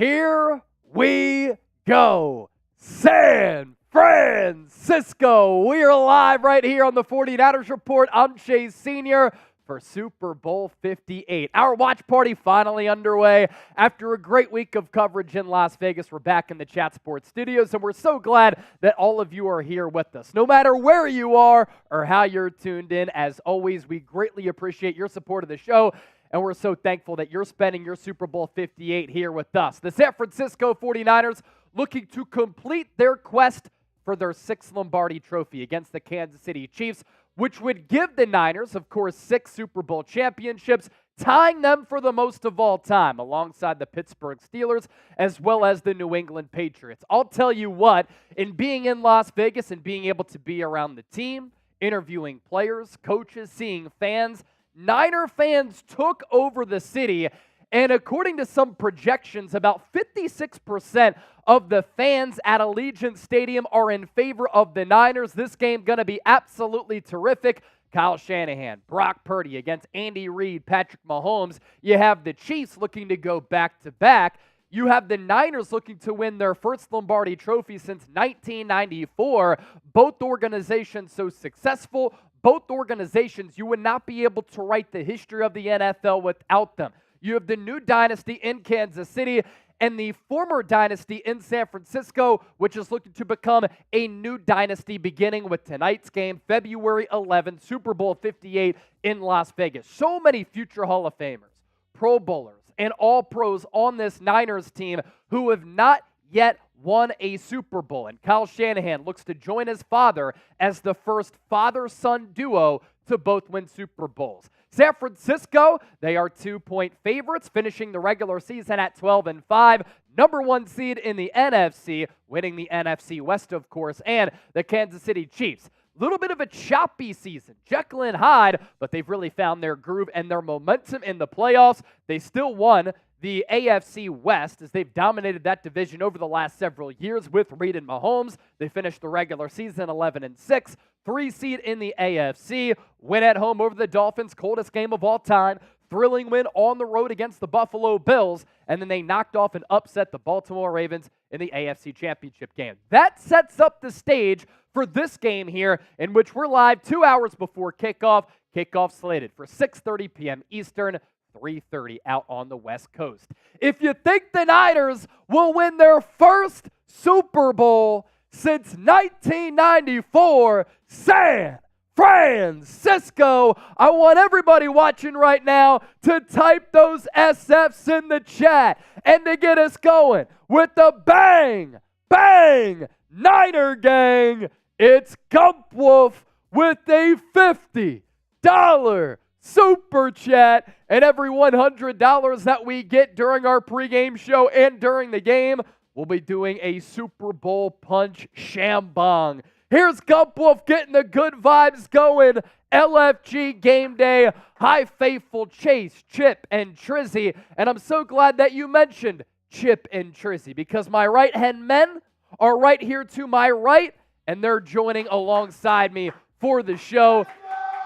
Here we go. San Francisco. We are live right here on the 49ers Report. I'm Chase Sr. for Super Bowl 58. Our watch party finally underway. After a great week of coverage in Las Vegas, we're back in the Chat Sports studios, and we're so glad that all of you are here with us. No matter where you are or how you're tuned in, as always, we greatly appreciate your support of the show, and we're so thankful that you're spending your Super Bowl 58 here with us. The San Francisco 49ers looking to complete their quest for their 6th Lombardi Trophy against the Kansas City Chiefs, which would give the Niners, of course, 6 Super Bowl championships, tying them for the most of all time, alongside the Pittsburgh Steelers as well as the New England Patriots. I'll tell you what, in being in Las Vegas and being able to be around the team, interviewing players, coaches, seeing fans, Niner fans took over the city, and according to some projections, about 56% of the fans at Allegiant Stadium are in favor of the Niners. This game going to be absolutely terrific. Kyle Shanahan, Brock Purdy against Andy Reid, Patrick Mahomes. You have the Chiefs looking to go back-to-back. You have the Niners looking to win their first Lombardi Trophy since 1994. Both organizations so successful. Both organizations, you would not be able to write the history of the NFL without them. You have the new dynasty in Kansas City and the former dynasty in San Francisco, which is looking to become a new dynasty beginning with tonight's game, February 11th, Super Bowl 58 in Las Vegas. So many future Hall of Famers, Pro Bowlers, and All-Pros on this Niners team who have not yet won a Super Bowl. And Kyle Shanahan looks to join his father as the first father-son duo to both win Super Bowls. San Francisco, they are 2-point favorites, finishing the regular season at 12-5, number 1 seed in the NFC, winning the NFC West, of course, and the Kansas City Chiefs. Little bit of a choppy season, Jekyll and Hyde, but they've really found their groove and their momentum in the playoffs. They still won the AFC West as they've dominated that division over the last several years with Reid and Mahomes. They finished the regular season 11-6, 3 seed in the AFC, win at home over the Dolphins, coldest game of all time, thrilling win on the road against the Buffalo Bills, and then they knocked off and upset the Baltimore Ravens in the AFC Championship game. That sets up the stage for this game here, in which we're live 2 hours before kickoff. Kickoff slated for 6:30 p.m. Eastern, 3:30 out on the West Coast. If you think the Niners will win their first Super Bowl since 1994, San Francisco, I want everybody watching right now to type those SFs in the chat and to get us going with the bang, bang, Niner gang. It's Gump Wolf with a $50 super chat, and every $100 that we get during our pregame show and during the game, we'll be doing a Super Bowl punch shambong. Here's Gump Wolf getting the good vibes going. LFG game day. Hi, faithful Chase, Chip, and Trizzy. And I'm so glad that you mentioned Chip and Trizzy, because my right-hand men are right here to my right, and they're joining alongside me for the show.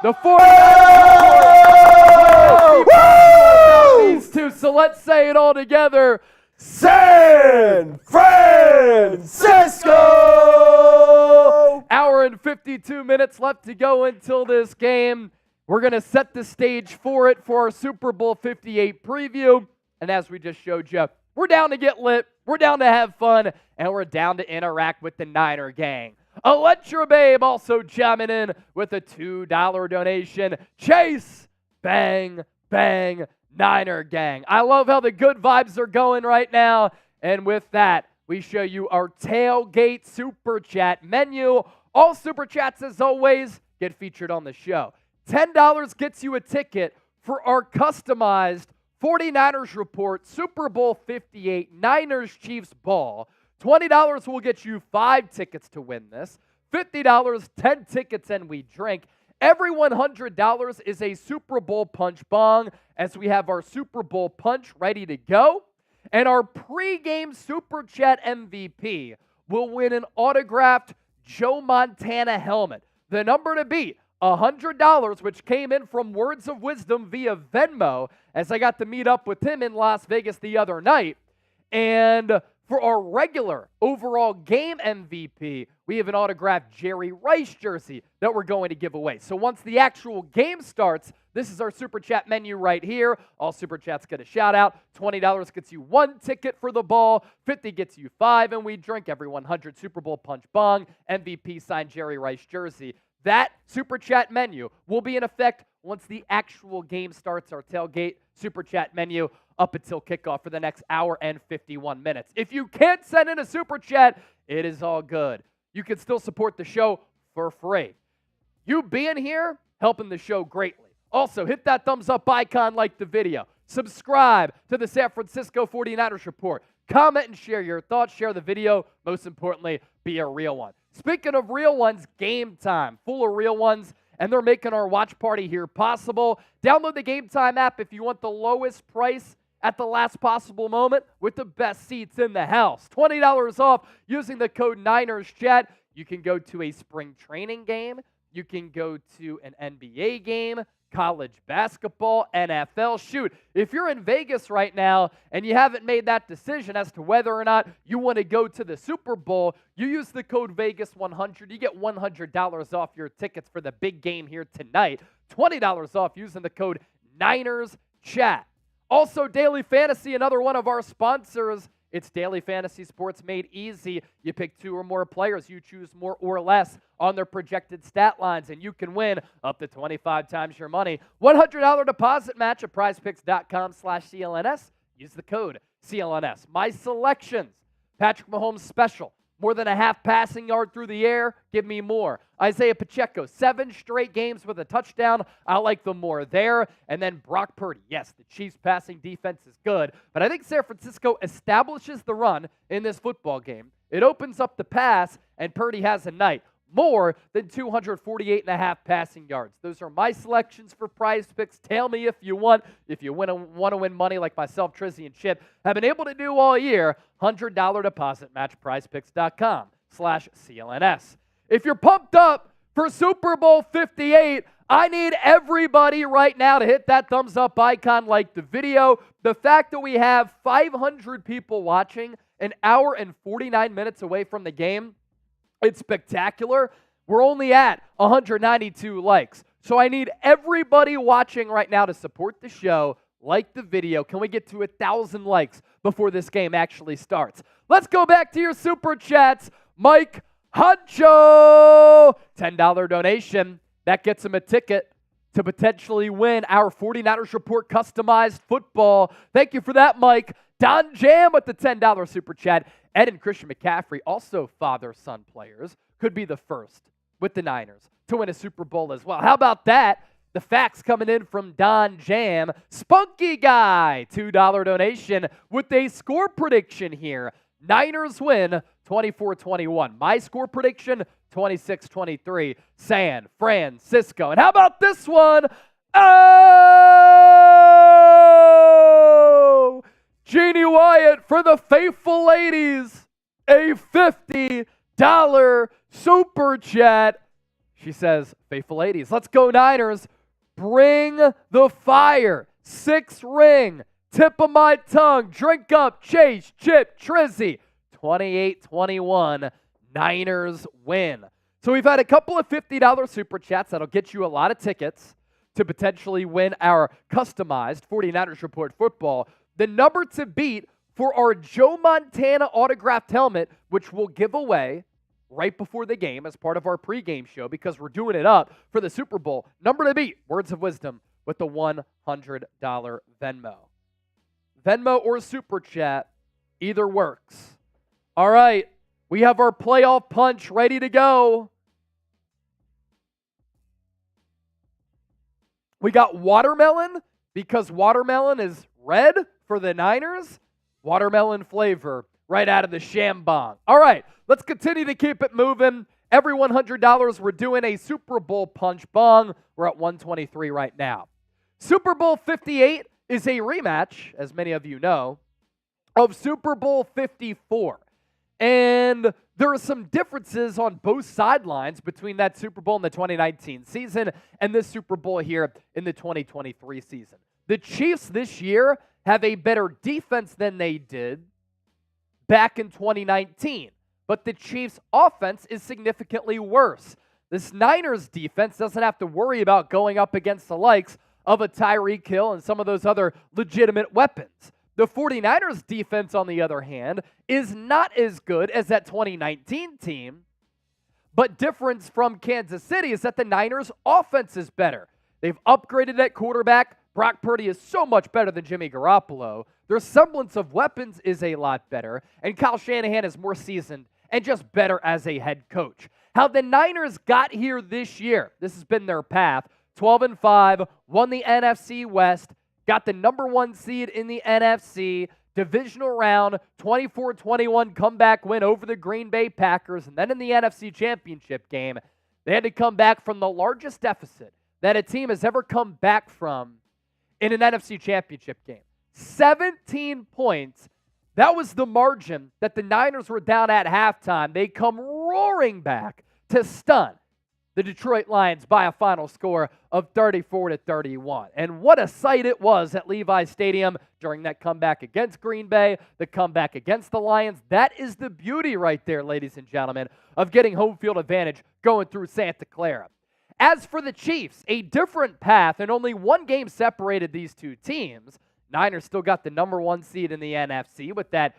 The 49ers, these two, so let's say it all together. San Francisco! Hour and 52 minutes left to go until this game. We're going to set the stage for it for our Super Bowl 58 preview. And as we just showed you, we're down to get lit, we're down to have fun, and we're down to interact with the Niner gang. Electra Babe also chiming in with a $2 donation. Chase, bang, bang, Niner gang. I love how the good vibes are going right now. And with that, we show you our tailgate super chat menu. All super chats, as always, get featured on the show. $10 gets you a ticket for our customized 49ers Report Super Bowl 58 Niners-Chiefs Ball. $20 will get you 5 tickets to win this. $50, 10 tickets, and we drink. Every $100 is a Super Bowl punch bong, as we have our Super Bowl punch ready to go. And our pregame Super Chat MVP will win an autographed Joe Montana helmet. The number to beat, $100, which came in from Words of Wisdom via Venmo, as I got to meet up with him in Las Vegas the other night. And for our regular overall game MVP, we have an autographed Jerry Rice jersey that we're going to give away. So once the actual game starts, this is our Super Chat menu right here. All Super Chats get a shout out. $20 gets you 1 ticket for the ball. $50 gets you 5, and we drink every 100 Super Bowl punch bong. MVP signed Jerry Rice jersey. That Super Chat menu will be in effect once the actual game starts, our tailgate Super Chat menu up until kickoff for the next hour and 51 minutes. If you can't send in a Super Chat, it is all good. You can still support the show for free. You being here, helping the show greatly. Also, hit that thumbs up icon, like the video. Subscribe to the San Francisco 49ers Report. Comment and share your thoughts. Share the video. Most importantly, be a real one. Speaking of real ones, Game Time, full of real ones, and they're making our watch party here possible. Download the Game Time app if you want the lowest price at the last possible moment with the best seats in the house. $20 off using the code NinersChat. You can go to a spring training game. You can go to an NBA game, college basketball, NFL. Shoot, if you're in Vegas right now and you haven't made that decision as to whether or not you want to go to the Super Bowl, you use the code Vegas100. You get $100 off your tickets for the big game here tonight. $20 off using the code NinersChat. Also, Daily Fantasy, another one of our sponsors. It's Daily Fantasy Sports made easy. You pick 2 or more players. You choose more or less on their projected stat lines, and you can win up to 25 times your money. $100 deposit match at prizepicks.com/CLNS. Use the code CLNS. My selections. Patrick Mahomes special. More than a half passing yard through the air. Give me more. Isaiah Pacheco, 7 straight games with a touchdown. I like the more there. And then Brock Purdy. Yes, the Chiefs' passing defense is good, but I think San Francisco establishes the run in this football game. It opens up the pass, and Purdy has a night. More than 248.5 passing yards. Those are my selections for Prize Picks. Tell me if you want. If you want to win money like myself, Trizzy, and Chip have been able to do all year, $100 deposit match, prizepicks.com/CLNS. If you're pumped up for Super Bowl 58, I need everybody right now to hit that thumbs up icon, like the video. The fact that we have 500 people watching an hour and 49 minutes away from the game, it's spectacular. We're only at 192 likes. So I need everybody watching right now to support the show, like the video. Can we get to 1,000 likes before this game actually starts? Let's go back to your Super Chats. Mike Huncho, $10 donation. That gets him a ticket to potentially win our 49ers Report customized football. Thank you for that, Mike. Don Jam with the $10 Super Chat. Ed and Christian McCaffrey, also father-son players, could be the first with the Niners to win a Super Bowl as well. How about that? The facts coming in from Don Jam. Spunky Guy, $2 donation with a score prediction here. Niners win 24-21. My score prediction, 26-23. San Francisco. And how about this one? Oh! Jeannie Wyatt for the faithful ladies, a $50 Super Chat. She says, faithful ladies, let's go Niners. Bring the fire. 6 ring. Tip of my tongue. Drink up. Chase, Chip, Trizzy. 28-21. Niners win. So we've had a couple of $50 Super Chats that'll get you a lot of tickets to potentially win our customized 49ers Report football. The number to beat for our Joe Montana autographed helmet, which we'll give away right before the game as part of our pregame show because we're doing it up for the Super Bowl. Number to beat, words of wisdom with the $100 Venmo. Venmo or Super Chat, either works. All right, we have our playoff punch ready to go. We got watermelon because watermelon is red for the Niners. Watermelon flavor right out of the Shambong. All right, let's continue to keep it moving. Every $100, we're doing a Super Bowl punch bong. We're at 123 right now. Super Bowl 58 is a rematch, as many of you know, of Super Bowl 54. And there are some differences on both sidelines between that Super Bowl in the 2019 season and this Super Bowl here in the 2023 season. The Chiefs this year have a better defense than they did back in 2019. But the Chiefs' offense is significantly worse. This Niners defense doesn't have to worry about going up against the likes of a Tyreek Hill and some of those other legitimate weapons. The 49ers defense, on the other hand, is not as good as that 2019 team. But difference from Kansas City is that the Niners' offense is better. They've upgraded at quarterback. Brock Purdy is so much better than Jimmy Garoppolo. Their semblance of weapons is a lot better. And Kyle Shanahan is more seasoned and just better as a head coach. How the Niners got here this year, this has been their path. 12-5, won the NFC West, got the number 1 seed in the NFC, divisional round, 24-21 comeback win over the Green Bay Packers, and then in the NFC Championship game, they had to come back from the largest deficit that a team has ever come back from in an NFC Championship game. 17 points. That was the margin that the Niners were down at halftime. They come roaring back to stun the Detroit Lions by a final score of 34-31. And what a sight it was at Levi's Stadium during that comeback against Green Bay, the comeback against the Lions. That is the beauty right there, ladies and gentlemen, of getting home field advantage going through Santa Clara. As for the Chiefs, a different path, and only one game separated these two teams. Niners still got the number 1 seed in the NFC with that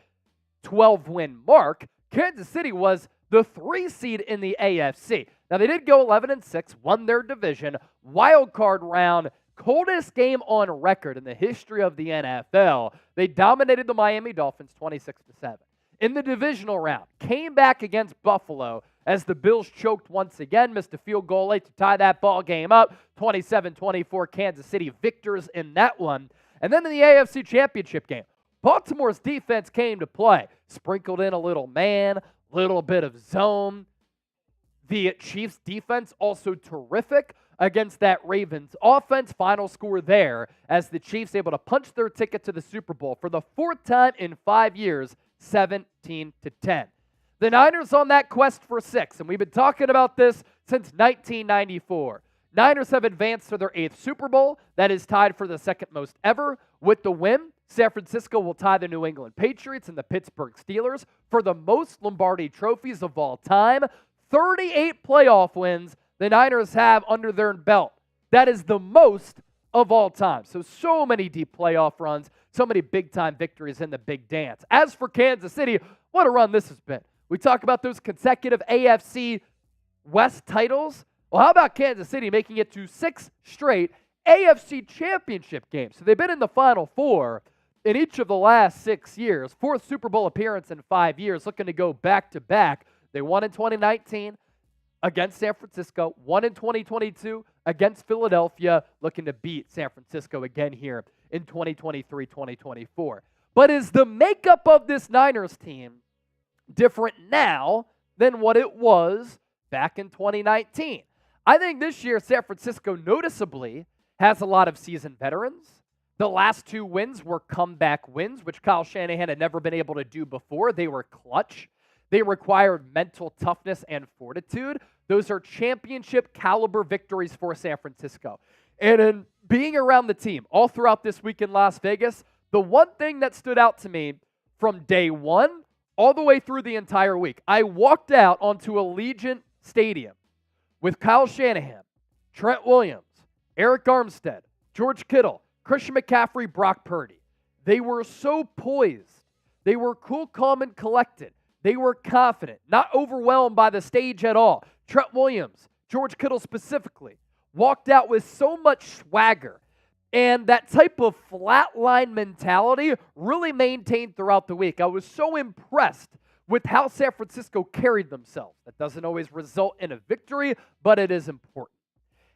12-win mark. Kansas City was the 3 seed in the AFC. Now, they did go 11-6, won their division, wild card round, coldest game on record in the history of the NFL. They dominated the Miami Dolphins 26-7. In the divisional round, came back against Buffalo as the Bills choked once again, missed a field goal late to tie that ball game up. 27-24, Kansas City victors in that one. And then in the AFC Championship game, Baltimore's defense came to play. Sprinkled in a little man, little bit of zone. The Chiefs' defense also terrific against that Ravens offense. Final score there as the Chiefs able to punch their ticket to the Super Bowl for the 4th time in 5 years, 17-10. The Niners on that quest for 6, and we've been talking about this since 1994. Niners have advanced to their 8th Super Bowl. That is tied for the 2nd most ever. With the win, San Francisco will tie the New England Patriots and the Pittsburgh Steelers for the most Lombardi trophies of all time. 38 playoff wins the Niners have under their belt. That is the most of all time. So many deep playoff runs, so many big-time victories in the big dance. As for Kansas City, what a run this has been. We talk about those consecutive AFC West titles. Well, how about Kansas City making it to 6 straight AFC Championship games? So they've been in the Final Four in each of the last 6 years. 4th Super Bowl appearance in 5 years, looking to go back-to-back. They won in 2019 against San Francisco, won in 2022 against Philadelphia, looking to beat San Francisco again here in 2023-2024. But is the makeup of this Niners team different now than what it was back in 2019? I think this year San Francisco noticeably has a lot of seasoned veterans. The last 2 wins were comeback wins, which Kyle Shanahan had never been able to do before. They were clutch. They required mental toughness and fortitude. Those are championship caliber victories for San Francisco. And in being around the team all throughout this week in Las Vegas, the one thing that stood out to me from day one all the way through the entire week, I walked out onto Allegiant Stadium with Kyle Shanahan, Trent Williams, Eric Armstead, George Kittle, Christian McCaffrey, Brock Purdy. They were so poised. They were cool, calm, and collected. They were confident, not overwhelmed by the stage at all. Trent Williams, George Kittle specifically, walked out with so much swagger. And that type of flatline mentality really maintained throughout the week. I was so impressed with how San Francisco carried themselves. That doesn't always result in a victory, but it is important.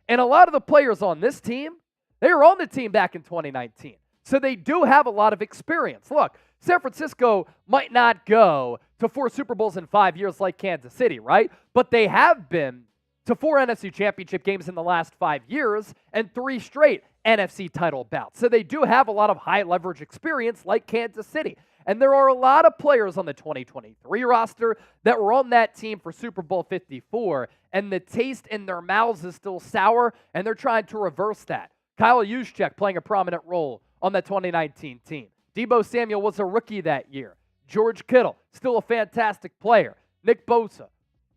And a lot of the players on this team, they were on the team back in 2019. So they do have a lot of experience. Look, San Francisco might not go to 4 Super Bowls in 5 years like Kansas City, right? But they have been to 4 NFC Championship games in the last 5 years and 3 straight NFC title bouts. So they do have a lot of high leverage experience like Kansas City. And there are a lot of players on the 2023 roster that were on that team for Super Bowl 54, and the taste in their mouths is still sour, and they're trying to reverse that. Kyle Juszczyk playing a prominent role on that 2019 team. Deebo Samuel was a rookie that year. George Kittle, still a fantastic player. Nick Bosa,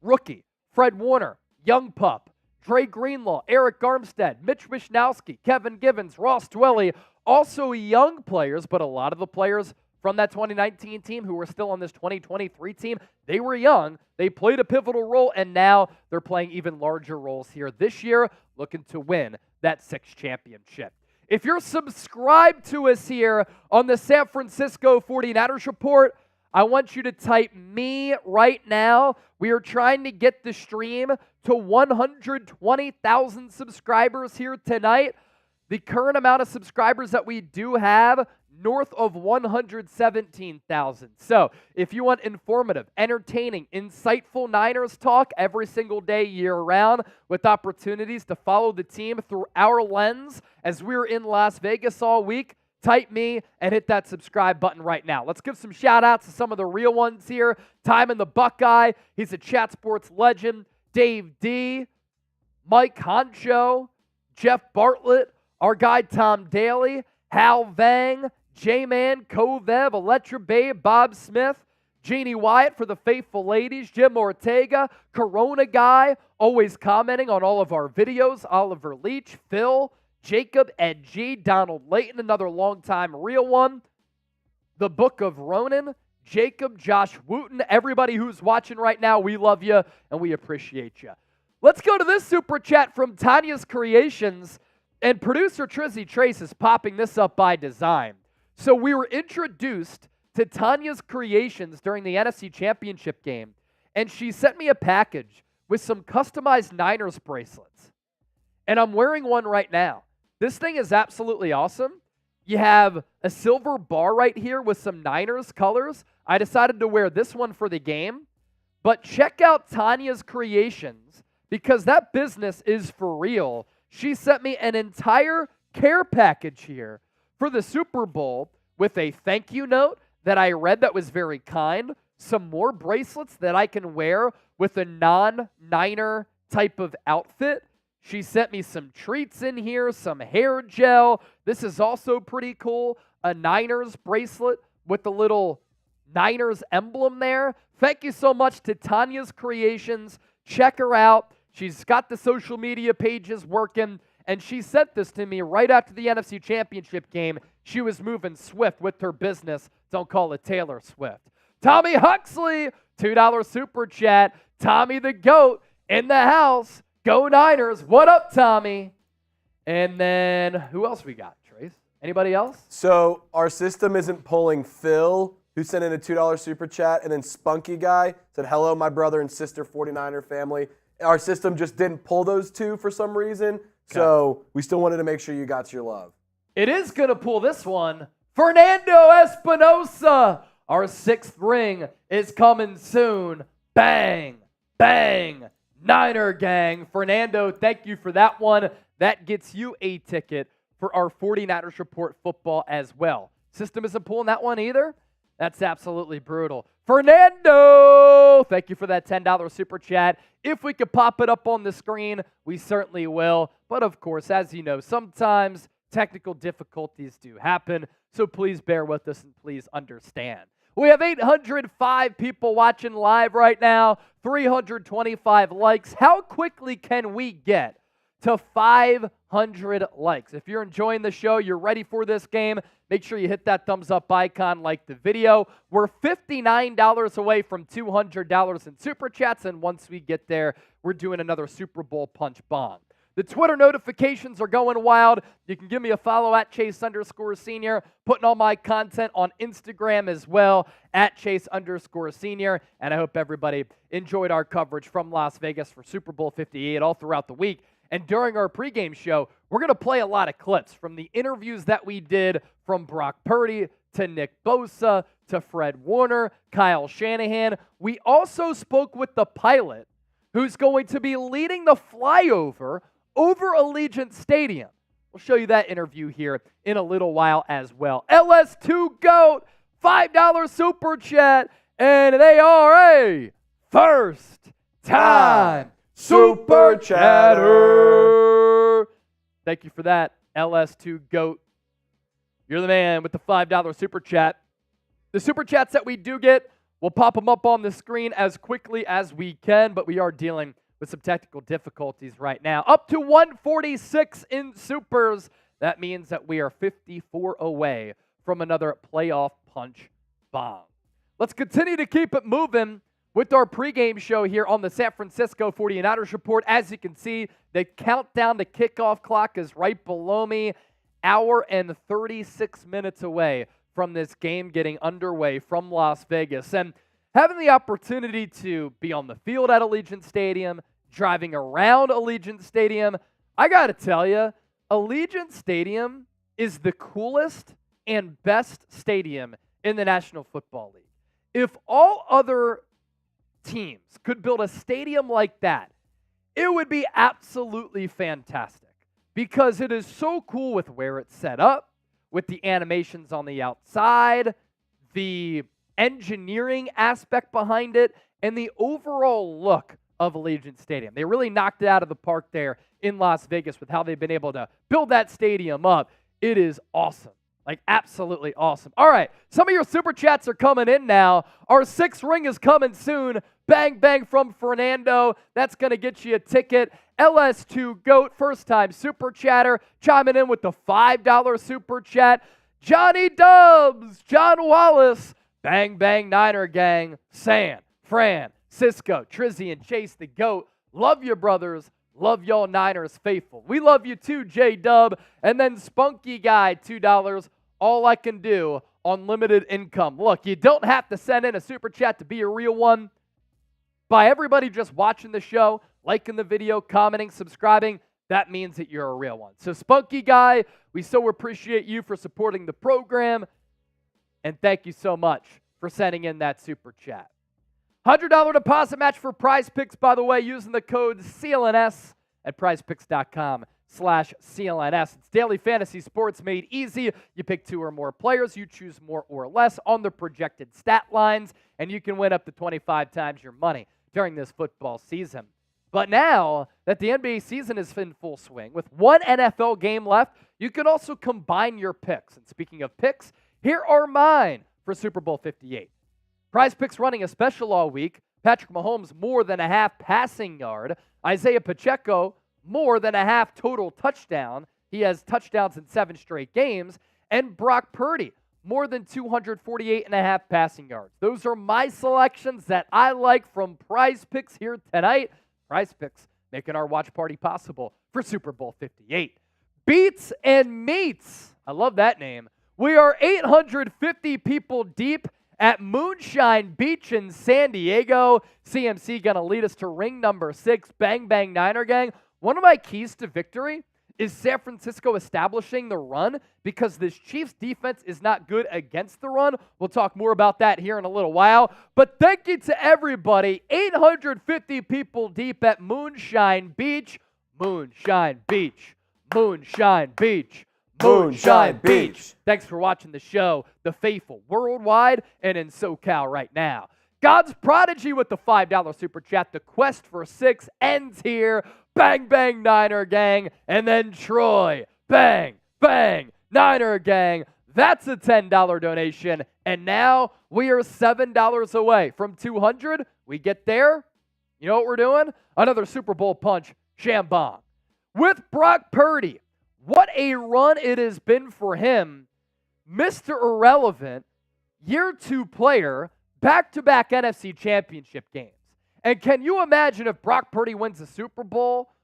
rookie. Fred Warner, young pup. Dre Greenlaw, Eric Armstead, Mitch Wishnowsky, Kevin Givens, Ross Dwelly, also young players, but a lot of the players from that 2019 team who were still on this 2023 team, they were young. They played a pivotal role, and now they're playing even larger roles here this year, looking to win that 6th championship. If you're subscribed to us here on the San Francisco 49ers Report, I want you to type me right now. We are trying to get the stream to 120,000 subscribers here tonight. The current amount of subscribers that we do have, north of 117,000. So if you want informative, entertaining, insightful Niners talk every single day year-round with opportunities to follow the team through our lens as we're in Las Vegas all week, type me and hit that subscribe button right now. Let's give some shout-outs to some of the real ones here. Timon the Buckeye, he's a Chat Sports legend. Dave D, Mike Honcho, Jeff Bartlett, our guy Tom Daly, Hal Vang, J-Man, Kovev, Electra Babe, Bob Smith, Jeannie Wyatt for the faithful ladies, Jim Ortega, Corona Guy, always commenting on all of our videos, Oliver Leach, Phil, Jacob, Ed G, Donald Layton, another longtime real one, the Book of Ronan, Jacob, Josh Wooten, everybody who's watching right now, we love you and we appreciate you. Let's go to this super chat from Tanya's Creations, and producer Trizzy Trace is popping this up by design. So we were introduced to Tanya's Creations during the NFC Championship game, and she sent me a package with some customized Niners bracelets. And I'm wearing one right now. This thing is absolutely awesome. You have a silver bar right here with some Niners colors. I decided to wear this one for the game. But check out Tanya's Creations because that business is for real. She sent me an entire care package here for the Super Bowl with a thank you note that I read that was very kind, some more bracelets that I can wear with a non-Niner type of outfit. She sent me some treats in here, some hair gel. This is also pretty cool. A Niners bracelet with the little Niners emblem there. Thank you so much to Tanya's Creations. Check her out. She's got the social media pages working, and she sent this to me right after the NFC Championship game. She was moving swift with her business. Don't call it Taylor Swift. Tommy Huxley, $2 super chat. Tommy the GOAT in the house. Go Niners. What up, Tommy? And then who else we got, Trace? Anybody else? So our system isn't pulling Phil, who sent in a $2 super chat, and then Spunky Guy said, hello, my brother and sister 49er family. Our system just didn't pull those two for some reason, so we still wanted to make sure you got your love. It is going to pull this one. Fernando Espinosa, our 6th ring is coming soon. Bang, bang. Niner gang. Fernando, thank you for that one. That gets you a ticket for our 49ers Report football as well. System isn't pulling that one either? That's absolutely brutal. Fernando, thank you for that $10 super chat. If we could pop it up on the screen, we certainly will. But of course, as you know, sometimes technical difficulties do happen. So please bear with us and please understand. We have 805 people watching live right now, 325 likes. How quickly can we get to 500 likes? If you're enjoying the show, you're ready for this game, make sure you hit that thumbs up icon, like the video. We're $59 away from $200 in Super Chats, and once we get there, we're doing another Super Bowl punch bong. The Twitter notifications are going wild. You can give me a follow at Chase_Senior. Putting all my content on Instagram as well at Chase_Senior. And I hope everybody enjoyed our coverage from Las Vegas for Super Bowl 58 all throughout the week. And during our pregame show, we're going to play a lot of clips from the interviews that we did from Brock Purdy to Nick Bosa to Fred Warner, Kyle Shanahan. We also spoke with the pilot who's going to be leading the flyover over Allegiant Stadium. We'll show you that interview here in a little while as well. LS2 GOAT, $5 super chat, and they are a first-time super chatter. Thank you for that, LS2 GOAT. You're the man with the $5 super chat. The Super Chats that we do get, we'll pop them up on the screen as quickly as we can, but we are dealing with some technical difficulties right now. Up to 146 in Supers. That means that we are 54 away from another playoff punch bomb. Let's continue to keep it moving with our pregame show here on the San Francisco 49ers Report. As you can see, the countdown to kickoff clock is right below me. Hour and 36 minutes away from this game getting underway from Las Vegas. And having the opportunity to be on the field at Allegiant Stadium, driving around Allegiant Stadium, I got to tell you, Allegiant Stadium is the coolest and best stadium in the National Football League. If all other teams could build a stadium like that, it would be absolutely fantastic because it is so cool with where it's set up, with the animations on the outside, the engineering aspect behind it, and the overall look of Allegiant Stadium. They really knocked it out of the park there in Las Vegas with how they've been able to build that stadium up. It is awesome. Like, absolutely awesome. All right, some of your Super Chats are coming in now. Our sixth ring is coming soon. Bang, bang from Fernando. That's going to get you a ticket. LS2 GOAT, first-time Super Chatter, chiming in with the $5 Super Chat. Johnny Dubs, John Wallace, Bang, bang, Niner Gang, San, Fran, Cisco, Trizzy, and Chase the GOAT. Love you, brothers. Love y'all Niners faithful. We love you too, J-Dub. And then Spunky Guy, $2. All I can do on limited income. Look, you don't have to send in a Super Chat to be a real one. By everybody just watching the show, liking the video, commenting, subscribing, that means that you're a real one. So Spunky Guy, we so appreciate you for supporting the program. And thank you so much for sending in that Super Chat. $100 deposit match for Prize Picks, by the way, using the code CLNS at prizepicks.com/CLNS. It's daily fantasy sports made easy. You pick 2 or more players. You choose more or less on the projected stat lines, and you can win up to 25 times your money during this football season. But now that the NBA season is in full swing, with one NFL game left, you can also combine your picks. And speaking of picks, here are mine for Super Bowl 58. Prize Picks running a special all week. Patrick Mahomes, more than a half passing yard. Isaiah Pacheco, more than a half total touchdown. He has touchdowns in 7 straight games. And Brock Purdy, more than 248 and a half passing yards. Those are my selections that I like from Prize Picks here tonight. Prize Picks making our watch party possible for Super Bowl 58. Beats and Meats. I love that name. We are 850 people deep at Moonshine Beach in San Diego. CMC going to lead us to ring number 6. Bang, bang, Niner Gang. One of my keys to victory is San Francisco establishing the run because this Chiefs defense is not good against the run. We'll talk more about that here in a little while. But thank you to everybody. 850 people deep at Moonshine Beach. Moonshine Beach. Moonshine Beach. Moonshine Beach. Thanks for watching the show, the faithful worldwide and in SoCal right now. God's Prodigy with the $5 Super Chat. The quest for 6 ends here. Bang, bang, Niner Gang. And then Troy. Bang, bang, Niner Gang. That's a $10 donation. And now we are $7 away from 200. We get there. You know what we're doing? Another Super Bowl punch. Shambong. With Brock Purdy. What a run it has been for him. Mr. Irrelevant, year 2 player, back-to-back NFC championship games. And can you imagine if Brock Purdy wins the Super Bowl,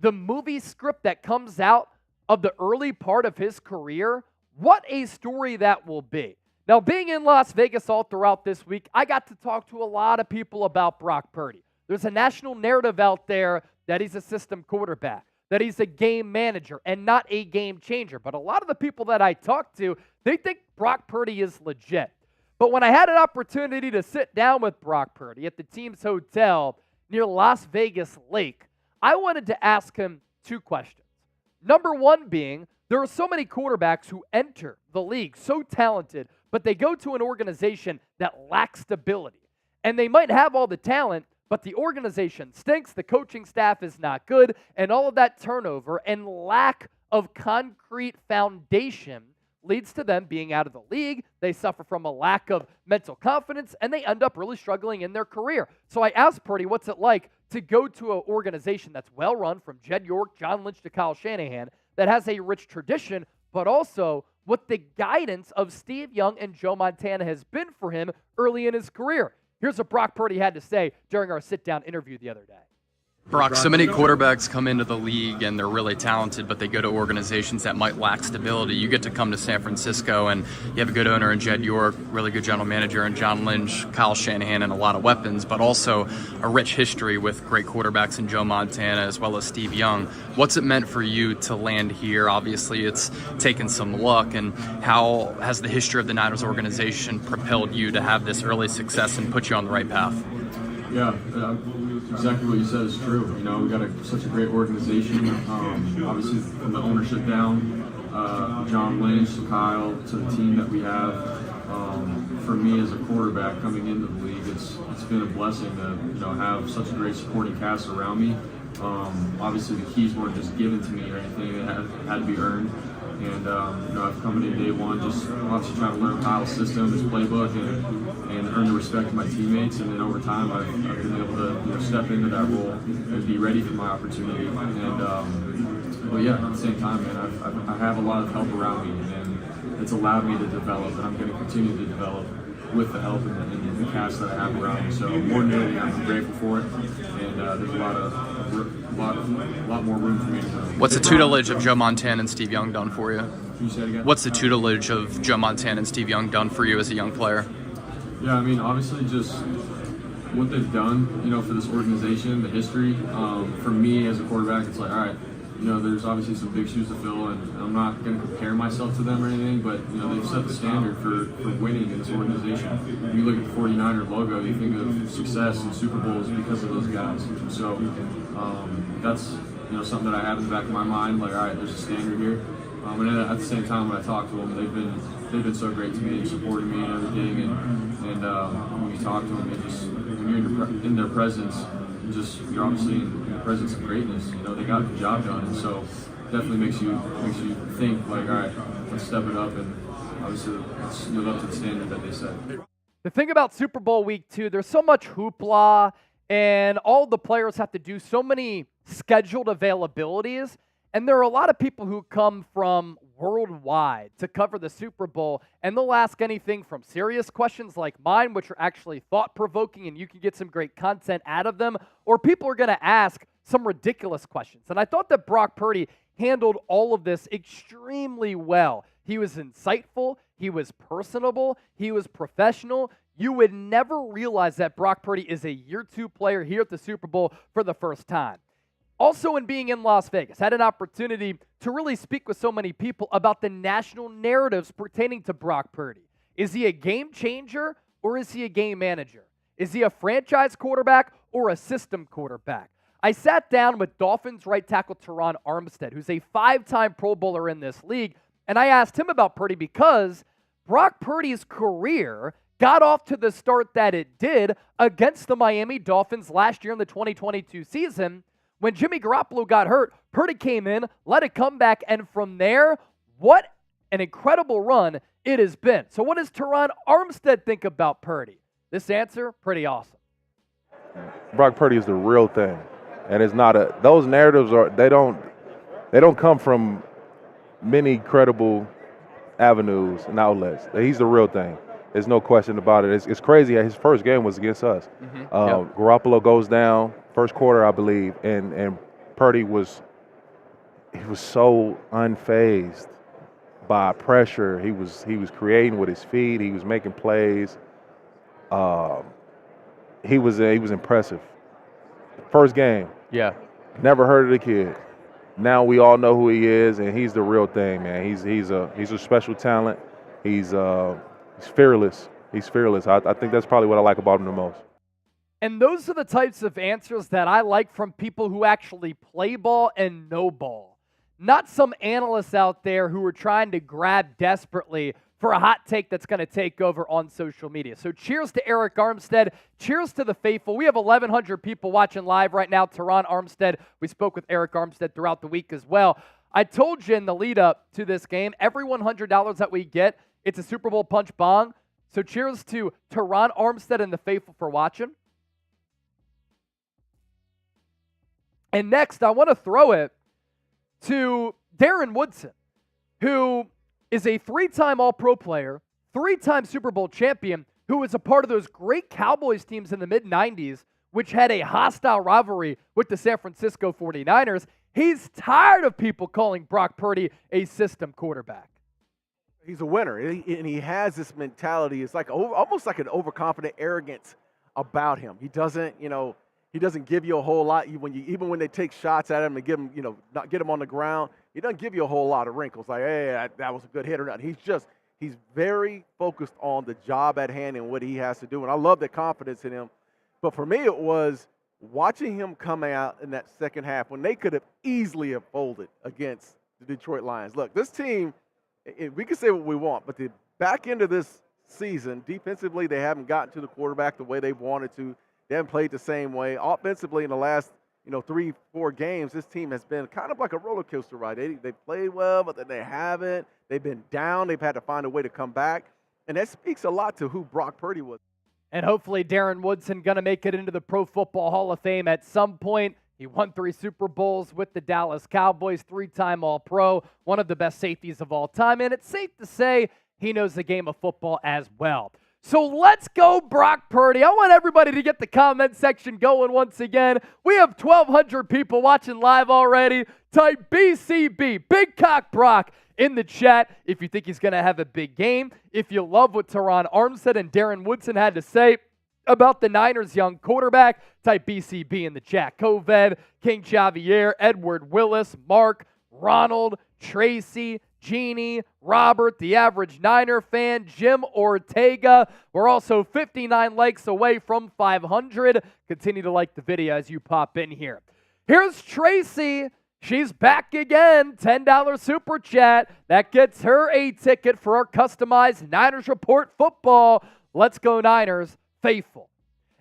the movie script that comes out of the early part of his career? What a story that will be. Now, being in Las Vegas all throughout this week, I got to talk to a lot of people about Brock Purdy. There's a national narrative out there that he's a system quarterback, that he's a game manager and not a game changer. But a lot of the people that I talk to, they think Brock Purdy is legit. But when I had an opportunity to sit down with Brock Purdy at the team's hotel near Las Vegas Lake, I wanted to ask him 2 questions. Number 1 being, there are so many quarterbacks who enter the league so talented, but they go to an organization that lacks stability. And they might have all the talent, but the organization stinks, the coaching staff is not good, and all of that turnover and lack of concrete foundation leads to them being out of the league. They suffer from a lack of mental confidence, and they end up really struggling in their career. So I asked Purdy, what's it like to go to an organization that's well-run, from Jed York, John Lynch to Kyle Shanahan, that has a rich tradition, but also what the guidance of Steve Young and Joe Montana has been for him early in his career. Here's what Brock Purdy had to say during our sit-down interview the other day. Brock, so many quarterbacks come into the league and they're really talented, but they go to organizations that might lack stability. You get to come to San Francisco and you have a good owner in Jed York, really good general manager in John Lynch, Kyle Shanahan, and a lot of weapons, but also a rich history with great quarterbacks in Joe Montana as well as Steve Young. What's it meant for you to land here? Obviously, it's taken some luck, and how has the history of the Niners organization propelled you to have this early success and put you on the right path? Yeah, exactly what you said is true. You know, we got such a great organization. Obviously, from the ownership down, John Lynch, Kyle, to the team that we have. For me as a quarterback coming into the league, it's been a blessing to have such a great supporting cast around me. Obviously, the keys weren't just given to me or anything; it had to be earned. And I've come in day one just obviously trying to learn Kyle's system, his playbook, and earn the respect of my teammates. And then over time, I've been able to step into that role and be ready for my opportunity. And but yeah, at the same time, man, I have a lot of help around me, and it's allowed me to develop, and I'm going to continue to develop with the help and the cast that I have around me. So more than anything, I'm grateful for it, and there's a lot more room for me to grow. What's the tutelage of Joe Montana and Steve Young done for you? Can you say it again? What's the tutelage of Joe Montana and Steve Young done for you as a young player? Yeah, I mean, obviously just what they've done, for this organization, the history. For me as a quarterback, it's like, all right, there's obviously some big shoes to fill, and I'm not going to compare myself to them or anything, but, they've set the standard for winning in this organization. When you look at the 49er logo, you think of success and Super Bowls because of those guys. So that's, something that I have in the back of my mind, like, all right, there's a standard here. And then at the same time, when I talk to them, they've been so great to me and supporting me and everything. And when you talk to them, when you're in their presence, you're obviously in the presence of greatness. They got the job done, and so definitely makes you think like, all right, let's step it up, and obviously let's live up to the standard that they set. The thing about Super Bowl week 2, there's so much hoopla, and all the players have to do so many scheduled availabilities. And there are a lot of people who come from worldwide to cover the Super Bowl, and they'll ask anything from serious questions like mine, which are actually thought-provoking and you can get some great content out of them, or people are going to ask some ridiculous questions. And I thought that Brock Purdy handled all of this extremely well. He was insightful, he was personable, he was professional. You would never realize that Brock Purdy is a year 2 player here at the Super Bowl for the first time. Also, in being in Las Vegas, had an opportunity to really speak with so many people about the national narratives pertaining to Brock Purdy. Is he a game changer or is he a game manager? Is he a franchise quarterback or a system quarterback? I sat down with Dolphins right tackle Terron Armstead, who's a 5-time Pro Bowler in this league, and I asked him about Purdy because Brock Purdy's career got off to the start that it did against the Miami Dolphins last year in the 2022 season. When Jimmy Garoppolo got hurt, Purdy came in, led a comeback, and from there, what an incredible run it has been. So what does Terron Armstead think about Purdy? This answer, pretty awesome. Brock Purdy is the real thing, and it's not those narratives they don't come from many credible avenues and outlets. He's the real thing. There's no question about it. It's crazy. His first game was against us. Yep. Garoppolo goes down first quarter, I believe, and Purdy was so unfazed by pressure. He was creating with his feet. He was making plays. He was impressive. First game. Yeah. Never heard of the kid. Now we all know who he is, and he's the real thing, man. He's a special talent. He's fearless. He's fearless. I think that's probably what I like about him the most. And those are the types of answers that I like from people who actually play ball and know ball. Not some analysts out there who are trying to grab desperately for a hot take that's going to take over on social media. So cheers to Eric Armstead. Cheers to the faithful. We have 1,100 people watching live right now. Terron Armstead. We spoke with Eric Armstead throughout the week as well. I told you in the lead up to this game, every $100 that we get, it's a Super Bowl punch bong. So cheers to Teron Armstead and the faithful for watching. And next, I want to throw it to Darren Woodson, who is a 3-time All-Pro player, 3-time Super Bowl champion, who was a part of those great Cowboys teams in the mid-90s, which had a hostile rivalry with the San Francisco 49ers. He's tired of people calling Brock Purdy a system quarterback. He's a winner, and he has this mentality. It's like almost like an overconfident arrogance about him. He doesn't give you a whole lot. Even when they take shots at him and give him, not get him on the ground, he doesn't give you a whole lot of wrinkles. Like, hey, that was a good hit or not. He's very focused on the job at hand and what he has to do. And I love the confidence in him. But for me, it was watching him come out in that second half when they could have easily have folded against the Detroit Lions. Look, this team, we can say what we want, but the back end of this season, defensively, they haven't gotten to the quarterback the way they wanted to. They haven't played the same way. Offensively, in the last 3-4 games, this team has been kind of like a roller coaster ride. They played well, but then they haven't. They've been down. They've had to find a way to come back. And that speaks a lot to who Brock Purdy was. And hopefully Darren Woodson going to make it into the Pro Football Hall of Fame at some point. He won 3 Super Bowls with the Dallas Cowboys, 3-time All-Pro, one of the best safeties of all time. And it's safe to say he knows the game of football as well. So let's go Brock Purdy. I want everybody to get the comment section going once again. We have 1,200 people watching live already. Type BCB, Big Cock Brock, in the chat if you think he's going to have a big game. If you love what Teron Armstead and Darren Woodson had to say about the Niners' young quarterback, type BCB in the chat. Kovev, King Xavier, Edward Willis, Mark, Ronald, Tracy, Jeannie, Robert, the average Niner fan, Jim Ortega. We're also 59 likes away from 500. Continue to like the video as you pop in here. Here's Tracy. She's back again. $10 super chat. That gets her a ticket for our customized Niners Report football. Let's go Niners. Faithful.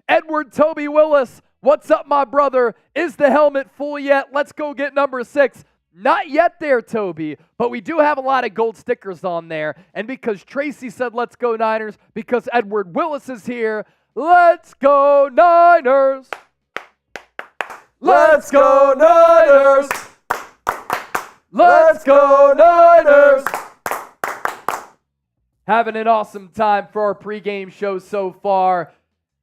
Edward Toby Willis. What's up, my brother? Is the helmet full yet? Let's go get number 6. Not yet there, Toby, but we do have a lot of gold stickers on there. And because Tracy said, let's go Niners, because Edward Willis is here, let's go Niners. Let's go Niners. Let's go Niners. Having an awesome time for our pregame show so far.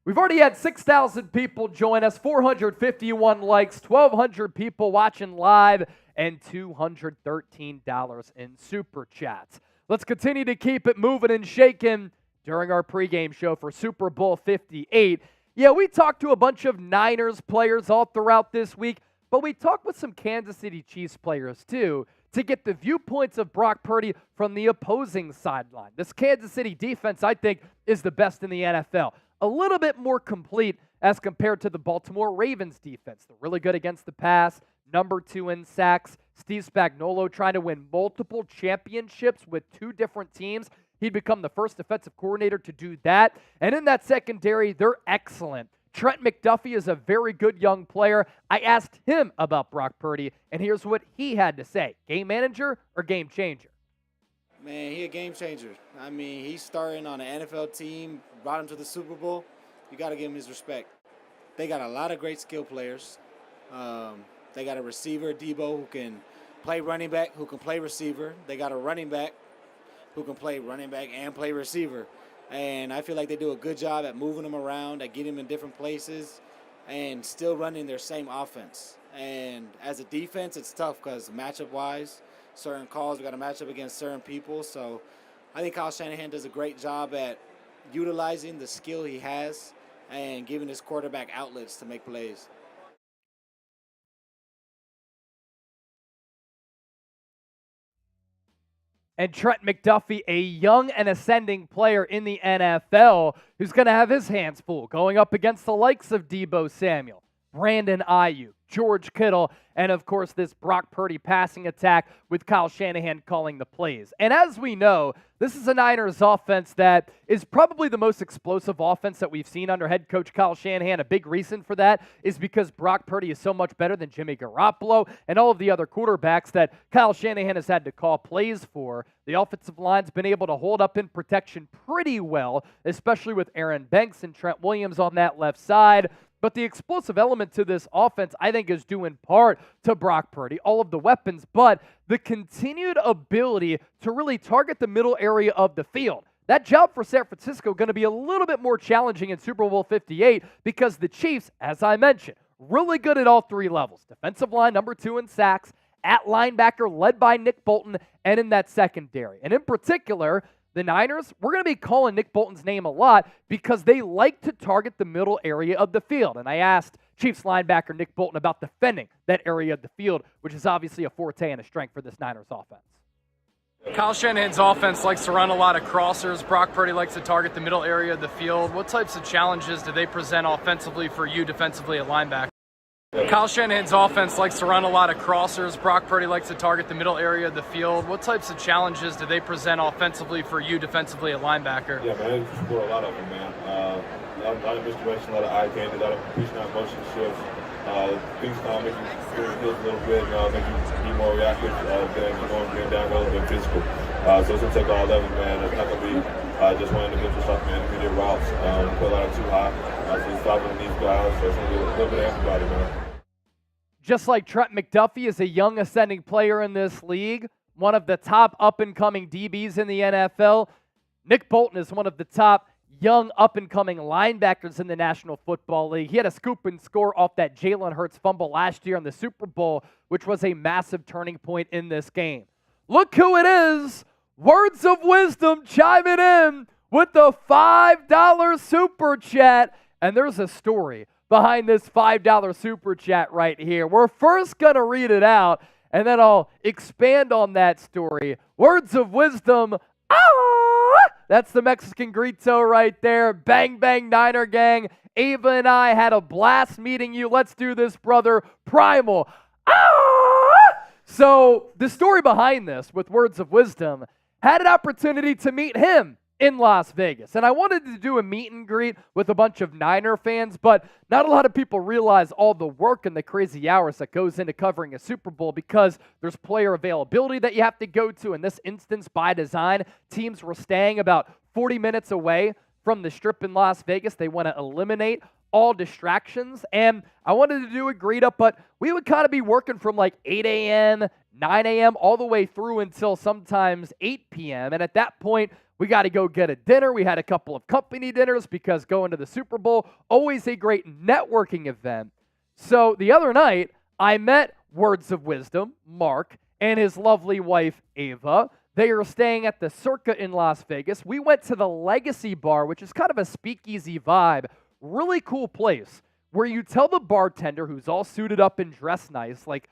We've already had 6,000 people join us, 451 likes, 1,200 people watching live, and $213 in super chats. Let's continue to keep it moving and shaking during our pregame show for Super Bowl 58. Yeah, we talked to a bunch of Niners players all throughout this week, but we talked with some Kansas City Chiefs players too to get the viewpoints of Brock Purdy from the opposing sideline. This Kansas City defense, I think, is the best in the NFL. A little bit more complete as compared to the Baltimore Ravens defense. They're really good against the pass, number 2 in sacks. Steve Spagnuolo trying to win multiple championships with 2 different teams. He'd become the first defensive coordinator to do that. And in that secondary, they're excellent. Trent McDuffie is a very good young player. I asked him about Brock Purdy, and here's what he had to say. Game manager or game changer? Man, he a game changer. I mean, he's starting on an NFL team, brought him to the Super Bowl. You got to give him his respect. They got a lot of great skill players. They got a receiver, Deebo, who can play running back, who can play receiver. They got a running back who can play running back and play receiver. And I feel like they do a good job at moving them around, at getting them in different places, and still running their same offense. And as a defense, it's tough because matchup-wise, certain calls, we got to match up against certain people. So I think Kyle Shanahan does a great job at utilizing the skill he has and giving his quarterback outlets to make plays. And Trent McDuffie, a young and ascending player in the NFL who's going to have his hands full going up against the likes of Deebo Samuel, Brandon Aiyuk, George Kittle, and of course this Brock Purdy passing attack with Kyle Shanahan calling the plays. And as we know, this is a Niners offense that is probably the most explosive offense that we've seen under head coach Kyle Shanahan. A big reason for that is because Brock Purdy is so much better than Jimmy Garoppolo and all of the other quarterbacks that Kyle Shanahan has had to call plays for. The offensive line's been able to hold up in protection pretty well, especially with Aaron Banks and Trent Williams on that left side. But the explosive element to this offense, I think, is due in part to Brock Purdy, all of the weapons, but the continued ability to really target the middle area of the field. That job for San Francisco going to be a little bit more challenging in Super Bowl 58 because the Chiefs, as I mentioned, really good at all three levels. Defensive line, number 2 in sacks, at linebacker, led by Nick Bolton, and in that secondary. And in particular, the Niners, we're going to be calling Nick Bolton's name a lot because they like to target the middle area of the field. And I asked Chiefs linebacker Nick Bolton about defending that area of the field, which is obviously a forte and a strength for this Niners offense. Kyle Shanahan's offense likes to run a lot of crossers. Brock Purdy likes to target the middle area of the field. What types of challenges do they present offensively for you defensively at linebacker? Kyle Shanahan's offense likes to run a lot of crossers. Brock Purdy likes to target the middle area of the field. What types of challenges do they present offensively for you defensively at linebacker? Yeah, man, they score a lot of them, man. A lot of misdirection, a lot of eye candy, a lot of completion out motion shifts. Things make you feel your heels a little bit, make you be more reactive than going down relevant physical. So it's going to take all of them, man. It's not going to be just one individual stuff, man. Intermediate routes, put a lot of too high. So it's stopping these guys, so it's going to be a little bit of everybody, man. Just like Trent McDuffie is a young ascending player in this league, one of the top up-and-coming DBs in the NFL, Nick Bolton is one of the top young up-and-coming linebackers in the National Football League. He had a scoop and score off that Jalen Hurts fumble last year in the Super Bowl, which was a massive turning point in this game. Look who it is! Words of Wisdom chiming in with the $5 Super Chat. And there's a story behind this $5 Super Chat right here. We're first going to read it out, and then I'll expand on that story. Words of Wisdom, that's the Mexican grito right there. Bang, bang, Niner gang. Ava and I had a blast meeting you. Let's do this, brother. Primal. So the story behind this with Words of Wisdom, had an opportunity to meet him in Las Vegas. And I wanted to do a meet and greet with a bunch of Niner fans, but not a lot of people realize all the work and the crazy hours that goes into covering a Super Bowl because there's player availability that you have to go to. In this instance, by design, teams were staying about 40 minutes away from the Strip in Las Vegas. They want to eliminate all distractions, and I wanted to do a greet up, but we would kind of be working from like 8 a.m., 9 a.m., all the way through until sometimes 8 p.m., and at that point, we got to go get a dinner. We had a couple of company dinners because going to the Super Bowl, always a great networking event. So the other night, I met Words of Wisdom, Mark, and his lovely wife, Ava. They are staying at the Circa in Las Vegas. We went to the Legacy Bar, which is kind of a speakeasy vibe. Really cool place where you tell the bartender, who's all suited up and dressed nice, like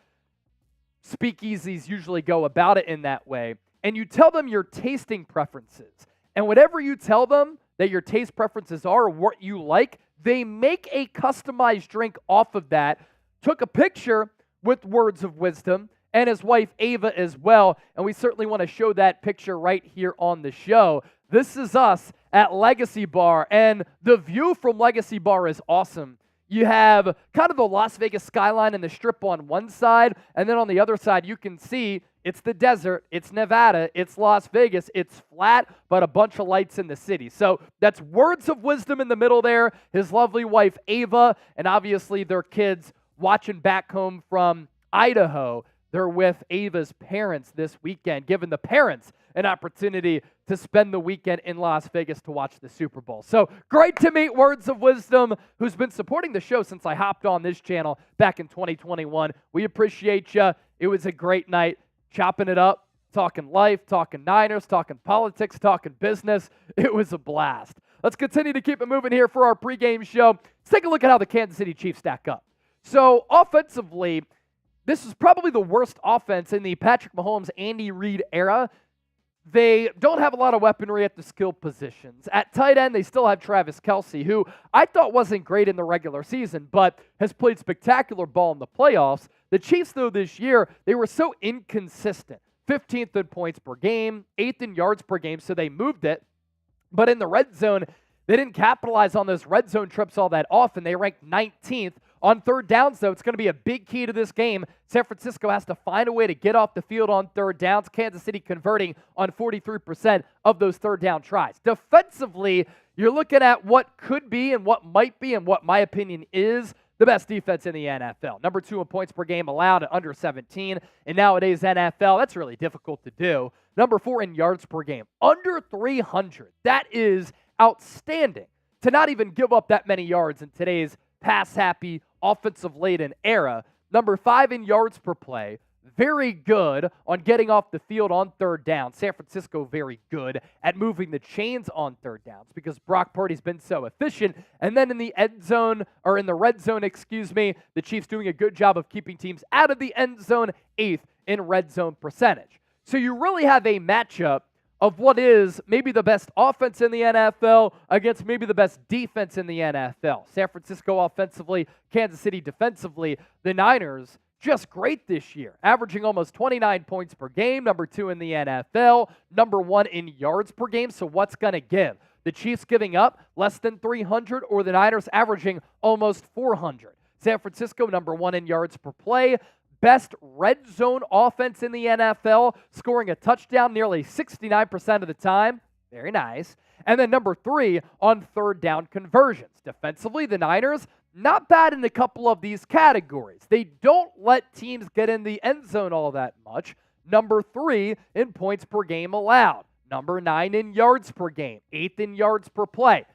speakeasies usually go about it in that way, and you tell them your tasting preferences. And whatever you tell them that your taste preferences are or what you like, they make a customized drink off of that. Took a picture with Words of Wisdom and his wife Ava as well, and we certainly want to show that picture right here on the show. This is us at Legacy Bar, and the view from Legacy Bar is awesome. You have kind of the Las Vegas skyline and the Strip on one side, and then on the other side you can see it's the desert, it's Nevada, it's Las Vegas, it's flat, but a bunch of lights in the city. So that's Words of Wisdom in the middle there, his lovely wife Ava, and obviously their kids watching back home from Idaho. They're with Ava's parents this weekend, giving the parents an opportunity to spend the weekend in Las Vegas to watch the Super Bowl. So great to meet Words of Wisdom, who's been supporting the show since I hopped on this channel back in 2021. We appreciate you. It was a great night, chopping it up, talking life, talking Niners, talking politics, talking business. It was a blast. Let's continue to keep it moving here for our pregame show. Let's take a look at how the Kansas City Chiefs stack up. So offensively, this is probably the worst offense in the Patrick Mahomes, Andy Reid era. they don't have a lot of weaponry at the skill positions. At tight end, they still have Travis Kelce, who I thought wasn't great in the regular season, but has played spectacular ball in the playoffs. The Chiefs, though, this year, they were so inconsistent. 15th in points per game, 8th in yards per game, so they moved it. But in the red zone, they didn't capitalize on those red zone trips all that often. They ranked 19th. On third downs, though, it's going to be a big key to this game. San Francisco has to find a way to get off the field on third downs. Kansas City converting on 43% of those third down tries. Defensively, you're looking at what could be and what might be and what my opinion is the best defense in the NFL. Number 2 in points per game allowed at under 17. In nowadays NFL, that's really difficult to do. Number 4 in yards per game, under 300. That is outstanding to not even give up that many yards in today's pass-happy, offensive-laden era. Number 5 in yards per play. Very good on getting off the field on third down. San Francisco very good at moving the chains on third downs because Brock Purdy's been so efficient. And then in the end zone, or in the red zone, the Chiefs doing a good job of keeping teams out of the end zone, 8th in red zone percentage. So you really have a matchup of what is maybe the best offense in the NFL against maybe the best defense in the NFL. San Francisco offensively, Kansas City defensively. The Niners, just great this year, averaging almost 29 points per game, number 2 in the NFL, number 1 in yards per game. So what's going to give? The Chiefs giving up less than 300 or the Niners averaging almost 400? San Francisco, number 1 in yards per play. Best red zone offense in the NFL, scoring a touchdown nearly 69% of the time. Very nice. And then number 3 on third down conversions. Defensively, the Niners, not bad in a couple of these categories. They don't let teams get in the end zone all that much. Number 3 in points per game allowed. Number 9 in yards per game. 8th in yards per play.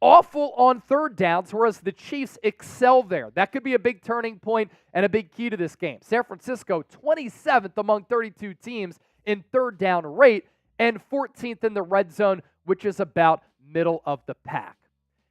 Awful on third downs, whereas the Chiefs excel there. That could be a big turning point and a big key to this game. San Francisco, 27th among 32 teams in third down rate and 14th in the red zone, which is about middle of the pack.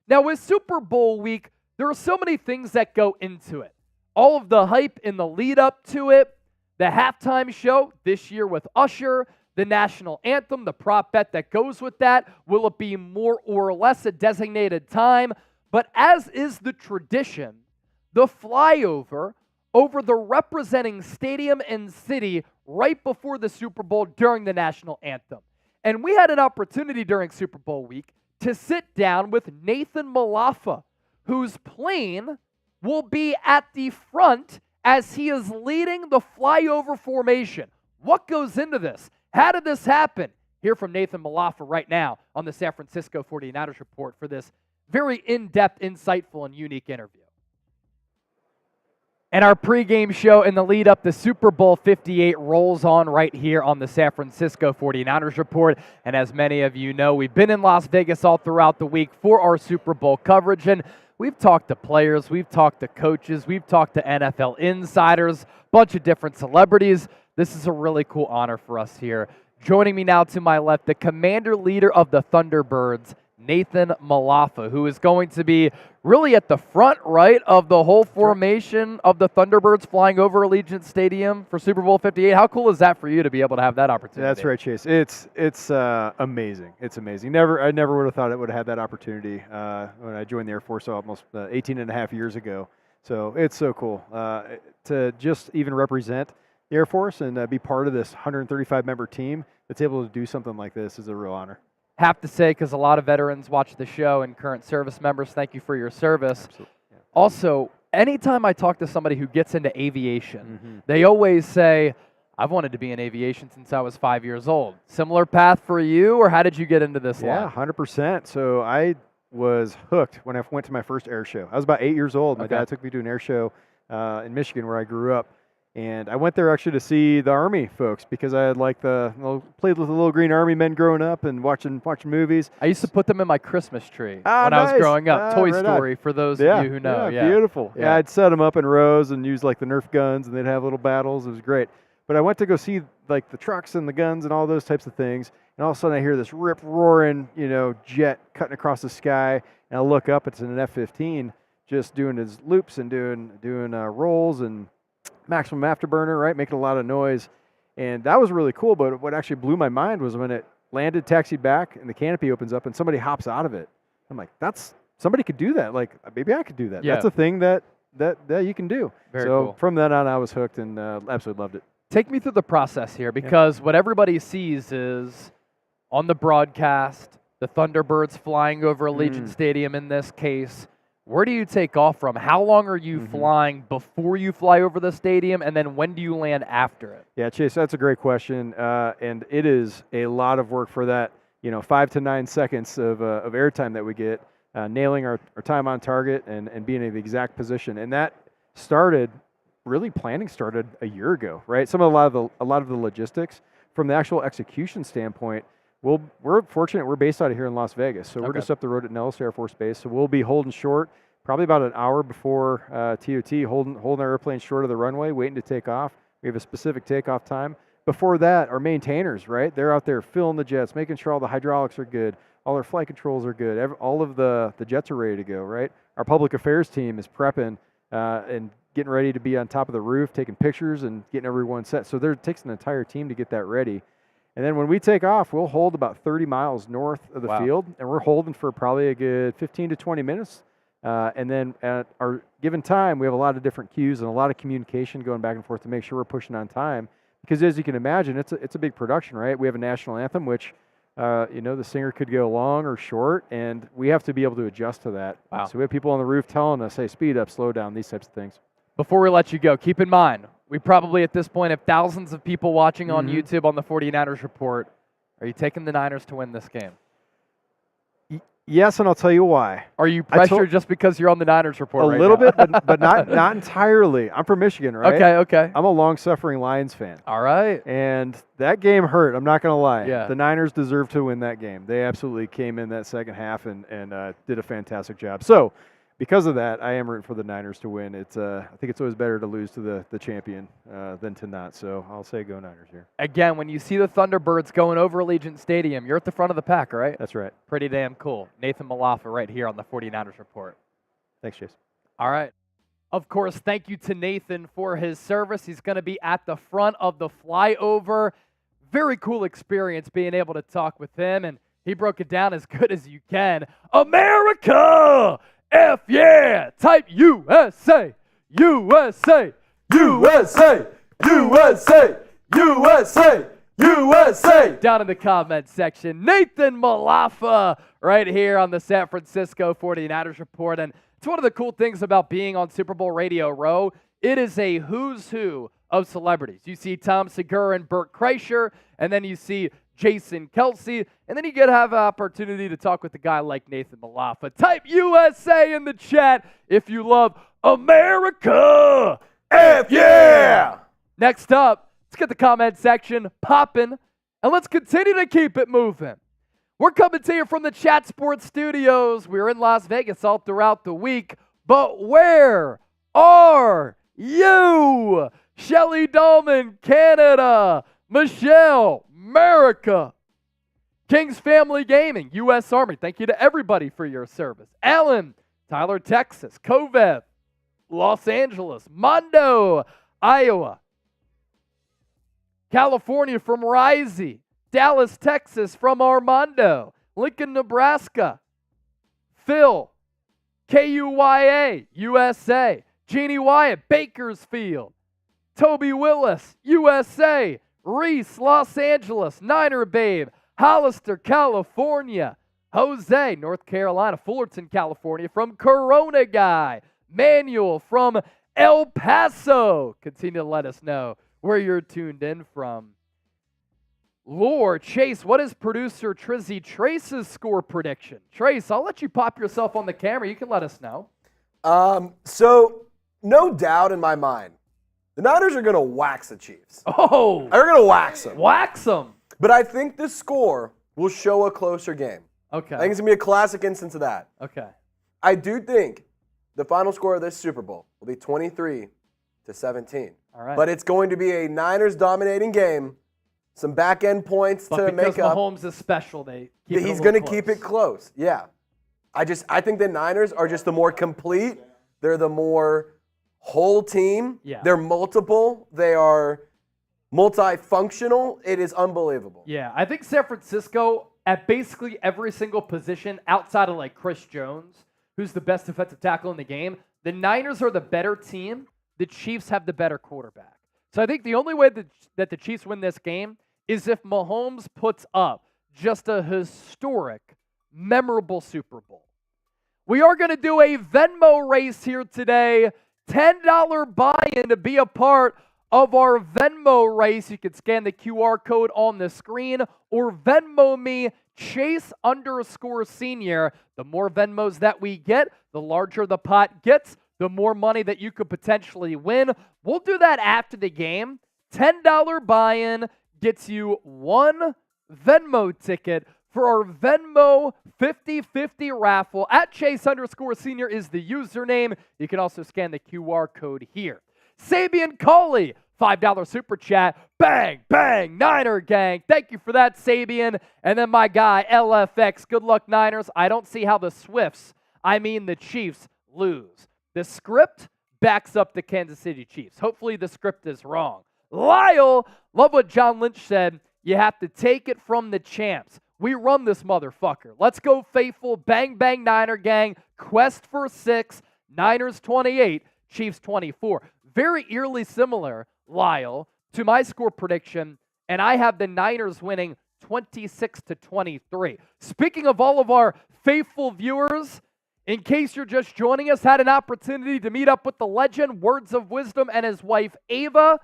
Now, with Super Bowl week, there are so many things that go into it. All of the hype in the lead up to it, the halftime show this year with Usher, the national anthem, the prop bet that goes with that. Will it be more or less a designated time? But as is the tradition, the flyover over the representing stadium and city right before the Super Bowl during the national anthem. And we had an opportunity during Super Bowl week to sit down with Nathan Malafa, whose plane will be at the front as he is leading the flyover formation. What goes into this? How did this happen? Hear from Nathan Malafa right now on the San Francisco 49ers Report for this very in-depth, insightful, and unique interview. And our pregame show in the lead up to Super Bowl 58 rolls on right here on the San Francisco 49ers Report. And as many of you know, we've been in Las Vegas all throughout the week for our Super Bowl coverage. And we've talked to players, we've talked to coaches, we've talked to NFL insiders, a bunch of different celebrities. This is a really cool honor for us here. Joining me now to my left, the commander leader of the Thunderbirds, Nathan Malafa, who is going to be really at the front, right, of the whole formation of the Thunderbirds flying over Allegiant Stadium for Super Bowl 58. How cool is that for you to be able to have that opportunity? That's right, Chase. It's amazing. It's amazing. I never would have thought I would have had that opportunity when I joined the Air Force almost 18 and a half years ago. So it's so cool to just even represent the Air Force and be part of this 135-member team that's able to do something like this is a real honor. Have to say, because a lot of veterans watch the show and current service members, thank you for your service. Absolutely. Yeah. Also, anytime I talk to somebody who gets into aviation, they always say, I've wanted to be in aviation since I was 5 years old. Similar path for you, or how did you get into this line? Yeah, 100%. So I was hooked when I went to my first air show. I was about 8 years old. My dad took me to an air show in Michigan where I grew up. And I went there actually to see the Army folks because I had played with the little green Army men growing up and watching movies. I used to put them in my Christmas tree when I was growing up. Toy Story for those of you who know. Yeah, beautiful. Yeah, I'd set them up in rows and use the Nerf guns and they'd have little battles. It was great. But I went to go see the trucks and the guns and all those types of things. And all of a sudden I hear this rip-roaring, jet cutting across the sky. And I look up, it's an F-15 just doing his loops and doing rolls and maximum afterburner, right, making a lot of noise. And that was really cool, but what actually blew my mind was when it landed, taxied back, and the canopy opens up and somebody hops out of it. I'm like, somebody could do that. Like, maybe I could do that. Yeah. That's a thing that you can do. Very so cool. from then on, I was hooked and absolutely loved it. Take me through the process here, because what everybody sees is on the broadcast, the Thunderbirds flying over Allegiant Stadium in this case. Where do you take off from? How long are you flying before you fly over the stadium, and then when do you land after it? Yeah, Chase, that's a great question, and it is a lot of work for that, 5 to 9 seconds of airtime that we get, nailing our time on target and being in the exact position. And that planning started a year ago, right? A lot of the logistics from the actual execution standpoint. We're fortunate. We're based out of here in Las Vegas, so we're just up the road at Nellis Air Force Base. So we'll be holding short, probably about an hour before TOT, holding our airplane short of the runway, waiting to take off. We have a specific takeoff time. Before that, our maintainers, right? They're out there filling the jets, making sure all the hydraulics are good, all our flight controls are good, all of the jets are ready to go, right? Our public affairs team is prepping and getting ready to be on top of the roof, taking pictures and getting everyone set. So it takes an entire team to get that ready. And then when we take off, we'll hold about 30 miles north of the field, and we're holding for probably a good 15 to 20 minutes. And then at our given time, we have a lot of different cues and a lot of communication going back and forth to make sure we're pushing on time. Because as you can imagine, it's a big production, right? We have a national anthem, which, the singer could go long or short, and we have to be able to adjust to that. Wow. So we have people on the roof telling us, hey, speed up, slow down, these types of things. Before we let you go, keep in mind, we probably at this point have thousands of people watching on YouTube on the 49ers Report. Are you taking the Niners to win this game? Yes, and I'll tell you why. Are you pressured just because you're on the Niners Report right now? A little bit, but not entirely. I'm from Michigan, right? Okay. I'm a long-suffering Lions fan. All right. And that game hurt. I'm not going to lie. Yeah. The Niners deserve to win that game. They absolutely came in that second half and did a fantastic job. So, because of that, I am rooting for the Niners to win. I think it's always better to lose to the champion than to not. So I'll say go Niners here. Again, when you see the Thunderbirds going over Allegiant Stadium, you're at the front of the pack, right? That's right. Pretty damn cool. Nathan Malafa right here on the 49ers Report. Thanks, Chase. All right. Of course, thank you to Nathan for his service. He's going to be at the front of the flyover. Very cool experience being able to talk with him, and he broke it down as good as you can. America! F yeah! Type USA! USA! USA! USA! USA! USA! Down in the comment section, Nathan Malafa right here on the San Francisco 49ers Report. And it's one of the cool things about being on Super Bowl Radio Row. It is a who's who of celebrities. You see Tom Segura and Burt Kreischer, and then you see Jason Kelce, and then you get to have an opportunity to talk with a guy like Nathan Malafa. Type USA in the chat if you love America. F yeah! Next up, let's get the comment section popping, and let's continue to keep it moving. We're coming to you from the Chat Sports Studios. We're in Las Vegas all throughout the week, but where are you? Shelly Dahlman, Canada. Michelle, America. Kings Family Gaming, U.S. Army. Thank you to everybody for your service. Alan, Tyler, Texas. Kovev, Los Angeles. Mondo, Iowa. California from Risey. Dallas, Texas from Armando. Lincoln, Nebraska. Phil, KUYA, USA. Jeannie Wyatt, Bakersfield. Toby Willis, USA. Reese, Los Angeles. Niner Babe, Hollister, California. Jose, North Carolina. Fullerton, California. From Corona Guy. Manuel from El Paso. Continue to let us know where you're tuned in from. Lord, Chase, what is producer Trizzy Trace's score prediction? Trace, I'll let you pop yourself on the camera. You can let us know. So, no doubt in my mind, the Niners are going to wax the Chiefs. Oh! They're going to wax them. Wax them! But I think the score will show a closer game. Okay. I think it's going to be a classic instance of that. Okay. I do think the final score of this Super Bowl will be 23-17. All right. But it's going to be a Niners dominating game. Some back-end points to make up. Because Mahomes is special, he's going to keep it close. Yeah. I think the Niners are just the more complete. They're the more whole team. Yeah. They're multiple. They are multifunctional, it is unbelievable. Yeah, I think San Francisco, at basically every single position outside of like Chris Jones, who's the best defensive tackle in the game, the Niners are the better team. The Chiefs have the better quarterback. So I think the only way that the Chiefs win this game is if Mahomes puts up just a historic, memorable Super Bowl. We are going to do a Venmo race here today. $10 buy-in to be a part of our Venmo race. You can scan the QR code on the screen or Venmo me, Chase_Senior. The more Venmos that we get, the larger the pot gets, the more money that you could potentially win. We'll do that after the game. $10 buy-in gets you one Venmo ticket for our Venmo 50/50 raffle. At Chase_Senior is the username. You can also scan the QR code here. Sabian Cauley, $5 super chat. Bang, bang, Niner gang. Thank you for that, Sabian. And then my guy, LFX. Good luck, Niners. I don't see how the Swifts, the Chiefs, lose. The script backs up the Kansas City Chiefs. Hopefully the script is wrong. Lyle, love what John Lynch said. You have to take it from the champs. We run this motherfucker. Let's go, faithful. Bang, bang, Niner gang. Quest for 6. Niners 28. Chiefs 24. Very eerily similar, Lyle, to my score prediction, and I have the Niners winning 26-23. Speaking of all of our faithful viewers, in case you're just joining us, had an opportunity to meet up with the legend, Words of Wisdom, and his wife, Ava.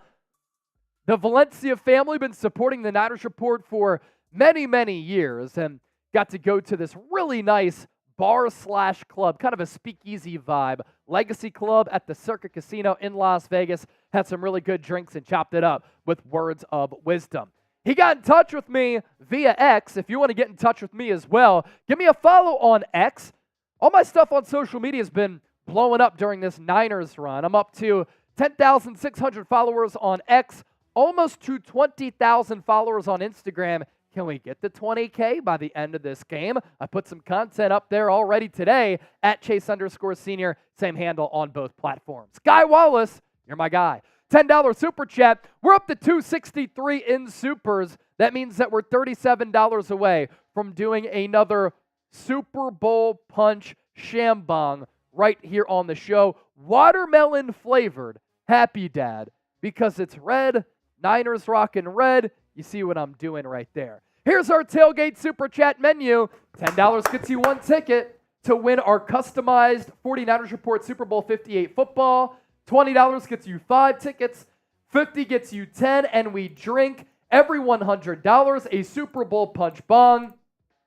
The Valencia family been supporting the Niners Report for many, many years and got to go to this really nice bar/club, kind of a speakeasy vibe, Legacy Club at the Circuit Casino in Las Vegas. Had some really good drinks and chopped it up with Words of Wisdom. He got in touch with me via X. If you want to get in touch with me as well, give me a follow on X. All my stuff on social media has been blowing up during this Niners run. I'm up to 10,600 followers on X, almost to 20,000 followers on Instagram. Can we get to 20K by the end of this game? I put some content up there already today at Chase_Senior. Same handle on both platforms. Guy Wallace, you're my guy. $10 super chat. We're up to 263 in supers. That means that we're $37 away from doing another Super Bowl punch shambong right here on the show. Watermelon flavored Happy Dad because it's red. Niners rockin' red. You see what I'm doing right there. Here's our tailgate super chat menu. $10 gets you one ticket to win our customized 49ers Report Super Bowl 58 football. $20 gets you 5 tickets. $50 gets you 10, and we drink every $100 a Super Bowl punch bong.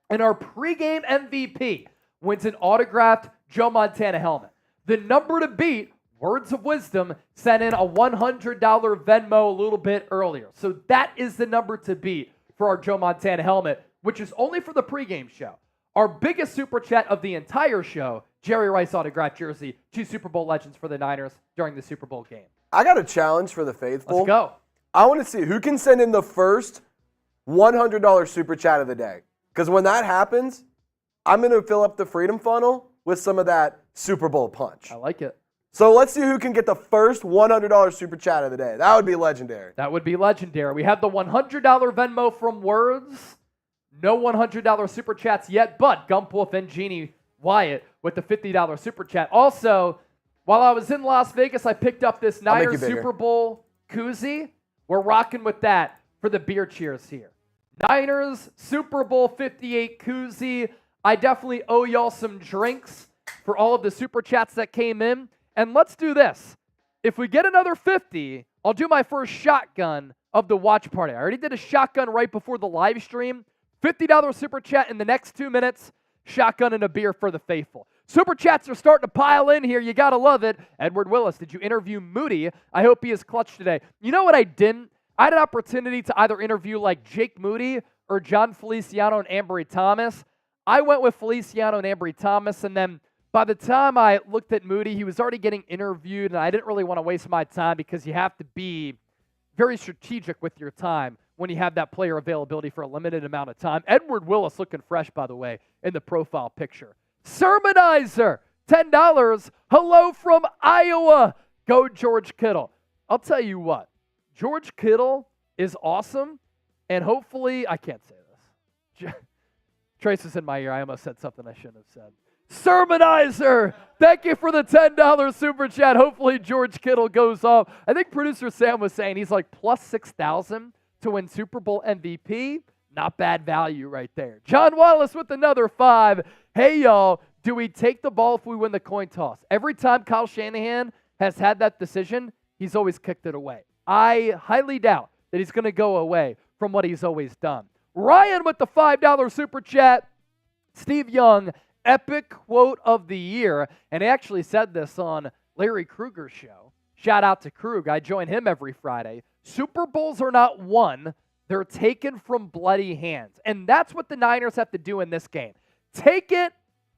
And our pregame MVP wins an autographed Joe Montana helmet. The number to beat, Words of Wisdom, sent in a $100 Venmo a little bit earlier. So that is the number to beat for our Joe Montana helmet, which is only for the pregame show. Our biggest super chat of the entire show, Jerry Rice autographed jersey, 2 Super Bowl legends for the Niners during the Super Bowl game. I got a challenge for the faithful. Let's go. I want to see who can send in the first $100 super chat of the day. Because when that happens, I'm going to fill up the Freedom Funnel with some of that Super Bowl punch. I like it. So let's see who can get the first $100 super chat of the day. That would be legendary. That would be legendary. We have the $100 Venmo from Words. No $100 super chats yet, but Gumpwolf and Jeannie Wyatt with the $50 super chat. Also, while I was in Las Vegas, I picked up this Niners Super Bowl koozie. We're rocking with that for the beer cheers here. Niners Super Bowl 58 koozie. I definitely owe y'all some drinks for all of the super chats that came in. And let's do this. If we get another 50, I'll do my first shotgun of the watch party. I already did a shotgun right before the live stream. $50 super chat in the next 2 minutes. Shotgun and a beer for the faithful. Super chats are starting to pile in here. You got to love it. Edward Willis, did you interview Moody? I hope he is clutch today. You know what I didn't? I had an opportunity to either interview like Jake Moody or John Feliciano and Ambry Thomas. I went with Feliciano and Ambry Thomas, and then by the time I looked at Moody, he was already getting interviewed, and I didn't really want to waste my time because you have to be very strategic with your time when you have that player availability for a limited amount of time. Edward Willis looking fresh, by the way, in the profile picture. Sermonizer, $10. Hello from Iowa. Go George Kittle. I'll tell you what, George Kittle is awesome, and hopefully, I can't say this. Trace is in my ear. I almost said something I shouldn't have said. Sermonizer, thank you for the $10 super chat. Hopefully George Kittle goes off. I think producer Sam was saying he's like plus 6,000 to win Super Bowl MVP. Not bad value right there. John Wallace with another 5. Hey, y'all, do we take the ball if we win the coin toss? Every time Kyle Shanahan has had that decision, he's always kicked it away. I highly doubt that he's going to go away from what he's always done. Ryan with the $5 super chat. Steve Young, epic quote of the year. And he actually said this on Larry Krueger's show. Shout out to Krug. I join him every Friday. Super Bowls are not won. They're taken from bloody hands. And that's what the Niners have to do in this game. Take it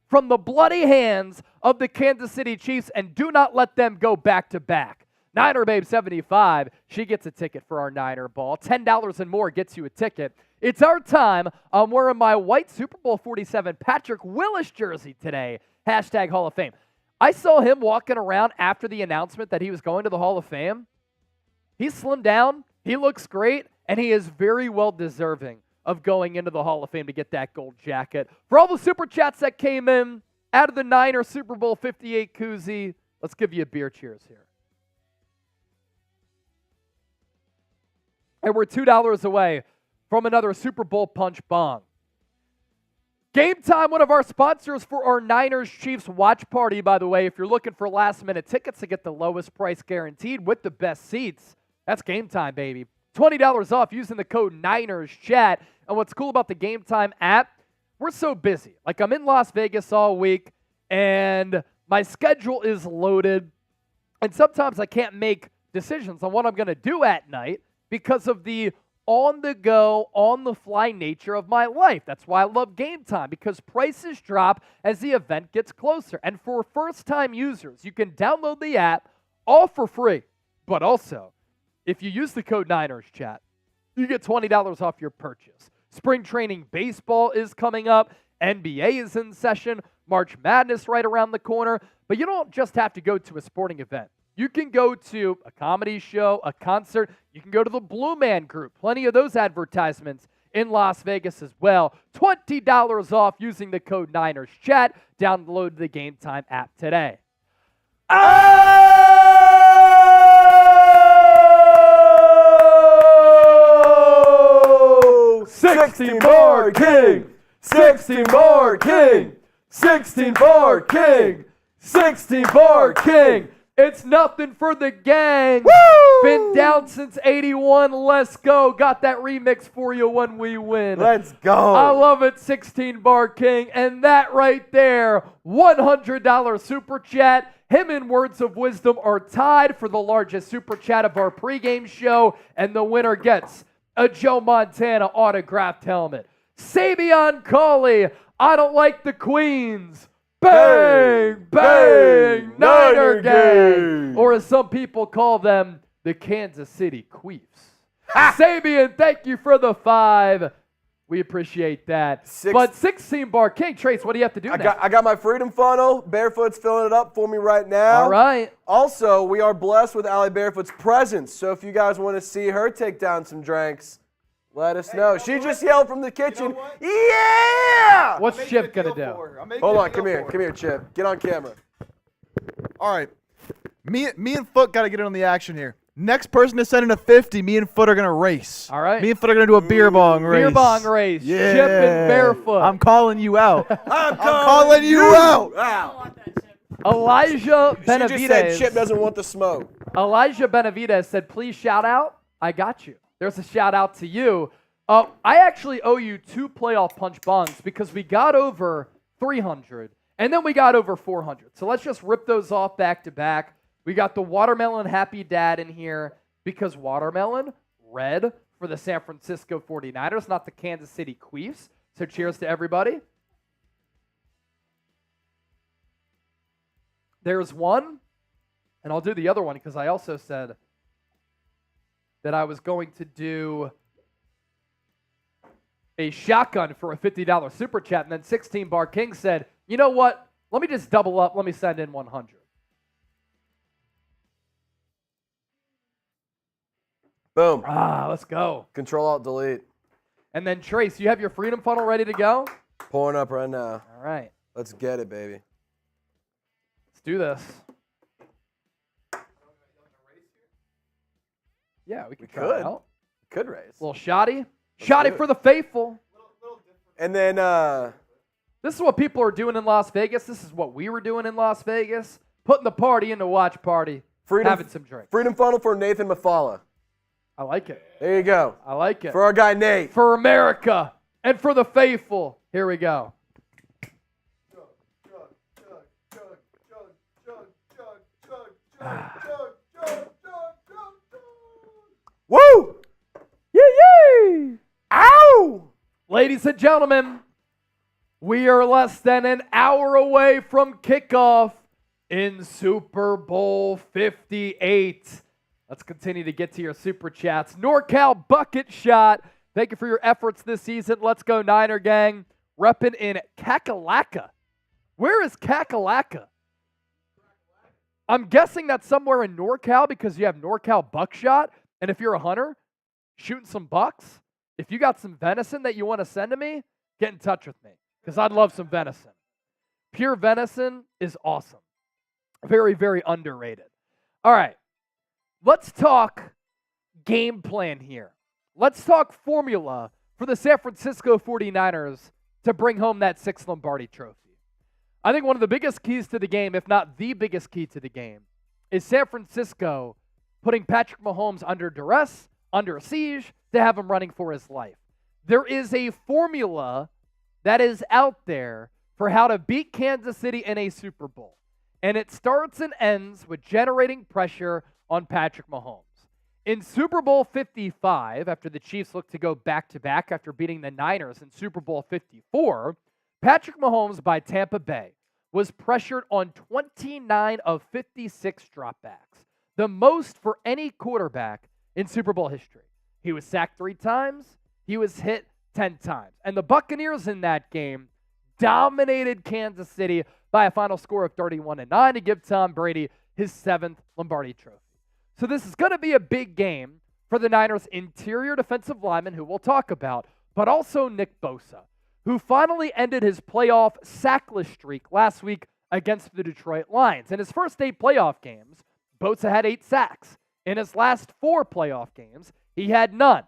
from the bloody hands of the Kansas City Chiefs and do not let them go back to back. Niner Babe 75, she gets a ticket for our Niner Ball. $10 and more gets you a ticket. It's our time. I'm wearing my white Super Bowl 47 Patrick Willis jersey today. Hashtag Hall of Fame. I saw him walking around after the announcement that he was going to the Hall of Fame. He's slimmed down. He looks great, and he is very well deserving of going into the Hall of Fame to get that gold jacket. For all the super chats that came in, out of the Niner Super Bowl 58 koozie, let's give you a beer cheers here. And we're $2 away from another Super Bowl punch bong. Game Time, one of our sponsors for our Niners-Chiefs watch party, by the way. If you're looking for last-minute tickets to get the lowest price guaranteed with the best seats, that's Game Time, baby. $20 off using the code NINERSCHAT. And what's cool about the Game Time app, we're so busy. Like, I'm in Las Vegas all week, and my schedule is loaded. And sometimes I can't make decisions on what I'm going to do at night because of the on-the-go, on-the-fly nature of my life. That's why I love Game Time, because prices drop as the event gets closer. And for first-time users, you can download the app all for free. But also, if you use the code NINERSCHAT, you get $20 off your purchase. Spring training baseball is coming up. NBA is in session. March Madness right around the corner. But you don't just have to go to a sporting event. You can go to a comedy show, a concert. You can go to the Blue Man Group. Plenty of those advertisements in Las Vegas as well. $20 off using the code NINERSCHAT. Download the Game Time app today. 16 bar king, 16 bar king, 16 bar king, 16 bar king. It's nothing for the gang. Woo! Been down since 81. Let's go. Got that remix for you when we win. Let's go. I love it, 16 Bar King. And that right there, $100 super chat. Him and Words of Wisdom are tied for the largest super chat of our pregame show. And the winner gets a Joe Montana autographed helmet. Sabian Cauley, I don't like the Queens. Bang, bang, Niner gang. Or as some people call them, the Kansas City Queefs. Sabian, thank you for the 5. We appreciate that. But 16 Bar King, Trace, what do you have to do now? I got my Freedom Funnel. Barefoot's filling it up for me right now. All right. Also, we are blessed with Allie Barefoot's presence. So if you guys want to see her take down some drinks, let us know. She just yelled from the kitchen, yeah! What's Chip going to do? Hold on, come here, Chip. Get on camera. All right. Me and Foot got to get in on the action here. Next person to send in a 50, me and Foot are going to race. All right. Me and Foot are going to do a beer bong race. Beer bong race. Yeah. Chip and Barefoot. I'm calling you out. I'm calling you out. Wow. Elijah She Benavidez. just said Chip doesn't want the smoke. Elijah Benavidez said, please shout out. I got you. There's a shout out to you. I actually owe you 2 playoff punch bongs because we got over 300 and then we got over 400. So let's just rip those off back to back. We got the Watermelon Happy Dad in here because watermelon, red for the San Francisco 49ers, not the Kansas City Queefs. So cheers to everybody. There's one, and I'll do the other one because I also said that I was going to do a shotgun for a $50 super chat, and then 16 Bar King said, you know what? Let me just double up. Let me send in 100. Boom. Let's go. Control-Alt-Delete. And then, Trace, you have your Freedom Funnel ready to go? Pouring up right now. All right. Let's get it, baby. Let's do this. Yeah, we could try it out. Could raise. A little shoddy. Shoddy for the faithful. And then this is what people are doing in Las Vegas. This is what we were doing in Las Vegas. Putting the party into watch party. Having some drinks. Freedom Funnel for Nathan Mafala. I like it. There you go. I like it. For our guy Nate. For America and for the faithful. Here we go. Woo! Yee! Ow! Ladies and gentlemen, we are less than an hour away from kickoff in Super Bowl 58. Let's continue to get to your super chats. NorCal Bucket Shot. Thank you for your efforts this season. Let's go Niner gang. Repping in Kakalaka. Where is Kakalaka? I'm guessing that's somewhere in NorCal because you have NorCal Buckshot. And if you're a hunter, shooting some bucks, if you got some venison that you want to send to me, get in touch with me because I'd love some venison. Pure venison is awesome. Very, very underrated. All right. Let's talk game plan here. Let's talk formula for the San Francisco 49ers to bring home that 6th Lombardi Trophy. I think one of the biggest keys to the game, if not the biggest key to the game, is San Francisco putting Patrick Mahomes under duress, under siege, to have him running for his life. There is a formula that is out there for how to beat Kansas City in a Super Bowl. And it starts and ends with generating pressure on Patrick Mahomes. In Super Bowl 55, after the Chiefs looked to go back-to-back after beating the Niners in Super Bowl 54, Patrick Mahomes by Tampa Bay was pressured on 29 of 56 dropbacks, the most for any quarterback in Super Bowl history. He was sacked 3 times. He was hit 10 times. And the Buccaneers in that game dominated Kansas City by a final score of 31-9 to give Tom Brady his 7th Lombardi Trophy. So this is going to be a big game for the Niners' interior defensive lineman, who we'll talk about, but also Nick Bosa, who finally ended his playoff sackless streak last week against the Detroit Lions. In his first 8 playoff games, Bosa had 8 sacks. In his last 4 playoff games, he had none.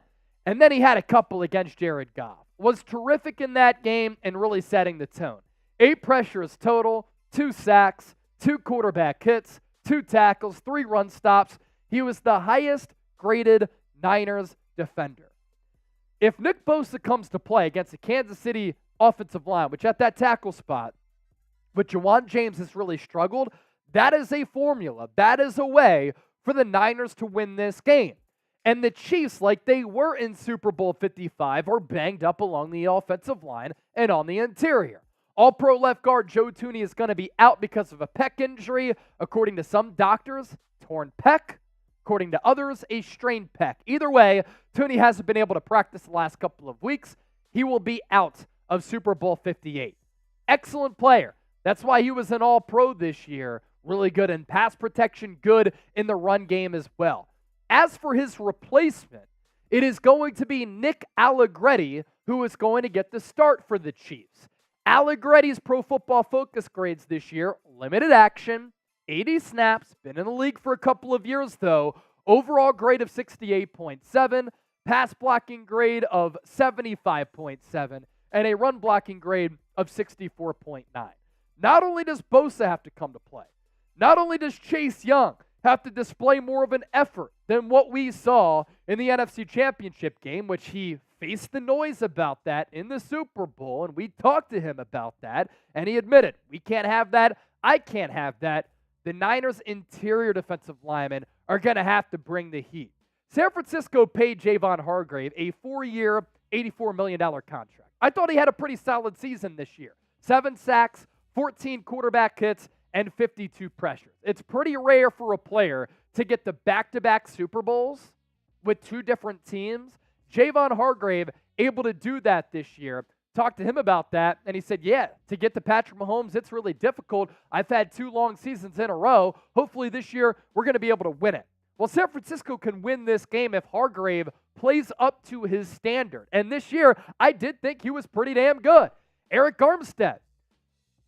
And then he had a couple against Jared Goff. Was terrific in that game and really setting the tone. 8 pressures total, 2 sacks, 2 quarterback hits, 2 tackles, 3 run stops. He was the highest graded Niners defender. If Nick Bosa comes to play against the Kansas City offensive line, which at that tackle spot, with Jawan James has really struggled, that is a formula. That is a way for the Niners to win this game. And the Chiefs, like they were in Super Bowl 55, are banged up along the offensive line and on the interior. All-pro left guard Joe Thuney is going to be out because of a pec injury. According to some doctors, torn pec. According to others, a strained pec. Either way, Thuney hasn't been able to practice the last couple of weeks. He will be out of Super Bowl 58. Excellent player. That's why he was an all-pro this year. Really good in pass protection, good in the run game as well. As for his replacement, it is going to be Nick Allegretti who is going to get the start for the Chiefs. Allegretti's Pro Football Focus grades this year, limited action, 80 snaps, been in the league for a couple of years though, overall grade of 68.7, pass blocking grade of 75.7, and a run blocking grade of 64.9. Not only does Bosa have to come to play, not only does Chase Young have to display more of an effort than what we saw in the NFC Championship game, which he faced the noise about that in the Super Bowl, and we talked to him about that, and he admitted, we can't have that, I can't have that. The Niners' interior defensive linemen are going to have to bring the heat. San Francisco paid Javon Hargrave a 4-year, $84 million contract. I thought he had a pretty solid season this year. 7 sacks, 14 quarterback hits, and 52 pressures. It's pretty rare for a player to get the back-to-back Super Bowls with 2 different teams. Javon Hargrave able to do that this year. Talked to him about that, and he said, yeah, to get to Patrick Mahomes, it's really difficult. I've had 2 long seasons in a row. Hopefully this year we're going to be able to win it. Well, San Francisco can win this game if Hargrave plays up to his standard. And this year, I did think he was pretty damn good. Eric Armstead,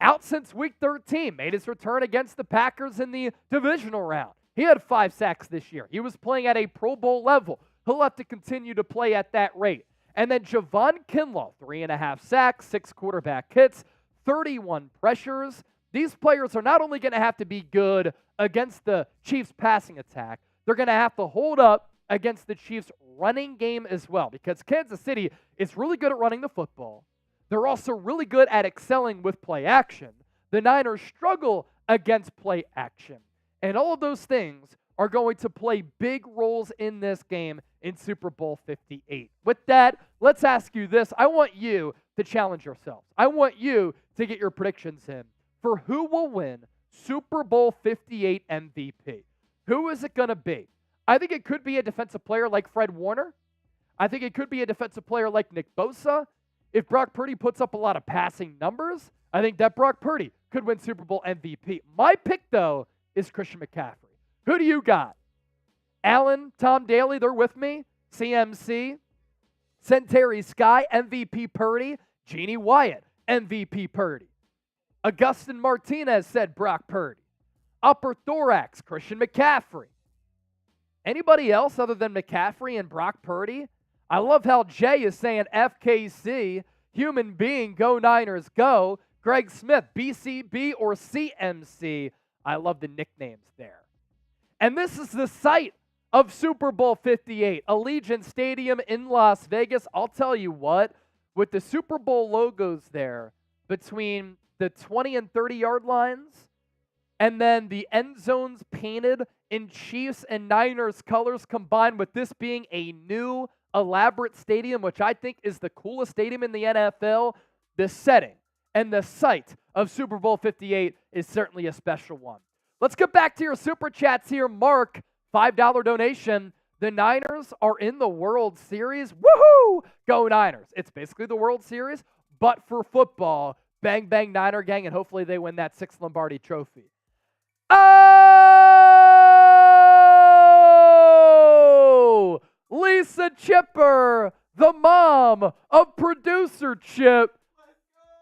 out since week 13, made his return against the Packers in the divisional round. He had 5 sacks this year. He was playing at a Pro Bowl level. He'll have to continue to play at that rate. And then Javon Kinlaw, 3.5 sacks, 6 quarterback hits, 31 pressures. These players are not only going to have to be good against the Chiefs' passing attack, they're going to have to hold up against the Chiefs' running game as well, because Kansas City is really good at running the football. They're also really good at excelling with play action. The Niners struggle against play action. And all of those things are going to play big roles in this game in Super Bowl 58. With that, let's ask you this. I want you to challenge yourselves. I want you to get your predictions in for who will win Super Bowl 58 MVP. Who is it going to be? I think it could be a defensive player like Fred Warner. I think it could be a defensive player like Nick Bosa. If Brock Purdy puts up a lot of passing numbers, I think that Brock Purdy could win Super Bowl MVP. My pick, though, is Christian McCaffrey. Who do you got? Allen, Tom Daly, they're with me. CMC, Centeri Sky, MVP Purdy. Jeannie Wyatt, MVP Purdy. Augustin Martinez said Brock Purdy. Upper thorax, Christian McCaffrey. Anybody else other than McCaffrey and Brock Purdy? I love how Jay is saying FKC, human being, go Niners, go. Greg Smith, BCB or CMC. I love the nicknames there. And this is the site of Super Bowl 58, Allegiant Stadium in Las Vegas. I'll tell you what, with the Super Bowl logos there between the 20 and 30-yard lines, and then the end zones painted in Chiefs and Niners colors, combined with this being a new elaborate stadium, which I think is the coolest stadium in the NFL, the setting and the site of Super Bowl 58 is certainly a special one. Let's get back to your Super Chats here. Mark, $5 donation. The Niners are in the World Series. Woohoo! Go Niners. It's basically the World Series, but for football. Bang, bang, Niner gang, and hopefully they win that 6th Lombardi Trophy. Oh! Lisa Chipper, the mom of producer Chip.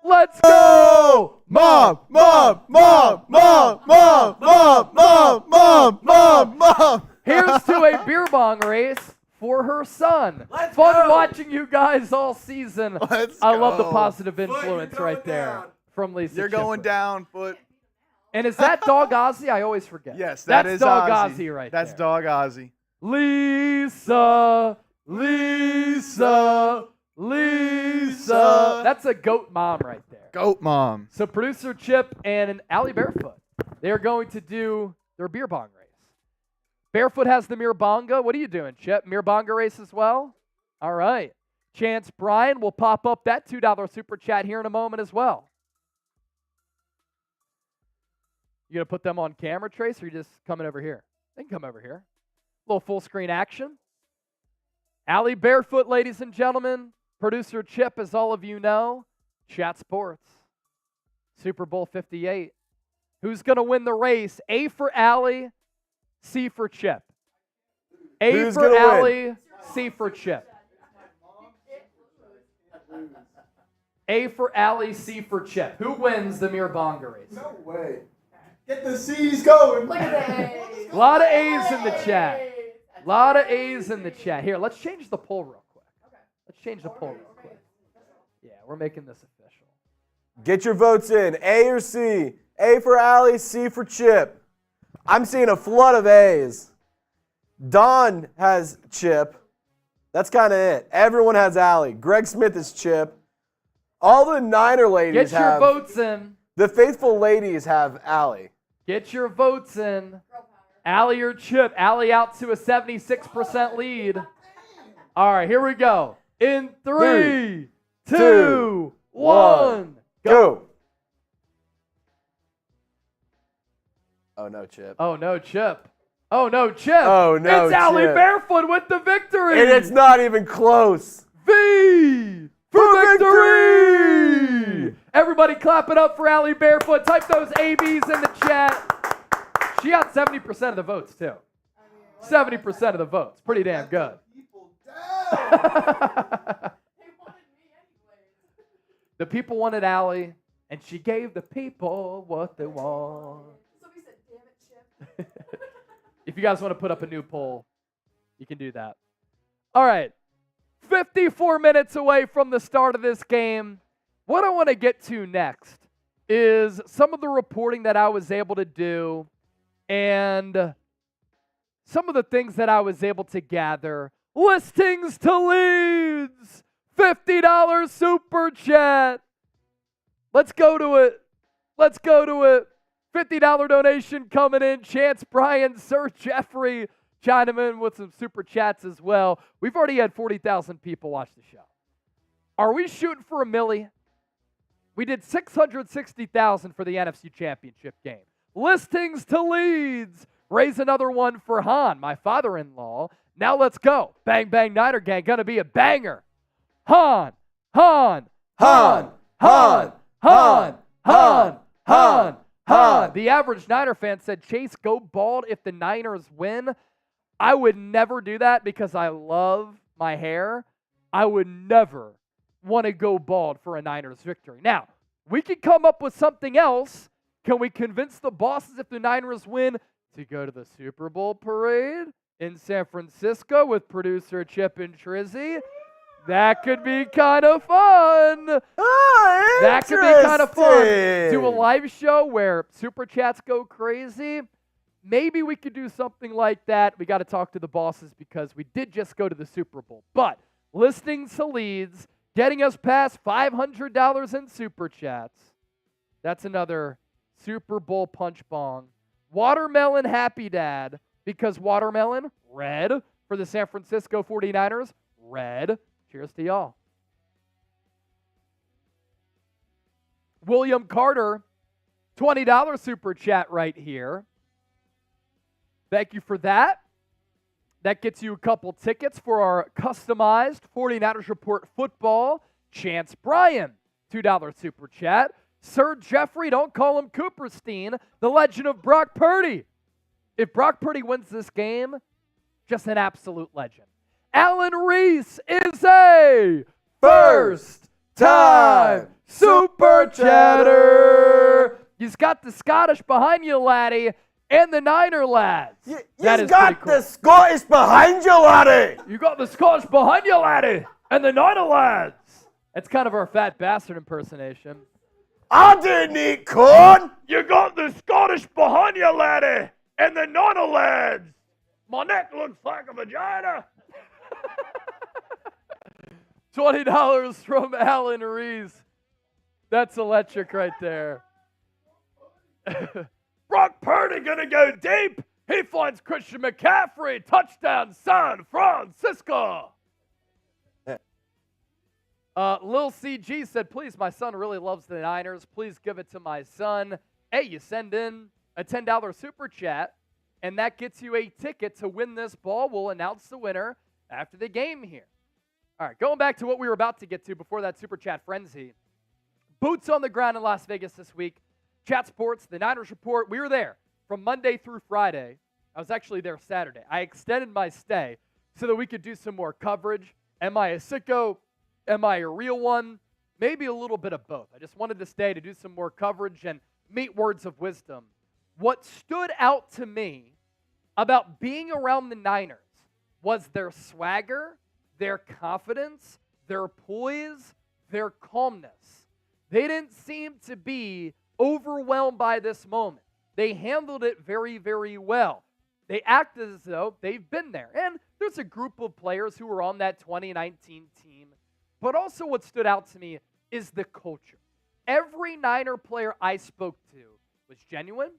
Let's go! Mom! Here's to a beer bong race for her son. Fun watching you guys all season. I love the positive influence right there from Lisa You're Chipper. going down, Foot. And is that Dog Ozzy? I always forget. Yes, that's is Dog Ozzy. Ozzy right That's there. Dog Ozzy. Lisa. That's a goat mom right there. Goat mom. So producer Chip and Allie Barefoot, they are going to do their beer bong race. Barefoot has the Mirabonga. What are you doing, Chip? Mirabonga race as well? All right. Chance Bryan will pop up that $2 super chat here in a moment as well. You going to put them on camera, Trace, or are you just coming over here? They can come over here. A little full screen action. Allie Barefoot, ladies and gentlemen. Producer Chip, as all of you know. Chat Sports. Super Bowl 58. Who's going to win the race? A for Allie, C for Chip. Who's for gonna Allie, win? C for Chip. A for Allie, C for Chip. Who wins the Mirabonga race? No way. Get the C's going. Look at that. A lot of A's in the chat. A lot of A's in the chat. Here, let's change the poll real quick. Let's change the poll real quick. Yeah, we're making this official. Get your votes in. A or C? A for Allie, C for Chip. I'm seeing a flood of A's. Don has Chip. That's kind of it. Everyone has Allie. Greg Smith is Chip. All the Niner ladies Get your votes in. The faithful ladies have Allie. Get your votes in. Allie or Chip. Allie out to a 76% lead. All right, here we go. In 3, 2, 1, go. Oh, no, Chip. Oh, no, Chip. Oh, no, Chip. Oh, no, It's Allie Chip. Barefoot with the victory. And it's not even close. V for victory. Everybody clap it up for Allie Barefoot. Type those ABs in the chat. She got 70% of the votes, too. 70% of the votes. Pretty damn good. The people wanted Allie, and she gave the people what they want. Somebody said, damn it, Chip. If you guys want to put up a new poll, you can do that. All right. 54 minutes away from the start of this game. What I want to get to next is some of the reporting that I was able to do and some of the things that I was able to gather. Listings to leads. $50 super chat. Let's go to it. Let's go to it. $50 donation coming in. Chance Bryan, Sir Jeffrey chiming in with some super chats as well. We've already had 40,000 people watch the show. Are we shooting for a milli? We did 660,000 for the NFC Championship game. Listings to leads. Raise another one for Han, my father-in-law. Now let's go. Bang, bang, Niner gang. Gonna be a banger. Han, Han, Han, Han, Han, Han, Han, Han. The average Niner fan said, Chase, go bald if the Niners win. I would never do that because I love my hair. I would never want to go bald for a Niners victory. Now, we could come up with something else. Can we convince the bosses if the Niners win to go to the Super Bowl parade in San Francisco with producer Chip and Trizzy? That could be kind of fun. Oh, that could be kind of fun. Do a live show where super chats go crazy. Maybe we could do something like that. We got to talk to the bosses because we did just go to the Super Bowl. But listings to leads, getting us past $500 in super chats. That's another Super Bowl punch bong. Watermelon happy dad, because watermelon, red for the San Francisco 49ers, red. Cheers to y'all. William Carter, $20 super chat right here. Thank you for that. That gets you a couple tickets for our customized 49ers Report football. Chance Bryan, $2 super chat. Sir Jeffrey, don't call him Cooperstein, the legend of Brock Purdy. If Brock Purdy wins this game, just an absolute legend. Alan Reese is a first-time super chatter. He's got the Scottish behind you, laddie, and the Niner lads. You got cool. The Scottish behind you, laddie. You got the Scottish behind you, laddie, and the Niner lads. That's kind of our fat bastard impersonation. I didn't eat corn. You got the Scottish behind you, laddie, and the Niner lads. My neck looks like a vagina. $20 from Alan Reese. That's electric right there. Brock Purdy gonna go deep. He finds Christian McCaffrey. Touchdown, San Francisco. Lil CG said, please, my son really loves the Niners. Please give it to my son. Hey, you send in a $10 super chat, and that gets you a ticket to win this ball. We'll announce the winner after the game here. All right, going back to what we were about to get to before that super chat frenzy. Boots on the ground in Las Vegas this week. Chat Sports, the Niners Report. We were there from Monday through Friday. I was actually there Saturday. I extended my stay so that we could do some more coverage. Am I a sicko? Am I a real one? Maybe a little bit of both. I just wanted to stay to do some more coverage and meet words of wisdom. What stood out to me about being around the Niners was their swagger, their confidence, their poise, their calmness. They didn't seem to be overwhelmed by this moment. They handled it very, very well. They acted as though they've been there. And there's a group of players who were on that 2019 team. But also what stood out to me is the culture. Every Niner player I spoke to was genuine,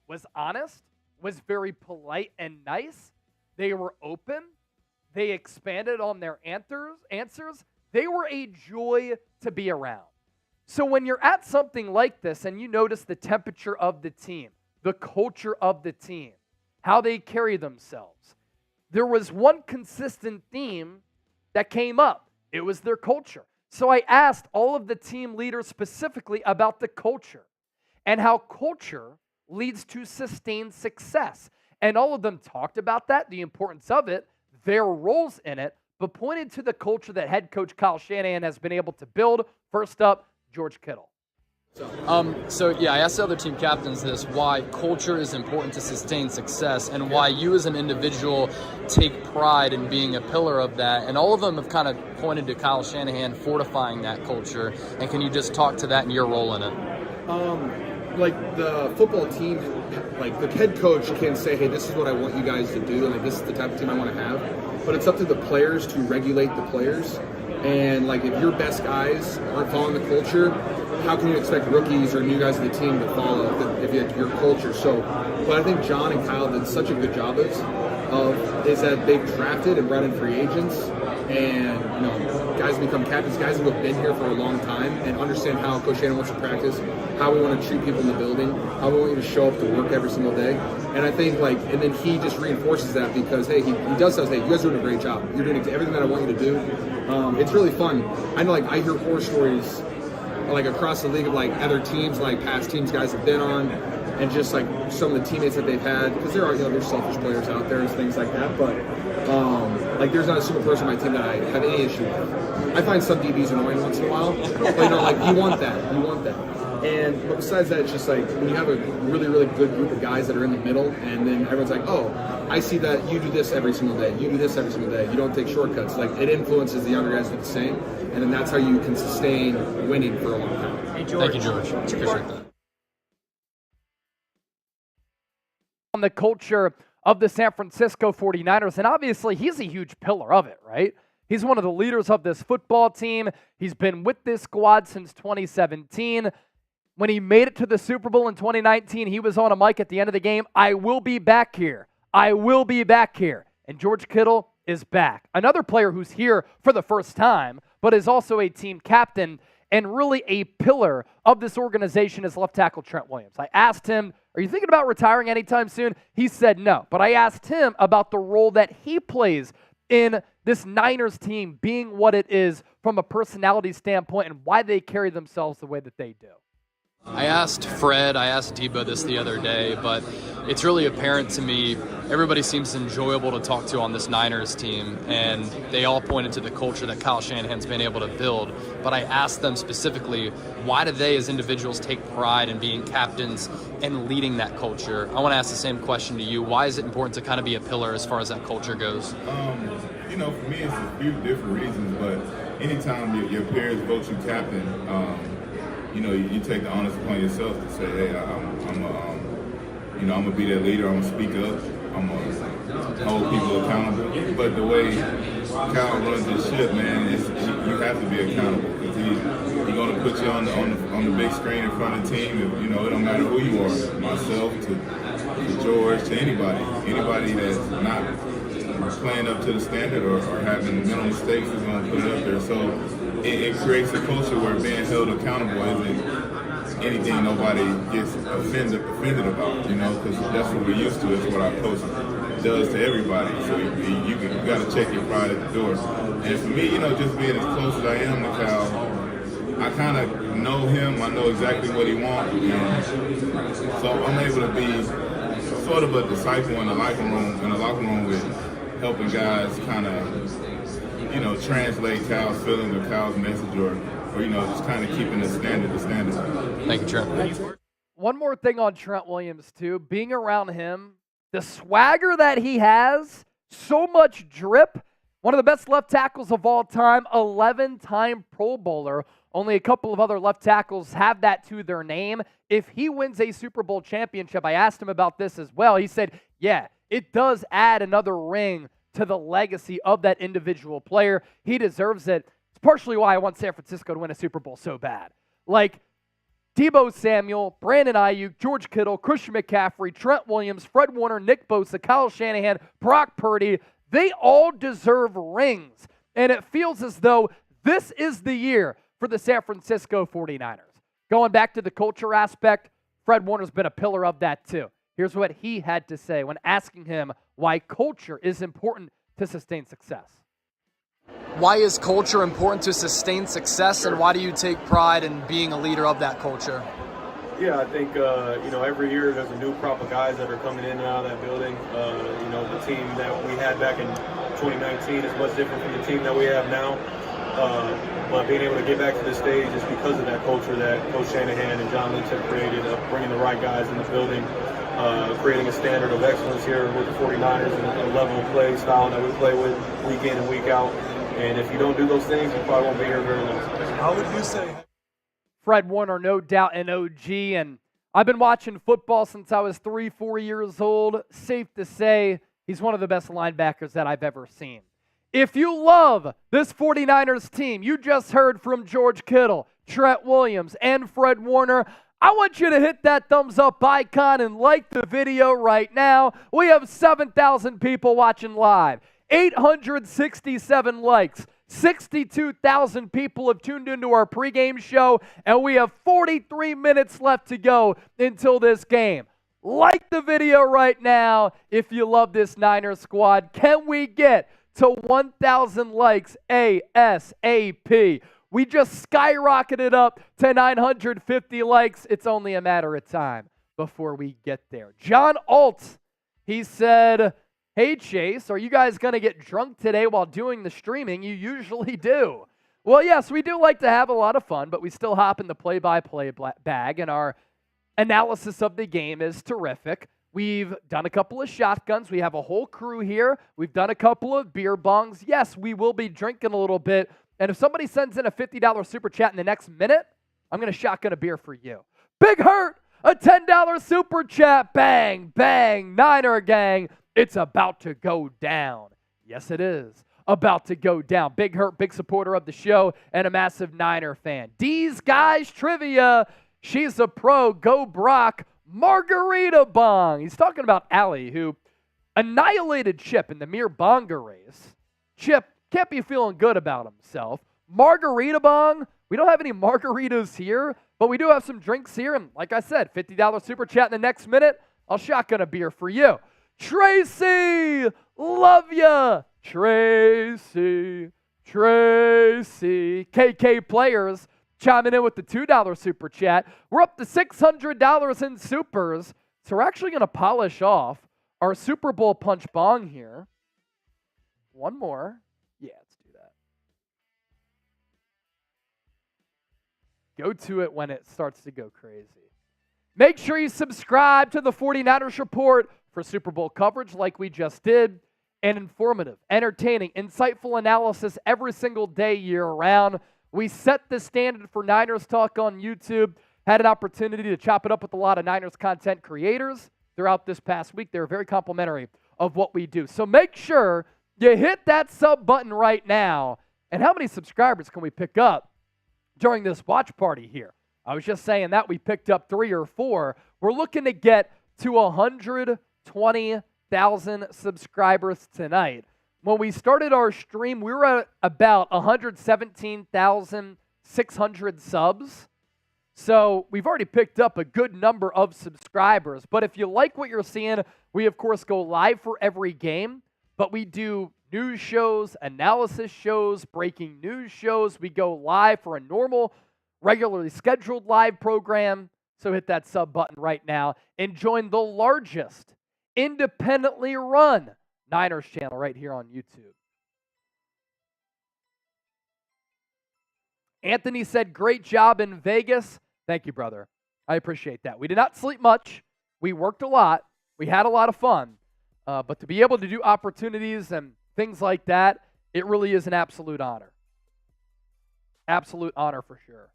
was honest, was very polite and nice. They were open. They expanded on their answers. They were a joy to be around. So when you're at something like this and you notice the temperature of the team, the culture of the team, how they carry themselves, there was one consistent theme that came up. It was their culture. So I asked all of the team leaders specifically about the culture and how culture leads to sustained success. And all of them talked about that, the importance of it, their roles in it, but pointed to the culture that head coach Kyle Shanahan has been able to build. First up, George Kittle. I asked the other team captains this, why culture is important to sustain success and why you as an individual take pride in being a pillar of that. And all of them have kind of pointed to Kyle Shanahan fortifying that culture. And can you just talk to that and your role in it? Like the football team, like the head coach can say, hey, this is what I want you guys to do, and like this is the type of team I want to have. But it's up to the players to regulate the players. And like if your best guys aren't following the culture, how can you expect rookies or new guys of the team to follow if you have your culture? So what I think John and Kyle did such a good job is that they've drafted and brought in free agents, and guys become captains, guys who have been here for a long time and understand how Coach Shanahan wants to practice, how we want to treat people in the building, how we want you to show up to work every single day. And I think and then he just reinforces that because, hey, he does say, hey, you guys are doing a great job. You're doing everything that I want you to do. It's really fun. I know, I hear horror stories across the league of other teams, past teams guys have been on, and just some of the teammates that they've had, because there are there's selfish players out there and things like that, but there's not a single person on my team that I have any issue with. I find some DBs annoying once in a while, but you want that. But besides that, it's just when you have a really, really good group of guys that are in the middle, and then everyone's like, oh, I see that you do this every single day, you do this every single day, you don't take shortcuts. It influences the younger guys to do the same, and then that's how you can sustain winning for a long time. Hey, George. Thank you, George. Appreciate that. On the culture of the San Francisco 49ers, and obviously he's a huge pillar of it, right? He's one of the leaders of this football team. He's been with this squad since 2017. When he made it to the Super Bowl in 2019, he was on a mic at the end of the game. I will be back here. I will be back here. And George Kittle is back. Another player who's here for the first time, but is also a team captain and really a pillar of this organization is left tackle Trent Williams. I asked him, are you thinking about retiring anytime soon? He said no. But I asked him about the role that he plays in this Niners team being what it is from a personality standpoint and why they carry themselves the way that they do. I asked Fred, I asked Deebo this the other day, but it's really apparent to me everybody seems enjoyable to talk to on this Niners team, and they all pointed to the culture that Kyle Shanahan's been able to build. But I asked them specifically, why do they as individuals take pride in being captains and leading that culture? I want to ask the same question to you. Why is it important to kind of be a pillar as far as that culture goes? For me, it's a few different reasons, but anytime your peers vote you captain, you take the onus upon yourself to say, hey, I'm gonna be that leader. I'm gonna speak up. I'm gonna hold people accountable. But the way Kyle runs his ship, man, you have to be accountable because he's gonna put you on the big screen in front of the team. It don't matter who you are, myself to George to anybody that's not playing up to the standard or having mental mistakes is gonna put it up there. So it creates a culture where being held accountable isn't anything nobody gets offended about, because that's what we're used to. It's what our coach does to everybody. So you got to check your pride at the door. And for me, just being as close as I am to Kyle, I kind of know him. I know exactly what he wants. And so I'm able to be sort of a disciple in the locker room with helping guys kind of translate Kyle's feelings or Kyle's message or just kind of keeping the standard. Thank you, Trent. One more thing on Trent Williams, too. Being around him, the swagger that he has, so much drip. One of the best left tackles of all time, 11-time Pro Bowler. Only a couple of other left tackles have that to their name. If he wins a Super Bowl championship, I asked him about this as well. He said, yeah, it does add another ring to the legacy of that individual player. He deserves it. It's partially why I want San Francisco to win a Super Bowl so bad. Deebo Samuel, Brandon Aiyuk, George Kittle, Christian McCaffrey, Trent Williams, Fred Warner, Nick Bosa, Kyle Shanahan, Brock Purdy, they all deserve rings. And it feels as though this is the year for the San Francisco 49ers. Going back to the culture aspect, Fred Warner's been a pillar of that too. Here's what he had to say when asking him why culture is important to sustain success. Why is culture important to sustain success, and why do you take pride in being a leader of that culture? Yeah, I think, every year there's a new crop of guys that are coming in and out of that building. The team that we had back in 2019 is much different from the team that we have now. But being able to get back to this stage is because of that culture that Coach Shanahan and John Lynch have created of bringing the right guys in the building, creating a standard of excellence here with the 49ers and the level of play style that we play with week in and week out. And if you don't do those things, you probably won't be here very long. How would you say? Fred Warner, no doubt an OG, and I've been watching football since I was 3-4 years old. Safe to say he's one of the best linebackers that I've ever seen. If you love this 49ers team, you just heard from George Kittle, Trent Williams, and Fred Warner. I want you to hit that thumbs up icon and like the video right now. We have 7,000 people watching live, 867 likes. 62,000 people have tuned into our pregame show, and we have 43 minutes left to go until this game. Like the video right now if you love this Niners squad. Can we get to 1,000 likes ASAP? We just skyrocketed up to 950 likes. It's only a matter of time before we get there. John Alt, he said, "Hey, Chase, are you guys going to get drunk today while doing the streaming? You usually do." Well, yes, we do like to have a lot of fun, but we still hop in the play-by-play bag, and our analysis of the game is terrific. We've done a couple of shotguns. We have a whole crew here. We've done a couple of beer bongs. Yes, we will be drinking a little bit, and if somebody sends in a $50 super chat in the next minute, I'm going to shotgun a beer for you. Big Hurt, a $10 super chat. Bang, bang, Niner gang. It's about to go down. Yes, it is about to go down. Big Hurt, big supporter of the show, and a massive Niner fan. D's Guys Trivia. She's a pro. Go Brock. Margarita Bong. He's talking about Allie, who annihilated Chip in the mere bonga race. Chip can't be feeling good about himself. Margarita Bong. We don't have any margaritas here, but we do have some drinks here. And like I said, $50 super chat in the next minute. I'll shotgun a beer for you. Tracy, love ya. Tracy. KK Players chiming in with the $2 super chat. We're up to $600 in supers, so we're actually going to polish off our Super Bowl punch bong here. One more. Yeah, let's do that. Go to it when it starts to go crazy. Make sure you subscribe to the 49ers Report for Super Bowl coverage like we just did, and informative, entertaining, insightful analysis every single day year-round. We set the standard for Niners Talk on YouTube. Had an opportunity to chop it up with a lot of Niners content creators throughout this past week. They're very complimentary of what we do. So make sure you hit that sub button right now. And how many subscribers can we pick up during this watch party here? I was just saying that we picked up 3 or 4. We're looking to get to 120,000 subscribers tonight. When we started our stream, we were at about 117,600 subs. So we've already picked up a good number of subscribers. But if you like what you're seeing, we, of course, go live for every game. But we do news shows, analysis shows, breaking news shows. We go live for a normal, regularly scheduled live program. So hit that sub button right now and join the largest independently run Niners channel right here on YouTube. Anthony said, "Great job in Vegas." Thank you, brother. I appreciate that. We did not sleep much. We worked a lot. We had a lot of fun. But to be able to do opportunities and things like that, it really is an absolute honor. Absolute honor for sure.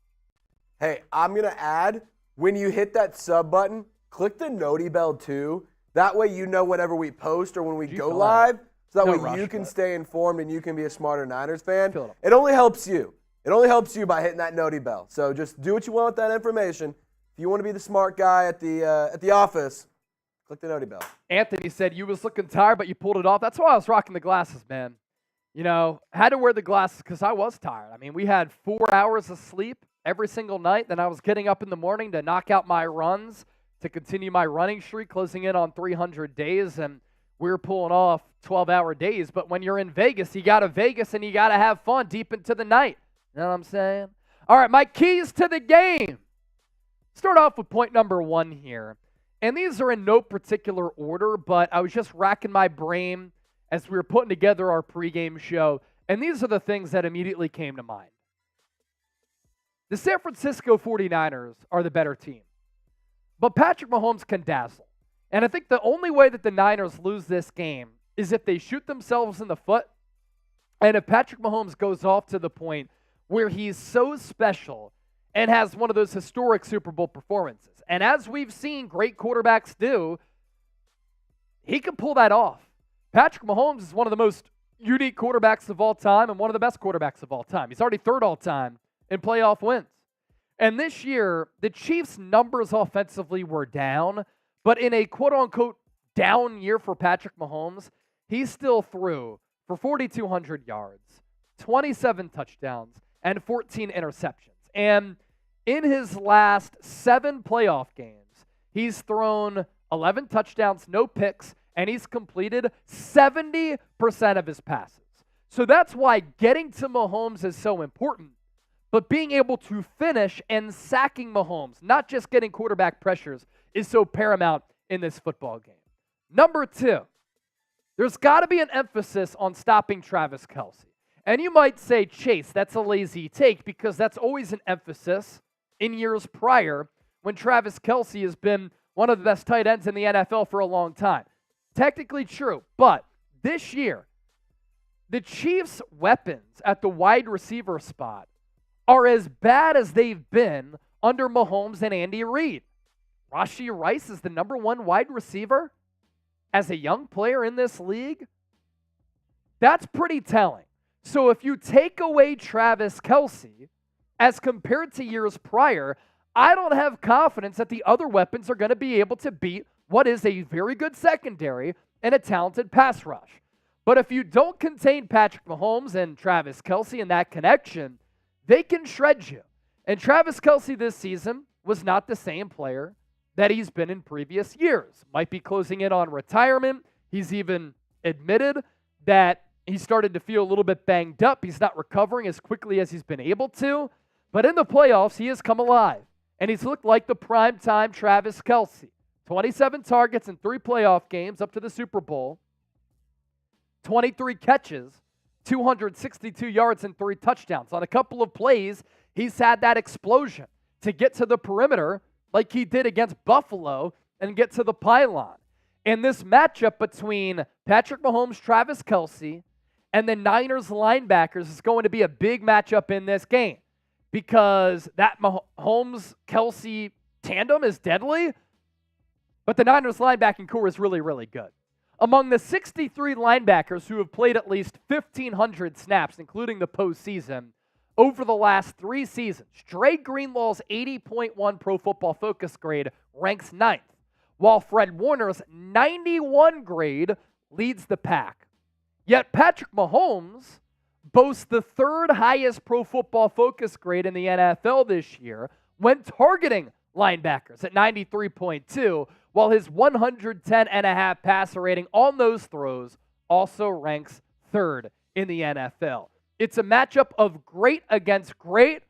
Hey, I'm going to add, when you hit that sub button, click the noti bell too. That way you know whenever we post or when we go live. So that way you can stay informed and you can be a smarter Niners fan. It only helps you. It only helps you by hitting that noti bell. So just do what you want with that information. If you want to be the smart guy at the office, click the noti bell. Anthony said you was looking tired, but you pulled it off. That's why I was rocking the glasses, man. You know, had to wear the glasses because I was tired. I mean, we had 4 hours of sleep every single night. Then I was getting up in the morning to knock out my runs, to continue my running streak, closing in on 300 days, and we were pulling off 12-hour days. But when you're in Vegas, you got to Vegas, and you got to have fun deep into the night. You know what I'm saying? All right, my keys to the game. Start off with point number 1 here. And these are in no particular order, but I was just racking my brain as we were putting together our pregame show. And these are the things that immediately came to mind. The San Francisco 49ers are the better team. But Patrick Mahomes can dazzle. And I think the only way that the Niners lose this game is if they shoot themselves in the foot. And if Patrick Mahomes goes off to the point where he's so special and has one of those historic Super Bowl performances. And as we've seen great quarterbacks do, he can pull that off. Patrick Mahomes is one of the most unique quarterbacks of all time and one of the best quarterbacks of all time. He's already third all time in playoff wins. And this year, the Chiefs' numbers offensively were down, but in a quote-unquote down year for Patrick Mahomes, he still threw for 4,200 yards, 27 touchdowns, and 14 interceptions. And in his last 7 playoff games, he's thrown 11 touchdowns, no picks, and he's completed 70% of his passes. So that's why getting to Mahomes is so important. But being able to finish and sacking Mahomes, not just getting quarterback pressures, is so paramount in this football game. Number 2, there's got to be an emphasis on stopping Travis Kelce. And you might say, Chase, that's a lazy take because that's always an emphasis in years prior when Travis Kelce has been one of the best tight ends in the NFL for a long time. Technically true, but this year, the Chiefs' weapons at the wide receiver spot are as bad as they've been under Mahomes and Andy Reid. Rashee Rice is the number 1 wide receiver as a young player in this league. That's pretty telling. So if you take away Travis Kelce, as compared to years prior, I don't have confidence that the other weapons are going to be able to beat what is a very good secondary and a talented pass rush. But if you don't contain Patrick Mahomes and Travis Kelce in that connection, they can shred you. And Travis Kelce this season was not the same player that he's been in previous years. Might be closing in on retirement. He's even admitted that he started to feel a little bit banged up. He's not recovering as quickly as he's been able to. But in the playoffs, he has come alive. And he's looked like the primetime Travis Kelce. 27 targets in 3 playoff games up to the Super Bowl. 23 catches, 262 yards and 3 touchdowns. On a couple of plays, he's had that explosion to get to the perimeter like he did against Buffalo and get to the pylon. And this matchup between Patrick Mahomes, Travis Kelce, and the Niners linebackers is going to be a big matchup in this game because that Mahomes-Kelce tandem is deadly, but the Niners linebacking core is really, really good. Among the 63 linebackers who have played at least 1,500 snaps, including the postseason, over the last 3 seasons, Dre Greenlaw's 80.1 Pro Football Focus grade ranks 9th, while Fred Warner's 91 grade leads the pack. Yet Patrick Mahomes boasts the 3rd highest Pro Football Focus grade in the NFL this year when targeting linebackers at 93.2, while his 110.5 passer rating on those throws also ranks 3rd in the NFL. It's a matchup of great against great.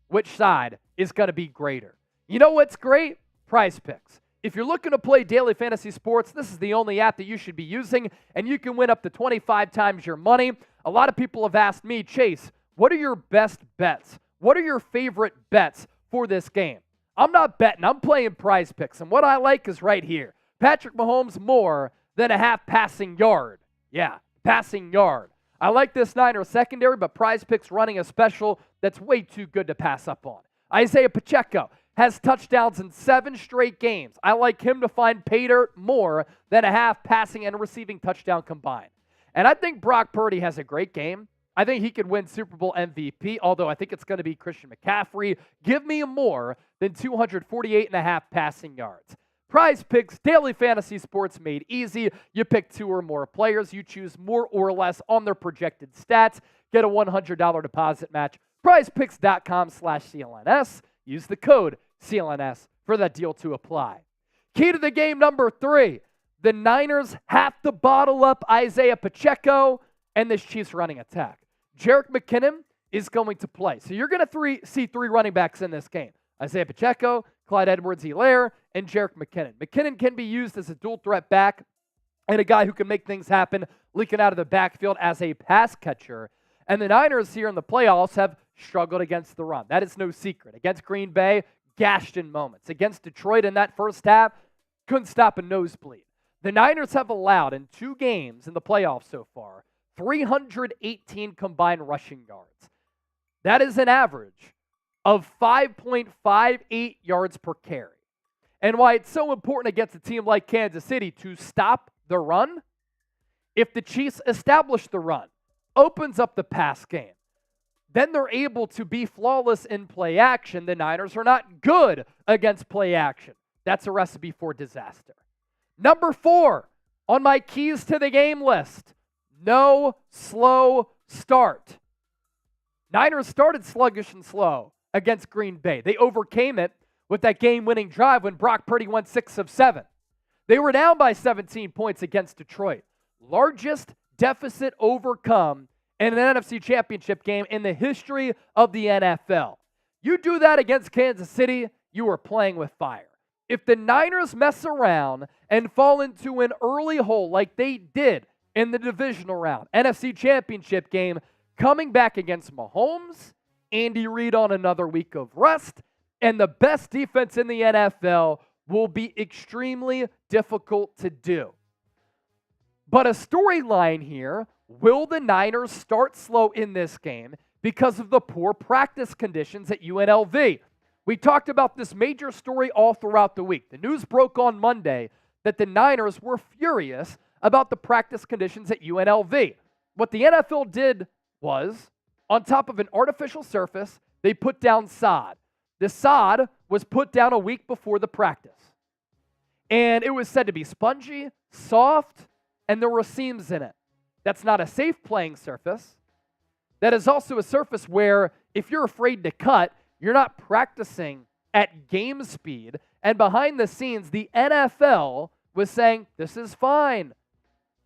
Which side is going to be greater? You know what's great? Prize Picks. If you're looking to play daily fantasy sports, this is the only app that you should be using, and you can win up to 25 times your money. A lot of people have asked me, Chase, what are your best bets? What are your favorite bets for this game? I'm not betting. I'm playing Prize Picks, and what I like is right here. Patrick Mahomes more than a half passing yard. Yeah, passing yard. I like this Niners secondary, but Prize Picks running a special that's way too good to pass up on. Isaiah Pacheco has touchdowns in 7 straight games. I like him to find pay dirt more than a half passing and receiving touchdown combined. And I think Brock Purdy has a great game. I think he could win Super Bowl MVP, although I think it's going to be Christian McCaffrey. Give me more than 248.5 passing yards. Prize Picks, daily fantasy sports made easy. You pick 2 or more players. You choose more or less on their projected stats. Get a $100 deposit match. PrizePicks.com/CLNS. Use the code CLNS for that deal to apply. Key to the game number 3. The Niners have to bottle up Isaiah Pacheco and this Chiefs running attack. Jerick McKinnon is going to play. So you're going to see 3 running backs in this game. Isaiah Pacheco, Clyde Edwards-Helaire, and Jerick McKinnon. McKinnon can be used as a dual threat back and a guy who can make things happen, leaking out of the backfield as a pass catcher. And the Niners here in the playoffs have struggled against the run. That is no secret. Against Green Bay, gashed in moments. Against Detroit in that first half, couldn't stop a nosebleed. The Niners have allowed in 2 games in the playoffs so far 318 combined rushing yards. That is an average of 5.58 yards per carry. And why it's so important against a team like Kansas City to stop the run, if the Chiefs establish the run, opens up the pass game, then they're able to be flawless in play action. The Niners are not good against play action. That's a recipe for disaster. Number 4 on my keys to the game list, no slow start. Niners started sluggish and slow against Green Bay. They overcame it with that game-winning drive when Brock Purdy went 6 of 7. They were down by 17 points against Detroit. Largest deficit overcome in an NFC Championship game in the history of the NFL. You do that against Kansas City, you are playing with fire. If the Niners mess around and fall into an early hole like they did in the divisional round, NFC Championship game, coming back against Mahomes, Andy Reid on another week of rest, and the best defense in the NFL will be extremely difficult to do. But a storyline here, will the Niners start slow in this game because of the poor practice conditions at UNLV? We talked about this major story all throughout the week. The news broke on Monday that the Niners were furious about the practice conditions at UNLV. What the NFL did was, on top of an artificial surface, they put down sod. The sod was put down a week before the practice. And it was said to be spongy, soft, and there were seams in it. That's not a safe playing surface. That is also a surface where, if you're afraid to cut, you're not practicing at game speed. And behind the scenes, the NFL was saying, this is fine.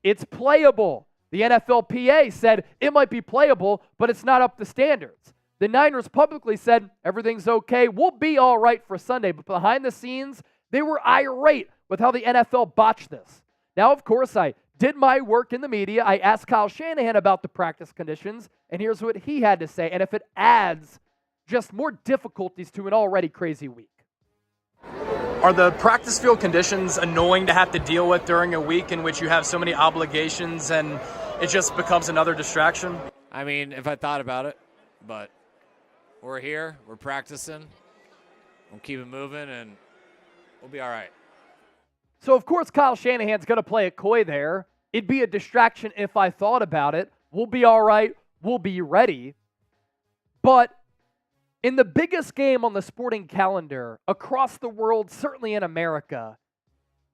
It's playable. The NFLPA said it might be playable, but it's not up to standards. The Niners publicly said, everything's okay. We'll be all right for Sunday. But behind the scenes, they were irate with how the NFL botched this. Now, of course, I did my work in the media. I asked Kyle Shanahan about the practice conditions, and here's what he had to say. And if it adds just more difficulties to an already crazy week. Are the practice field conditions annoying to have to deal with during a week in which you have so many obligations and it just becomes another distraction? I mean, if I thought about it, but we're here, we're practicing, we'll keep it moving, and we'll be all right. So, of course, Kyle Shanahan's going to play it coy there. It'd be a distraction if I thought about it. We'll be all right. We'll be ready. But in the biggest game on the sporting calendar across the world, certainly in America,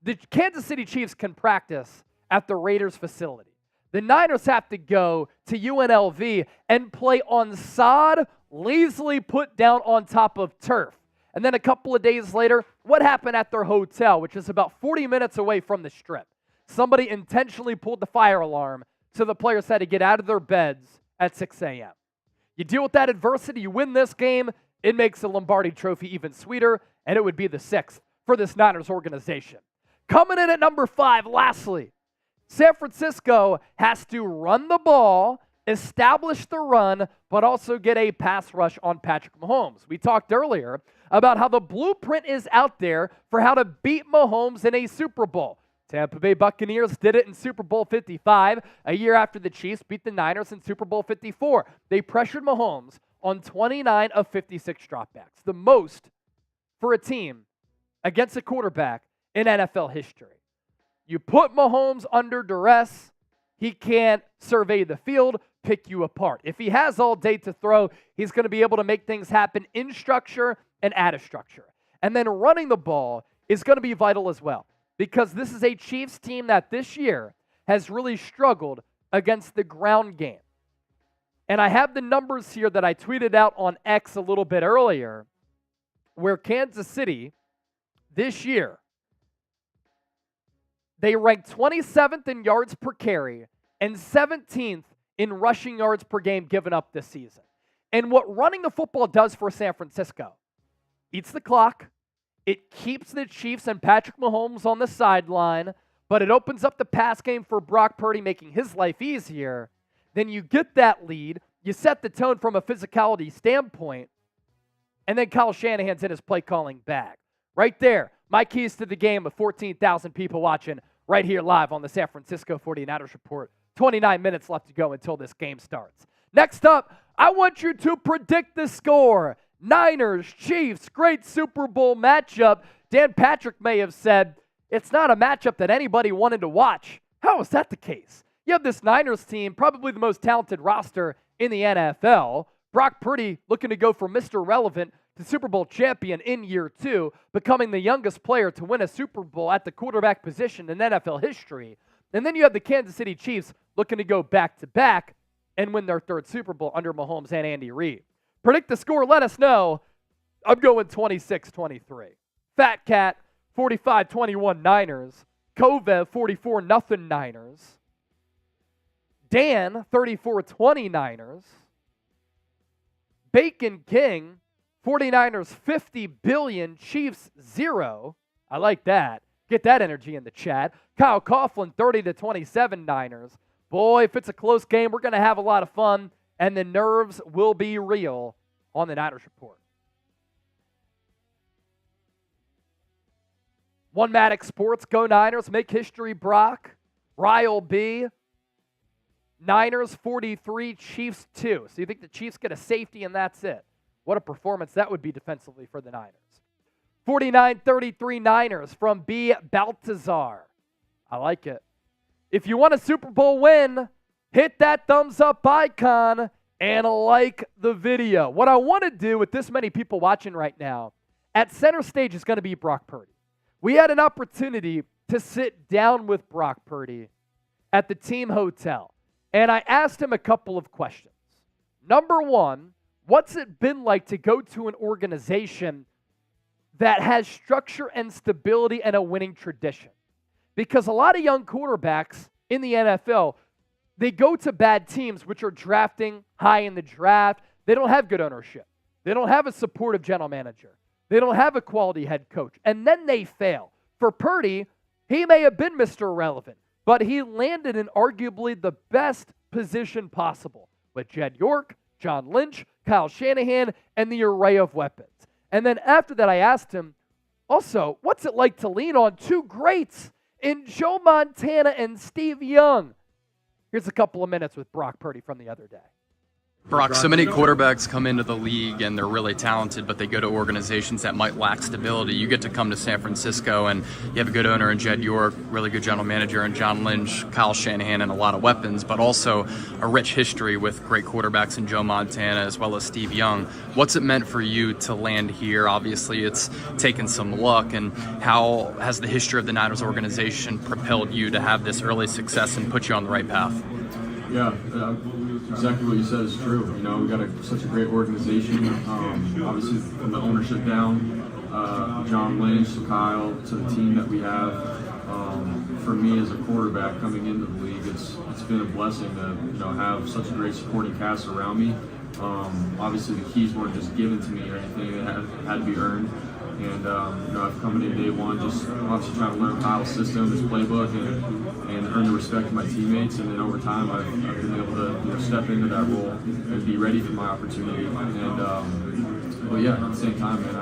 the Kansas City Chiefs can practice at the Raiders facility. The Niners have to go to UNLV and play on sod lazily put down on top of turf. And then a couple of days later, what happened at their hotel, which is about 40 minutes away from the Strip? Somebody intentionally pulled the fire alarm, so the players had to get out of their beds at 6 a.m. You deal with that adversity, you win this game, it makes the Lombardi Trophy even sweeter, and it would be the 6th for this Niners organization. Coming in at number 5, lastly, San Francisco has to run the ball, establish the run, but also get a pass rush on Patrick Mahomes. We talked earlier about how the blueprint is out there for how to beat Mahomes in a Super Bowl. Tampa Bay Buccaneers did it in Super Bowl 55, a year after the Chiefs beat the Niners in Super Bowl 54. They pressured Mahomes on 29 of 56 dropbacks, the most for a team against a quarterback in NFL history. You put Mahomes under duress, he can't survey the field, pick you apart. If he has all day to throw, he's going to be able to make things happen in structure and out of structure. And then running the ball is going to be vital as well, because this is a Chiefs team that this year has really struggled against the ground game. And I have the numbers here that I tweeted out on X a little bit earlier, where Kansas City this year, they ranked 27th in yards per carry and 17th in rushing yards per game given up this season. And what running the football does for San Francisco, eats the clock, It keeps the Chiefs and Patrick Mahomes on the sideline, but it opens up the pass game for Brock Purdy, making his life easier. Then you get that lead. You set the tone from a physicality standpoint, and then Kyle Shanahan's in his play calling bag. Right there, my keys to the game with 14,000 people watching right here live on the San Francisco 49ers Report. 29 minutes left to go until this game starts. Next up, I want you to predict the score. Niners, Chiefs, great Super Bowl matchup. Dan Patrick may have said, it's not a matchup that anybody wanted to watch. How is that the case? You have this Niners team, probably the most talented roster in the NFL. Brock Purdy looking to go from Mr. Relevant to Super Bowl champion in year 2, becoming the youngest player to win a Super Bowl at the quarterback position in NFL history. And then you have the Kansas City Chiefs looking to go back-to-back and win their 3rd Super Bowl under Mahomes and Andy Reid. Predict the score, let us know. I'm going 26-23. Fat Cat, 45-21 Niners. Kovev, 44-0 Niners. Dan, 34-20 Niners. Bacon King, 49ers 50 billion, Chiefs 0. I like that. Get that energy in the chat. Kyle Coughlin, 30-27 Niners. Boy, if it's a close game, we're going to have a lot of fun, and the nerves will be real on the Niners Report. One Maddox Sports, go Niners, make history, Brock. Ryle B, Niners 43, Chiefs 2. So you think the Chiefs get a safety and that's it. What a performance that would be defensively for the Niners. 49-33 Niners from B. Baltazar. I like it. If you want a Super Bowl win, hit that thumbs up icon and like the video. What I want to do with this many people watching right now, at center stage is going to be Brock Purdy. We had an opportunity to sit down with Brock Purdy at the team hotel, and I asked him a couple of questions. Number one, what's it been like to go to an organization that has structure and stability and a winning tradition? Because a lot of young quarterbacks in the NFL, they go to bad teams which are drafting high in the draft. They don't have good ownership. They don't have a supportive general manager. They don't have a quality head coach. And then they fail. For Purdy, he may have been Mr. Irrelevant, but he landed in arguably the best position possible with Jed York, John Lynch, Kyle Shanahan, and the array of weapons. And then after that, I asked him, also, what's it like to lean on two greats in Joe Montana and Steve Young? Here's a couple of minutes with Brock Purdy from the other day. Brock, so many quarterbacks come into the league and they're really talented, but they go to organizations that might lack stability. You get to come to San Francisco and you have a good owner in Jed York, really good general manager in John Lynch, Kyle Shanahan, and a lot of weapons, but also a rich history with great quarterbacks in Joe Montana as well as Steve Young. What's it meant for you to land here? Obviously, it's taken some luck, and how has the history of the Niners organization propelled you to have this early success and put you on the right path? Yeah, exactly what you said is true. You know, we got such a great organization. Obviously, from the ownership down, John Lynch, Kyle, to the team that we have. For me as a quarterback coming into the league, it's been a blessing to have such a great supporting cast around me. Obviously, the keys weren't just given to me or anything; it had to be earned. And I've come in day one, just obviously trying to learn Kyle's system, his playbook, and earn the respect of my teammates. And then over time, I've been able to step into that role and be ready for my opportunity. And but yeah, at the same time, man,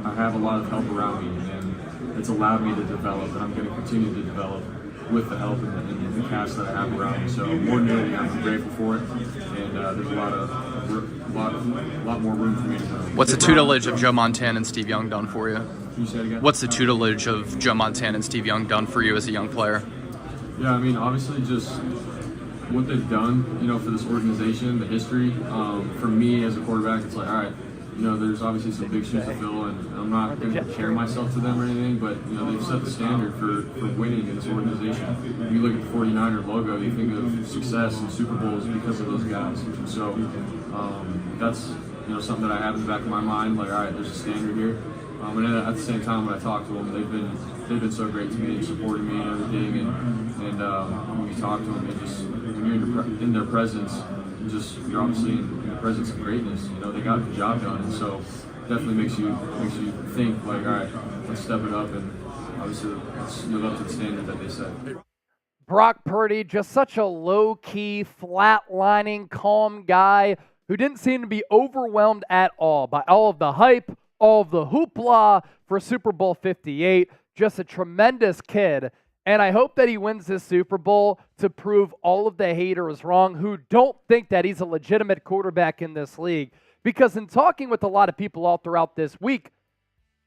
I have a lot of help around me, and it's allowed me to develop, and I'm going to continue to develop with the help and the cast that I have around me. So more than anything, I'm grateful for it, and there's a lot more room for me to grow. What's the tutelage of Joe Montana and Steve Young done for you? Can you say it again? What's the tutelage of Joe Montana and Steve Young done for you as a young player? Yeah, I mean, obviously just what they've done, for this organization, the history. For me as a quarterback, it's like, all right, there's obviously some big shoes to fill, and I'm not going to compare myself to them or anything, but, they've set the standard for winning in this organization. When you look at the 49er logo, you think of success and Super Bowls because of those guys. So that's, something that I have in the back of my mind, like, all right, there's a standard here. And at the same time, when I talk to them, they've been so great to me and supporting me and everything. And when we talk to them, when you're in their presence, you're obviously in the presence of greatness. They got the job done, and so definitely makes you think like, all right, to step it up and obviously let's live up to the standard that they set. Brock Purdy, just such a low-key, flatlining, calm guy who didn't seem to be overwhelmed at all by all of the hype, all of the hoopla for Super Bowl 58. Just a tremendous kid. And I hope that he wins this Super Bowl to prove all of the haters wrong who don't think that he's a legitimate quarterback in this league. Because in talking with a lot of people all throughout this week,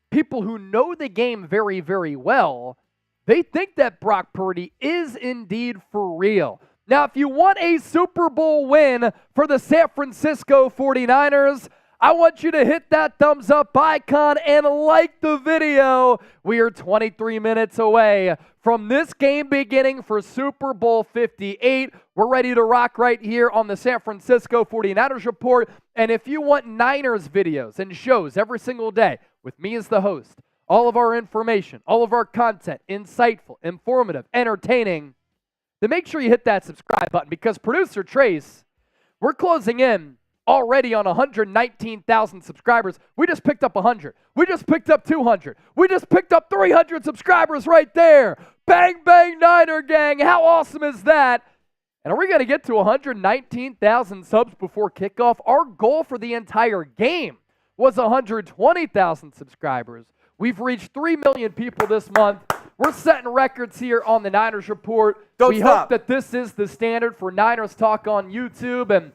people who know the game very, very well, they think that Brock Purdy is indeed for real. Now, if you want a Super Bowl win for the San Francisco 49ers, I want you to hit that thumbs up icon and like the video. We are 23 minutes away from this game beginning for Super Bowl 58. We're ready to rock right here on the San Francisco 49ers Report. And if you want Niners videos and shows every single day with me as the host, all of our information, all of our content, insightful, informative, entertaining, then make sure you hit that subscribe button because producer Trace, we're closing in already on 119,000 subscribers. We just picked up 100. We just picked up 200. We just picked up 300 subscribers right there. Bang, bang, Niner gang. How awesome is that? And are we going to get to 119,000 subs before kickoff? Our goal for the entire game was 120,000 subscribers. We've reached 3 million people this month. We're setting records here on the Niners Report. We hope that this is the standard for Niners Talk on YouTube. And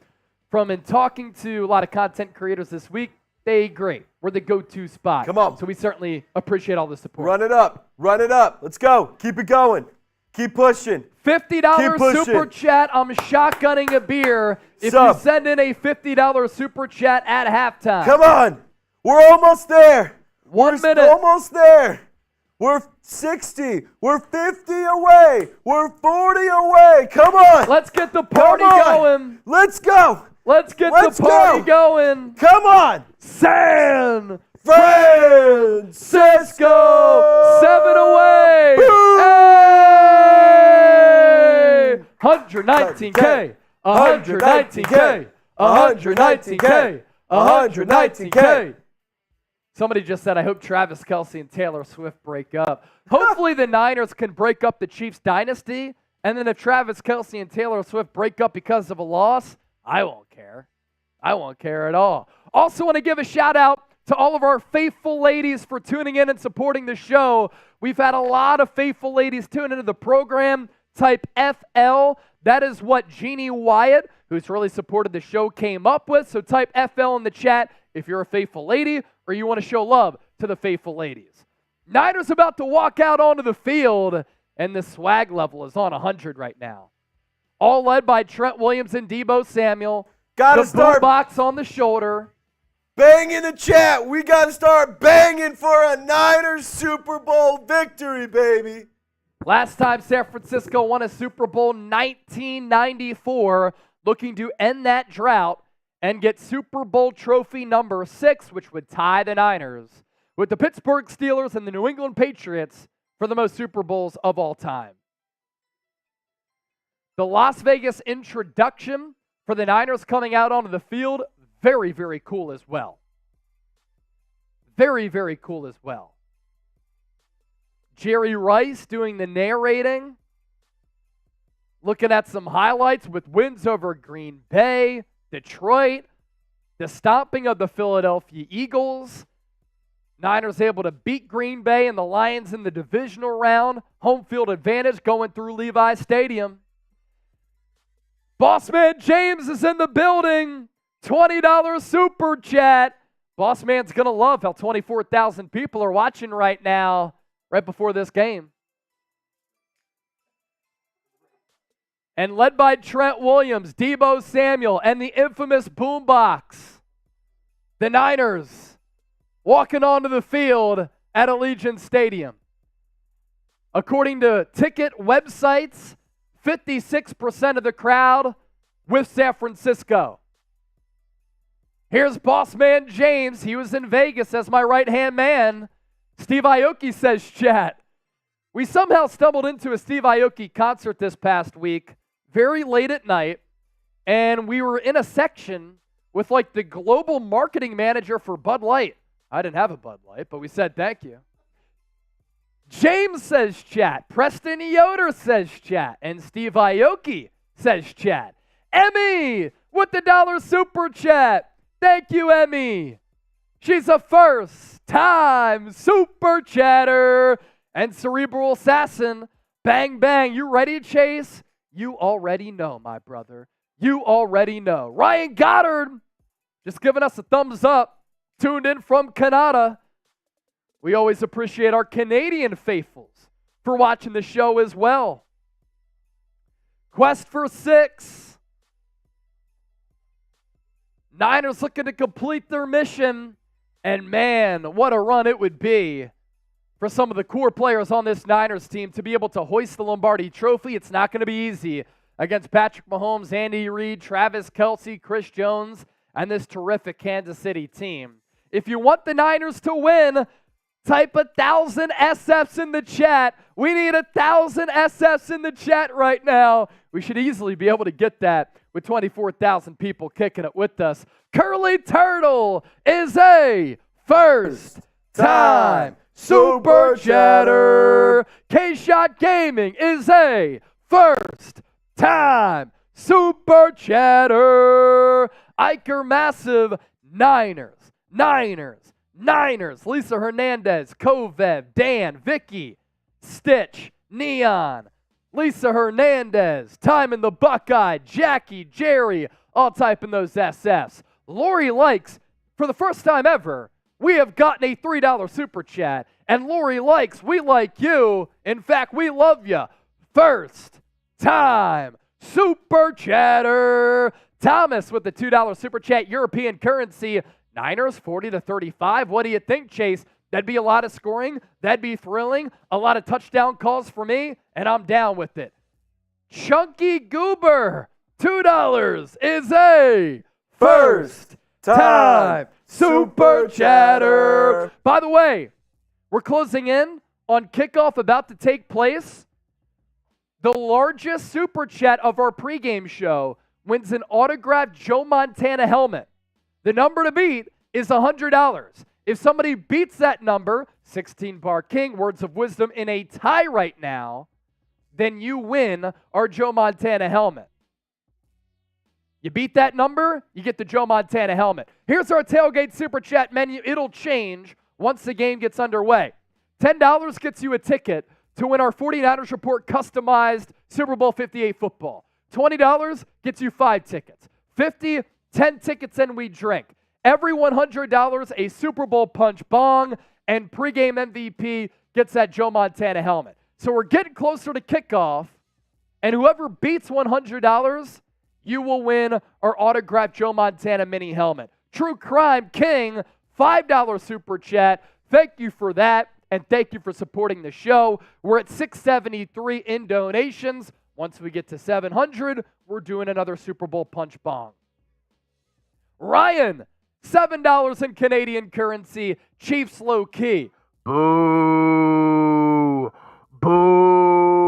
from talking to a lot of content creators this week, they agree. We're the go-to spot. Come on. So we certainly appreciate all the support. Run it up. Run it up. Let's go. Keep it going. Keep pushing. $50 super chat. I'm shotgunning a beer if you send in a $50 super chat at halftime. Come on. We're almost there. 1 minute. Almost there. We're 60. We're 50 away. We're 40 away. Come on. Let's get the party going. Let's go. Let's get the party going. Come on. San Francisco. 7 away. Boom. Hey. 119K. 119K. 119K. 119K. Somebody just said, I hope Travis Kelce and Taylor Swift break up. Hopefully the Niners can break up the Chiefs dynasty, and then if Travis Kelce and Taylor Swift break up because of a loss, I won't care. I won't care at all. Also want to give a shout out to all of our faithful ladies for tuning in and supporting the show. We've had a lot of faithful ladies tune into the program. Type FL. That is what Jeannie Wyatt, who's really supported the show, came up with. So type FL in the chat if you're a faithful lady or you want to show love to the faithful ladies. Niners about to walk out onto the field, and the swag level is on 100 right now. All led by Trent Williams and Deebo Samuel. Gotta start box on the shoulder. Bang in the chat. We got to start banging for a Niners Super Bowl victory, baby. Last time San Francisco won a Super Bowl, 1994, looking to end that drought and get Super Bowl trophy number 6, which would tie the Niners with the Pittsburgh Steelers and the New England Patriots for the most Super Bowls of all time. The Las Vegas introduction for the Niners coming out onto the field, very, very cool as well. Very, very cool as well. Jerry Rice doing the narrating, looking at some highlights with wins over Green Bay, Detroit, the stomping of the Philadelphia Eagles, Niners able to beat Green Bay and the Lions in the divisional round, home field advantage going through Levi Stadium. Bossman James is in the building, $20 super chat. Bossman's going to love how 24,000 people are watching right now, right before this game. And led by Trent Williams, Deebo Samuel, and the infamous boombox, the Niners walking onto the field at Allegiant Stadium. According to ticket websites, 56% of the crowd with San Francisco. Here's Bossman James. He was in Vegas as my right-hand man. Steve Aiyuk says, chat, we somehow stumbled into a Steve Aiyuk concert this past week, very late at night, and we were in a section with like the global marketing manager for Bud Light. I didn't have a Bud Light, but we said thank you. James says chat. Preston Yoder says chat. And Steve Aoki says chat. Emmy with the $1 super chat. Thank you, Emmy. She's a first-time super chatter. And Cerebral Assassin, bang, bang. You ready, Chase? You already know, my brother. You already know. Ryan Goddard just giving us a thumbs up. Tuned in from Canada. We always appreciate our Canadian faithfuls for watching the show as well. Quest for 6. Niners looking to complete their mission. And man, what a run it would be for some of the core players on this Niners team to be able to hoist the Lombardi Trophy. It's not going to be easy against Patrick Mahomes, Andy Reid, Travis Kelce, Chris Jones, and this terrific Kansas City team. If you want the Niners to win, type 1,000 SFs in the chat. We need 1,000 SFs in the chat right now. We should easily be able to get that with 24,000 people kicking it with us. Curly Turtle is a first-time super chatter. K-Shot Gaming is a first-time super chatter. Iker Massive, Niners. Lisa Hernandez, Kovev, Dan, Vicky, Stitch, Neon, Lisa Hernandez, Time in the Buckeye, Jackie, Jerry, all typing those SFs. Lori Likes, for the first time ever, we have gotten a $3 super chat. And Lori Likes, we like you. In fact, we love you. First time super chatter. Thomas with the $2 super chat, European currency. Niners 40-35. What do you think, Chase? That'd be a lot of scoring. That'd be thrilling. A lot of touchdown calls for me, and I'm down with it. Chunky Goober, $2 is a first time super chatter. By the way, we're closing in on kickoff about to take place. The largest super chat of our pregame show wins an autographed Joe Montana helmet. The number to beat is $100. If somebody beats that number, 16 Bar King, words of wisdom, in a tie right now, then you win our Joe Montana helmet. You beat that number, you get the Joe Montana helmet. Here's our tailgate super chat menu. It'll change once the game gets underway. $10 gets you a ticket to win our 49ers Report customized Super Bowl 58 football. $20 gets you 5 tickets. $50, 10 tickets and we drink. Every $100, a Super Bowl punch bong, and pregame MVP gets that Joe Montana helmet. So we're getting closer to kickoff, and whoever beats $100, you will win our autographed Joe Montana mini helmet. True Crime King, $5 super chat. Thank you for that, and thank you for supporting the show. We're at $673 in donations. Once we get to 700, we're doing another Super Bowl punch bong. Ryan, $7 in Canadian currency. Chiefs low key. Boo. Boo.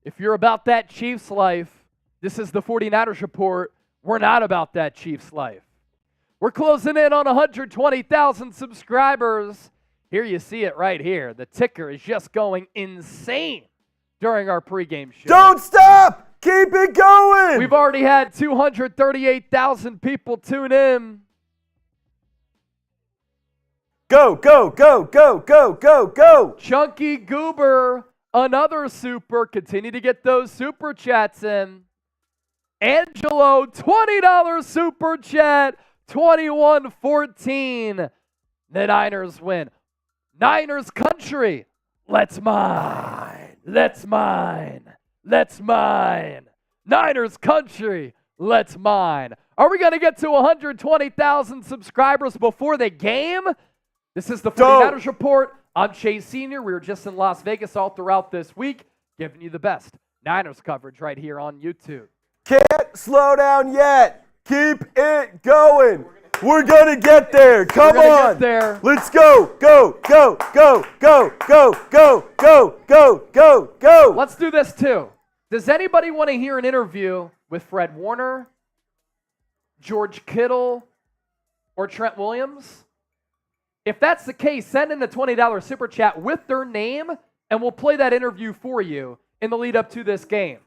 If you're about that Chiefs life, this is the 49ers Report. We're not about that Chiefs life. We're closing in on 120,000 subscribers. Here you see it right here. The ticker is just going insane during our pregame show. Don't stop! Keep it going! We've already had 238,000 people tune in. Go, go, go, go, go, go, go! Chunky Goober, another super. Continue to get those super chats in. Angelo, $20 super chat. 21-14. The Niners win. Niners country. Let's mine. Let's mine. Let's mine. Niners country. Let's mine. Are we going to get to 120,000 subscribers before the game? This is the 49ers Report. I'm Chase Sr. We were just in Las Vegas all throughout this week, giving you the best Niners coverage right here on YouTube. Can't slow down yet. Keep it going. We're going to get there. Come on. Get there. Let's go. Go, go, go, go, go, go, go, go, go, go. Let's do this too. Does anybody want to hear an interview with Fred Warner, George Kittle, or Trent Williams? If that's the case, send in a $20 super chat with their name, and we'll play that interview for you in the lead up to this game.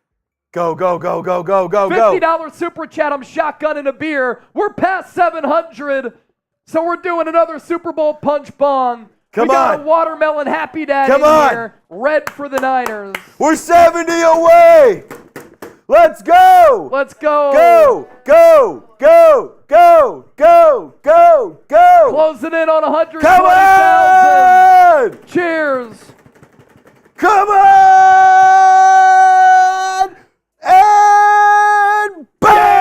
Go, go, go, go, go, go, go. $50 super chat. I'm shotgunning a beer. We're past 700, so we're doing another Super Bowl punch bong. Come we got on. a watermelon happy dad Come in on. here. Red for the Niners. We're 70 away. Let's go. Let's go. Go, go, go, go, go, go, go. Closing in on 120,000. Come on. Cheers. Come on. And bang.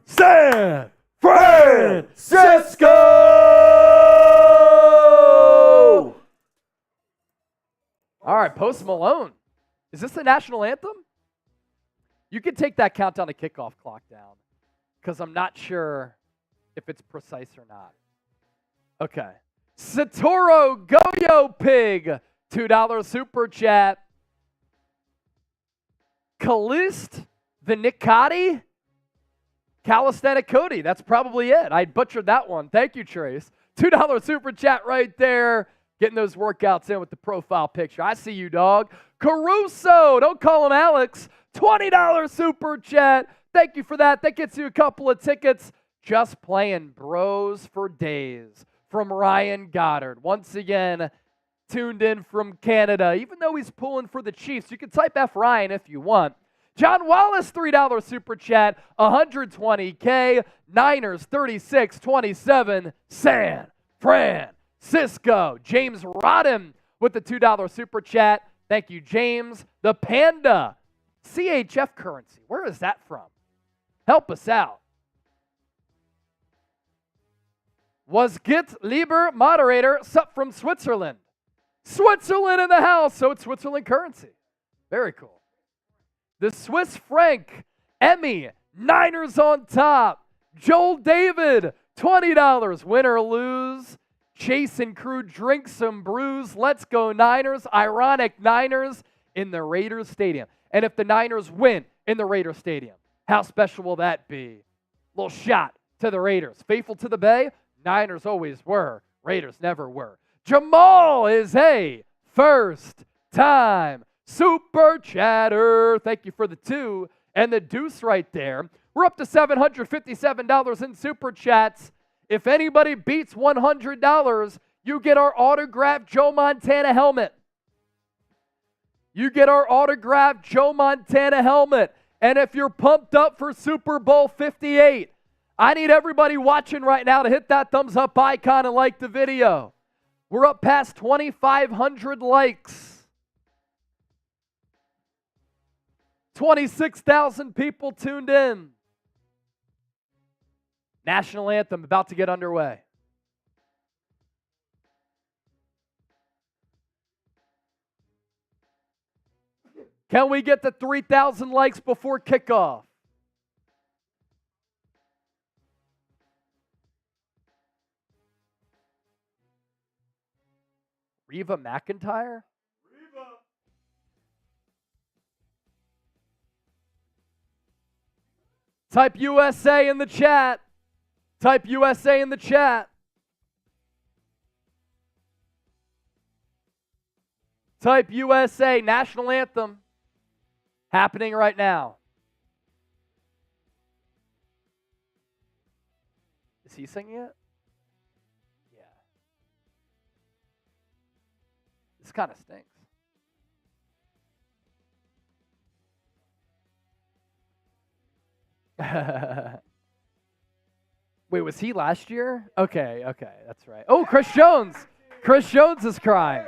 San Francisco. All right, Post Malone. Is this the national anthem? You can take that countdown to kickoff clock down because I'm not sure if it's precise or not. Okay. Satoru Goyo Pig, $2 super chat. Calist Vinicati, Calisthenic Cody. That's probably it. I butchered that one. Thank you, Trace. $2 super chat right there. Getting those workouts in with the profile picture. I see you, dog. Caruso, don't call him Alex. $20 super chat. Thank you for that. That gets you a couple of tickets. Just playing bros for days from Ryan Goddard. Once again, tuned in from Canada. Even though he's pulling for the Chiefs, you can type F Ryan if you want. John Wallace, $3 super chat. 120K. Niners, 36-27. San Francisco. James Rodham with the $2 super chat. Thank you, James. The Panda. CHF currency. Where is that from? Help us out. Was Git Lieber moderator sup from Switzerland? Switzerland in the house, so it's Switzerland currency. Very cool. The Swiss franc. Emmy. Niners on top. Joel David. $20. Win or lose. Chase and crew drink some brews. Let's go Niners. Ironic Niners in the Raiders Stadium. And if the Niners win in the Raiders Stadium, how special will that be? Little shot to the Raiders. Faithful to the Bay, Niners always were. Raiders never were. Jamal is a first-time super chatter. Thank you for the 2 and the deuce right there. We're up to $757 in super chats. If anybody beats $100, you get our autographed Joe Montana helmet. You get our autographed Joe Montana helmet. And if you're pumped up for Super Bowl 58, I need everybody watching right now to hit that thumbs up icon and like the video. We're up past 2,500 likes. 26,000 people tuned in. National anthem about to get underway. Can we get to 3,000 likes before kickoff? Reva McEntire? Type USA in the chat. Type USA in the chat. Type USA, national anthem. Happening right now. Is he singing it? Yeah. This kind of stinks. Wait, was he last year? Okay, that's right. Oh, Chris Jones. Chris Jones is crying.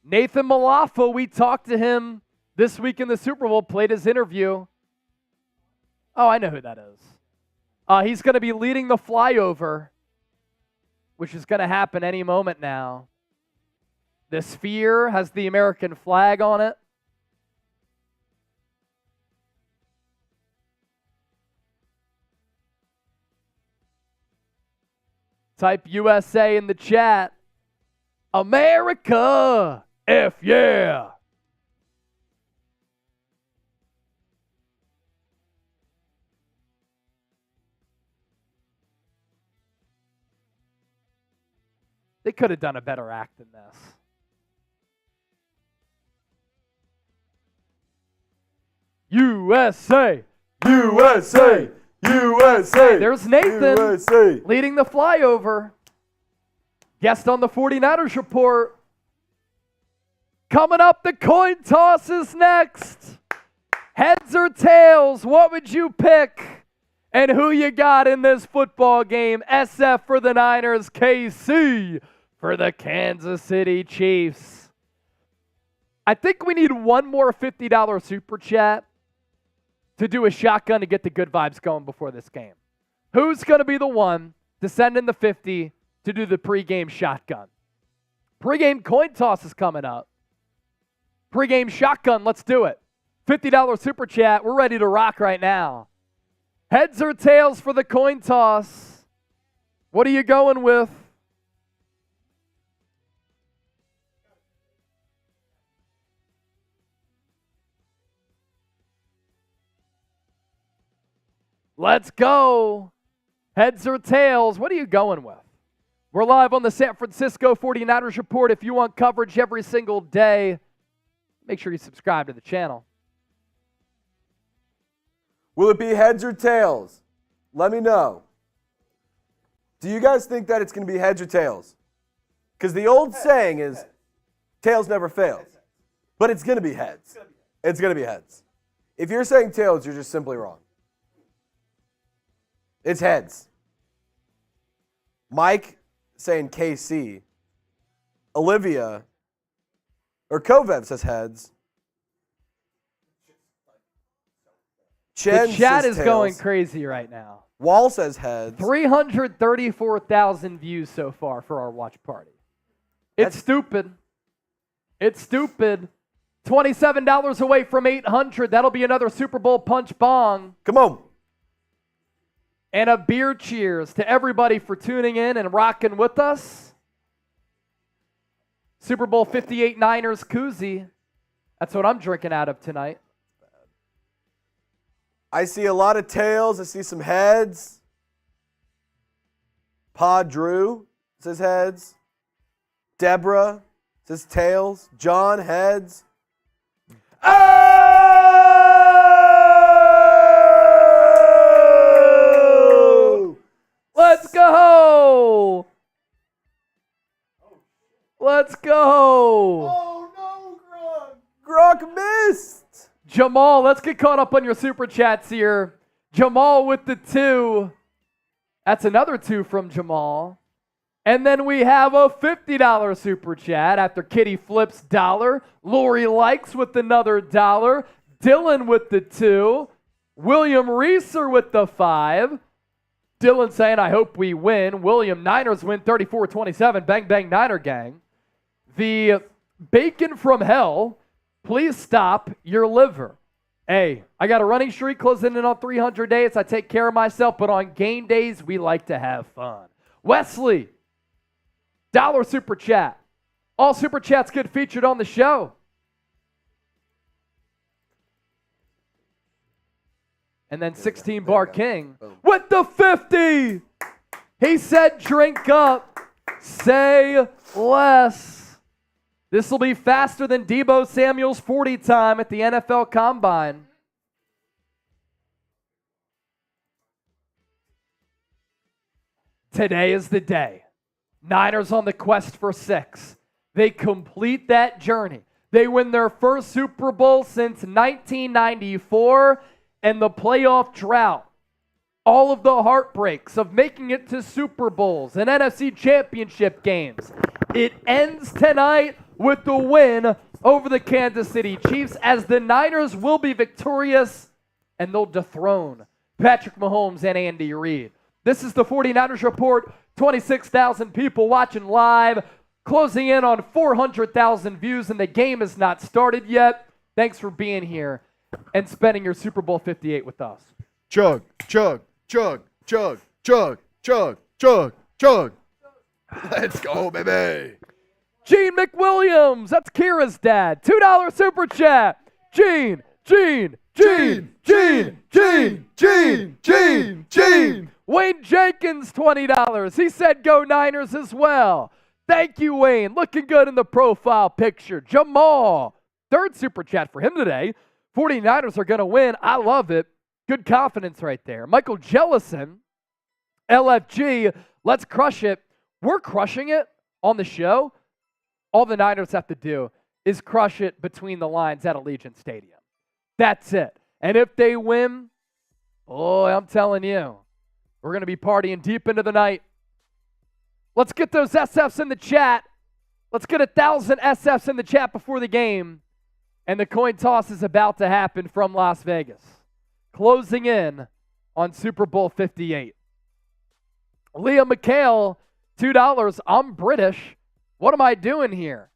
Nathan Malafo, we talked to him this week in the Super Bowl, played his interview. Oh, I know who that is. He's going to be leading the flyover, which is going to happen any moment now. The sphere has the American flag on it. Type USA in the chat. America! F yeah! They could have done a better act than this. USA! USA! USA! There's Nathan USA! leading the flyover. Guest on the 49ers report. Coming up, the coin toss is next. Heads or tails, what would you pick? And who you got in this football game? SF for the Niners, KC for the Kansas City Chiefs. I think we need one more $50 super chat to do a shotgun to get the good vibes going before this game. Who's going to be the one to send in the 50 to do the pregame shotgun? Pregame coin toss is coming up. Pregame shotgun, let's do it. $50 super chat, we're ready to rock right now. Heads or tails for the coin toss? What are you going with? Let's go. Heads or tails, what are you going with? We're live on the San Francisco 49ers report. If you want coverage every single day, make sure you subscribe to the channel. Will it be heads or tails? Let me know. Do you guys think that it's going to be heads or tails? Because the old saying is, tails never fails. But it's going to be heads. It's going to be heads. If you're saying tails, you're just simply wrong. It's heads. Mike saying KC. Olivia, or Kovev says heads. Chen The chat says is tails. going crazy right now. Wall says heads. 334,000 views so far for our watch party. It's stupid. It's stupid. $27 away from 800. That'll be another Super Bowl punch bong. Come on. And a beer cheers to everybody for tuning in and rocking with us. Super Bowl 58 Niners koozie. That's what I'm drinking out of tonight. I see a lot of tails. I see some heads. Pa Drew says heads. Deborah says tails. John, heads. Oh! Let's go! Let's go! Oh no, Gronk! Gronk missed! Jamal, let's get caught up on your super chats here. Jamal with the 2. That's another 2 from Jamal. And then we have a $50 super chat after Kitty flips $1. Lori Likes with another $1. Dylan with the 2. William Reeser with the 5. Dylan saying, I hope we win. William, Niners win 34-27. Bang, bang, Niner gang. The Bacon from Hell, please stop your liver. Hey, I got a running streak closing in on 300 days. I take care of myself, but on game days, we like to have fun. Wesley, $1 super chat. All super chats get featured on the show. And then 16 Bar King with the 50. He said, drink up, say less. This will be faster than Deebo Samuel's 40 time at the NFL Combine. Today is the day. Niners on the quest for 6. They complete that journey. They win their first Super Bowl since 1994 and the playoff drought. All of the heartbreaks of making it to Super Bowls and NFC Championship games. It ends tonight with the win over the Kansas City Chiefs as the Niners will be victorious and they'll dethrone Patrick Mahomes and Andy Reid. This is the 49ers Report. 26,000 people watching live, closing in on 400,000 views, and the game has not started yet. Thanks for being here and spending your Super Bowl 58 with us. Chug, chug, chug, chug, chug, chug, chug, chug. Let's go, baby. Gene McWilliams, that's Kira's dad. $2 super chat. Gene. Wayne Jenkins, $20. He said go Niners as well. Thank you, Wayne. Looking good in the profile picture. Jamal, third super chat for him today. 49ers are going to win. I love it. Good confidence right there. Michael Jellison, LFG, let's crush it. We're crushing it on the show. All the Niners have to do is crush it between the lines at Allegiant Stadium. That's it. And if they win, oh, I'm telling you, we're going to be partying deep into the night. Let's get those SFs in the chat. Let's get 1,000 SFs in the chat before the game. And the coin toss is about to happen from Las Vegas. Closing in on Super Bowl 58. Leah McHale, $2. I'm British. What am I doing here?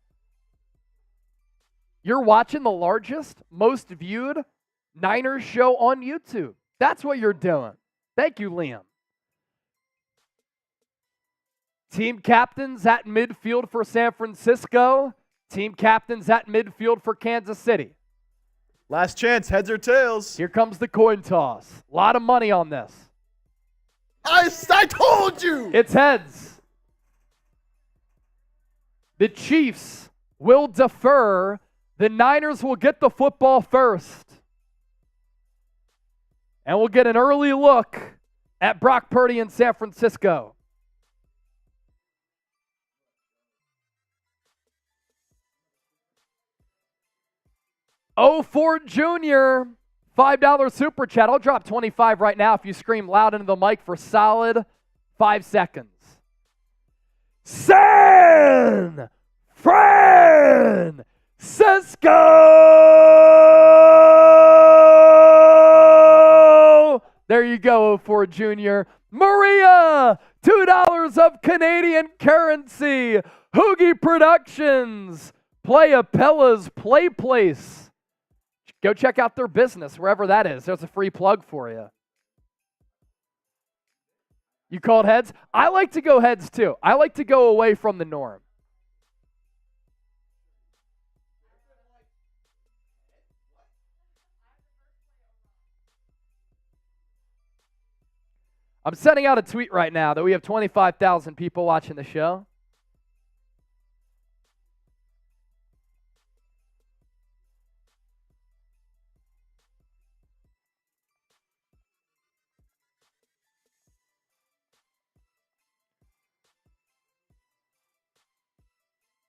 You're watching the largest, most viewed Niners show on YouTube. That's what you're doing. Thank you, Liam. Team captains at midfield for San Francisco. Team captains at midfield for Kansas City. Last chance, heads or tails. Here comes the coin toss. A lot of money on this. I told you! It's heads. The Chiefs will defer. The Niners will get the football first. And we'll get an early look at Brock Purdy in San Francisco. Ford Jr., $5 super chat. I'll drop 25 right now if you scream loud into the mic for solid 5 seconds. San Francisco! There you go, Ford Jr. Maria, $2 of Canadian currency. Hoogie Productions, Play Apella's Play Place. Go check out their business, wherever that is. There's a free plug for you. You called heads? I like to go heads too. I like to go away from the norm. I'm sending out a tweet right now that we have 25,000 people watching the show.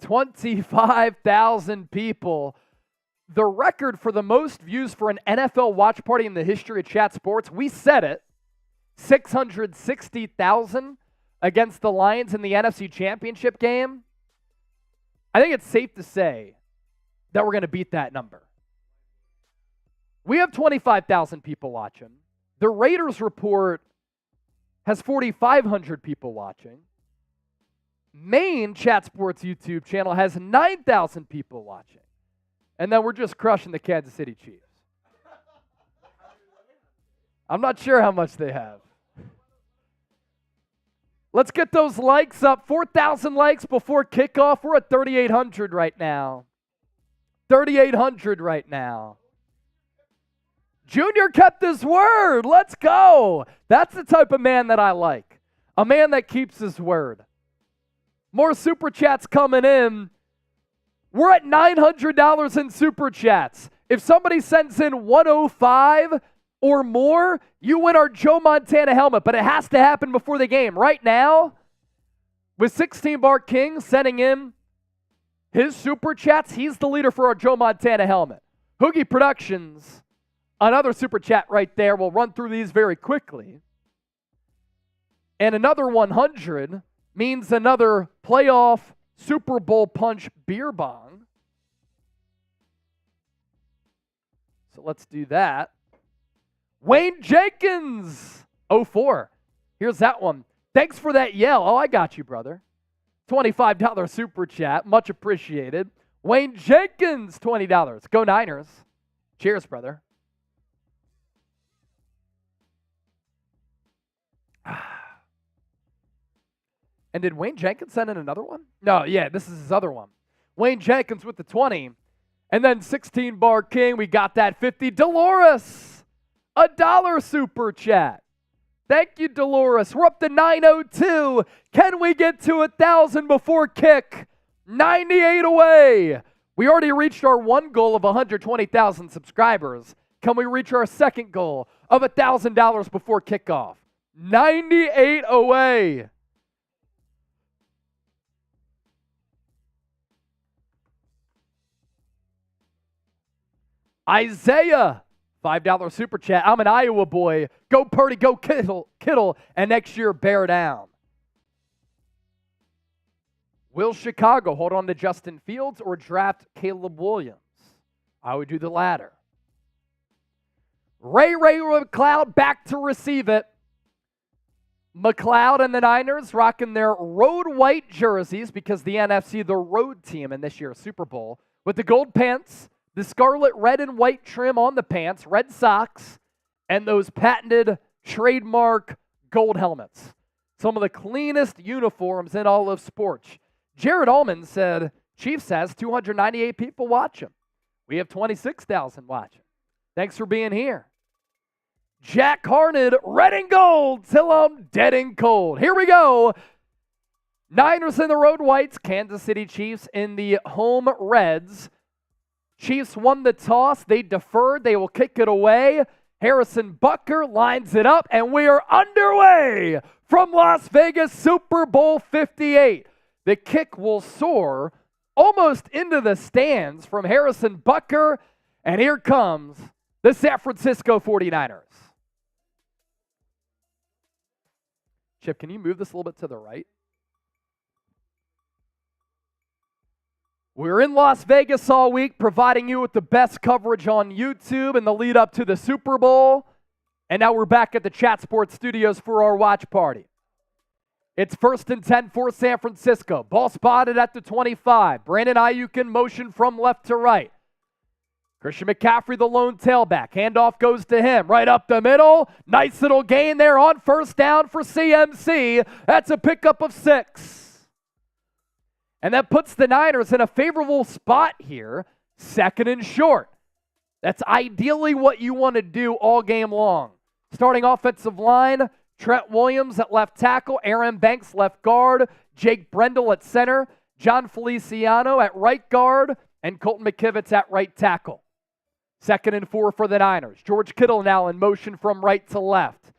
$25,000 people. The record for the most views for an NFL watch party in the history of Chat Sports, we said it, 660,000 against the Lions in the NFC Championship game. I think it's safe to say that we're going to beat that number. We have 25,000 people watching. The Raiders report has 4,500 people watching. Main Chat Sports YouTube channel has 9,000 people watching. And then we're just crushing the Kansas City Chiefs. I'm not sure how much they have. Let's get those likes up. 4,000 likes before kickoff. We're at 3,800 right now. 3,800 right now. Junior kept his word. Let's go. That's the type of man that I like. A man that keeps his word. More super chats coming in. We're at $900 in super chats. If somebody sends in 105 or more, you win our Joe Montana helmet, but it has to happen before the game. Right now, with 16 Bar King sending in his super chats, he's the leader for our Joe Montana helmet. Hoogie Productions, another super chat right there. We'll run through these very quickly. And another 100 means another playoff Super Bowl punch beer bong. So let's do that. Wayne Jenkins, 04. Here's that one. Thanks for that yell. Oh, I got you, brother. $25 super chat. Much appreciated. Wayne Jenkins, $20. Go Niners. Cheers, brother. And did Wayne Jenkins send in another one? No, yeah, this is his other one. Wayne Jenkins with the 20. And then 16 Bar King, we got that 50. Dolores, $1 super chat. Thank you, Dolores. We're up to 902. Can we get to 1,000 before kick? 98 away. We already reached our one goal of 120,000 subscribers. Can we reach our second goal of $1,000 before kickoff? 98 away. Isaiah, $5 super chat. I'm an Iowa boy. Go Purdy, go Kittle, and next year bear down. Will Chicago hold on to Justin Fields or draft Caleb Williams? I would do the latter. Ray McLeod back to receive it. McLeod and the Niners rocking their road white jerseys because the NFC, the road team in this year's Super Bowl, with the gold pants, the scarlet red and white trim on the pants, red socks, and those patented trademark gold helmets. Some of the cleanest uniforms in all of sports. Jared Allman said, Chiefs has 298 people watching. We have 26,000 watching. Thanks for being here. Jack Harned, red and gold till I'm dead and cold. Here we go. Niners in the road whites, Kansas City Chiefs in the home reds. Chiefs won the toss. They deferred. They will kick it away. Harrison Butker lines it up, and we are underway from Las Vegas, Super Bowl 58. The kick will soar almost into the stands from Harrison Butker, and here comes the San Francisco 49ers. Chip, can you move this a little bit to the right? We're in Las Vegas all week, providing you with the best coverage on YouTube in the lead up to the Super Bowl. And now we're back at the Chat Sports Studios for our watch party. It's 1st and 10 for San Francisco. Ball spotted at the 25. Brandon Aiyuk in motion from left to right. Christian McCaffrey, the lone tailback. Handoff goes to him. Right up the middle. Nice little gain there on first down for CMC. That's a pickup of 6. And that puts the Niners in a favorable spot here. 2nd and short. That's ideally what you want to do all game long. Starting offensive line, Trent Williams at left tackle, Aaron Banks left guard, Jake Brendel at center, John Feliciano at right guard, and Colton McKivitz at right tackle. 2nd and 4 for the Niners. George Kittle now in motion from right to left.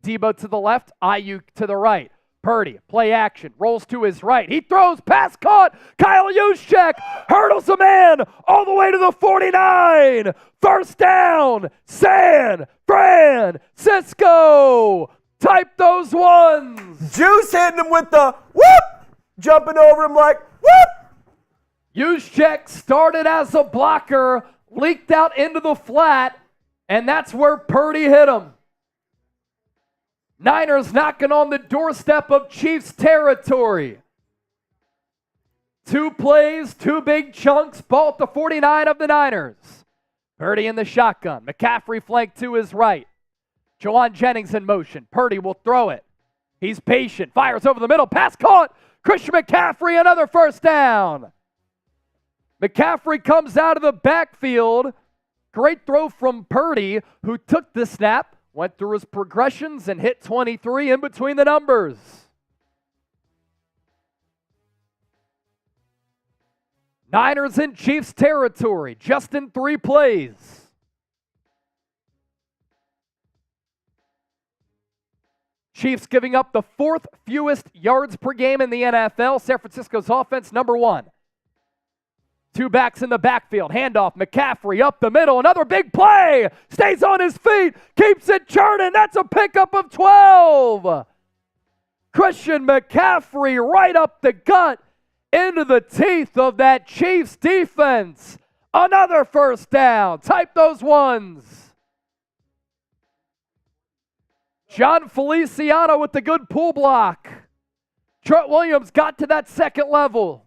Deebo to the left, Aiyuk to the right. Purdy, play action, rolls to his right. He throws, pass caught. Kyle Juszczyk hurdles a man all the way to the 49. First down, San Francisco. Type those ones. Juice hitting him with the whoop, jumping over him like whoop. Juszczyk started as a blocker, leaked out into the flat, and that's where Purdy hit him. Niners knocking on the doorstep of Chiefs territory. 2 plays, 2 big chunks, ball at the 49 of the Niners. Purdy in the shotgun. McCaffrey flanked to his right. Jawan Jennings in motion. Purdy will throw it. He's patient. Fires over the middle. Pass caught. Christian McCaffrey, another first down. McCaffrey comes out of the backfield. Great throw from Purdy, who took the snap, went through his progressions, and hit 23 in between the numbers. Niners in Chiefs territory, just in 3 plays. Chiefs giving up the 4th fewest yards per game in the NFL. San Francisco's offense, number 1. 2 backs in the backfield. Handoff, McCaffrey up the middle. Another big play. Stays on his feet. Keeps it churning. That's a pickup of 12. Christian McCaffrey right up the gut into the teeth of that Chiefs defense. Another first down. Type those ones. John Feliciano with the good pull block. Trent Williams got to that second level.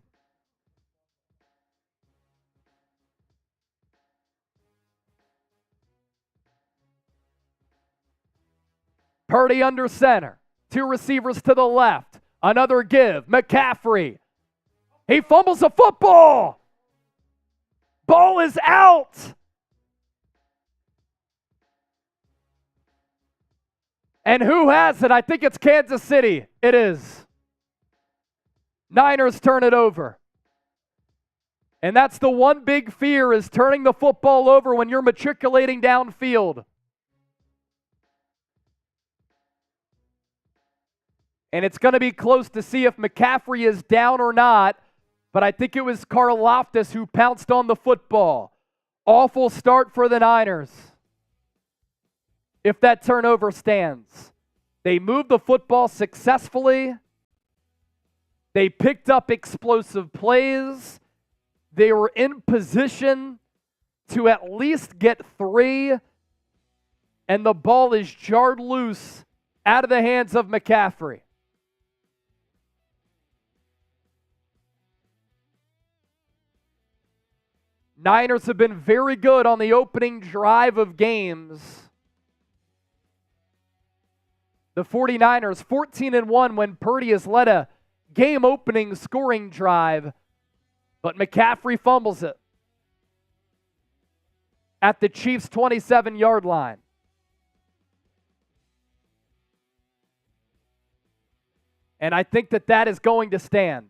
Purdy under center. 2 receivers to the left. Another give. McCaffrey. He fumbles the football. Ball is out. And who has it? I think it's Kansas City. It is. Niners turn it over. And that's the one big fear, is turning the football over when you're matriculating downfield. And it's going to be close to see if McCaffrey is down or not, but I think it was Karlaftis who pounced on the football. Awful start for the Niners. If that turnover stands. They moved the football successfully. They picked up explosive plays. They were in position to at least get 3, and the ball is jarred loose out of the hands of McCaffrey. Niners have been very good on the opening drive of games. The 49ers 14-1 when Purdy has led a game-opening scoring drive, but McCaffrey fumbles it at the Chiefs' 27-yard line. And I think that is going to stand.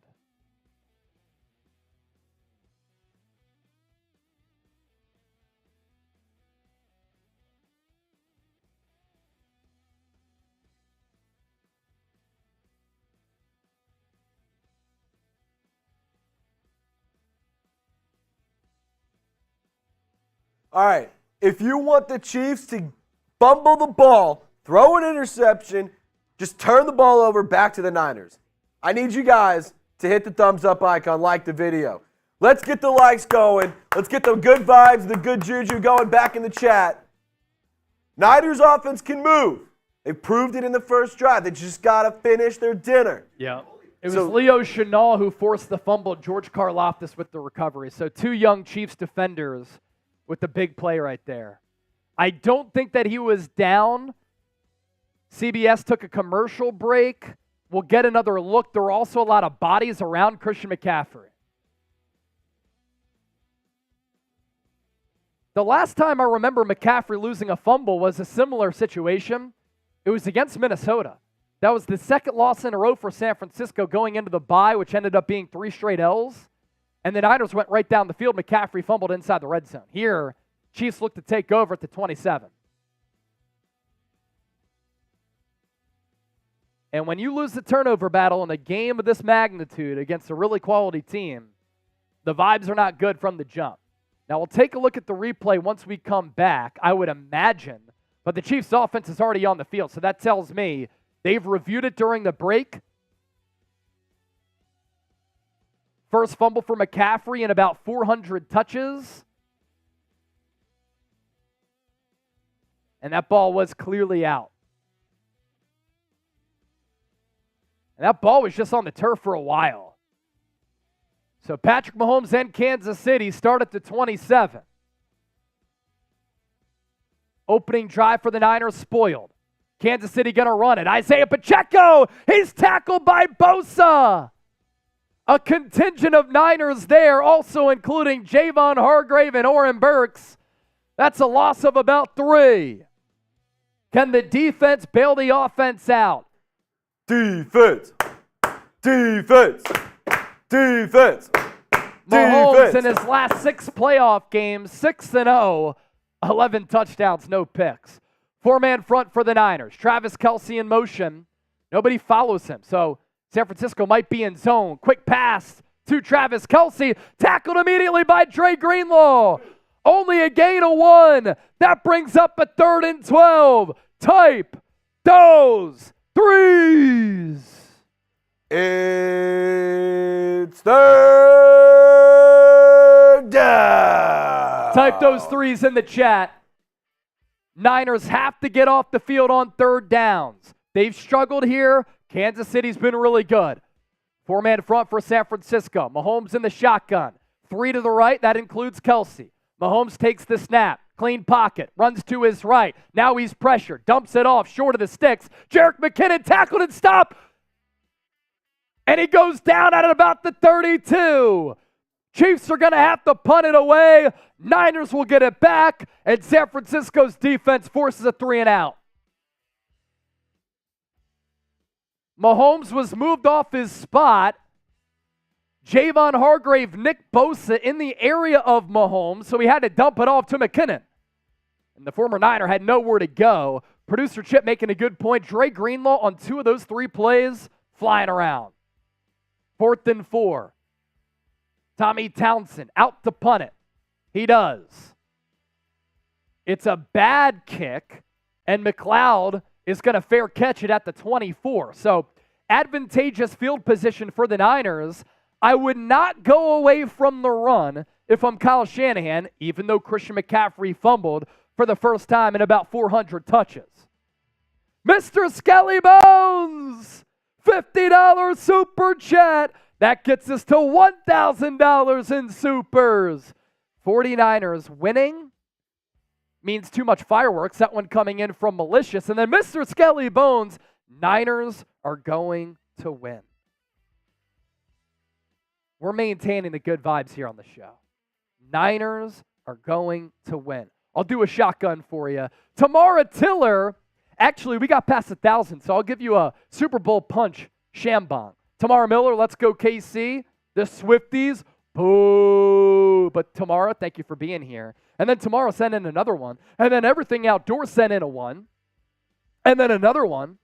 All right, if you want the Chiefs to fumble the ball, throw an interception, just turn the ball over back to the Niners. I need you guys to hit the thumbs up icon, like the video. Let's get the likes going. Let's get the good vibes, the good juju going back in the chat. Niners offense can move. They proved it in the first drive. They just got to finish their dinner. Yeah. It was Leo Chenal who forced the fumble, George Karlaftis with the recovery. So 2 young Chiefs defenders with the big play right there. I don't think that he was down. CBS took a commercial break. We'll get another look. There are also a lot of bodies around Christian McCaffrey. The last time I remember McCaffrey losing a fumble was a similar situation. It was against Minnesota. That was the second loss in a row for San Francisco going into the bye, which ended up being 3 straight L's. And the Niners went right down the field. McCaffrey fumbled inside the red zone. Here, Chiefs look to take over at the 27. And when you lose the turnover battle in a game of this magnitude against a really quality team, the vibes are not good from the jump. Now, we'll take a look at the replay once we come back, I would imagine. But the Chiefs' offense is already on the field, so that tells me they've reviewed it during the break. First fumble for McCaffrey in about 400 touches. And that ball was clearly out. And that ball was just on the turf for a while. So Patrick Mahomes and Kansas City start at the 27. Opening drive for the Niners spoiled. Kansas City going to run it. Isaiah Pacheco, he's tackled by Bosa. A contingent of Niners there, also including Javon Hargrave and Oren Burks. That's a loss of about 3. Can the defense bail the offense out? Defense. Defense. Defense. Mahomes in his last 6 playoff games, 6-0, 11 touchdowns, no picks. 4-man front for the Niners. Travis Kelce in motion. Nobody follows him, so San Francisco might be in zone. Quick pass to Travis Kelce. Tackled immediately by Dre Greenlaw. Only a gain of 1. That brings up a 3rd and 12. Type those threes. It's 3rd down. Type those threes in the chat. Niners have to get off the field on 3rd downs. They've struggled here. Kansas City's been really good. 4-man front for San Francisco. Mahomes in the shotgun. 3 to the right. That includes Kelce. Mahomes takes the snap. Clean pocket. Runs to his right. Now he's pressured. Dumps it off short of the sticks. Jerick McKinnon tackled and stopped. And he goes down at about the 32. Chiefs are going to have to punt it away. Niners will get it back. And San Francisco's defense forces a 3 and out. Mahomes was moved off his spot. Javon Hargrave, Nick Bosa in the area of Mahomes, so he had to dump it off to McKinnon. And the former Niner had nowhere to go. Producer Chip making a good point. Dre Greenlaw on 2 of those 3 plays, flying around. 4th and 4. Tommy Townsend out to punt it. He does. It's a bad kick, and McLeod is going to fair catch it at the 24. So advantageous field position for the Niners. I would not go away from the run if I'm Kyle Shanahan, even though Christian McCaffrey fumbled for the first time in about 400 touches. Mr. Skelly Bones, $50 super chat. That gets us to $1,000 in supers. 49ers winning means too much fireworks. That one coming in from Malicious. And then Mr. Skelly Bones, Niners are going to win. We're maintaining the good vibes here on the show. Niners are going to win. I'll do a shotgun for you. Tamara Tiller, actually, we got past 1,000, so I'll give you a Super Bowl punch shambong. Tamara Miller, let's go KC. The Swifties, boo. But Tamara, thank you for being here. And then Tamara sent in another one. And then Everything Outdoors sent in a one. And then another one.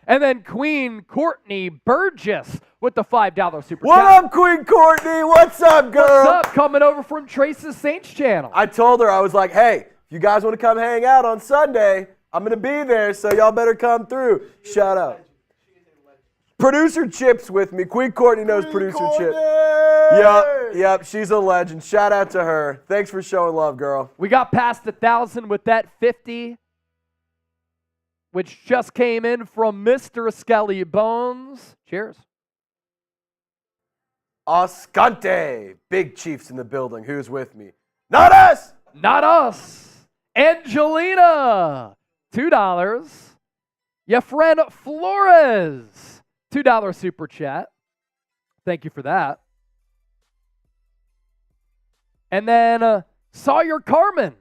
And then Queen Courtney Burgess with the $5 super What chat. up, Queen Courtney? What's up, girl? What's up? Coming over from Trace's Saints channel. I told her, I was like, hey, if you guys want to come hang out on Sunday, I'm going to be there, so y'all better come through. Shout out. Producer Chip's with me. Queen Courtney knows Producer Chip. Yep, she's a legend. Shout out to her. Thanks for showing love, girl. We got past 1,000 with that 50, which just came in from Mr. Skelly Bones. Cheers. Ascante. Big Chiefs in the building. Who's with me? Not us! Not us. Angelina, $2. Your friend Flores, $2 super chat. Thank you for that. And then Sawyer Carmen,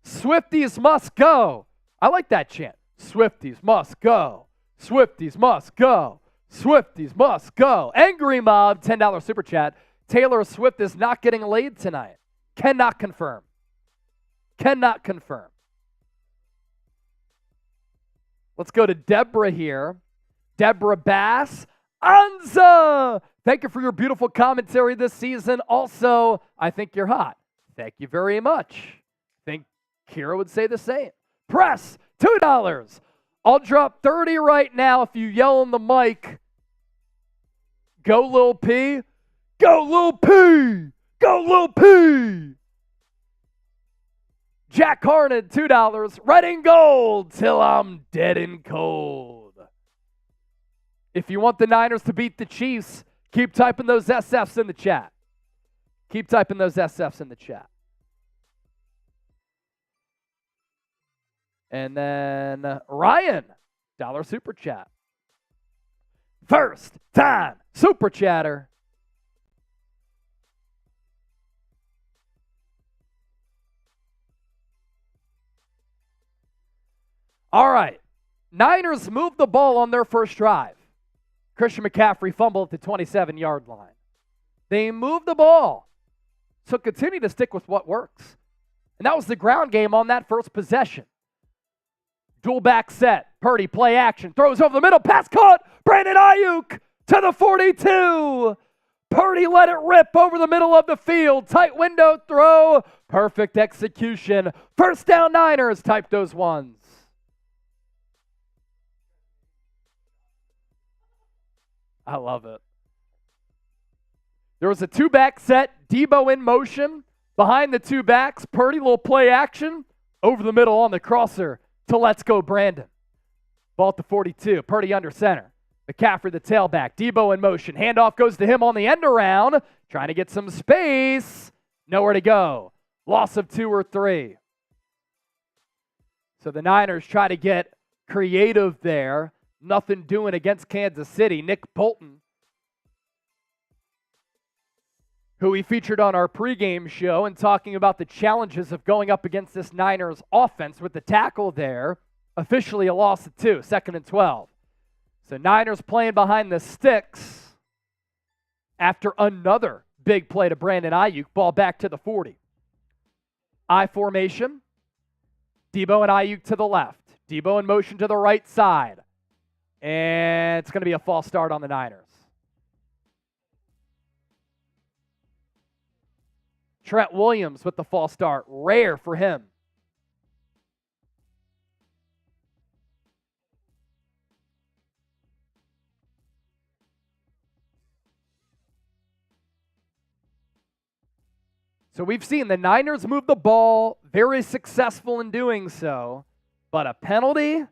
Swifties must go. I like that chant. Swifties must go. Swifties must go. Swifties must go. Angry Mob, $10 super chat. Taylor Swift is not getting laid tonight. Cannot confirm. Cannot confirm. Let's go to Deborah here. Deborah Bass. Anza! Thank you for your beautiful commentary this season. Also, I think you're hot. Thank you very much. I think Kira would say the same. Press, $2. I'll drop 30 right now if you yell on the mic. Go Lil P. Go Lil P. Go Lil P. Jack Harned, $2. Red and gold till I'm dead and cold. If you want the Niners to beat the Chiefs, keep typing those SFs in the chat. Keep typing those SFs in the chat. And then Ryan, $1 super chat. First time super chatter. All right. Niners moved the ball on their first drive. Christian McCaffrey fumbled at the 27-yard line. They moved the ball. So continue to stick with what works. And that was the ground game on that first possession. Dual back set. Purdy play action. Throws over the middle. Pass caught. Brandon Aiyuk to the 42. Purdy let it rip over the middle of the field. Tight window throw. Perfect execution. First down Niners. Type those ones. I love it. There was a two-back set. Deebo in motion. Behind the two backs. Purdy, little play action. Over the middle on the crosser to Let's Go Brandon. Ball at the 42. Purdy under center. McCaffrey the tailback. Deebo in motion. Handoff goes to him on the end around. Trying to get some space. Nowhere to go. Loss of 2 or 3. So the Niners try to get creative there. Nothing doing against Kansas City. Nick Bolton, who we featured on our pregame show and talking about the challenges of going up against this Niners offense with the tackle there. Officially a loss of 2, 2nd and 12. So Niners playing behind the sticks after another big play to Brandon Aiyuk. Ball back to the 40. I formation. Deebo and Aiyuk to the left. Deebo in motion to the right side. And it's going to be a false start on the Niners. Trent Williams with the false start. Rare for him. So we've seen the Niners move the ball, very successful in doing so, but a penalty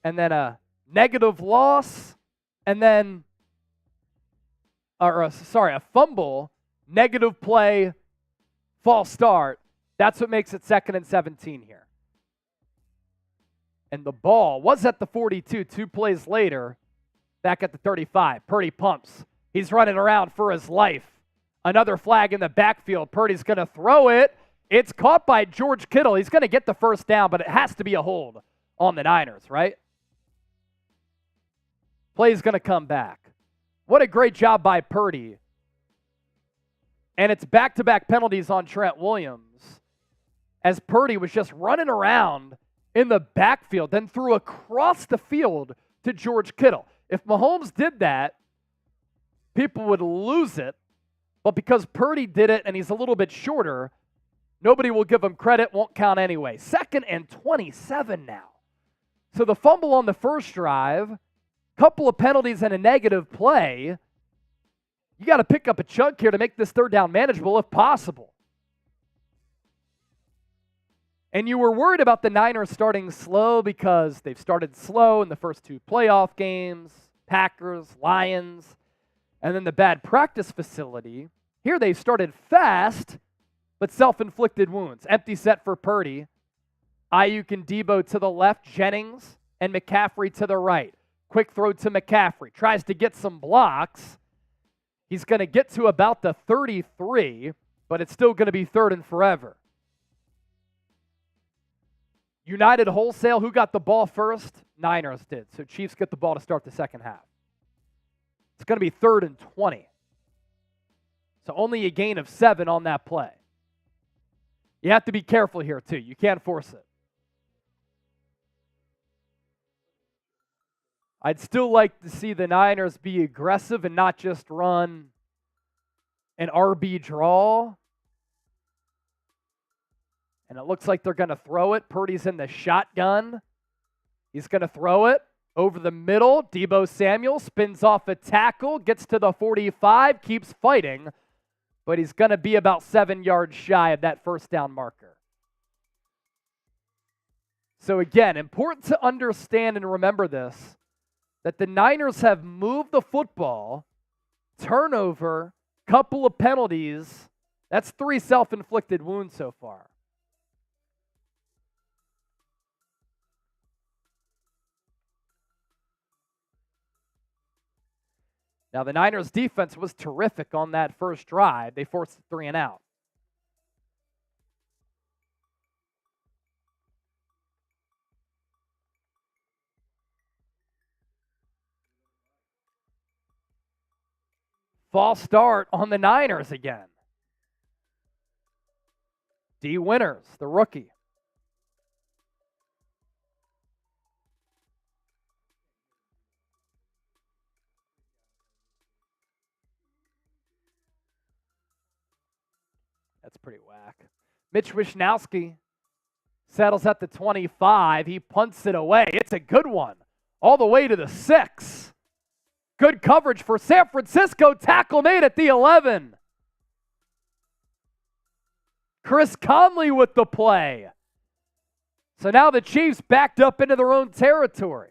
and then a negative loss and then, a fumble, negative play, false start. That's what makes it 2nd and 17 here. And the ball was at the 42, 2 plays later, back at the 35. Purdy pumps. He's running around for his life. Another flag in the backfield. Purdy's going to throw it. It's caught by George Kittle. He's going to get the first down, but it has to be a hold on the Niners, right? Play's going to come back. What a great job by Purdy. And it's back-to-back penalties on Trent Williams as Purdy was just running around in the backfield, then threw across the field to George Kittle. If Mahomes did that, people would lose it. But because Purdy did it and he's a little bit shorter, nobody will give him credit, won't count anyway. 2nd and 27 now. So the fumble on the first drive, couple of penalties and a negative play. You got to pick up a chunk here to make this 3rd down manageable if possible. And you were worried about the Niners starting slow because they've started slow in the first 2 playoff games, Packers, Lions, and then the bad practice facility. Here they started fast, but self-inflicted wounds. Empty set for Purdy. Aiyuk and Deebo to the left. Jennings and McCaffrey to the right. Quick throw to McCaffrey. Tries to get some blocks. He's going to get to about the 33, but it's still going to be 3rd and forever. United Wholesale, who got the ball first? Niners did. So Chiefs get the ball to start the second half. It's going to be 3rd and 20. So only a gain of 7 on that play. You have to be careful here, too. You can't force it. I'd still like to see the Niners be aggressive and not just run an RB draw. And it looks like they're going to throw it. Purdy's in the shotgun. He's going to throw it over the middle. Deebo Samuel spins off a tackle, gets to the 45, keeps fighting, but he's going to be about 7 yards shy of that first down marker. So again, important to understand and remember this, that the Niners have moved the football, turnover, couple of penalties. That's 3 self-inflicted wounds so far. Now, the Niners' defense was terrific on that first drive. They forced 3 and out. False start on the Niners again. D. Winters, the rookie. That's pretty whack. Mitch Wishnowsky settles at the 25. He punts it away. It's a good one. All the way to the 6. Good coverage for San Francisco. Tackle made at the 11. Chris Conley with the play. So now the Chiefs backed up into their own territory.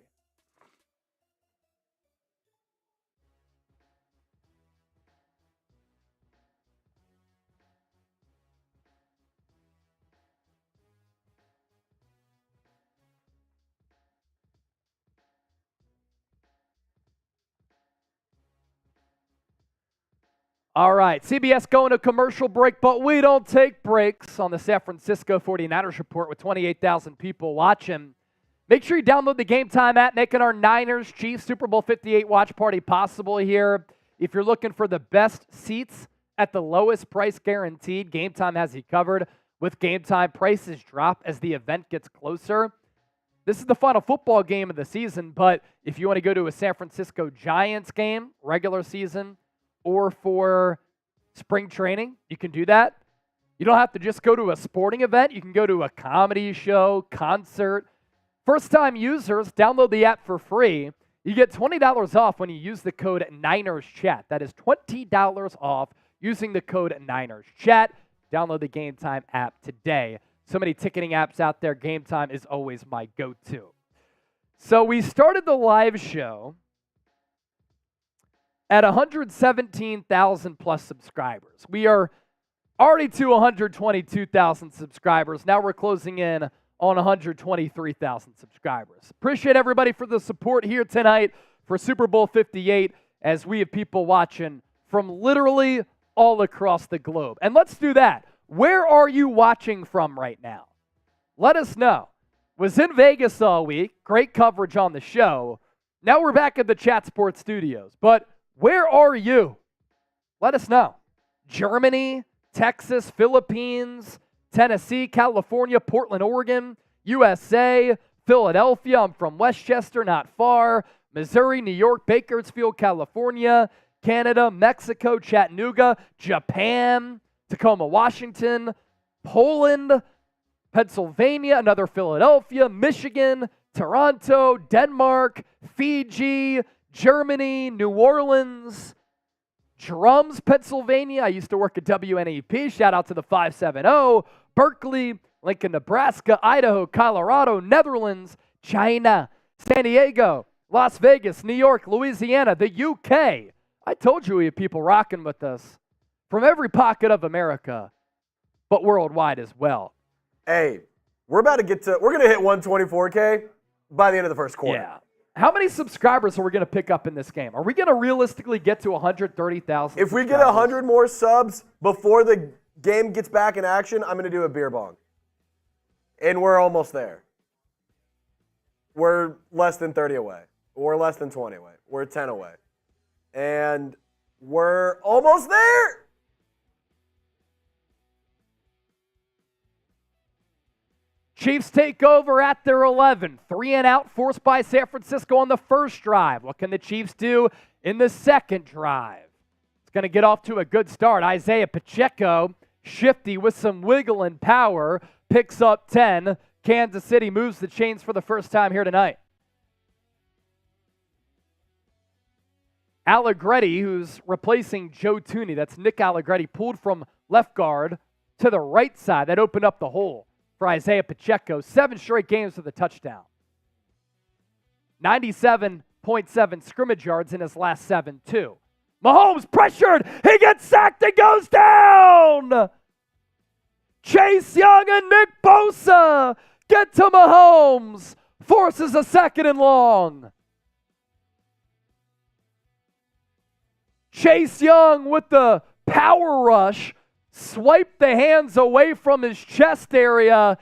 All right, CBS going to commercial break, but we don't take breaks on the San Francisco 49ers report with 28,000 people watching. Make sure you download the Game Time app, making our Niners Chiefs Super Bowl 58 watch party possible here. If you're looking for the best seats at the lowest price guaranteed, Game Time has you covered. With Game Time, prices drop as the event gets closer. This is the final football game of the season, but if you want to go to a San Francisco Giants game, regular season, or for spring training, you can do that. You don't have to just go to a sporting event. You can go to a comedy show, concert. First-time users, download the app for free. You get $20 off when you use the code NinersChat. That is $20 off using the code NinersChat. Download the Game Time app today. So many ticketing apps out there. Game Time is always my go-to. So we started the live show at 117,000 plus subscribers. We are already to 122,000 subscribers. Now we're closing in on 123,000 subscribers. Appreciate everybody for the support here tonight for Super Bowl 58 as we have people watching from literally all across the globe. And let's do that. Where are you watching from right now? Let us know. Was in Vegas all week. Great coverage on the show. Now we're back at the Chat Sports Studios. But where are you? Let us know. Germany, Texas, Philippines, Tennessee, California, Portland, Oregon, USA, Philadelphia. I'm from Westchester, not far. Missouri, New York, Bakersfield, California, Canada, Mexico, Chattanooga, Japan, Tacoma, Washington, Poland, Pennsylvania, another Philadelphia, Michigan, Toronto, Denmark, Fiji, Germany, New Orleans, Drums, Pennsylvania. I used to work at WNEP. Shout out to the 570. Berkeley, Lincoln, Nebraska, Idaho, Colorado, Netherlands, China, San Diego, Las Vegas, New York, Louisiana, the UK. I told you we have people rocking with us from every pocket of America, but worldwide as well. Hey, we're going to hit 124K by the end of the first quarter. Yeah. How many subscribers are we going to pick up in this game? Are we going to realistically get to 130,000? If we get 100 more subs before the game gets back in action, I'm going to do a beer bong. And we're almost there. We're less than 30 away. We're less than 20 away. We're 10 away. And we're almost there. Chiefs take over at their 11. 3 and out forced by San Francisco on the first drive. What can the Chiefs do in the second drive? It's going to get off to a good start. Isaiah Pacheco, shifty with some wiggle and power, picks up 10. Kansas City moves the chains for the first time here tonight. Allegretti, who's replacing Joe Thuney, that's Nick Allegretti, pulled from left guard to the right side. That opened up the hole for Isaiah Pacheco. 7 straight games with a touchdown. 97.7 scrimmage yards in his last 7, too. Mahomes pressured. He gets sacked and goes down. Chase Young and Nick Bosa get to Mahomes. Forces a 2nd and long. Chase Young with the power rush. Swiped the hands away from his chest area,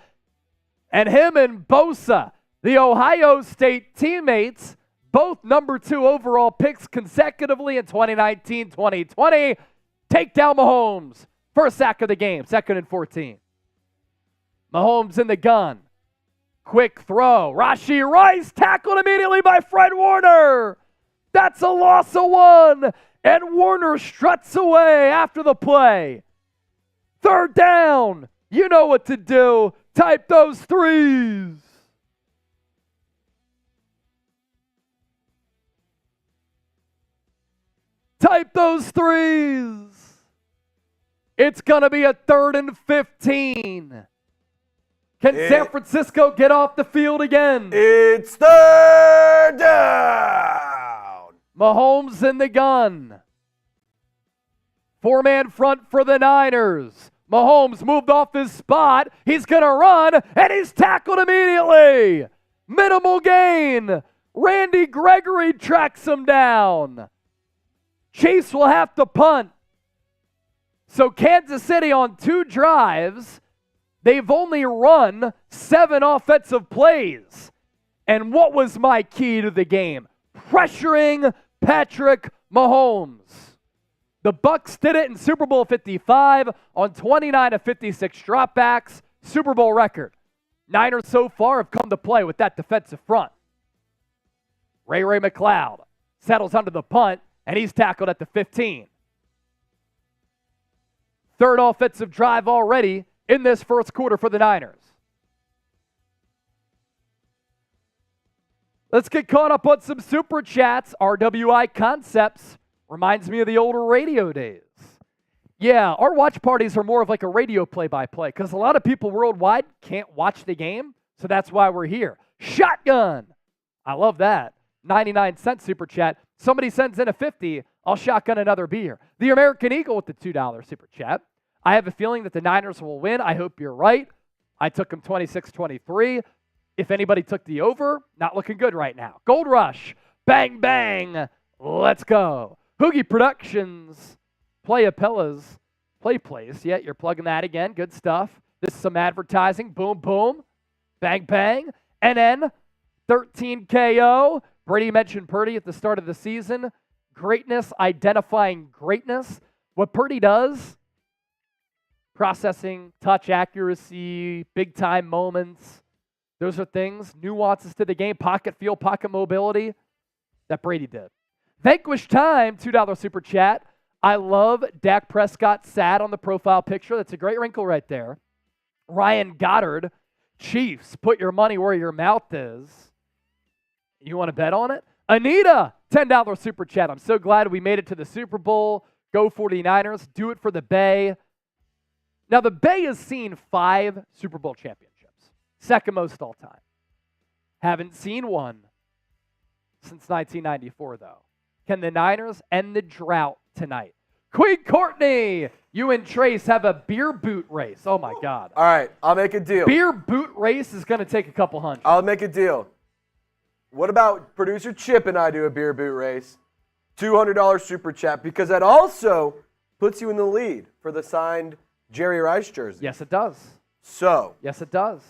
and him and Bosa, the Ohio State teammates, both number 2 overall picks consecutively in 2019-2020, take down Mahomes. First sack of the game, 2nd and 14. Mahomes in the gun. Quick throw. Rashee Rice tackled immediately by Fred Warner. That's a loss of 1, and Warner struts away after the play. 3rd down. You know what to do. Type those 3s. Type those 3s. It's going to be a 3rd and 15. Can San Francisco get off the field again? It's 3rd down. Mahomes in the gun. 4-man front for the Niners. Mahomes moved off his spot. He's going to run, and he's tackled immediately. Minimal gain. Randy Gregory tracks him down. Chiefs will have to punt. So Kansas City on 2 drives, they've only run 7 offensive plays. And what was my key to the game? Pressuring Patrick Mahomes. The Bucs did it in Super Bowl 55 on 29 of 56 dropbacks, Super Bowl record. Niners so far have come to play with that defensive front. Ray McCloud settles under the punt, and he's tackled at the 15. Third offensive drive already in this first quarter for the Niners. Let's get caught up on some Super Chats. RWI Concepts reminds me of the older radio days. Yeah, our watch parties are more of like a radio play-by-play because a lot of people worldwide can't watch the game, so that's why we're here. Shotgun. I love that. 99-cent Super Chat. Somebody sends in a 50, I'll shotgun another beer. The American Eagle with the $2 Super Chat. I have a feeling that the Niners will win. I hope you're right. I took them 26-23. If anybody took the over, not looking good right now. Gold Rush. Bang, bang. Let's go. Hoogie Productions. Play Apellas. Play Place. Yeah, you're plugging that again. Good stuff. This is some advertising. Boom, boom. Bang, bang. NN. 13 KO. Brady mentioned Purdy at the start of the season. Greatness, identifying greatness. What Purdy does, processing, touch accuracy, big-time moments, those are things, nuances to the game, pocket feel, pocket mobility, that Brady did. Vanquish Time, $2 Super Chat. I love Dak Prescott sad on the profile picture. That's a great wrinkle right there. Ryan Goddard, Chiefs, put your money where your mouth is. You want to bet on it? Anita, $10 Super Chat. I'm so glad we made it to the Super Bowl. Go 49ers. Do it for the Bay. Now, the Bay has seen 5 Super Bowl championships. Second most all time. Haven't seen one since 1994, though. Can the Niners end the drought tonight? Queen Courtney, you and Trace have a beer boot race. Oh, my God. All right, I'll make a deal. Beer boot race is going to take a couple hundred. I'll make a deal. What about producer Chip and I do a beer boot race? $200 Super Chat, because that also puts you in the lead for the signed Jerry Rice jersey. Yes, it does. So. Yes, it does.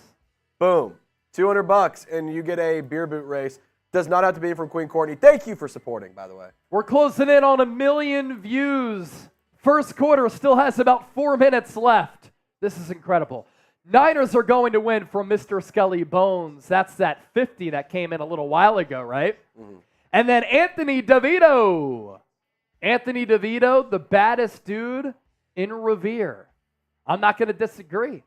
Boom. $200 and you get a beer boot race. Does not have to be from Queen Courtney. Thank you for supporting, by the way. We're closing in on 1 million views. First quarter still has about 4 minutes left. This is incredible. Niners are going to win from Mr. Skelly Bones. That's that 50 that came in a little while ago, right? Mm-hmm. And then Anthony DeVito. Anthony DeVito, the baddest dude in Revere. I'm not going to disagree.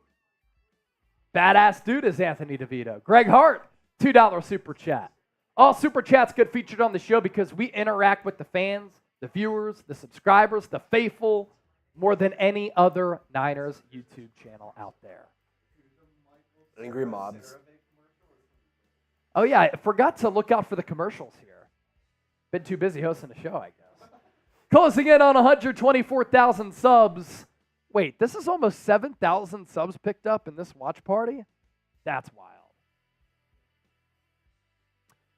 Badass dude is Anthony DeVito. Greg Hart, $2 Super Chat. All Super Chats get featured on the show because we interact with the fans, the viewers, the subscribers, the faithful, more than any other Niners YouTube channel out there. Angry Mobs. Oh, yeah, I forgot to look out for the commercials here. Been too busy hosting the show, I guess. Closing in on 124,000 subs. Wait, this is almost 7,000 subs picked up in this watch party? That's wild.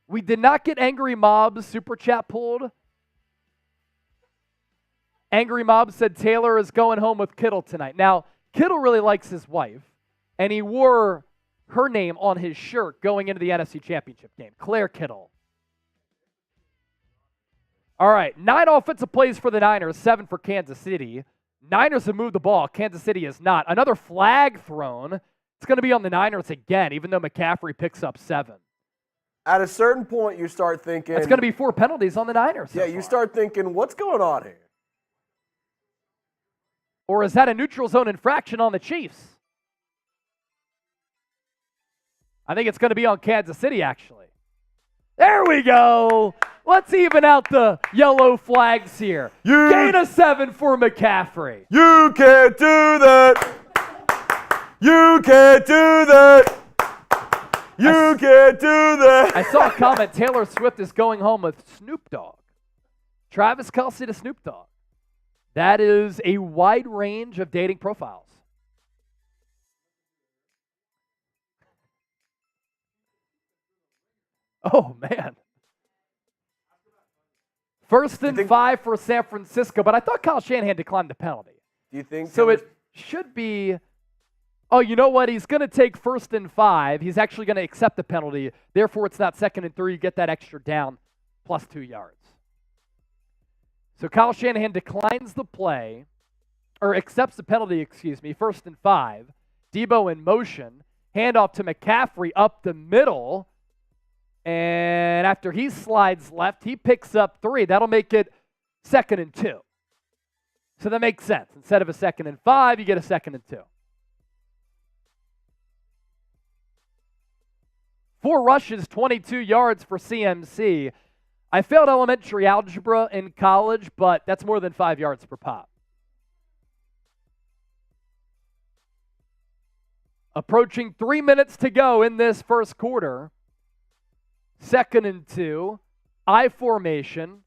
We did not get Angry Mob's Super Chat pulled. Angry Mob said Taylor is going home with Kittle tonight. Now, Kittle really likes his wife, and he wore her name on his shirt going into the NFC Championship game. Claire Kittle. All right, 9 offensive plays for the Niners, 7 for Kansas City. Niners have moved the ball. Kansas City is not. Another flag thrown. It's going to be on the Niners again, even though McCaffrey picks up 7. At a certain point, you start thinking... It's going to be 4 penalties on the Niners. Yeah, you start thinking, what's going on here? Or is that a neutral zone infraction on the Chiefs? I think it's going to be on Kansas City, actually. There we go. Let's even out the yellow flags here. Gain of 7 for McCaffrey. You can't do that. You can't do that. You can't do that. I saw a comment, Taylor Swift is going home with Snoop Dogg. Travis Kelce to Snoop Dogg. That is a wide range of dating profiles. Oh, man. First and 5 for San Francisco, but I thought Kyle Shanahan declined the penalty. Do you think so? It should be oh, you know what? He's going to take 1st and 5. He's actually going to accept the penalty. Therefore, it's not 2nd and 3. You get that extra down plus 2 yards. So Kyle Shanahan declines the play, or accepts the penalty, 1st and 5. Deebo in motion. Handoff to McCaffrey up the middle. And after he slides left, he picks up 3. That'll make it 2nd and 2. So that makes sense. Instead of a 2nd and 5, you get a 2nd and 2. 4 rushes, 22 yards for CMC. I failed elementary algebra in college, but that's more than 5 yards per pop. Approaching 3 minutes to go in this first quarter. 2nd and 2. I formation.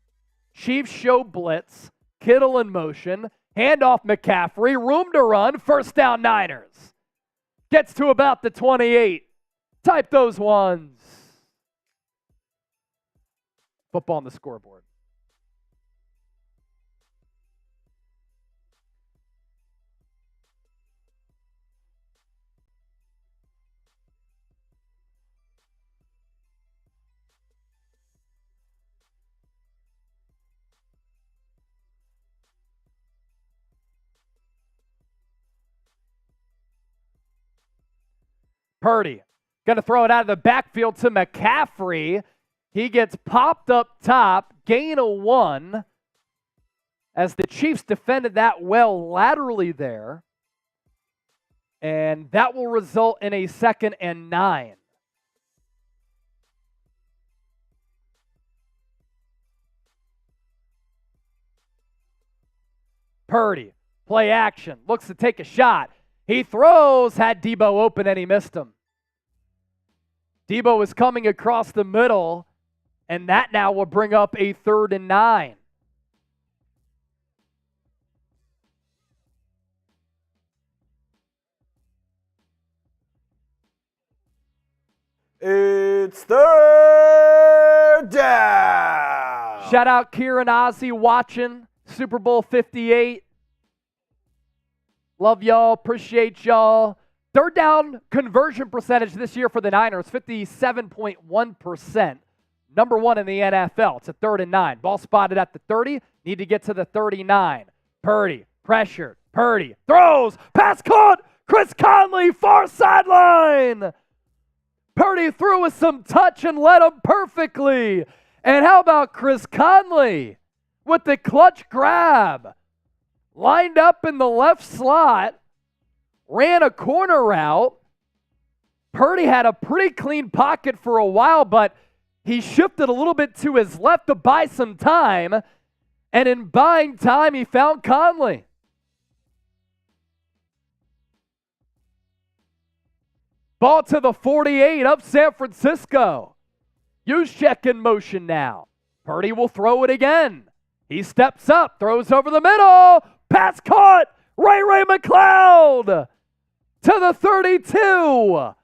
Chiefs show blitz. Kittle in motion. Handoff McCaffrey. Room to run. First down Niners. Gets to about the 28. Type those ones. Football on the scoreboard. Purdy. Going to throw it out of the backfield to McCaffrey. He gets popped up top, gain of 1, as the Chiefs defended that well laterally there. And that will result in a 2nd and 9. Purdy, play action, looks to take a shot. He throws, had Deebo open, and he missed him. Deebo is coming across the middle, and that now will bring up a 3rd and 9. It's 3rd down. Shout out Kieran Ozzie watching Super Bowl 58. Love y'all, appreciate y'all. 3rd down conversion percentage this year for the Niners, 57.1%. Number 1 in the NFL. It's a 3rd and 9. Ball spotted at the 30. Need to get to the 39. Purdy, pressured. Purdy throws. Pass caught. Chris Conley, far sideline. Purdy threw with some touch and led him perfectly. And how about Chris Conley with the clutch grab? Lined up in the left slot. Ran a corner route. Purdy had a pretty clean pocket for a while, but he shifted a little bit to his left to buy some time. And in buying time, he found Conley. Ball to the 48 of San Francisco. Juszczyk in motion now. Purdy will throw it again. He steps up, throws over the middle. Pass caught. Ray McCloud to the 32.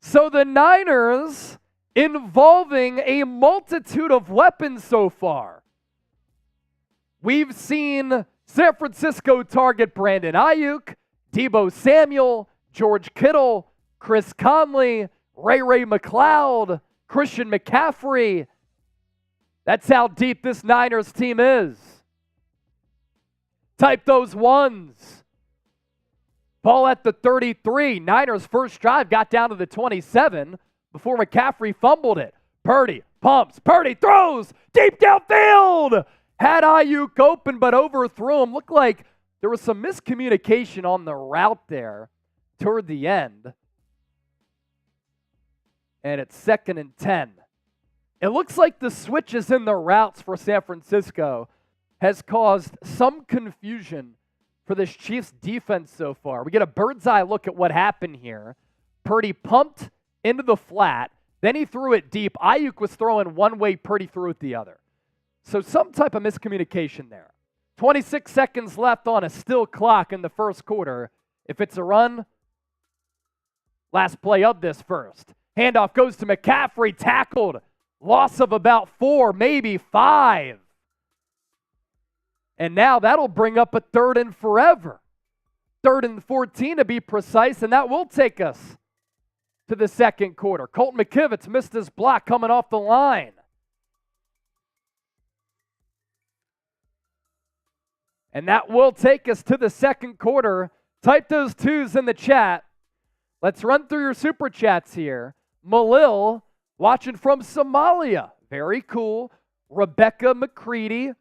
So the Niners involving a multitude of weapons so far. We've seen San Francisco target Brandon Aiyuk, Deebo Samuel, George Kittle, Chris Conley, Ray McCloud, Christian McCaffrey. That's how deep this Niners team is. Type those ones. Ball at the 33. Niners' first drive got down to the 27 before McCaffrey fumbled it. Purdy pumps. Purdy throws deep downfield. Had Aiyuk open but overthrew him. Looked like there was some miscommunication on the route there toward the end. And it's 2nd and 10. It looks like the switches in the routes for San Francisco has caused some confusion for this Chiefs defense so far. We get a bird's eye look at what happened here. Purdy pumped into the flat, then he threw it deep. Aiyuk was throwing one way, Purdy threw it the other. So some type of miscommunication there. 26 seconds left on a still clock in the first quarter. If it's a run, last play of this first. Handoff goes to McCaffrey, tackled. Loss of about 4, maybe 5. And now that'll bring up a 3rd and forever. 3rd and 14 to be precise, and that will take us to the second quarter. Colton McKivitz missed his block coming off the line. And that will take us to the second quarter. Type those twos in the chat. Let's run through your super chats here. Malil, watching from Somalia. Very cool. Rebecca McCready.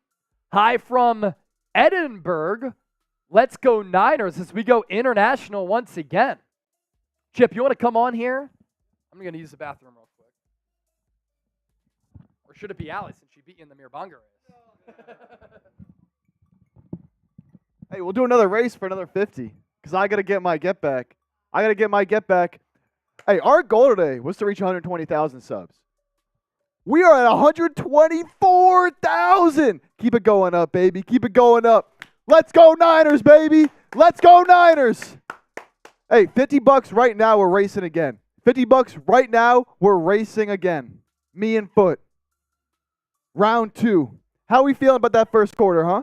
Hi from Edinburgh. Let's go Niners as we go international once again. Chip, you want to come on here? I'm going to use the bathroom real quick. Or should it be Allie since she beat you in the Mirabanga race? Hey, we'll do another race for another 50 because I got to get my get back. Hey, our goal today was to reach 120,000 subs. We are at 124,000. Keep it going up, baby. Keep it going up. Let's go Niners, baby. Let's go Niners. Hey, $50 right now, we're racing again. $50 right now, we're racing again. Me and Foot. Round 2. How we feeling about that first quarter, huh?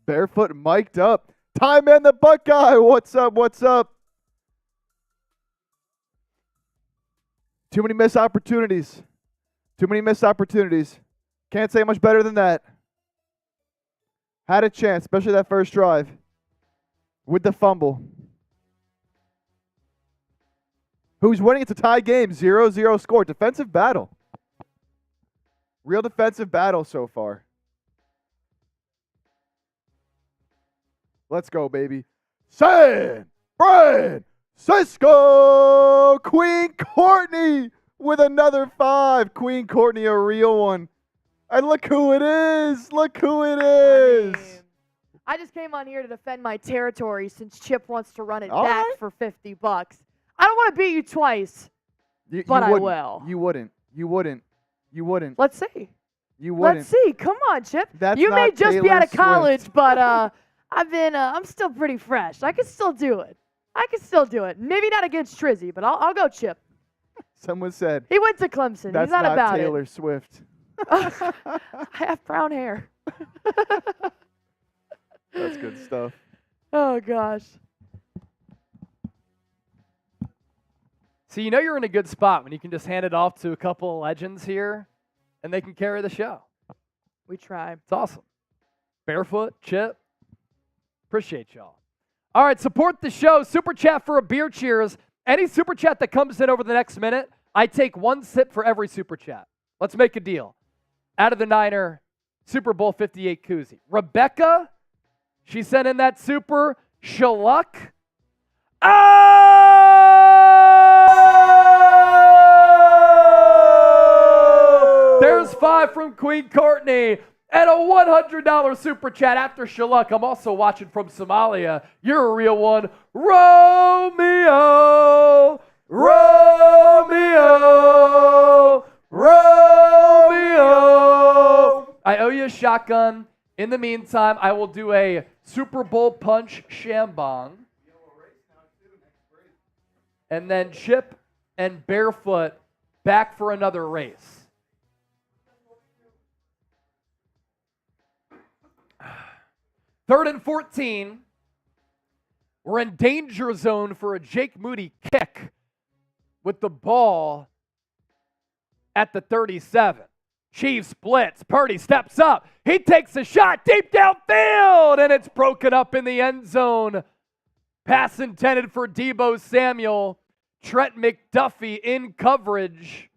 Barefoot mic'd up. Time man the Buckeye. What's up? What's up? Too many missed opportunities. Too many missed opportunities. Can't say much better than that. Had a chance, especially that first drive with the fumble. Who's winning? It's a tie game. 0-0 score. Defensive battle. Real defensive battle so far. Let's go, baby. San Francisco! Queen Courtney with another 5. Queen Courtney, a real one. And look who it is. Look who it is. I just came on here to defend my territory since Chip wants to run it All back right. for $50. I don't want to beat you twice, but I will. You wouldn't. Let's see. You wouldn't. Let's see. Come on, Chip. That's you may not just be Taylor out of college, Swift. but I'm still pretty fresh. I can still do it. Maybe not against Trizzy, but I'll go Chip. Someone said. He went to Clemson. That's He's not about Taylor it. Swift. I have brown hair. That's good stuff. Oh, gosh. So you know you're in a good spot when you can just hand it off to a couple of legends here, and they can carry the show. We try. It's awesome. Barefoot, Chip, appreciate y'all. All right, support the show. Super chat for a beer cheers. Any super chat that comes in over the next minute, I take 1 sip for every super chat. Let's make a deal. Out of the Niner Super Bowl 58 koozie. Rebecca, she sent in that super. Shaluk. Oh! There's 5 from Queen Courtney. And a $100 super chat after Shaluk. I'm also watching from Somalia. You're a real one. Romeo. I owe you a shotgun. In the meantime, I will do a Super Bowl punch shambong. And then Chip and Barefoot back for another race. Third and 14. We're in danger zone for a Jake Moody kick with the ball at the 37. Chiefs blitz. Purdy steps up. He takes a shot deep downfield, and it's broken up in the end zone. Pass intended for Deebo Samuel. Trent McDuffie in coverage.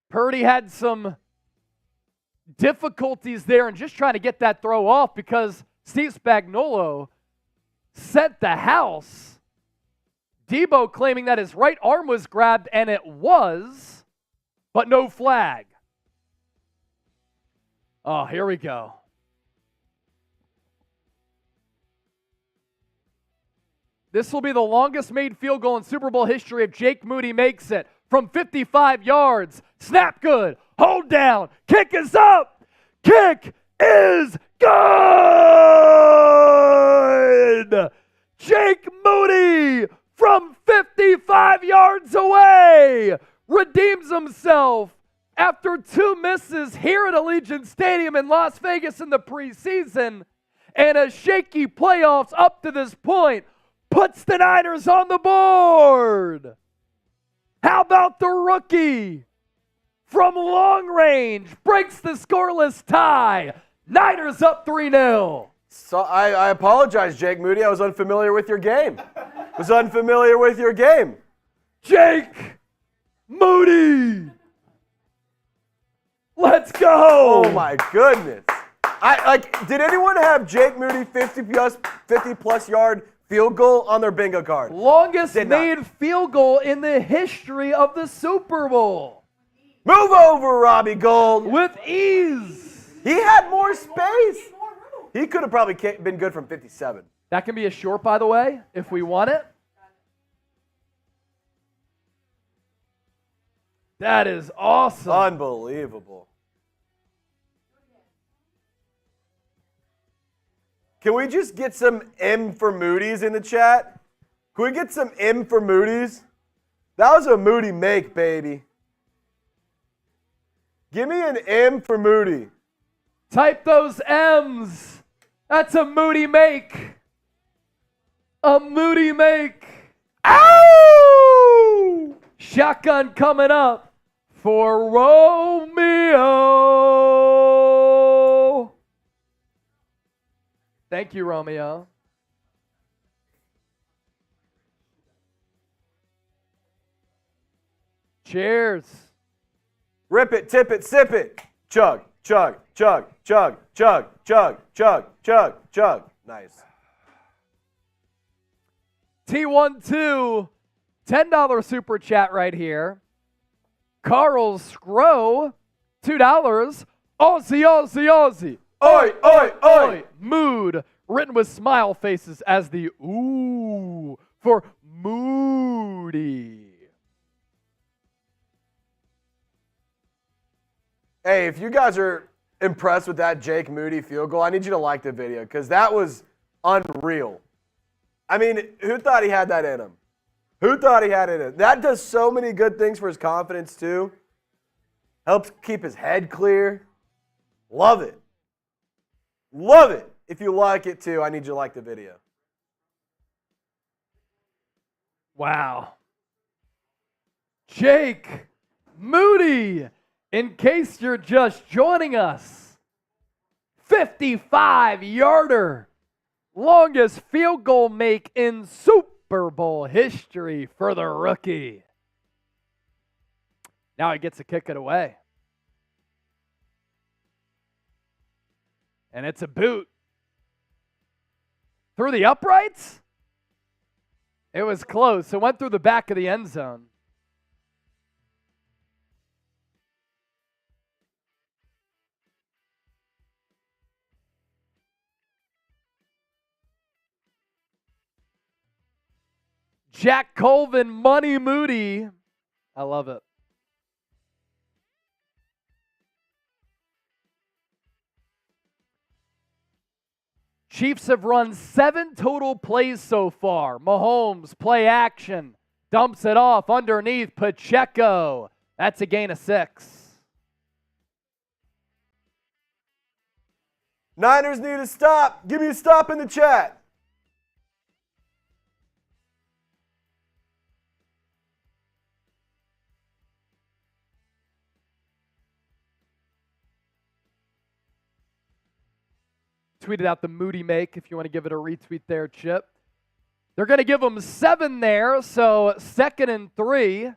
Purdy had some difficulties there and just trying to get that throw off because Steve Spagnuolo sent the house. Deebo claiming that his right arm was grabbed, and it was, but no flag. Oh, here we go. This will be the longest made field goal in Super Bowl history if Jake Moody makes it from 55 yards. Snap good. Hold down. Kick is up. Kick is good. Jake Moody from 55 yards away redeems himself after 2 misses here at Allegiant Stadium in Las Vegas in the preseason and a shaky playoffs up to this point, puts the Niners on the board. How about the rookie from long range? Breaks the scoreless tie. Niners up 3-0. So I apologize, Jake Moody. I was unfamiliar with your game. Jake Moody. Let's go. Oh my goodness. Did anyone have Jake Moody 50 plus yard field goal on their bingo card? Longest made field goal in the history of the Super Bowl. Move over, Robbie Gold. With ease. He had more space. He could have probably been good from 57. That can be a short, by the way, if we want it. That is awesome. Unbelievable. Can we just get some M for Moody's in the chat? Can we get some M for Moody's? That was a Moody make, baby. Give me an M for Moody. Type those M's. That's a Moody make. A Moody make. Ow! Shotgun coming up for Romeo. Thank you, Romeo. Cheers. Rip it, tip it, sip it. Chug, chug, chug, chug, chug, chug, chug, chug, chug. Nice. T12, $10 super chat right here. Carl Scrow, $2. Aussie, Aussie, Aussie. Oi, oi, oi. Mood, written with smile faces as the ooh for Moody. Hey, if you guys are impressed with that Jake Moody field goal, I need you to like the video because that was unreal. I mean, who thought he had that in him? That does so many good things for his confidence, too. Helps keep his head clear. Love it. Love it. If you like it, too, I need you to like the video. Wow. Jake Moody, in case you're just joining us, 55-yarder. Longest field goal make in Super Bowl history for the rookie. Now he gets to kick it away. And it's a boot. Through the uprights? It was close. It went through the back of the end zone. Jack Colvin, Money Moody. I love it. Chiefs have run 7 total plays so far. Mahomes, play action, dumps it off underneath Pacheco. That's a gain of 6. Niners need a stop. Give me a stop in the chat. Tweeted out the Moody make if you want to give it a retweet there, Chip. They're going to give them 7 there, so 2nd and 3.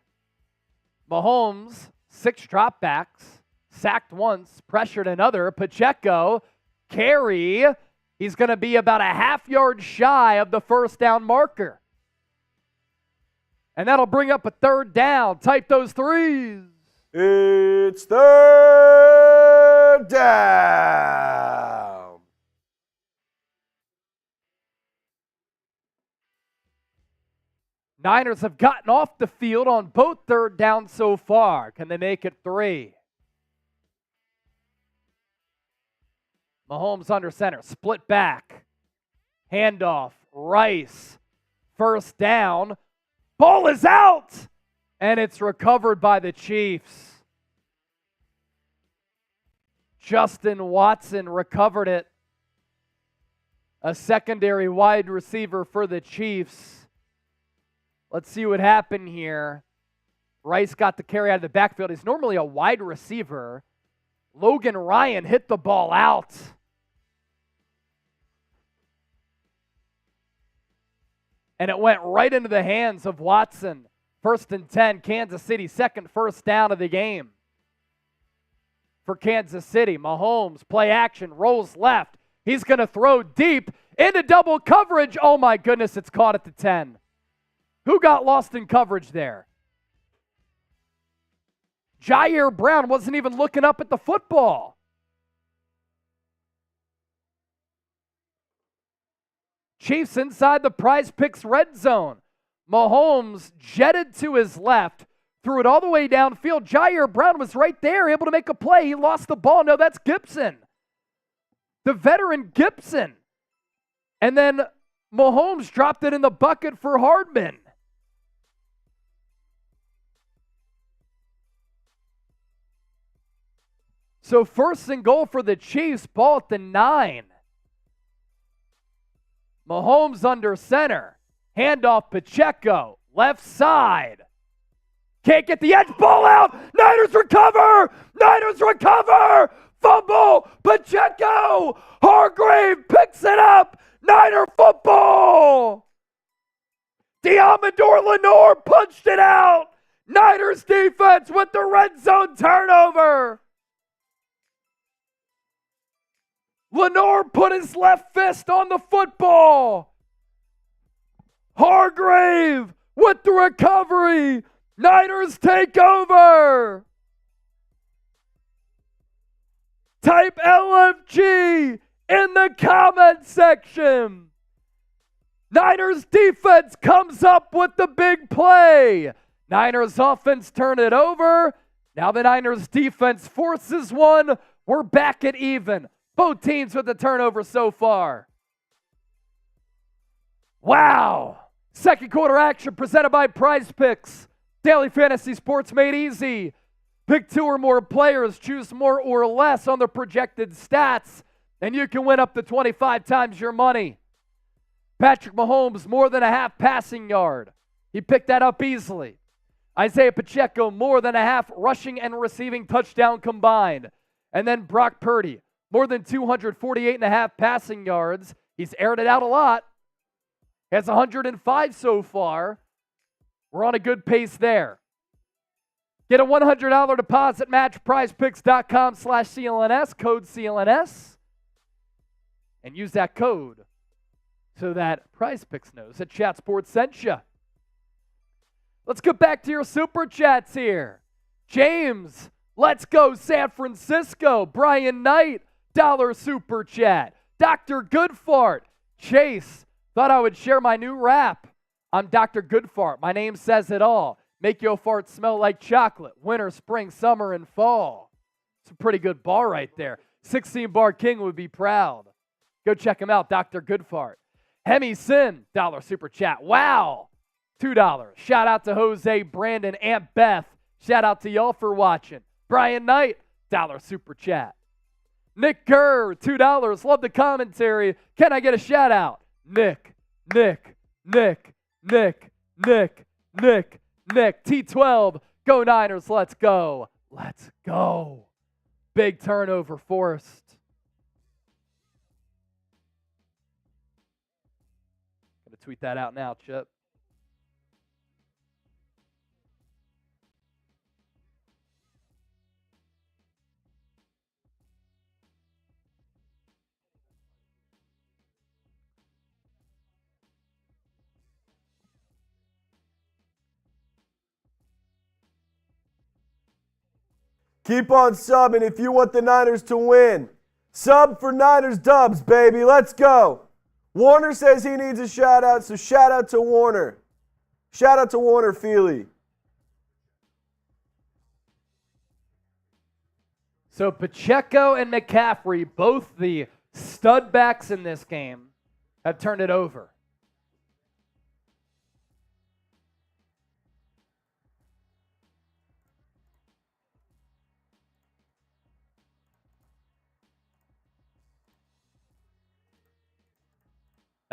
Mahomes, 6 dropbacks, sacked once, pressured another. Pacheco, carry. He's going to be about a half-yard shy of the first down marker. And that'll bring up a 3rd down. Type those 3s. It's 3rd down. Niners have gotten off the field on both 3rd downs so far. Can they make it 3? Mahomes under center, split back. Handoff, Rice. 1st down. Ball is out! And it's recovered by the Chiefs. Justin Watson recovered it. A secondary wide receiver for the Chiefs. Let's see what happened here. Rice got the carry out of the backfield. He's normally a wide receiver. Logan Ryan hit the ball out. And it went right into the hands of Watson. 1st and 10, Kansas City, second first down of the game. For Kansas City, Mahomes, play action, rolls left. He's going to throw deep into double coverage. Oh my goodness, it's caught at the 10. Who got lost in coverage there? Jair Brown wasn't even looking up at the football. Chiefs inside the Prize Picks red zone. Mahomes jetted to his left, threw it all the way downfield. Jair Brown was right there, able to make a play. He lost the ball. No, that's Gibson. The veteran Gibson. And then Mahomes dropped it in the bucket for Hardman. So 1st and goal for the Chiefs, ball at the 9. Mahomes under center. Handoff Pacheco, left side. Can't get the edge, ball out. Niners recover. Niners recover. Fumble. Pacheco. Hargrave picks it up. Niner football. Diamador Lenore punched it out. Niners defense with the red zone turnover. Lenore put his left fist on the football. Hargrave with the recovery. Niners take over. Type LFG in the comment section. Niners defense comes up with the big play. Niners offense turn it over. Now the Niners defense forces one. We're back at even. Both teams with the turnover so far. Wow. Second quarter action presented by Prize Picks. Daily fantasy sports made easy. Pick 2 or more players, choose more or less on the projected stats, and you can win up to 25 times your money. Patrick Mahomes, more than a half passing yard. He picked that up easily. Isaiah Pacheco, more than a half rushing and receiving touchdown combined. And then Brock Purdy, more than 248 and a half passing yards. He's aired it out a lot. Has 105 so far. We're on a good pace there. Get a $100 deposit match, prizepicks.com/CLNS, code CLNS. And use that code so that Prize Picks knows that Chat Sports sent you. Let's get back to your super chats here. James, let's go San Francisco. Brian Knight, $1 super chat. Dr. Goodfart, Chase, thought I would share my new rap. I'm Dr. Goodfart. My name says it all. Make your fart smell like chocolate. Winter, spring, summer, and fall. It's a pretty good bar right there. 16 Bar King would be proud. Go check him out, Dr. Goodfart. Hemi Sin, $1 super chat. Wow, $2. Shout out to Jose, Brandon, Aunt Beth. Shout out to y'all for watching. Brian Knight, $1 super chat. Nick Kerr, $2. Love the commentary. Can I get a shout out? Nick, T12, go Niners, let's go. Let's go. Big turnover forced. Gonna tweet that out now, Chip. Keep on subbing if you want the Niners to win. Sub for Niners dubs, baby. Let's go. Warner says he needs a shout out, so shout out to Warner. Shout out to Warner Feely. So Pacheco and McCaffrey, both the stud backs in this game, have turned it over.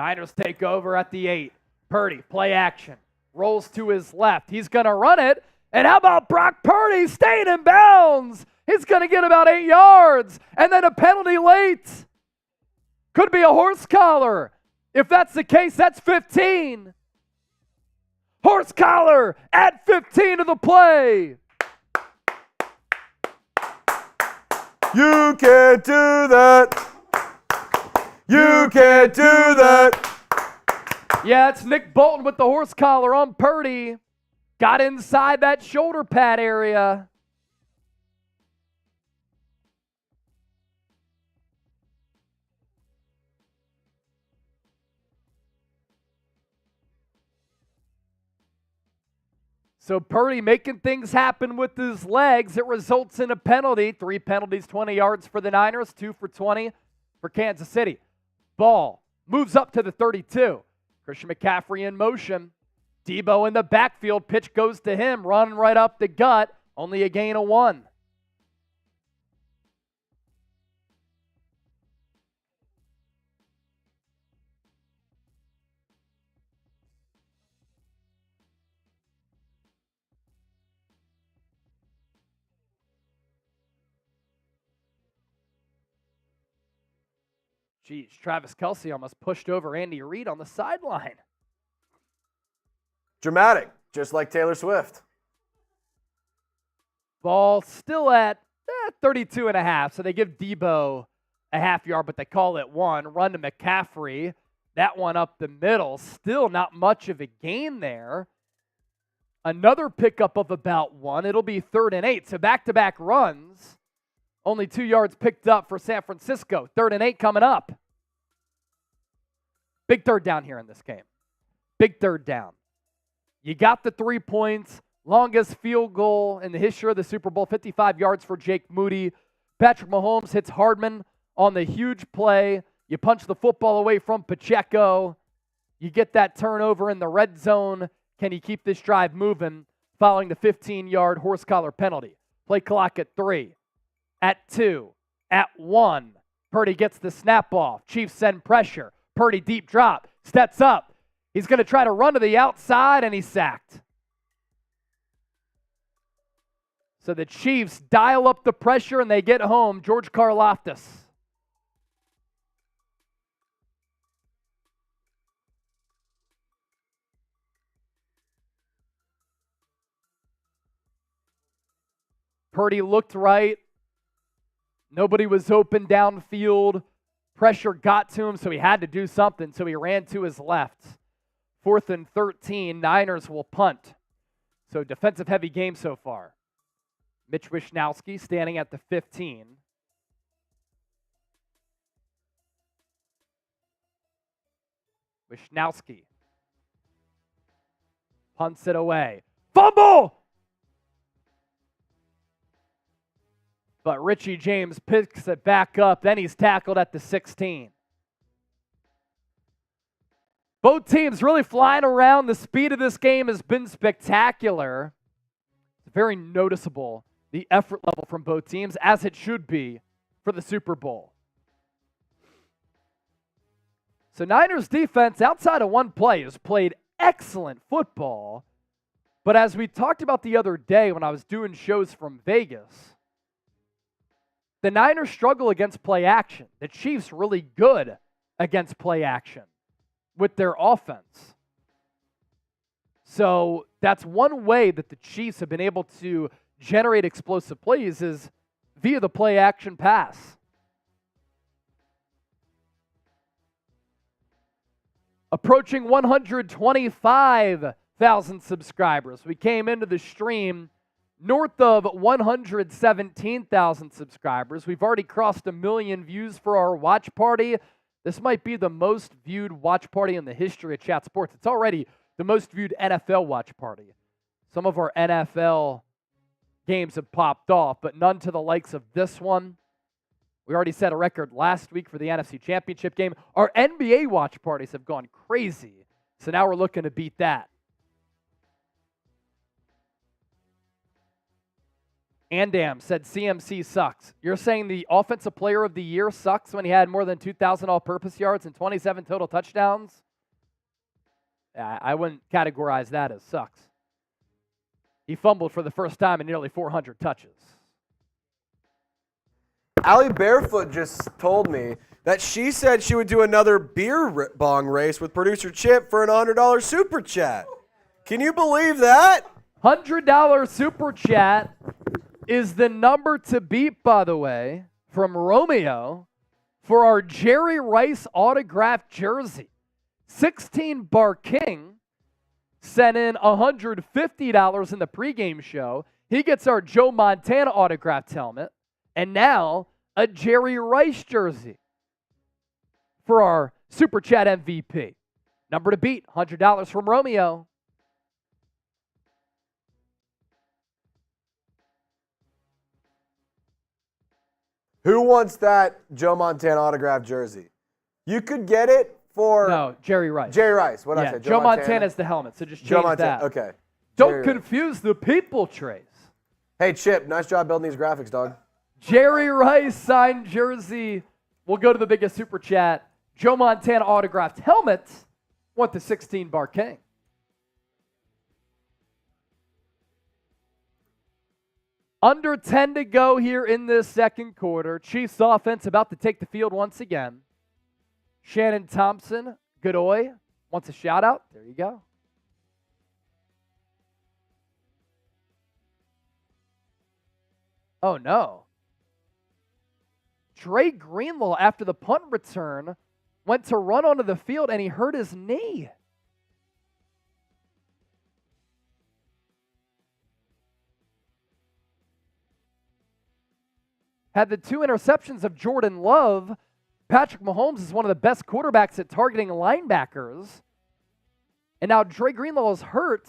Niners take over at the 8. Purdy, play action. Rolls to his left. He's going to run it. And how about Brock Purdy staying in bounds? He's going to get about 8 yards. And then a penalty late. Could be a horse collar. If that's the case, that's 15. Horse collar at 15 of the play. You can't do that. You can't do that. Yeah, it's Nick Bolton with the horse collar on Purdy. Got inside that shoulder pad area. So Purdy making things happen with his legs. It results in a penalty. 3 penalties, 20 yards for the Niners, 2 for 20 for Kansas City. Ball moves up to the 32. Christian McCaffrey in motion. Deebo in the backfield. Pitch goes to him. Running right up the gut. Only a gain of 1. Geez, Travis Kelce almost pushed over Andy Reid on the sideline. Dramatic, just like Taylor Swift. Ball still at 32 and a half, so they give Deebo a half yard, but they call it 1. Run to McCaffrey. That one up the middle. Still not much of a gain there. Another pickup of about 1. It'll be 3rd and 8, so back-to-back runs. Only 2 yards picked up for San Francisco. 3rd and 8 coming up. Big third down here in this game. Big third down. You got the 3 points. Longest field goal in the history of the Super Bowl. 55 yards for Jake Moody. Patrick Mahomes hits Hardman on the huge play. You punch the football away from Pacheco. You get that turnover in the red zone. Can you keep this drive moving following the 15-yard horse collar penalty? Play clock at 3. At 2, at 1, Purdy gets the snap off. Chiefs send pressure. Purdy deep drop, steps up. He's going to try to run to the outside, and he's sacked. So the Chiefs dial up the pressure, and they get home. George Karlaftis. Purdy looked right. Nobody was open downfield. Pressure got to him, so he had to do something, so he ran to his left. 4th and 13, Niners will punt. So defensive-heavy game so far. Mitch Wishnowsky standing at the 15. Wishnowsky punts it away. Fumble! But Richie James picks it back up. Then he's tackled at the 16. Both teams really flying around. The speed of this game has been spectacular. It's very noticeable, the effort level from both teams, as it should be for the Super Bowl. So Niners defense, outside of one play, has played excellent football. But as we talked about the other day when I was doing shows from Vegas, the Niners struggle against play action. The Chiefs really good against play action with their offense. So that's one way that the Chiefs have been able to generate explosive plays is via the play action pass. Approaching 125,000 subscribers. We came into the stream north of 117,000 subscribers. We've already crossed 1 million views for our watch party. This might be the most viewed watch party in the history of Chat Sports. It's already the most viewed NFL watch party. Some of our NFL games have popped off, but none to the likes of this one. We already set a record last week for the NFC Championship game. Our NBA watch parties have gone crazy, so now we're looking to beat that. Andam said CMC sucks. You're saying the offensive player of the year sucks when he had more than 2,000 all-purpose yards and 27 total touchdowns? I wouldn't categorize that as sucks. He fumbled for the first time in nearly 400 touches. Allie Barefoot just told me that she said she would do another beer bong race with producer Chip for an $100 super chat. Can you believe that? $100 super chat is the number to beat, by the way, from Romeo for our Jerry Rice autographed jersey. 16 Bar King sent in $150 in the pregame show. He gets our Joe Montana autographed helmet. And now a Jerry Rice jersey for our Super Chat MVP. Number to beat, $100 from Romeo. Who wants that Joe Montana autographed jersey? You could get it for... No, Jerry Rice. Jerry Rice. What did I say? Joe Montana's the helmet, so just change that. Okay. Don't confuse the people, Trace. Hey, Chip, nice job building these graphics, dog. Jerry Rice signed jersey. We'll go to the biggest super chat. Joe Montana autographed helmet. Want the 16 Bar King. Under 10 to go here in this second quarter. Chiefs offense about to take the field once again. Shannon Thompson, Godoy, wants a shout out. There you go. Oh no. Dre Greenlaw, after the punt return, went to run onto the field and he hurt his knee. Had the 2 interceptions of Jordan Love. Patrick Mahomes is one of the best quarterbacks at targeting linebackers. And now Dre Greenlaw is hurt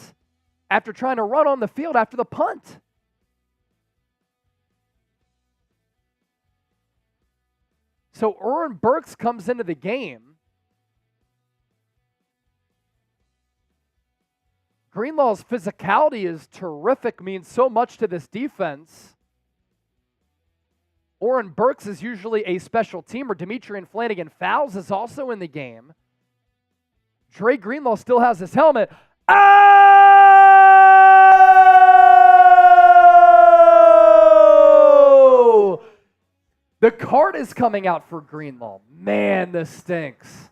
after trying to run on the field after the punt. So Oren Burks comes into the game. Greenlaw's physicality is terrific, means so much to this defense. Oren Burks is usually a special teamer. Demetrian Flanagan Fowles is also in the game. Dre Greenlaw still has his helmet. Oh! The card is coming out for Greenlaw. Man, this stinks.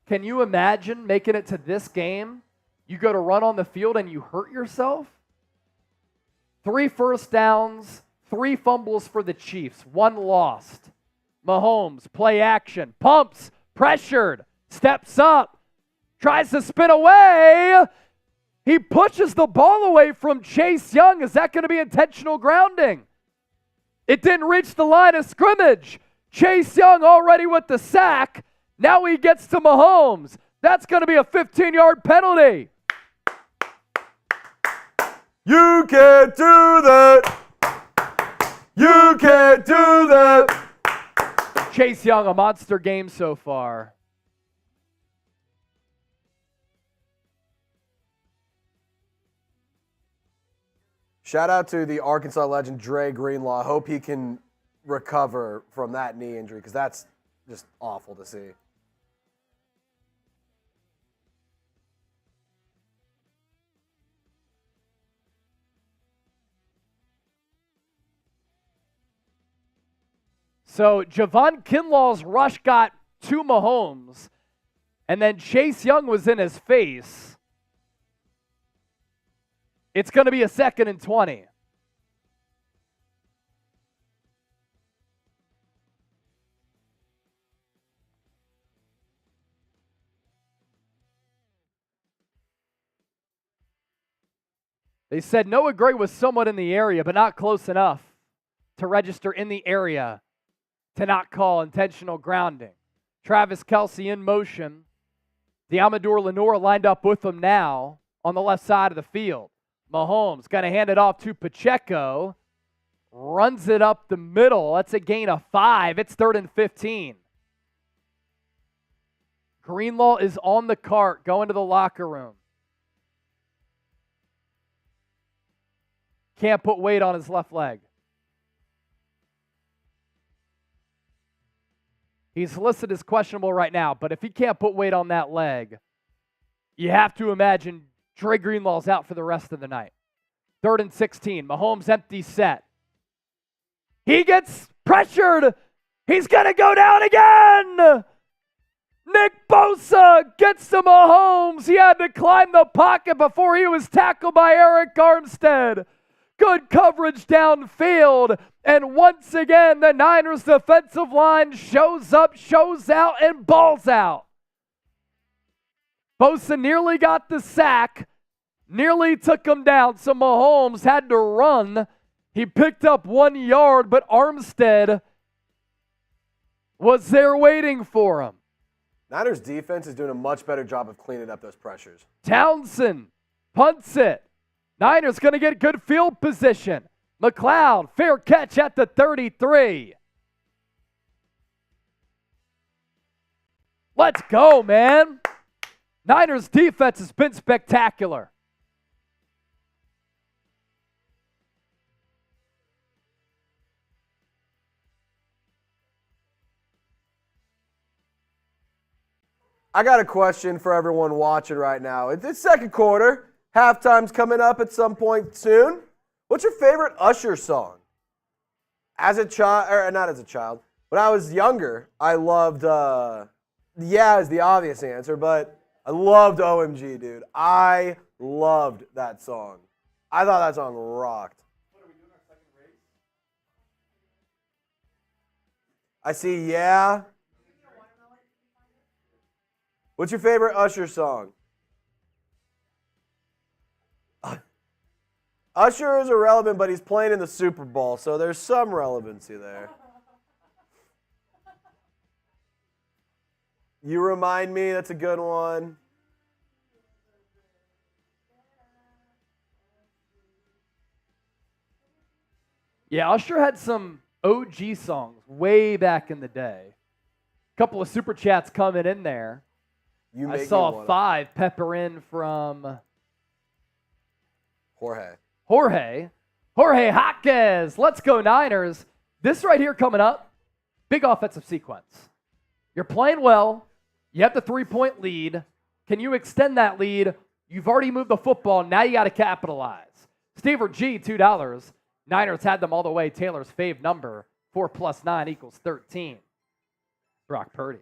Can you imagine making it to this game? You go to run on the field and you hurt yourself? 3 first downs. 3 fumbles for the Chiefs, 1 lost. Mahomes, play action, pumps, pressured, steps up, tries to spin away. He pushes the ball away from Chase Young. Is that going to be intentional grounding? It didn't reach the line of scrimmage. Chase Young already with the sack. Now he gets to Mahomes. That's going to be a 15-yard penalty. You can't do that. You can't do that. Chase Young, a monster game so far. Shout out to the Arkansas legend Dre Greenlaw. I hope he can recover from that knee injury because that's just awful to see. So Javon Kinlaw's rush got to Mahomes, and then Chase Young was in his face. It's going to be a 2nd and 20. They said Noah Gray was somewhat in the area, but not close enough to register in the area to not call intentional grounding. Travis Kelce in motion. The Amador Lenore lined up with him now on the left side of the field. Mahomes going to hand it off to Pacheco. Runs it up the middle. That's a gain of 5. It's 3rd and 15. Greenlaw is on the cart going to the locker room. can't put weight on his left leg. He's listed as questionable right now, but if he can't put weight on that leg, you have to imagine Dre Greenlaw's out for the rest of the night. 3rd and 16. Mahomes empty set. He gets pressured. He's going to go down again. Nick Bosa gets to Mahomes. He had to climb the pocket before he was tackled by Eric Armstead. Good coverage downfield. And once again, the Niners defensive line shows up, shows out, and balls out. Bosa nearly got the sack, nearly took him down, so Mahomes had to run. He picked up 1 yard, but Armstead was there waiting for him. Niners defense is doing a much better job of cleaning up those pressures. Townsend punts it. Niners going to get good field position. McLeod, fair catch at the 33. Let's go, man. Niners defense has been spectacular. I got a question for everyone watching right now. It's second quarter. Halftime's coming up at some point soon. What's your favorite Usher song? As a child, or not as a child, when I was younger, I loved, Yeah is the obvious answer, but I loved OMG, dude. I loved that song. I thought that song rocked. I see Yeah. What's your favorite Usher song? Usher is irrelevant, but he's playing in the Super Bowl, so there's some relevancy there. You Remind Me, that's a good one. Yeah, Usher had some OG songs way back in the day. A couple of super chats coming in there. I saw 5 pepper in from Jorge Hotges. Let's go Niners. This right here coming up, big offensive sequence. You're playing well. You have the 3-point lead. Can you extend that lead? You've already moved the football. Now you got to capitalize. Stever G, $2. Niners had them all the way. Taylor's fave number, 4 + 9 = 13. Brock Purdy.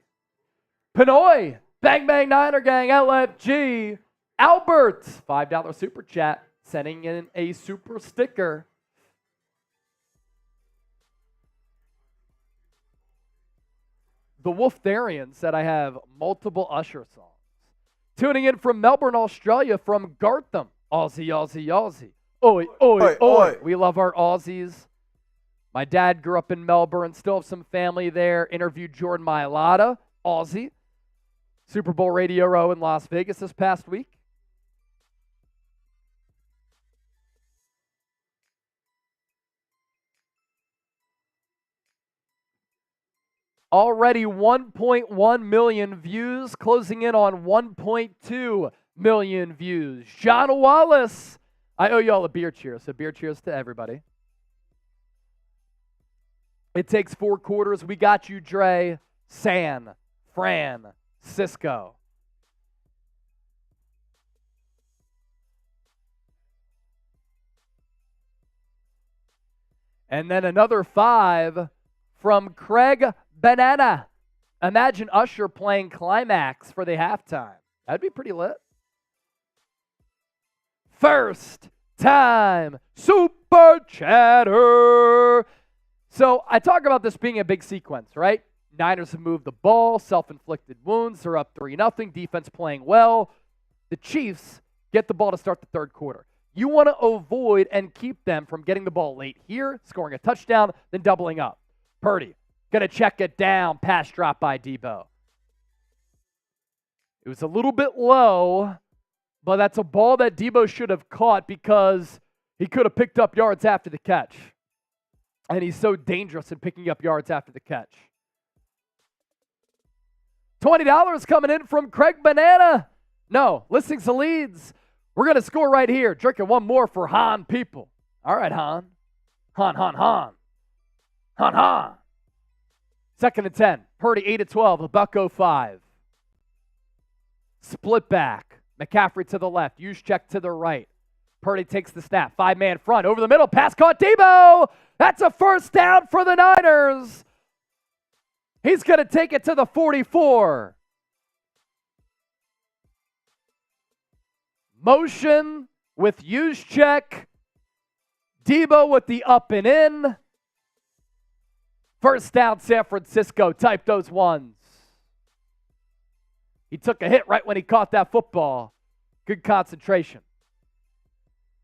Pinoy, Bang Bang Niner Gang, LFG. Albert, $5 super chat, sending in a super sticker. The Wolftharian said I have multiple Usher songs. Tuning in from Melbourne, Australia, from Gartham. Aussie, Aussie, Aussie. Oi, oi, oi, oi. We love our Aussies. My dad grew up in Melbourne, still have some family there. Interviewed Jordan Mailata, Aussie. Super Bowl Radio Row in Las Vegas this past week. Already 1.1 million views, closing in on 1.2 million views. John Wallace. I owe you all a beer cheers, so beer cheers to everybody. It takes 4 quarters. We got you, Dre, San, Fran, Cisco. And then another 5 from Craig Banana. Imagine Usher playing Climax for the halftime. That'd be pretty lit. First time super chatter. So I talk about this being a big sequence, right? Niners have moved the ball, self-inflicted wounds. They're up 3-0. Defense playing well. The Chiefs get the ball to start the third quarter. You want to avoid and keep them from getting the ball late here, scoring a touchdown, then doubling up. Purdy, going to check it down. Pass drop by Deebo. It was a little bit low, but that's a ball that Deebo should have caught because he could have picked up yards after the catch. And he's so dangerous in picking up yards after the catch. $20 coming in from Craig Banana. No, listings to leads. We're going to score right here. Drinking one more for Han people. All right, Han. Han. 2nd and 10. Purdy 8 of 12. A $1.05. Split back. McCaffrey to the left. Juszczyk to the right. Purdy takes the snap. 5-man front. Over the middle. Pass caught. Deebo. That's a first down for the Niners. He's going to take it to the 44. Motion with Juszczyk. Deebo with the up and in. First down, San Francisco. Type those ones. He took a hit right when he caught that football. Good concentration.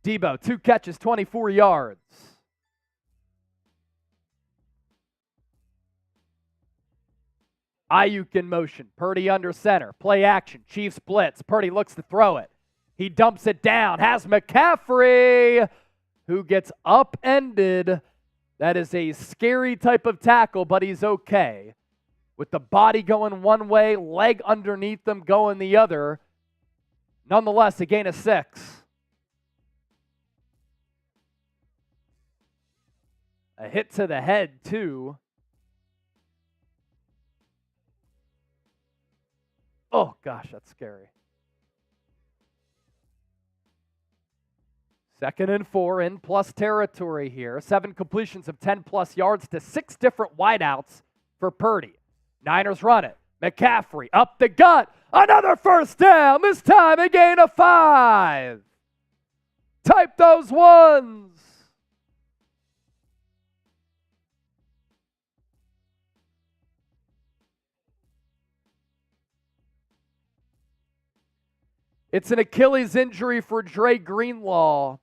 Deebo, 2 catches, 24 yards. Aiyuk in motion. Purdy under center. Play action. Chiefs blitz. Purdy looks to throw it. He dumps it down. Has McCaffrey, who gets upended. That is a scary type of tackle, but he's okay. With the body going one way, leg underneath them going the other. Nonetheless, a gain of 6. A hit to the head, too. Oh, gosh, that's scary. 2nd and 4 in plus territory here. 7 completions of 10-plus yards to 6 different wideouts for Purdy. Niners run it. McCaffrey up the gut. Another first down. This time a gain of 5. Type those ones. It's an Achilles injury for Dre Greenlaw.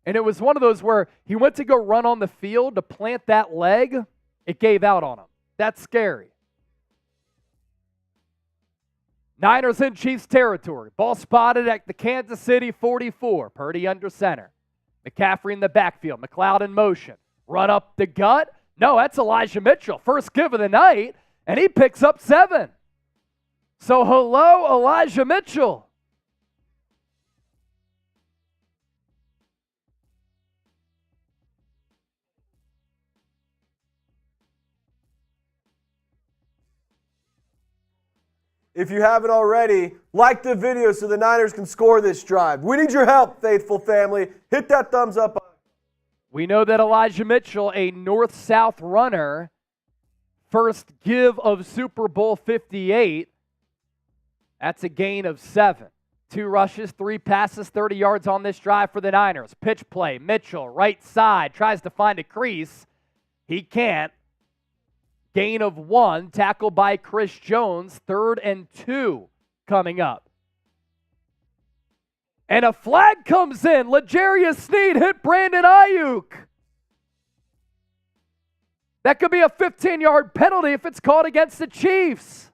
And it was one of those where he went to go run on the field to plant that leg. It gave out on him. That's scary. Niners in Chiefs territory. Ball spotted at the Kansas City 44. Purdy under center. McCaffrey in the backfield. McLeod in motion. Run up the gut. No, that's Elijah Mitchell. First give of the night. And he picks up 7. So hello, Elijah Mitchell. If you haven't already, like the video so the Niners can score this drive. We need your help, faithful family. Hit that thumbs up. We know that Elijah Mitchell, a north-south runner, first give of Super Bowl 58. That's a gain of 7. 2 rushes, 3 passes, 30 yards on this drive for the Niners. Pitch play, Mitchell, right side, tries to find a crease. He can't. Gain of 1, tackled by Chris Jones. 3rd and 2 coming up. And a flag comes in. L'Jarius Sneed hit Brandon Aiyuk. That could be a 15-yard penalty if it's called against the Chiefs.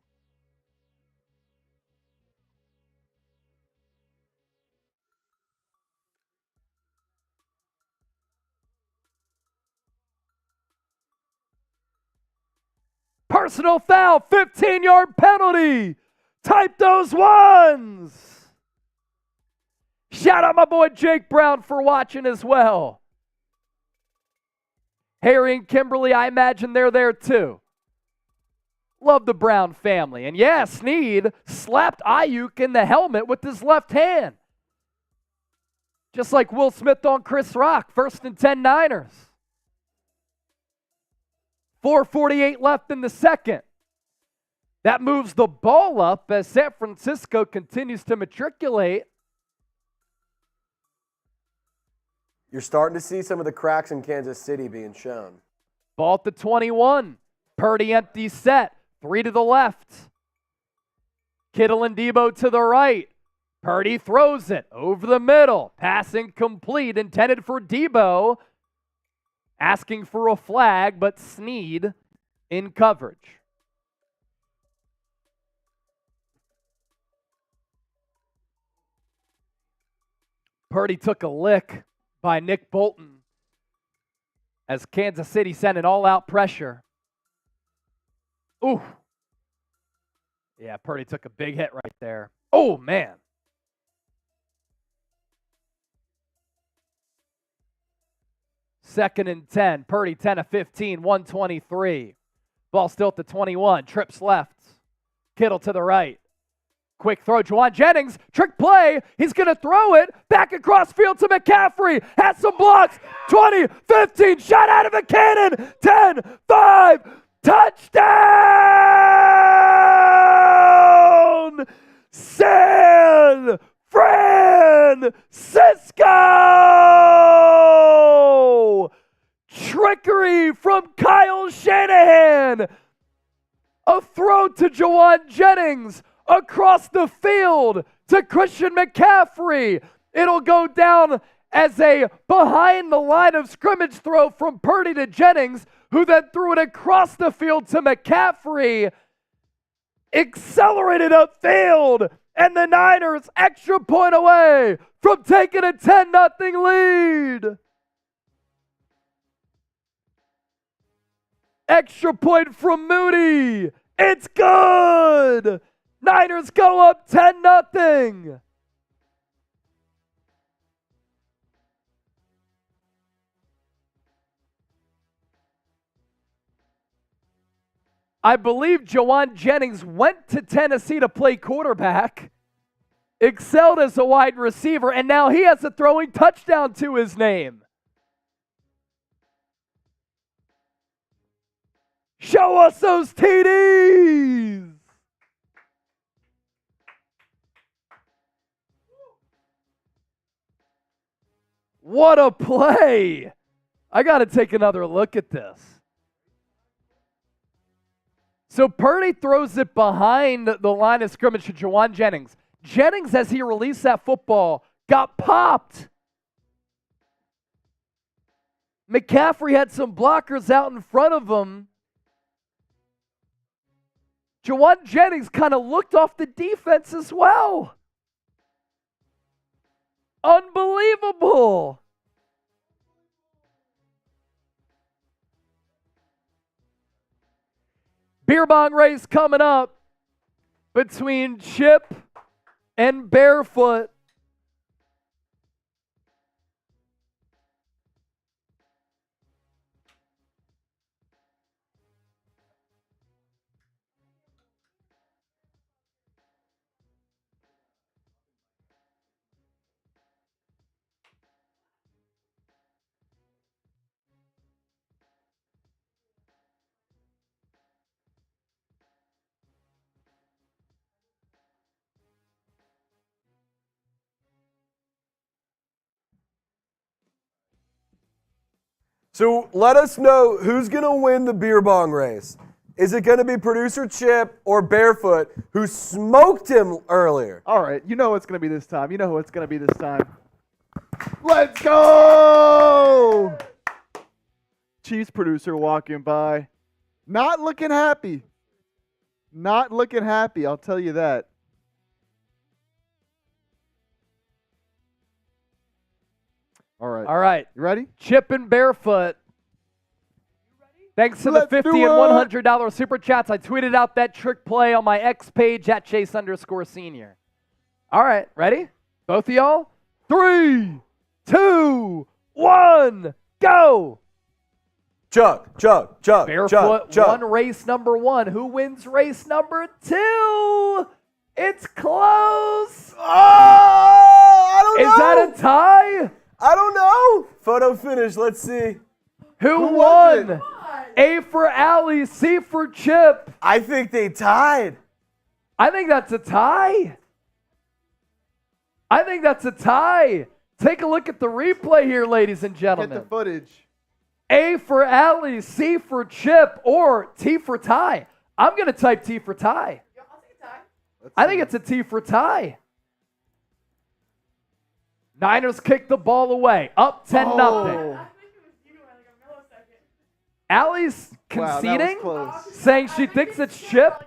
Personal foul, 15-yard penalty. Type those ones. Shout out my boy Jake Brown for watching as well. Harry and Kimberly, I imagine they're there too. Love the Brown family. And yeah, Sneed slapped Aiyuk in the helmet with his left hand. Just like Will Smith on Chris Rock. 1st and 10 Niners. 4:48 left in the second. That moves the ball up as San Francisco continues to matriculate. You're starting to see some of the cracks in Kansas City being shown. Ball at the 21. Purdy empty set. 3 to the left. Kittle and Deebo to the right. Purdy throws it over the middle. Pass incomplete, intended for Deebo. Asking for a flag, but Sneed in coverage. Purdy took a lick by Nick Bolton as Kansas City sent an all-out pressure. Ooh. Yeah, Purdy took a big hit right there. Oh, man. 2nd and 10. Purdy 10 of 15, 123. Ball still at the 21. Trips left. Kittle to the right. Quick throw. Javon Jennings. Trick play. He's going to throw it. Back across field to McCaffrey. Has some blocks. 20, 15. Shot out of a cannon. 10, 5. Touchdown! San Francisco! Trickery from Kyle Shanahan. A throw to Javon Jennings across the field to Christian McCaffrey. It'll go down as a behind the line of scrimmage throw from Purdy to Jennings, who then threw it across the field to McCaffrey. Accelerated upfield, and the Niners extra point away from taking a 10-0 lead. Extra point from Moody. It's good. Niners go up 10-0. I believe Javon Jennings went to Tennessee to play quarterback, excelled as a wide receiver, and now he has a throwing touchdown to his name. Show us those TDs. What a play. I got to take another look at this. So Purdy throws it behind the line of scrimmage to Javon Jennings. Jennings, as he released that football, got popped. McCaffrey had some blockers out in front of him. Javon Jennings kind of looked off the defense as well. Unbelievable. Beer bong race coming up between Chip and Barefoot. So let us know who's going to win the beer bong race. Is it going to be producer Chip or Barefoot, who smoked him earlier? All right, you know it's going to be this time. You know who it's going to be this time. Let's go! Chiefs producer walking by. Not looking happy. Not looking happy, I'll tell you that. All right. All right. You ready? Chip and Barefoot. Thanks to the $50 and $100 super chats. I tweeted out that trick play on my X page at Chase_senior. All right. Ready? Both of y'all? 3, 2, 1, go. Chug. Barefoot won race number 1. Who wins race number 2? It's close. Oh, I don't know. Is that a tie? I don't know. Photo finish. Let's see. Who won? A for Allie, C for Chip. I think they tied. I think that's a tie. Take a look at the replay here, ladies and gentlemen. Get the footage. A for Allie, C for Chip, or T for tie. I'm going to type T for tie. I'll take a tie. I think it's a T for tie. Niners kick the ball away. Up 10-0. Allie's conceding, saying she thinks it's Chip.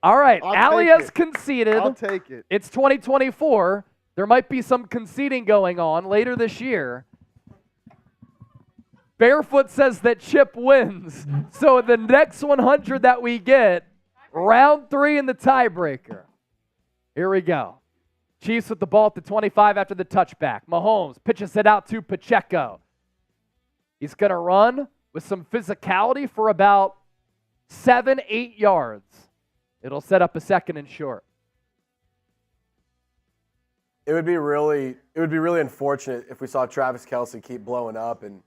All right, Allie has conceded. I'll take it. It's 2024. There might be some conceding going on later this year. Barefoot says that Chip wins. So the next 100 that we get, round 3 in the tiebreaker. Here we go. Chiefs with the ball at the 25 after the touchback. Mahomes pitches it out to Pacheco. He's going to run with some physicality for about 7-8 yards. It'll set up a 2nd and short. It would be really unfortunate if we saw Travis Kelce keep blowing up and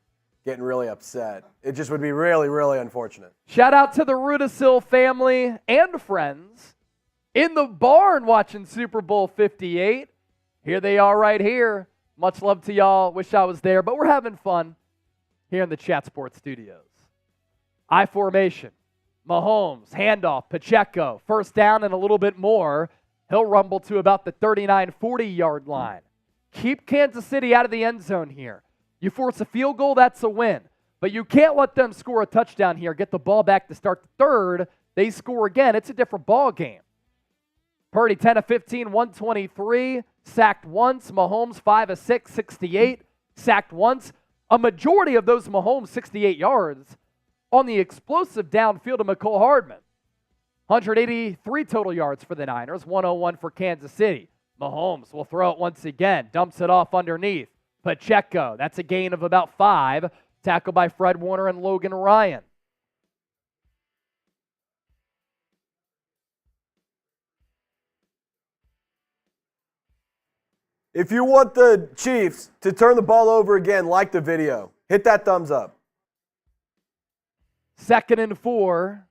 getting really upset. It just would be really, really unfortunate. Shout out to the Rudisil family and friends in the barn watching Super Bowl 58. Here they are right here. Much love to y'all. Wish I was there, but we're having fun here in the Chat Sports Studios. I formation. Mahomes, handoff, Pacheco, 1st down and a little bit more. He'll rumble to about the 39, 40-yard line. Keep Kansas City out of the end zone here. You force a field goal, that's a win. But you can't let them score a touchdown here, get the ball back to start the 3rd. They score again. It's a different ball game. Purdy, 10 of 15, 123. Sacked once. Mahomes, 5 of 6, 68. Sacked once. A majority of those Mahomes, 68 yards, on the explosive downfield of McCole Hardman. 183 total yards for the Niners, 101 for Kansas City. Mahomes will throw it once again, dumps it off underneath. Pacheco, that's a gain of about 5. Tackled by Fred Warner and Logan Ryan. If you want the Chiefs to turn the ball over again, like the video. Hit that thumbs up. 2nd and 4.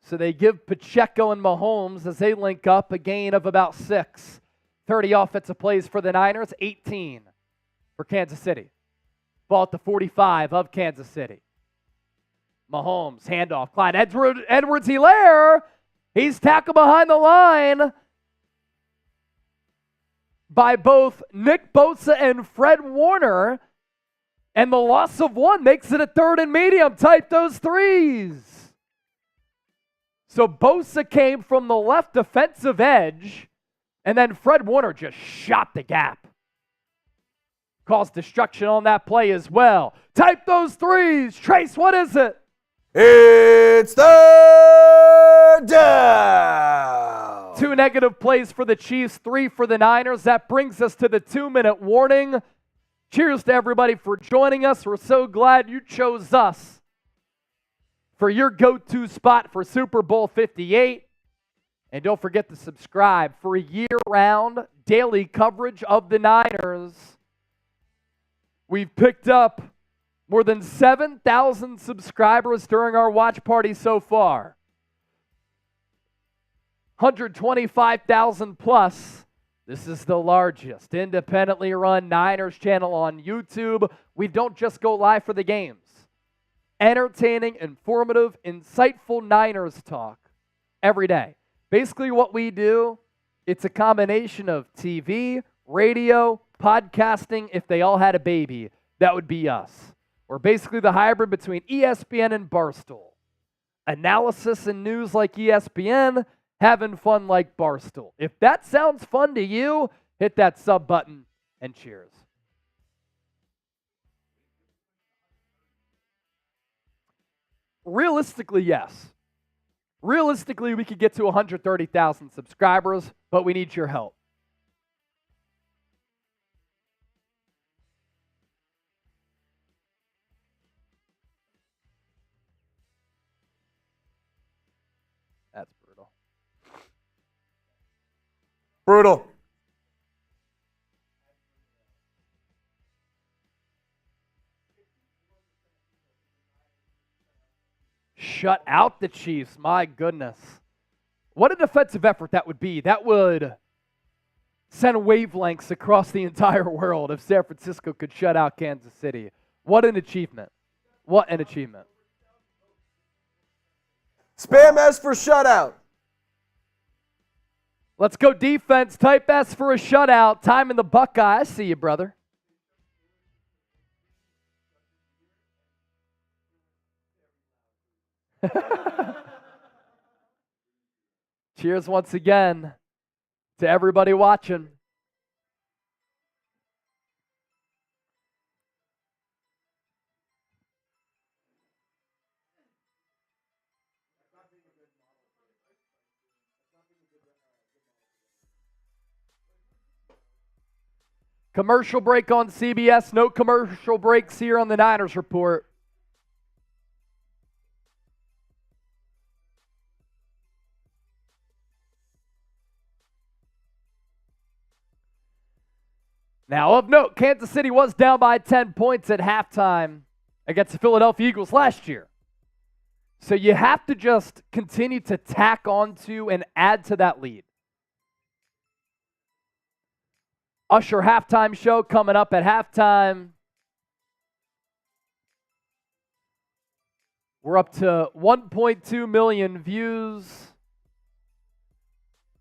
So they give Pacheco and Mahomes as they link up a gain of about 6. 30 offensive plays for the Niners, 18 for Kansas City. Ball at the 45 of Kansas City. Mahomes, handoff, Clyde Edwards-Helaire. He's tackled behind the line by both Nick Bosa and Fred Warner. And the loss of 1 makes it a 3rd and medium. Type those 3s. So Bosa came from the left defensive edge, and then Fred Warner just shot the gap. Caused destruction on that play as well. Type those 3s. Trace, what is it? It's 3rd down. 2 negative plays for the Chiefs, 3 for the Niners. That brings us to the 2-minute warning. Cheers to everybody for joining us. We're so glad you chose us for your go-to spot for Super Bowl 58. And don't forget to subscribe for year-round daily coverage of the Niners. We've picked up more than 7,000 subscribers during our watch party so far. 125,000 plus. This is the largest independently run Niners channel on YouTube. We don't just go live for the games. Entertaining, informative, insightful Niners talk every day. Basically what we do, it's a combination of TV, radio, podcasting. If they all had a baby, that would be us. We're basically the hybrid between ESPN and Barstool. Analysis and news like ESPN, having fun like Barstool. If that sounds fun to you, hit that sub button and cheers. Realistically, yes. Realistically, we could get to 130,000 subscribers, but we need your help. That's brutal. Brutal. Shut out the Chiefs. My goodness. What a defensive effort that would be. That would send wavelengths across the entire world if San Francisco could shut out Kansas City. What an achievement. What an achievement. Spam S for shutout. Let's go defense. Type S for a shutout. Time in the Buckeye. I see you, brother. Cheers once again to everybody watching. Commercial break on CBS. No commercial breaks here on the Niners Report. Now, of note, Kansas City was down by 10 points at halftime against the Philadelphia Eagles last year. So you have to just continue to tack onto and add to that lead. Usher halftime show coming up at halftime. We're up to 1.2 million views.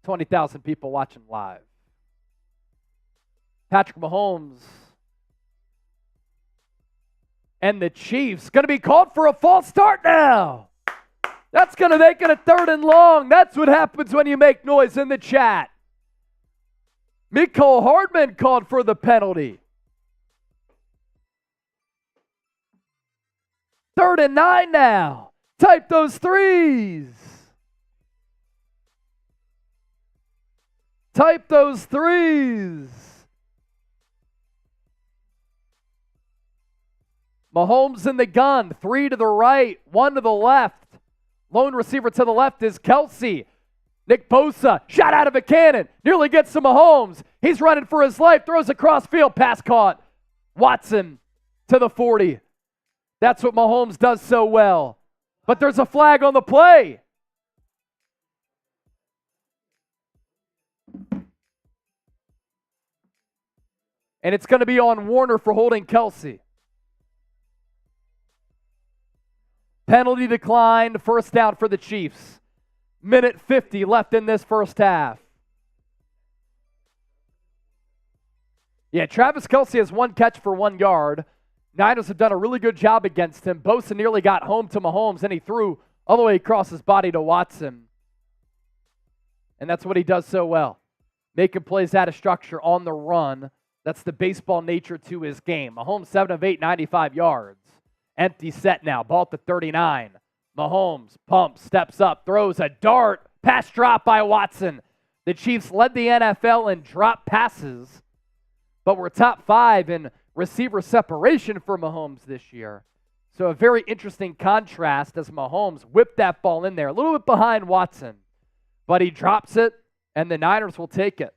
20,000 people watching live. Patrick Mahomes and the Chiefs going to be called for a false start now. That's going to make it a 3rd and long. That's what happens when you make noise in the chat. Mecole Hardman called for the penalty. 3rd and 9 now. Type those threes. Type those threes. Mahomes in the gun. 3 to the right, 1 to the left. Lone receiver to the left is Kelce. Nick Bosa, shot out of a cannon. Nearly gets to Mahomes. He's running for his life. Throws across field. Pass caught. Watson to the 40. That's what Mahomes does so well. But there's a flag on the play. And it's going to be on Warner for holding Kelce. Penalty declined. 1st down for the Chiefs. Minute 50 left in this first half. Yeah, Travis Kelce has 1 catch for 1 yard. Niners have done a really good job against him. Bosa nearly got home to Mahomes, and he threw all the way across his body to Watson. And that's what he does so well. Making plays out of structure on the run. That's the baseball nature to his game. Mahomes 7 of 8, 95 yards. Empty set now. Ball at the 39. Mahomes pumps, steps up, throws a dart. Pass drop by Watson. The Chiefs led the NFL in drop passes, but were top 5 in receiver separation for Mahomes this year. So a very interesting contrast as Mahomes whipped that ball in there, a little bit behind Watson, but he drops it, and the Niners will take it.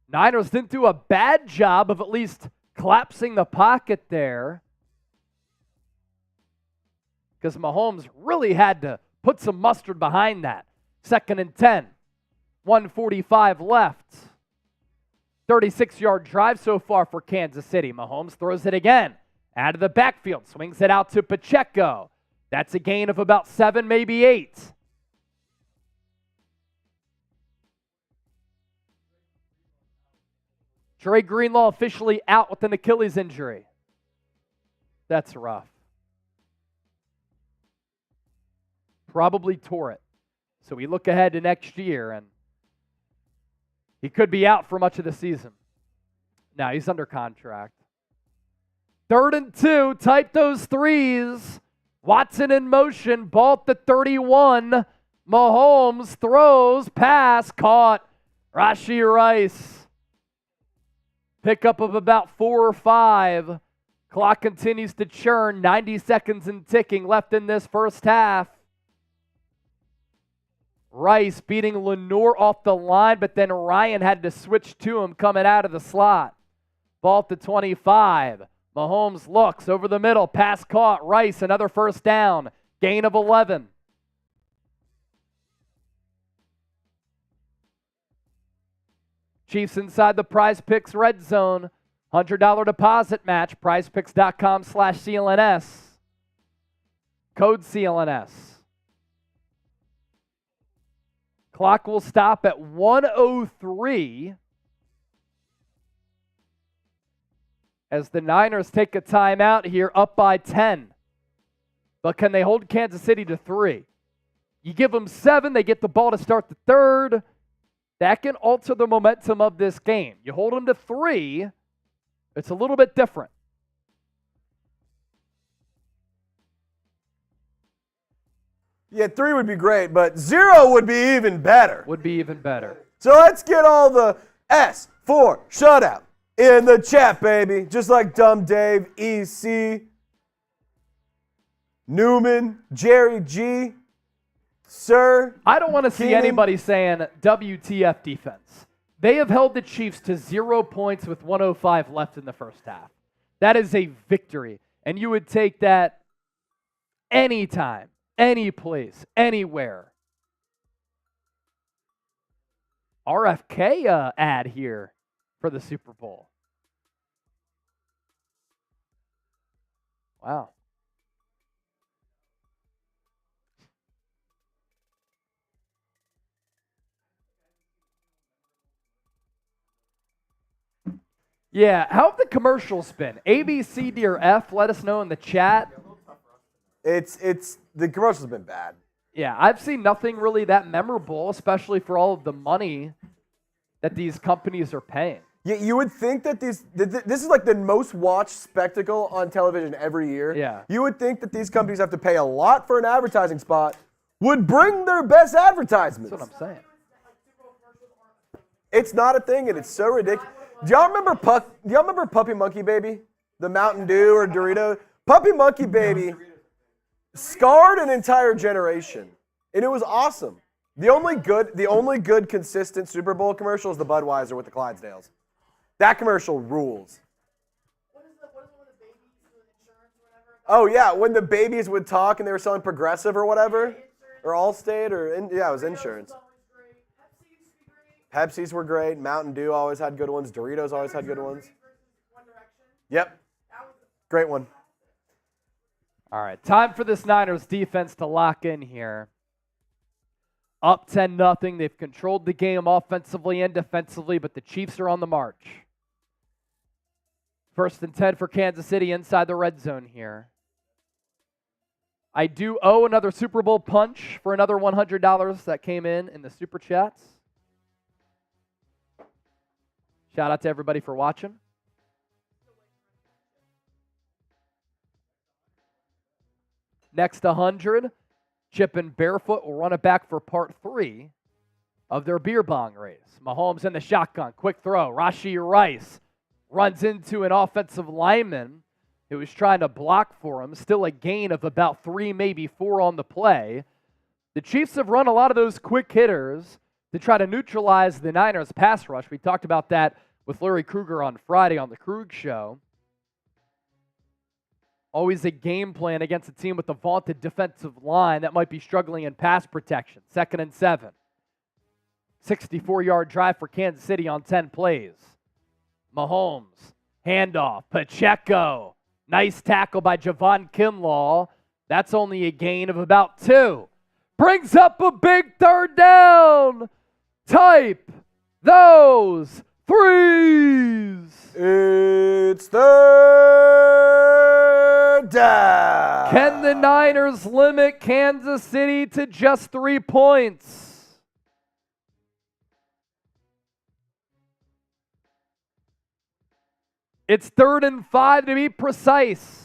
Niners didn't do a bad job of at least collapsing the pocket there, because Mahomes really had to put some mustard behind that. 2nd and 10, 1:45 left. 36-yard drive so far for Kansas City. Mahomes throws it again out of the backfield, swings it out to Pacheco. That's a gain of about 7, maybe 8. Dre Greenlaw officially out with an Achilles injury. That's rough. Probably tore it. So we look ahead to next year, and he could be out for much of the season. Now he's under contract. 3rd and 2, type those threes. Watson in motion, ball at the 31. Mahomes throws, pass, caught. Rashee Rice. Pickup of about 4 or 5. Clock continues to churn. 90 seconds and ticking left in this first half. Rice beating Lenore off the line, but then Ryan had to switch to him coming out of the slot. Ball at the 25. Mahomes looks over the middle. Pass caught. Rice, another 1st down. Gain of 11. Chiefs inside the Prize Picks red zone. $100 deposit match. prizepicks.com/CLNS. Code CLNS. Clock will stop at 1:03 as the Niners take a timeout here, up by 10. But can they hold Kansas City to 3? You give them 7, they get the ball to start the 3rd. That can alter the momentum of this game. You hold them to 3, it's a little bit different. Yeah, 3 would be great, but 0 would be even better. Would be even better. So let's get all the S for shutout in the chat, baby. Just like Dumb Dave, EC, Newman, Jerry G, Sir. I don't want to see anybody saying WTF defense. They have held the Chiefs to 0 points with 1:05 left in the first half. That is a victory. And you would take that anytime, any place, anywhere. RFK ad here for the Super Bowl. Wow. Yeah, how have the commercials been? A, B, C, D, or F? Let us know in the chat. It's the commercials have been bad. Yeah, I've seen nothing really that memorable, especially for all of the money that these companies are paying. Yeah, you would think that this is like the most watched spectacle on television every year. Yeah. You would think that these companies have to pay a lot for an advertising spot, would bring their best advertisements. That's what I'm saying. It's not a thing, and it's so ridiculous. Do y'all remember Puppy Monkey Baby? The Mountain Dew or Dorito? Puppy Monkey Baby scarred an entire generation, and it was awesome. The only good consistent Super Bowl commercial is the Budweiser with the Clydesdales. That commercial rules. What is the one with the babies doing insurance or whatever? Oh yeah, when the babies would talk and they were selling Progressive or whatever, or Allstate, or it was insurance. Pepsis were great. Mountain Dew always had good ones. Doritos always had good ones. Yep. Great one. All right, time for this Niners defense to lock in here. Up 10-0. They've controlled the game offensively and defensively, but the Chiefs are on the march. 1st and 10 for Kansas City inside the red zone here. I do owe another Super Bowl punch for another $100 that came in the Super Chats. Shout out to everybody for watching. Next 100, Chip and Barefoot will run it back for part 3 of their beer bong race. Mahomes in the shotgun, quick throw. Rashee Rice runs into an offensive lineman who was trying to block for him. Still a gain of about 3, maybe 4 on the play. The Chiefs have run a lot of those quick hitters to try to neutralize the Niners' pass rush. We talked about that with Larry Krueger on Friday on the Krug Show. Always a game plan against a team with a vaunted defensive line that might be struggling in pass protection. 2nd and 7. 64-yard drive for Kansas City on 10 plays. Mahomes, handoff, Pacheco. Nice tackle by Javon Kinlaw. That's only a gain of about 2. Brings up a big 3rd down. Type those 3s. It's 3rd down. Can the Niners limit Kansas City to just 3 points? It's 3rd and 5 to be precise.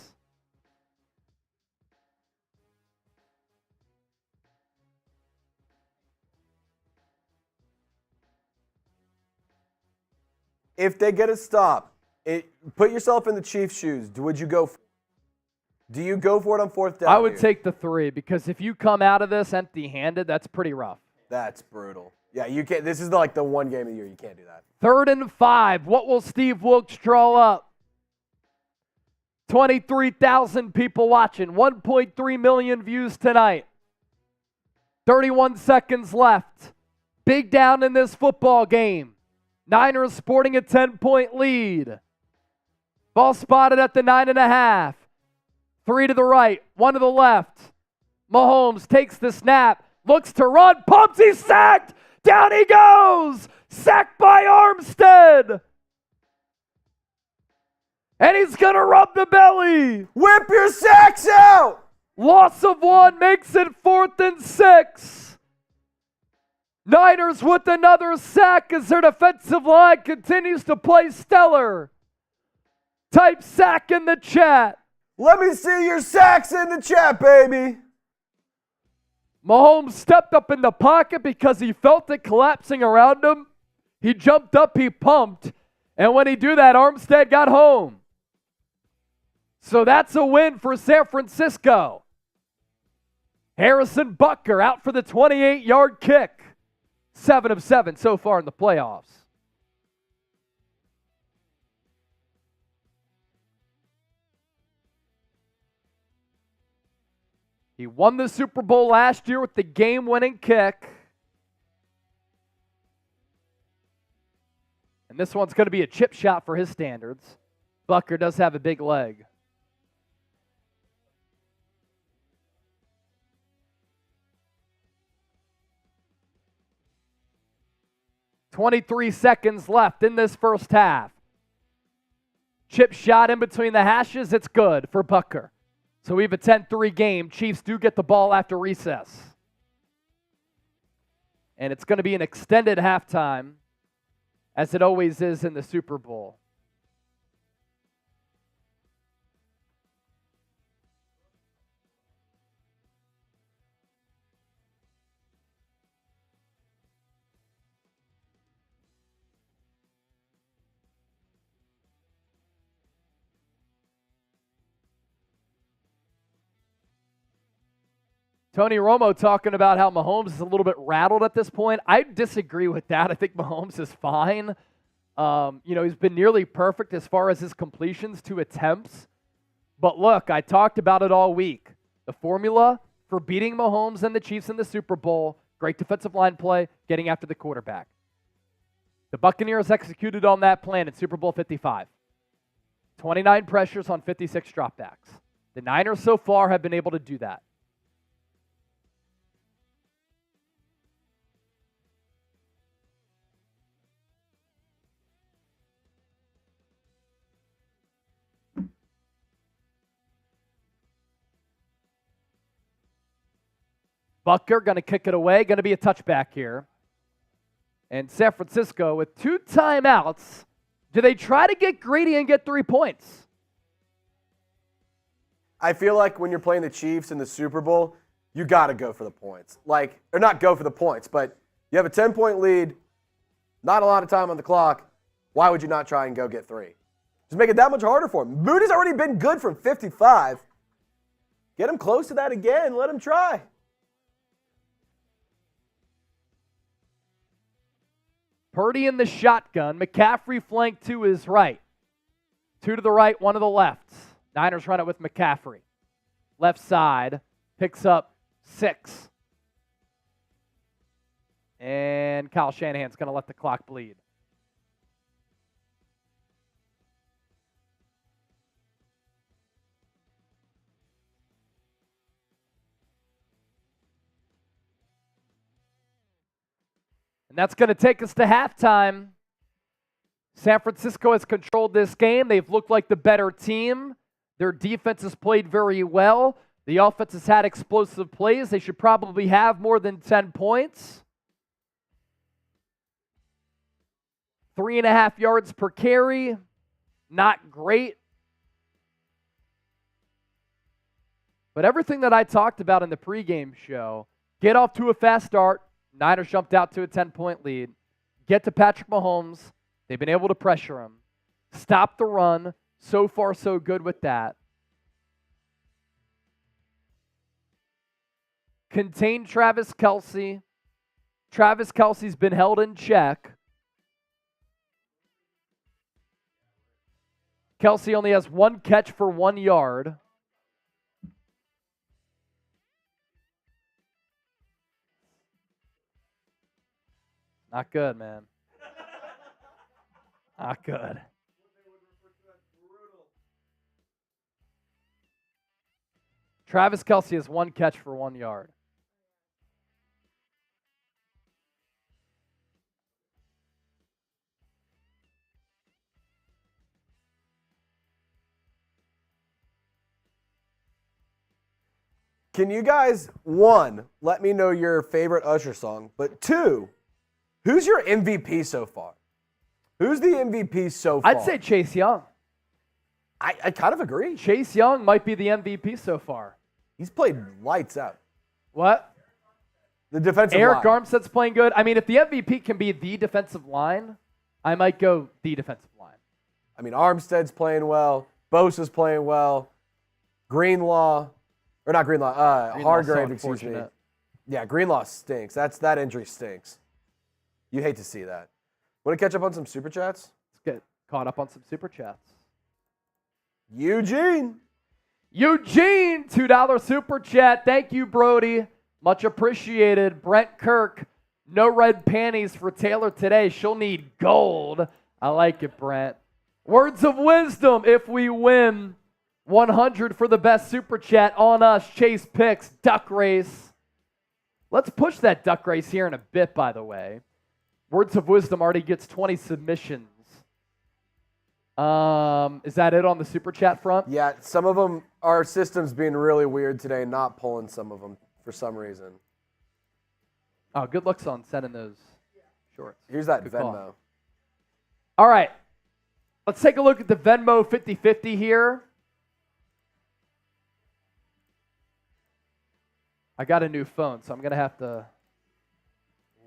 If they get a stop, put yourself in the Chiefs' shoes. Would you go? Do you go for it on 4th down? I would take the 3 because if you come out of this empty-handed, that's pretty rough. That's brutal. Yeah, you can't. This is like the one game of the year you can't do that. 3rd and 5. What will Steve Wilkes draw up? 23,000 people watching. 1.3 million views tonight. 31 seconds left. Big down in this football game. Niners sporting a 10-point lead. Ball spotted at the 9.5. 3 to the right, 1 to the left. Mahomes takes the snap, looks to run, pumps, he's sacked. Down he goes. Sacked by Armstead. And he's going to rub the belly. Whip your sacks out. Loss of 1 makes it 4th and 6. Niners with another sack as their defensive line continues to play stellar. Type sack in the chat. Let me see your sacks in the chat, baby. Mahomes stepped up in the pocket because he felt it collapsing around him. He jumped up, he pumped, and when he did that, Armstead got home. So that's a win for San Francisco. Harrison Butker out for the 28-yard kick. 7 of 7 so far in the playoffs. He won the Super Bowl last year with the game-winning kick. And this one's going to be a chip shot for his standards. Butker does have a big leg. .23 seconds left in this first half. Chip shot in between the hashes. It's good for Butker. So we have a 10-3 game. Chiefs do get the ball after recess. And it's going to be an extended halftime, as it always is in the Super Bowl. Tony Romo talking about how Mahomes is a little bit rattled at this point. I disagree with that. I think Mahomes is fine. He's been nearly perfect as far as his completions to attempts. But look, I talked about it all week. The formula for beating Mahomes and the Chiefs in the Super Bowl, great defensive line play, getting after the quarterback. The Buccaneers executed on that plan in Super Bowl 55. 29 pressures on 56 dropbacks. The Niners so far have been able to do that. Butker going to kick it away. Going to be a touchback here. And San Francisco with 2 timeouts. Do they try to get greedy and get 3 points? I feel like when you're playing the Chiefs in the Super Bowl, you got to go for the points. Or not go for the points, but you have a 10-point lead, not a lot of time on the clock. Why would you not try and go get 3? Just make it that much harder for him. Moody's already been good from 55. Get him close to that again. Let him try. Purdy in the shotgun. McCaffrey flanked to his right. 2 to the right, 1 to the left. Niners run it with McCaffrey. Left side. Picks up 6. And Kyle Shanahan's going to let the clock bleed. And that's going to take us to halftime. San Francisco has controlled this game. They've looked like the better team. Their defense has played very well. The offense has had explosive plays. They should probably have more than 10 points. 3.5 yards per carry. Not great. But everything that I talked about in the pregame show, get off to a fast start. Niners jumped out to a 10-point lead. Get to Patrick Mahomes. They've been able to pressure him. Stop the run. So far, so good with that. Contain Travis Kelce. Travis Kelce's been held in check. Kelce only has 1 catch for 1 yard. Not good, man. Not good. Travis Kelce has 1 catch for 1 yard. Can you guys, 1, let me know your favorite Usher song, but 2, who's your MVP so far? Who's the MVP so far? I'd say Chase Young. I kind of agree. Chase Young might be the MVP so far. He's played lights out. What? The defensive Eric line. Armstead's playing good. I mean, if the MVP can be the defensive line, I might go the defensive line. I mean, Armstead's playing well. Bosa's playing well. Hargrave, excuse me. Yeah, Greenlaw stinks. That injury stinks. You hate to see that. Want to catch up on some Super Chats? Let's get caught up on some Super Chats. Eugene. Eugene, $2 super chat. Thank you, Brody. Much appreciated. Brent Kirk, no red panties for Taylor today. She'll need gold. I like it, Brent. Words of wisdom. If we win, 100 for the best super chat on us. Chase Picks, duck race. Let's push that duck race here in a bit, by the way. Words of wisdom already gets 20 submissions. Is that it on the super chat front? Yeah, some of them, our system's being really weird today, not pulling some of them for some reason. Oh, good looks on sending those shorts. Here's that Good Venmo. call. All right. Let's take a look at the Venmo 50-50 here. I got a new phone, so I'm going to have to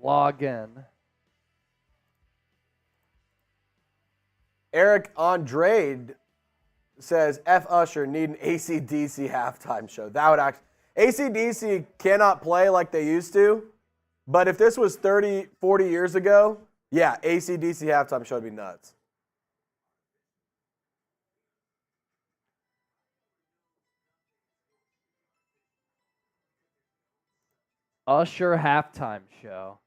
log in. Eric Andrade says, F Usher, need an AC/DC halftime show. That would actually, AC/DC cannot play like they used to, but if this was 30, 40 years ago, yeah, AC/DC halftime show would be nuts. Usher halftime show.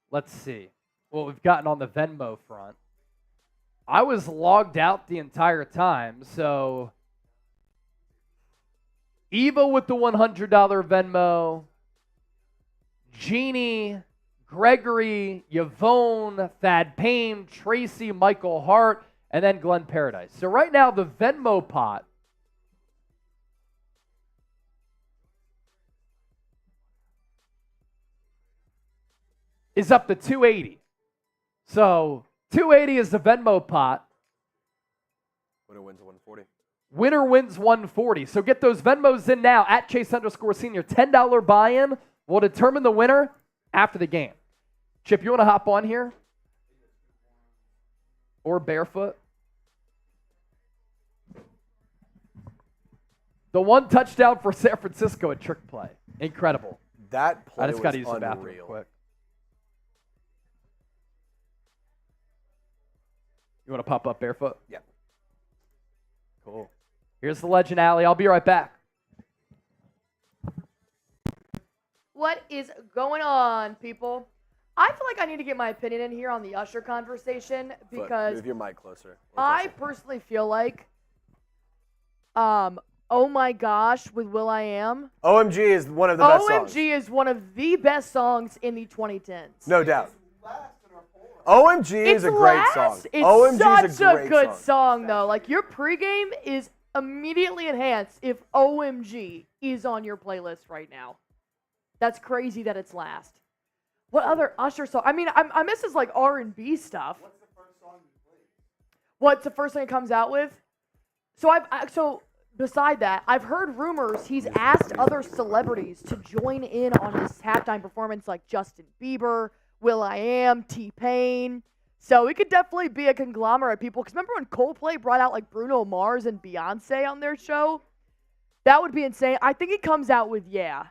Let's see what we've gotten on the Venmo front. I was logged out the entire time, so Eva with the $100 Venmo, Jeannie, Gregory, Yvonne, Thad Payne, Tracy, Michael Hart, and then Glenn Paradise. So right now the Venmo pot is up to 280. So 280 is the Venmo pot. Winner wins 140. Winner wins 140. So get those Venmos in now at Chase_Senior. $10 buy-in will determine the winner after the game. Chip, you want to hop on here? Or barefoot? The one touchdown for San Francisco at trick play. Incredible. That play I just got to use unreal. the bathroom quick. You want to pop up barefoot? Yeah. Cool. Here's the Legend Alley. I'll be right back. What is going on, people? I feel like I need to get my opinion in here on the Usher conversation because move your mic closer. I personally feel like, oh my gosh, with Will.i.am. OMG is one of the best songs. OMG is one of the best songs in the 2010s. No doubt. OMG is a great song. It's OMG such a good song, though. Like, your pregame is immediately enhanced if OMG is on your playlist right now. That's crazy that it's last. What other Usher song? I mean, I miss his, like, R&B stuff. What's the first song you played? What's the first thing it comes out with? So beside that, I've heard rumors he's asked other celebrities to join in on his halftime performance, like Justin Bieber, Will.i.am, T-Pain. So it could definitely be a conglomerate of people. Because remember when Coldplay brought out like Bruno Mars and Beyonce on their show? That would be insane. I think it comes out with Yeah.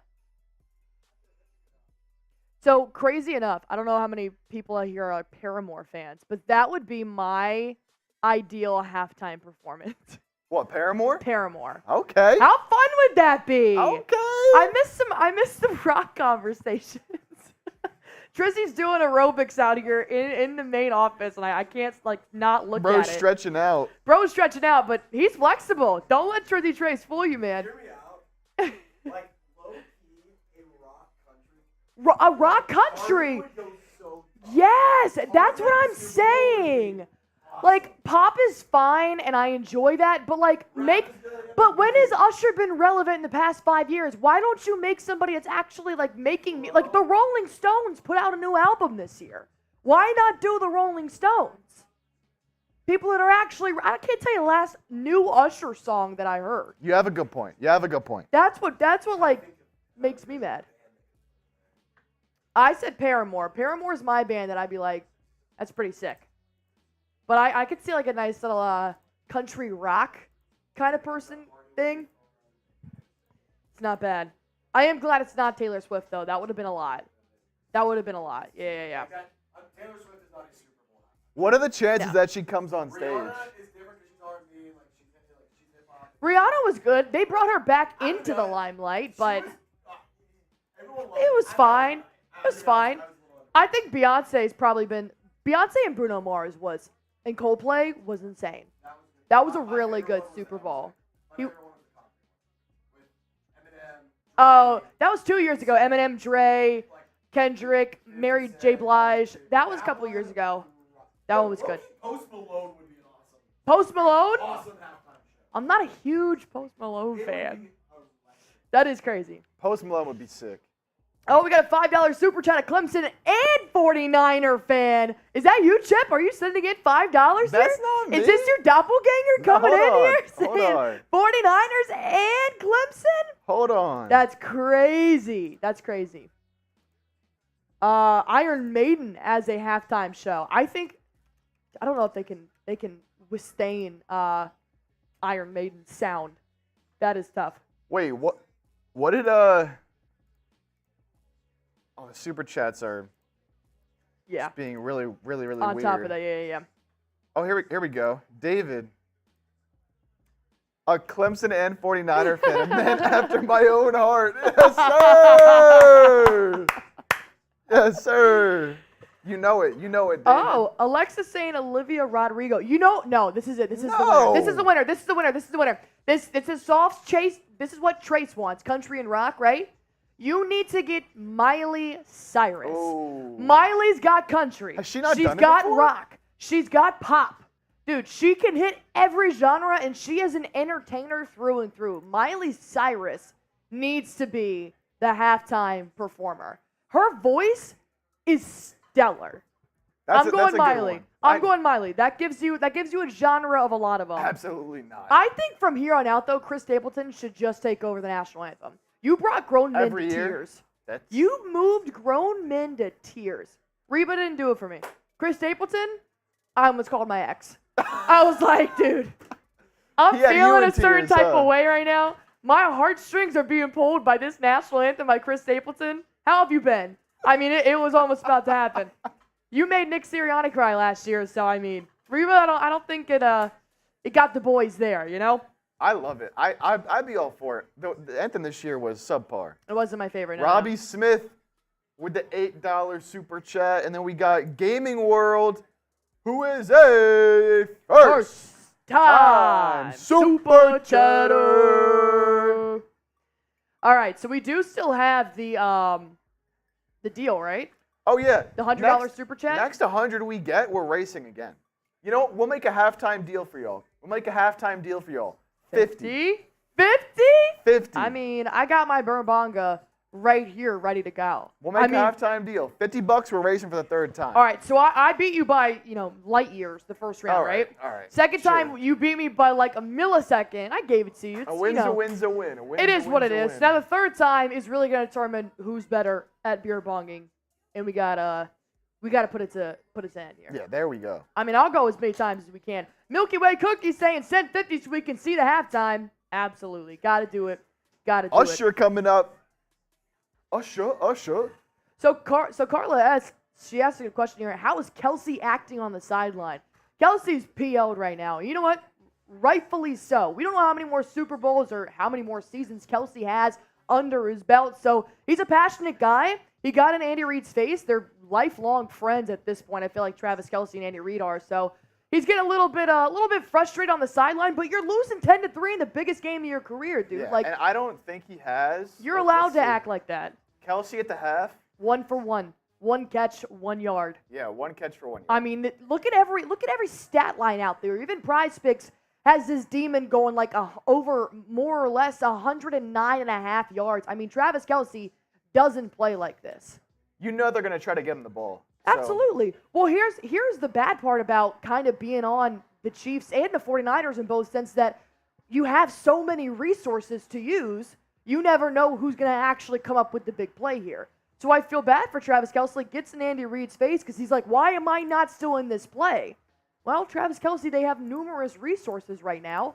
So crazy enough, I don't know how many people here are Paramore fans, but that would be my ideal halftime performance. What, Paramore? Paramore. Okay. How fun would that be? Okay. I miss some rock conversations. Trizzy's doing aerobics out here in the main office, and I can't not look at it. Bro's stretching out. Bro's stretching out, but he's flexible. Don't let Trizzy Trace fool you, man. Hear me out. Like, low-key, A rock country. Yes, that's what I'm saying. Like, pop is fine, and I enjoy that, but but when has Usher been relevant in the past 5 years? Why don't you make somebody that's actually making me the Rolling Stones put out a new album this year? Why not do the Rolling Stones? People that are actually, I can't tell you the last new Usher song that I heard. You have a good point. That's what makes me mad. I said Paramore. Paramore's my band that I'd be like, that's pretty sick. But I could see a nice little country rock kind of person thing. It's not bad. I am glad it's not Taylor Swift, though. That would have been a lot. Yeah. Taylor Swift is not a Super Bowl. What are the chances that she comes on stage? Rihanna is different because Rihanna was good. They brought her back into the limelight, but it was fine. It was fine. I think Beyonce's probably been Beyonce and Bruno Mars and Coldplay was insane. That was a really good Super Bowl. Oh, that was 2 years ago. Eminem, Dre, Kendrick, Mary J. Blige. That was a couple years ago. That one was good. Post Malone would be awesome. Post Malone? Awesome halftime show. I'm not a huge Post Malone fan. That is crazy. Post Malone would be sick. Oh, we got a $5 super chat, a Clemson and 49er fan. Is that you, Chip? Are you sending in $5 here? That's not me. Is this your doppelganger coming in here Hold saying on. 49ers and Clemson? Hold on. That's crazy. That's crazy. Iron Maiden as a halftime show. I don't know if they can withstand Iron Maiden's sound. That is tough. Wait, what did Oh, the super chats are just being really weird. On top of that, yeah. Oh, here we go. David, a Clemson and 49er fan, a man after my own heart. Yes, sir. Yes, sir. You know it, David. Oh, Alexa saying Olivia Rodrigo. No, this is it. This is the winner. This is the winner. This is the winner. This is the winner. This is soft chase. This is what Trace wants. Country and rock, right? You need to get Miley Cyrus. Oh. Miley's got country. Has she not She's done it got before? rock. She's got pop. Dude, she can hit every genre, and she is an entertainer through and through. Miley Cyrus needs to be the halftime performer. Her voice is stellar. I'm going Miley. I'm going Miley. That gives you a genre of a lot of them. Absolutely not. I think from here on out, though, Chris Stapleton should just take over the national anthem. You brought grown men Every to year? tears. That's... You moved grown men to tears. Reba didn't do it for me. Chris Stapleton, I almost called my ex. I was like, dude, I'm feeling a certain type of way right now. My heartstrings are being pulled by this national anthem by Chris Stapleton. How have you been? I mean, it was almost about to happen. You made Nick Sirianni cry last year, so I mean, Reba, I don't think it got the boys there, you know? I love it. I'd be all for it. The anthem this year was subpar. It wasn't my favorite. No, Robbie Smith with the $8 super chat, and then we got Gaming World, who is a first time super chatter. All right, so we do still have the deal, right? Oh yeah, the $100 super chat. Next 100 we get, we're racing again. You know what? We'll make a halftime deal for y'all. 50. 50? I mean, I got my Burbanga right here, ready to go. We'll make a halftime deal. $50, we're racing for the third time. All right, so I beat you by, light years the first round, right? All right. Second time, you beat me by like a millisecond. I gave it to you. It's, a win's a win's a win. It is what it is. Now, the third time is really going to determine who's better at beer bonging, and we got to put it to end here. Yeah, there we go. I mean, I'll go as many times as we can. Milky Way Cookies saying send 50 so we can see the halftime. Absolutely. Got to do it. Usher coming up. Usher. So Carla asks, she asked a question here. How is Kelce acting on the sideline? Kelce's PO'd right now. You know what? Rightfully so. We don't know how many more Super Bowls or how many more seasons Kelce has under his belt. So he's a passionate guy. He got in Andy Reid's face. They're lifelong friends at this point. I feel like Travis Kelce and Andy Reid are. So he's getting a little bit frustrated on the sideline, but you're losing 10-3 in the biggest game of your career, dude. Yeah, and I don't think he has. You're allowed to act like that. Kelce at the half. 1 for 1. 1 catch, 1 yard. Yeah, 1 catch for 1 yard. I mean, look at every stat line out there. Even Prize Picks has this demon going like over more or less 109.5 yards. I mean, Travis Kelce doesn't play like this. You know they're going to try to get him the ball. Absolutely. Well, here's the bad part about kind of being on the Chiefs and the 49ers in both sense that you have so many resources to use, you never know who's going to actually come up with the big play here. So I feel bad for Travis Kelce. Gets in Andy Reid's face because he's like, why am I not still in this play? Well, Travis Kelce, they have numerous resources right now.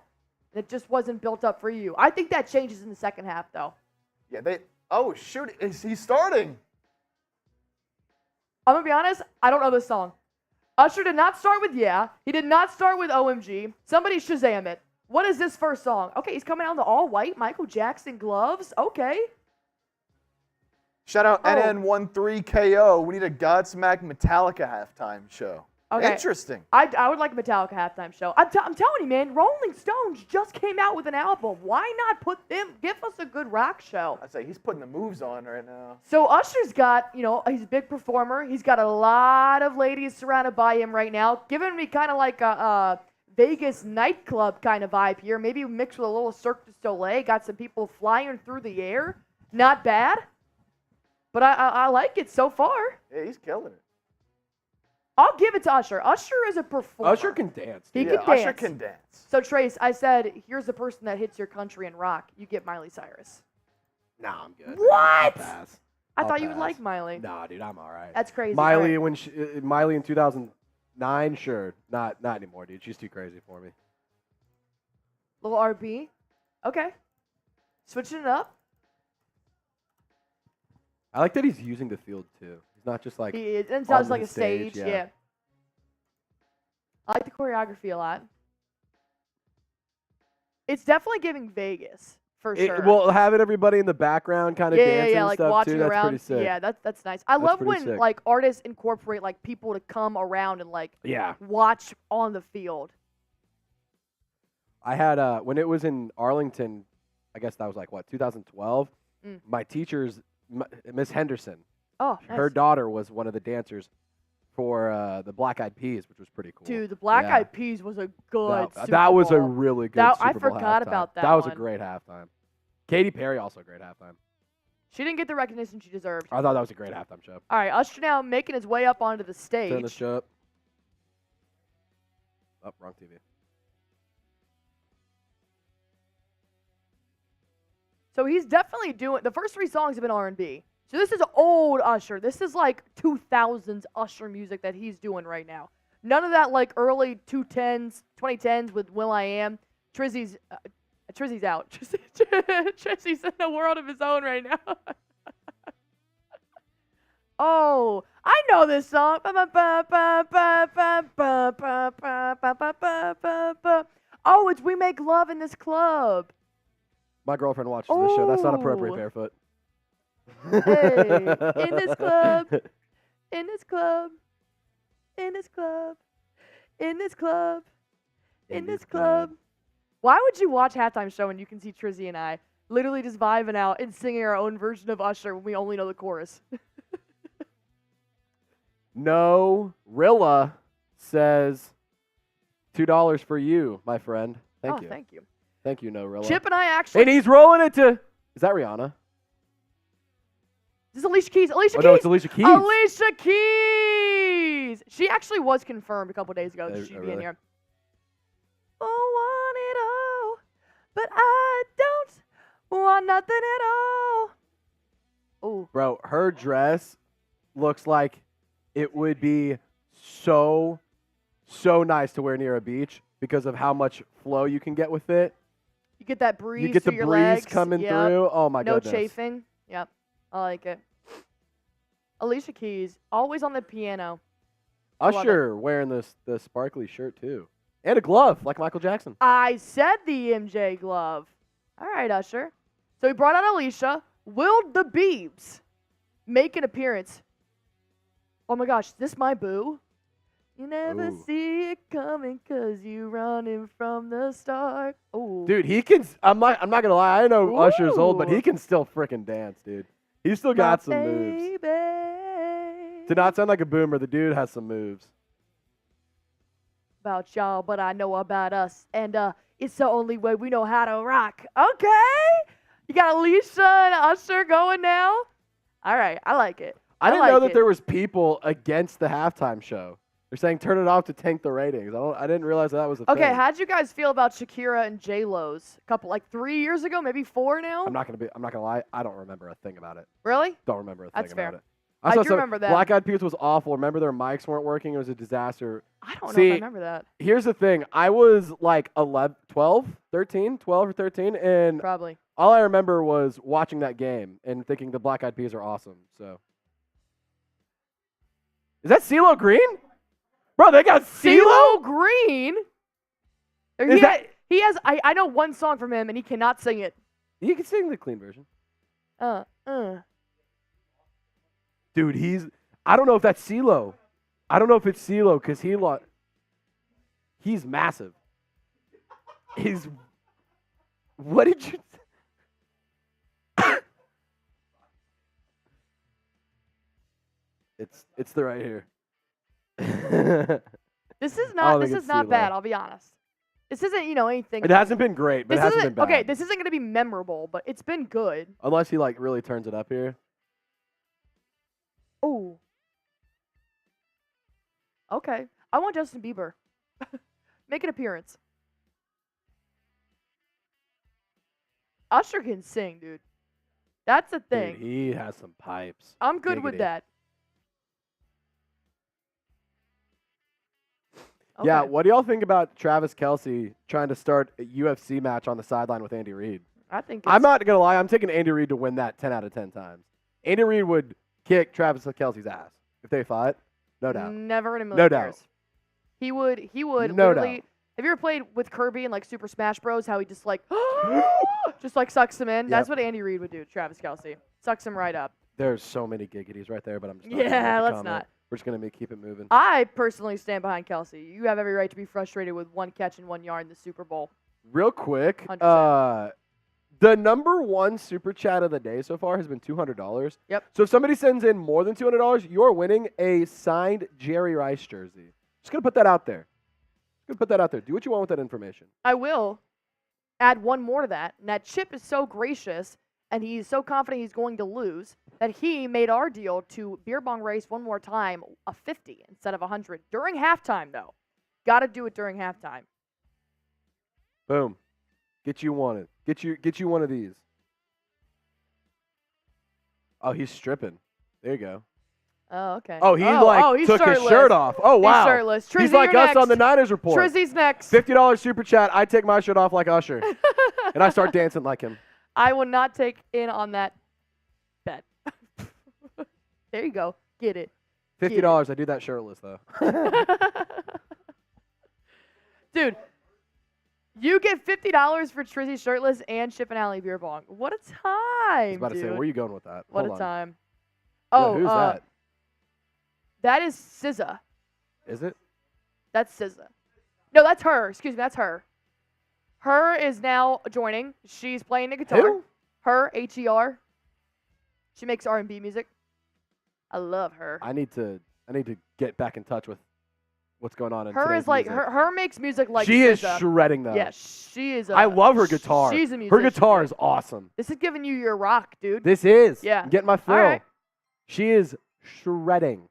And it just wasn't built up for you. I think that changes in the second half, though. Yeah, oh, shoot. Is he starting? I'm going to be honest, I don't know this song. Usher did not start with Yeah. He did not start with OMG. Somebody Shazam it. What is this first song? Okay, he's coming out in the all white Michael Jackson gloves. Okay. Shout out Oh. NN13KO. We need a Godsmack Metallica halftime show. Okay. Interesting. I would like a Metallica halftime show. I'm telling you, man, Rolling Stones just came out with an album. Why not give us a good rock show? I'd say he's putting the moves on right now. So Usher's got, he's a big performer. He's got a lot of ladies surrounded by him right now, giving me kind of like a Vegas nightclub kind of vibe here. Maybe mixed with a little Cirque du Soleil. Got some people flying through the air. Not bad. But I like it so far. Yeah, he's killing it. I'll give it to Usher. Usher is a performer. Usher can dance. He dude. can dance. Usher can dance. So, Trace, I said, here's the person that hits your country and rock. You get Miley Cyrus. Nah, I'm good. What? I'll pass. I I'll thought you would pass. like Miley. Nah, dude, I'm all right. That's crazy. Miley, All right. when Miley in 2009, sure. Not anymore, dude. She's too crazy for me. Little RB. Okay. Switching it up. I like that he's using the field too. He's not just like. It on sounds the like a stage. Yeah. I like the choreography a lot. It's definitely giving Vegas for sure. We'll have everybody in the background kind of dancing and like stuff watching too. That's around. pretty sick. Yeah, that's nice. I love pretty when sick. like artists incorporate like people to come around and like Yeah. watch on the field. I had when it was in Arlington, I guess that was like what 2012. My teacher's Miss Henderson. Oh, nice. Her daughter was one of the dancers for the Black Eyed Peas, which was pretty cool. Dude, the Black Yeah. Eyed Peas was a good Super that was a Bowl. really good That- Super I Bowl forgot halftime. about that That was a one. great halftime. Katy Perry also a great halftime. She didn't get the recognition she deserved. I thought that was a great halftime show. All right, Usher now making his way up onto the stage. Turn this up. Oh, wrong TV. So he's definitely doing the first 3 songs have been R&B. So this is old Usher. This is like 2000s Usher music that he's doing right now. None of that like early 2010s with Will.i.am. Trizzy's out. Trizzy's in a world of his own right now. Oh, I know this song. Oh, it's We Make Love in This Club. My girlfriend watches this show. That's not appropriate, Oh. barefoot. Hey, in this club, in this club, in this club, in this club, in this club. Why would you watch halftime show and you can see Trizzy and I literally just vibing out and singing our own version of Usher when we only know the chorus? No, Rilla says $2 for you, my friend. Thank you. Thank you. Thank you, No Rilla. Chip and I actually. And he's rolling it to. Is that Rihanna? This is Alicia Keys. Alicia Keys. No, it's Alicia Keys. Alicia Keys. She actually was confirmed a couple days ago that she'd be in really? here. Oh, want it all, but I don't want nothing at all. Oh, Bro, her dress looks like it would be so nice to wear near a beach because of how much flow you can get with it. you get that breeze. You get the through your breeze legs. coming Yep. through. Oh my No goodness. chafing. Yep, I like it. Alicia Keys, always on the piano. Love it. Usher wearing the sparkly shirt too. And a glove like Michael Jackson. I said the MJ glove. All right, Usher. So he brought out Alicia. Will the Biebs make an appearance? Oh my gosh, this my boo. You never Ooh. see it coming 'cause you running from the start. Oh, Dude, he can. I'm not gonna lie. I know Usher's old, but Ooh. he can still freaking dance, dude. He's still got some moves. To not sound like a boomer, the dude has some moves. About y'all, but I know about us, and it's the only way we know how to rock. Okay, you got Alicia and Usher going now. All right, I like it. I didn't like know that it. there was people against the halftime show. They're saying turn it off to tank the ratings. I didn't realize that was a Okay, thing. how'd you guys feel about Shakira and J-Lo's? A couple, like 3 years ago, maybe 4 now? I'm not gonna lie. I don't remember a thing about it. Really? Don't remember a thing That's about fair. it. I saw do some- remember that. Black Eyed Peas was awful. Remember their mics weren't working. It was a disaster. I don't know See, if I remember that. Here's the thing. I was like 11, 12 or 13, and Probably. all I remember was watching that game and thinking the Black Eyed Peas are awesome. So, is that CeeLo Green? Bro, they got CeeLo? CeeLo Green? Is that He has. I know one song from him, and he cannot sing it. He can sing the clean version. Dude, I don't know if that's CeeLo. I don't know if it's CeeLo because he's massive. What did you? It's the right here. This is not bad. I'll be honest. This isn't anything. It hasn't been great, but it hasn't been bad. Okay, this isn't going to be memorable, but it's been good. Unless he really turns it up here. Oh. Okay. I want Justin Bieber. Make an appearance. Usher can sing, dude. That's the thing. Dude, he has some pipes. I'm good with that. Okay. Yeah, what do y'all think about Travis Kelce trying to start a UFC match on the sideline with Andy Reid? I'm not going to lie. I'm taking Andy Reid to win that 10 out of 10 times. Andy Reid would kick Travis Kelce's ass if they fought. No doubt. Never in a million years. He would. No doubt. Have you ever played with Kirby in Super Smash Bros? How he just sucks him in? Yep. That's what Andy Reid would do to Travis Kelce. Sucks him right up. There's so many giggities right there, but I'm just not let's not. We're just going to keep it moving. I personally stand behind Kelce. You have every right to be frustrated with 1 catch and 1 yard in the Super Bowl. Real quick, 100%. The number 1 super chat of the day so far has been $200. Yep. So if somebody sends in more than $200, you're winning a signed Jerry Rice jersey. Just going to put that out there. Do what you want with that information. I will add one more to that. And that Chip is so gracious and he's so confident he's going to lose that he made our deal to beer bong race one more time a 50 instead of 100 during halftime, though. Got to do it during halftime. Boom. Get you one of these. Oh, he's stripping. There you go. Oh, okay. Oh, he took his shirt off. Oh, wow. He's shirtless. Trizzy, he's like us next. on the Niners Report. Trizzy's next. $50 super chat. I take my shirt off like Usher. And I start dancing like him. I will not take in on that bet. There you go. Get it. $50. I do that shirtless, though. Dude, you get $50 for Trizzy shirtless and Chip and Alley beer bong. What a time, I was about to say, dude. where are you going with that? What Hold a on. time. Yeah, Oh, who's that? That is SZA. Is it? That's SZA. No, that's her. Excuse me, that's her. Her is now joining. She's playing the guitar. Who? Her, H-E-R. She makes R&B music. I love her. I need to get back in touch with what's going on in her today's is like music. her makes music like she SZA. is shredding though. Yeah, she is. I love her guitar. She's a musician. Her guitar is awesome. This is giving you your rock, dude. This is. Yeah. Get my fill. All right. She is shredding.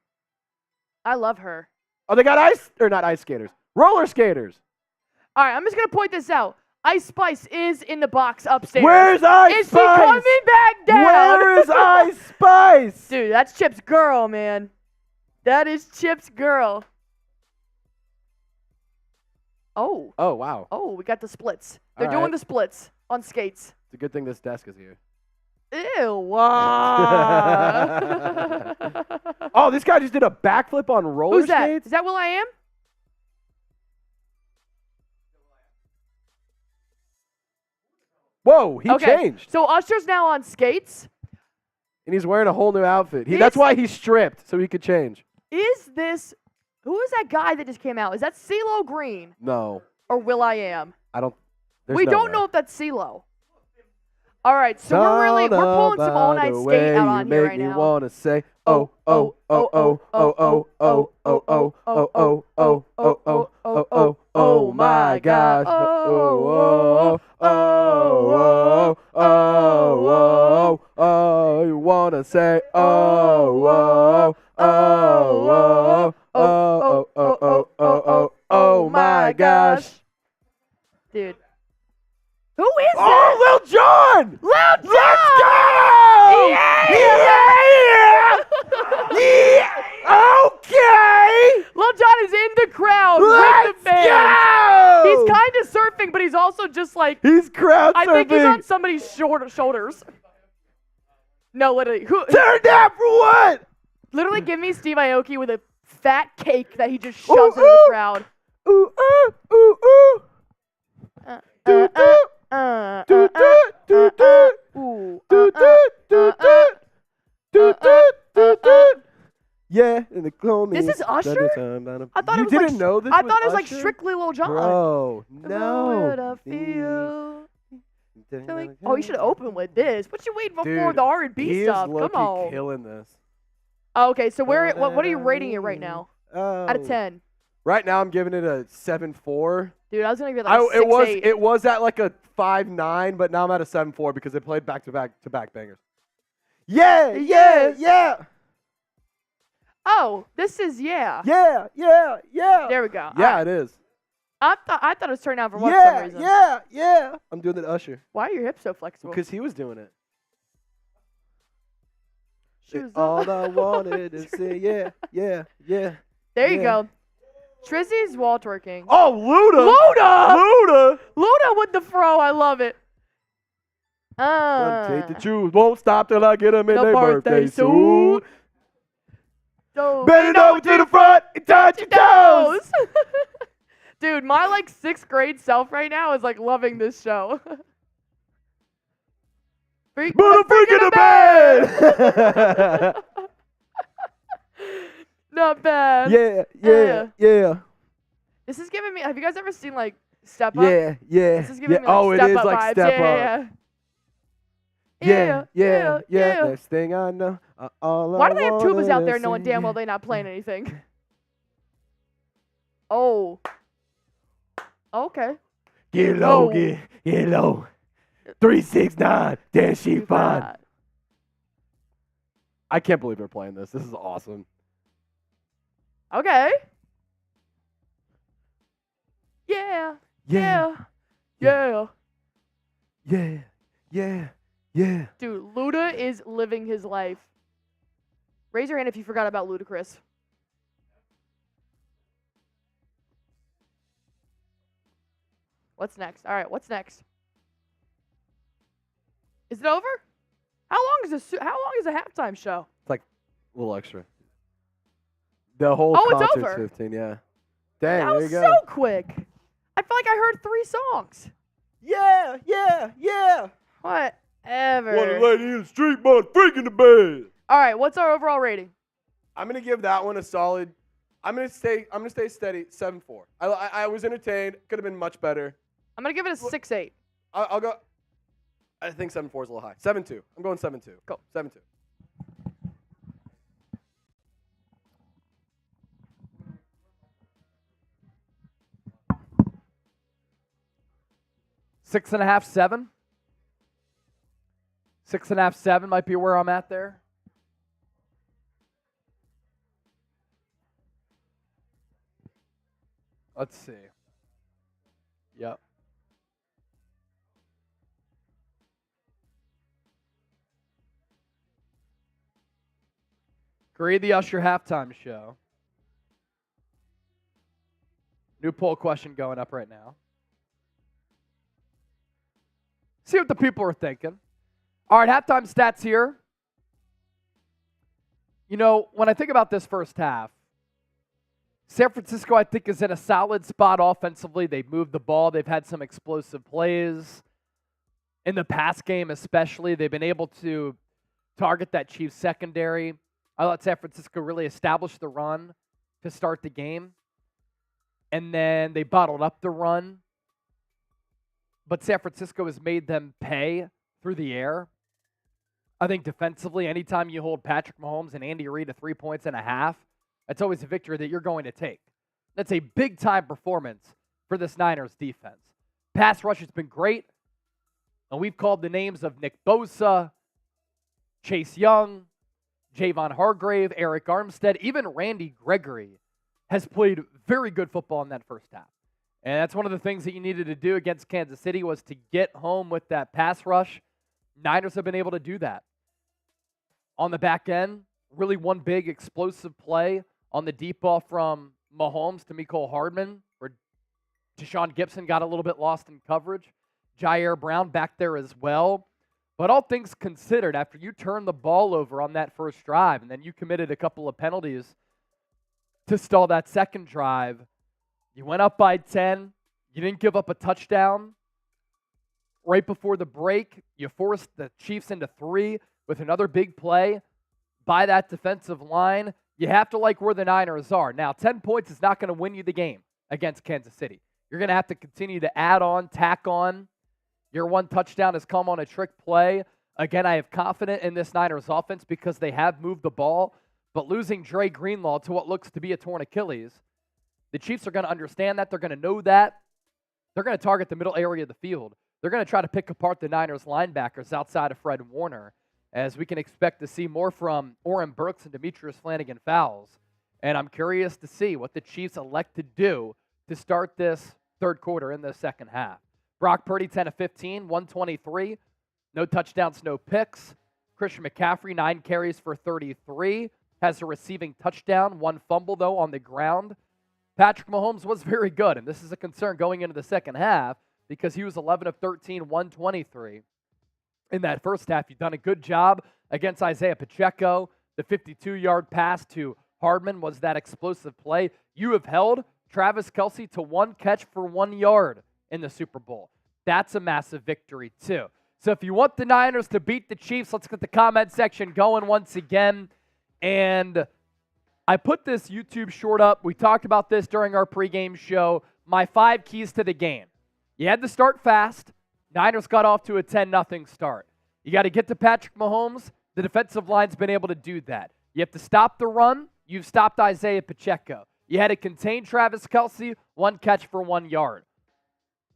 I love her. Oh, they got not ice skaters. Roller skaters. All right, I'm just gonna point this out. Ice Spice is in the box upstairs. Where's Ice Is Spice? she coming back down? Where is Ice Spice? Dude, that's Chip's girl, man. That is Chip's girl. Oh. Oh, wow. Oh, we got the splits. They're All doing right. the splits on skates. It's a good thing this desk is here. Ew. Oh, this guy just did a backflip on roller Who's that? skates? Is that Will I Am? Whoa, he Okay. changed. So Usher's now on skates. And he's wearing a whole new outfit. That's why he stripped, so he could change. Is this... Who is that guy that just came out? Is that CeeLo Green No. or Will I Am? I don't. We don't know if that's CeeLo. All right, so we're pulling some all-night skate out on here right now. You wanna say, oh, oh, oh, oh, oh, oh, oh, oh, oh, oh, oh, oh, oh, oh, oh, oh, oh, my gosh. Oh, oh, oh, oh, oh, oh, oh, you wanna say, oh, oh, oh, oh, oh, oh, oh, oh, oh, oh, my gosh. Dude. Who is that? Oh, Lil Jon! Lil Jon! Let's go! Yeah! Okay! Lil Jon is in the crowd Let's with the fans. go! He's kind of surfing, but he's also just like... He's crowd surfing. I think he's on somebody's shoulders. No, literally. Turn down for what? Literally give me Steve Aoki with a fat cake that he just shoves into the crowd. Ooh, ooh, ooh, ooh. Yeah, in the clone. This is Usher? I thought You it was didn't like, know this I was thought it was like Usher? Strictly Lil Jon. Bro, Would no. I feel? Oh, you should open with this. What you waiting for Dude, the R&B he stuff? is Come low-key on. killing this. Oh, okay, so what are you rating it right now? Out of 10. Right now, I'm giving it a 7.4. Dude, I was gonna give it like a 6.8. It was at like a 5.9, but now I'm at a 7.4 because they played back-to-back bangers. Yeah, yeah, yeah. Oh, this is yeah. Yeah, yeah, yeah. There we go. Yeah, it is. I thought it was turned down for what for some reason. Yeah. I'm doing the Usher. Why are your hips so flexible? Because he was doing it. Shoes All I wanted to say, yeah. There you go. Trizzy's wall twerking. Oh, Luda with the fro. I love it. Take the shoes. Won't stop till I get them in their birthday suit. Bend it over to the front and touch your toes. Dude, my like 6th grade self right now is like loving this show. Put a freak in the bed. Not bad. Yeah. This is giving me. Have you guys ever seen like Step Up? Yeah. This is giving me like Oh, Step it is Up like vibes. Step Up. Yeah. Next thing I know, Why do they have tubas out there knowing damn well they're not playing anything? Oh. Okay. Get low, get low. 369, then she fine. I can't believe they're playing this. This is awesome. Okay. Yeah. Dude, Luda is living his life. Raise your hand if you forgot about Ludacris. What's next? All right, what's next? Is it over? How long is a halftime show? It's like a little extra. The whole Oh, it's concert's over. 15, yeah. Dang, That there was you go. so quick. I feel like I heard 3 songs. Yeah. Whatever. Want a lady in the street, but freak in the bed. All right, what's our overall rating? I'm gonna give that one a solid. I'm gonna stay steady. 7.4. I was entertained. Could have been much better. I'm gonna give it a 6.8. I'll go. I think 7.4 is a little high. 7.2. I'm going 7.2. Go. 7.2. Six and a half, 7. 6.5, 7 might be where I'm at there. Let's see. Yep. Grade the Usher halftime show. New poll question going up right now. See what the people are thinking. All right, halftime stats here. You know, when I think about this first half, San Francisco, I think, is in a solid spot offensively. They've moved the ball. They've had some explosive plays. In the pass game especially, they've been able to target that Chiefs secondary. I thought San Francisco really established the run to start the game. And then they bottled up the run. But San Francisco has made them pay through the air. I think defensively, anytime you hold Patrick Mahomes and Andy Reid to 3 points and a half, that's always a victory that you're going to take. That's a big-time performance for this Niners defense. Pass rush has been great, and we've called the names of Nick Bosa, Chase Young, Javon Hargrave, Eric Armstead, even Randy Gregory has played very good football in that first half. And that's one of the things that you needed to do against Kansas City was to get home with that pass rush. Niners have been able to do that. On the back end, really one big explosive play on the deep ball from Mahomes to Mecole Hardman, where Deshaun Gibson got a little bit lost in coverage. Jair Brown back there as well. But all things considered, after you turned the ball over on that first drive and then you committed a couple of penalties to stall that second drive, you went up by 10. You didn't give up a touchdown. right before the break, you forced the Chiefs into 3 with another big play by that defensive line. You have to like where the Niners are. Now, 10 points is not going to win you the game against Kansas City. You're going to have to continue to add on, tack on. Your one touchdown has come on a trick play. Again, I have confidence in this Niners offense because they have moved the ball, but losing Dre Greenlaw to what looks to be a torn Achilles, the Chiefs are going to understand that. They're going to know that. They're going to target the middle area of the field. They're going to try to pick apart the Niners linebackers outside of Fred Warner, as we can expect to see more from Oren Burks and Demetrius Flanagan fouls. And I'm curious to see what the Chiefs elect to do to start this third quarter in the second half. Brock Purdy, 10 of 15, 123. No touchdowns, no picks. Christian McCaffrey, 9 carries for 33. Has a receiving touchdown, 1 fumble, though, on the ground. Patrick Mahomes was very good, and this is a concern going into the second half because he was 11 of 13, 123. In that first half, you've done a good job against Isaiah Pacheco. The 52-yard pass to Hardman was that explosive play. You have held Travis Kelce to 1 catch for 1 yard in the Super Bowl. That's a massive victory, too. So if you want the Niners to beat the Chiefs, let's get the comment section going once again. And I put this YouTube short up. We talked about this during our pregame show. My 5 keys to the game. You had to start fast. Niners got off to a 10-0 start. You got to get to Patrick Mahomes. The defensive line's been able to do that. You have to stop the run. You've stopped Isaiah Pacheco. You had to contain Travis Kelce, 1 catch for 1 yard.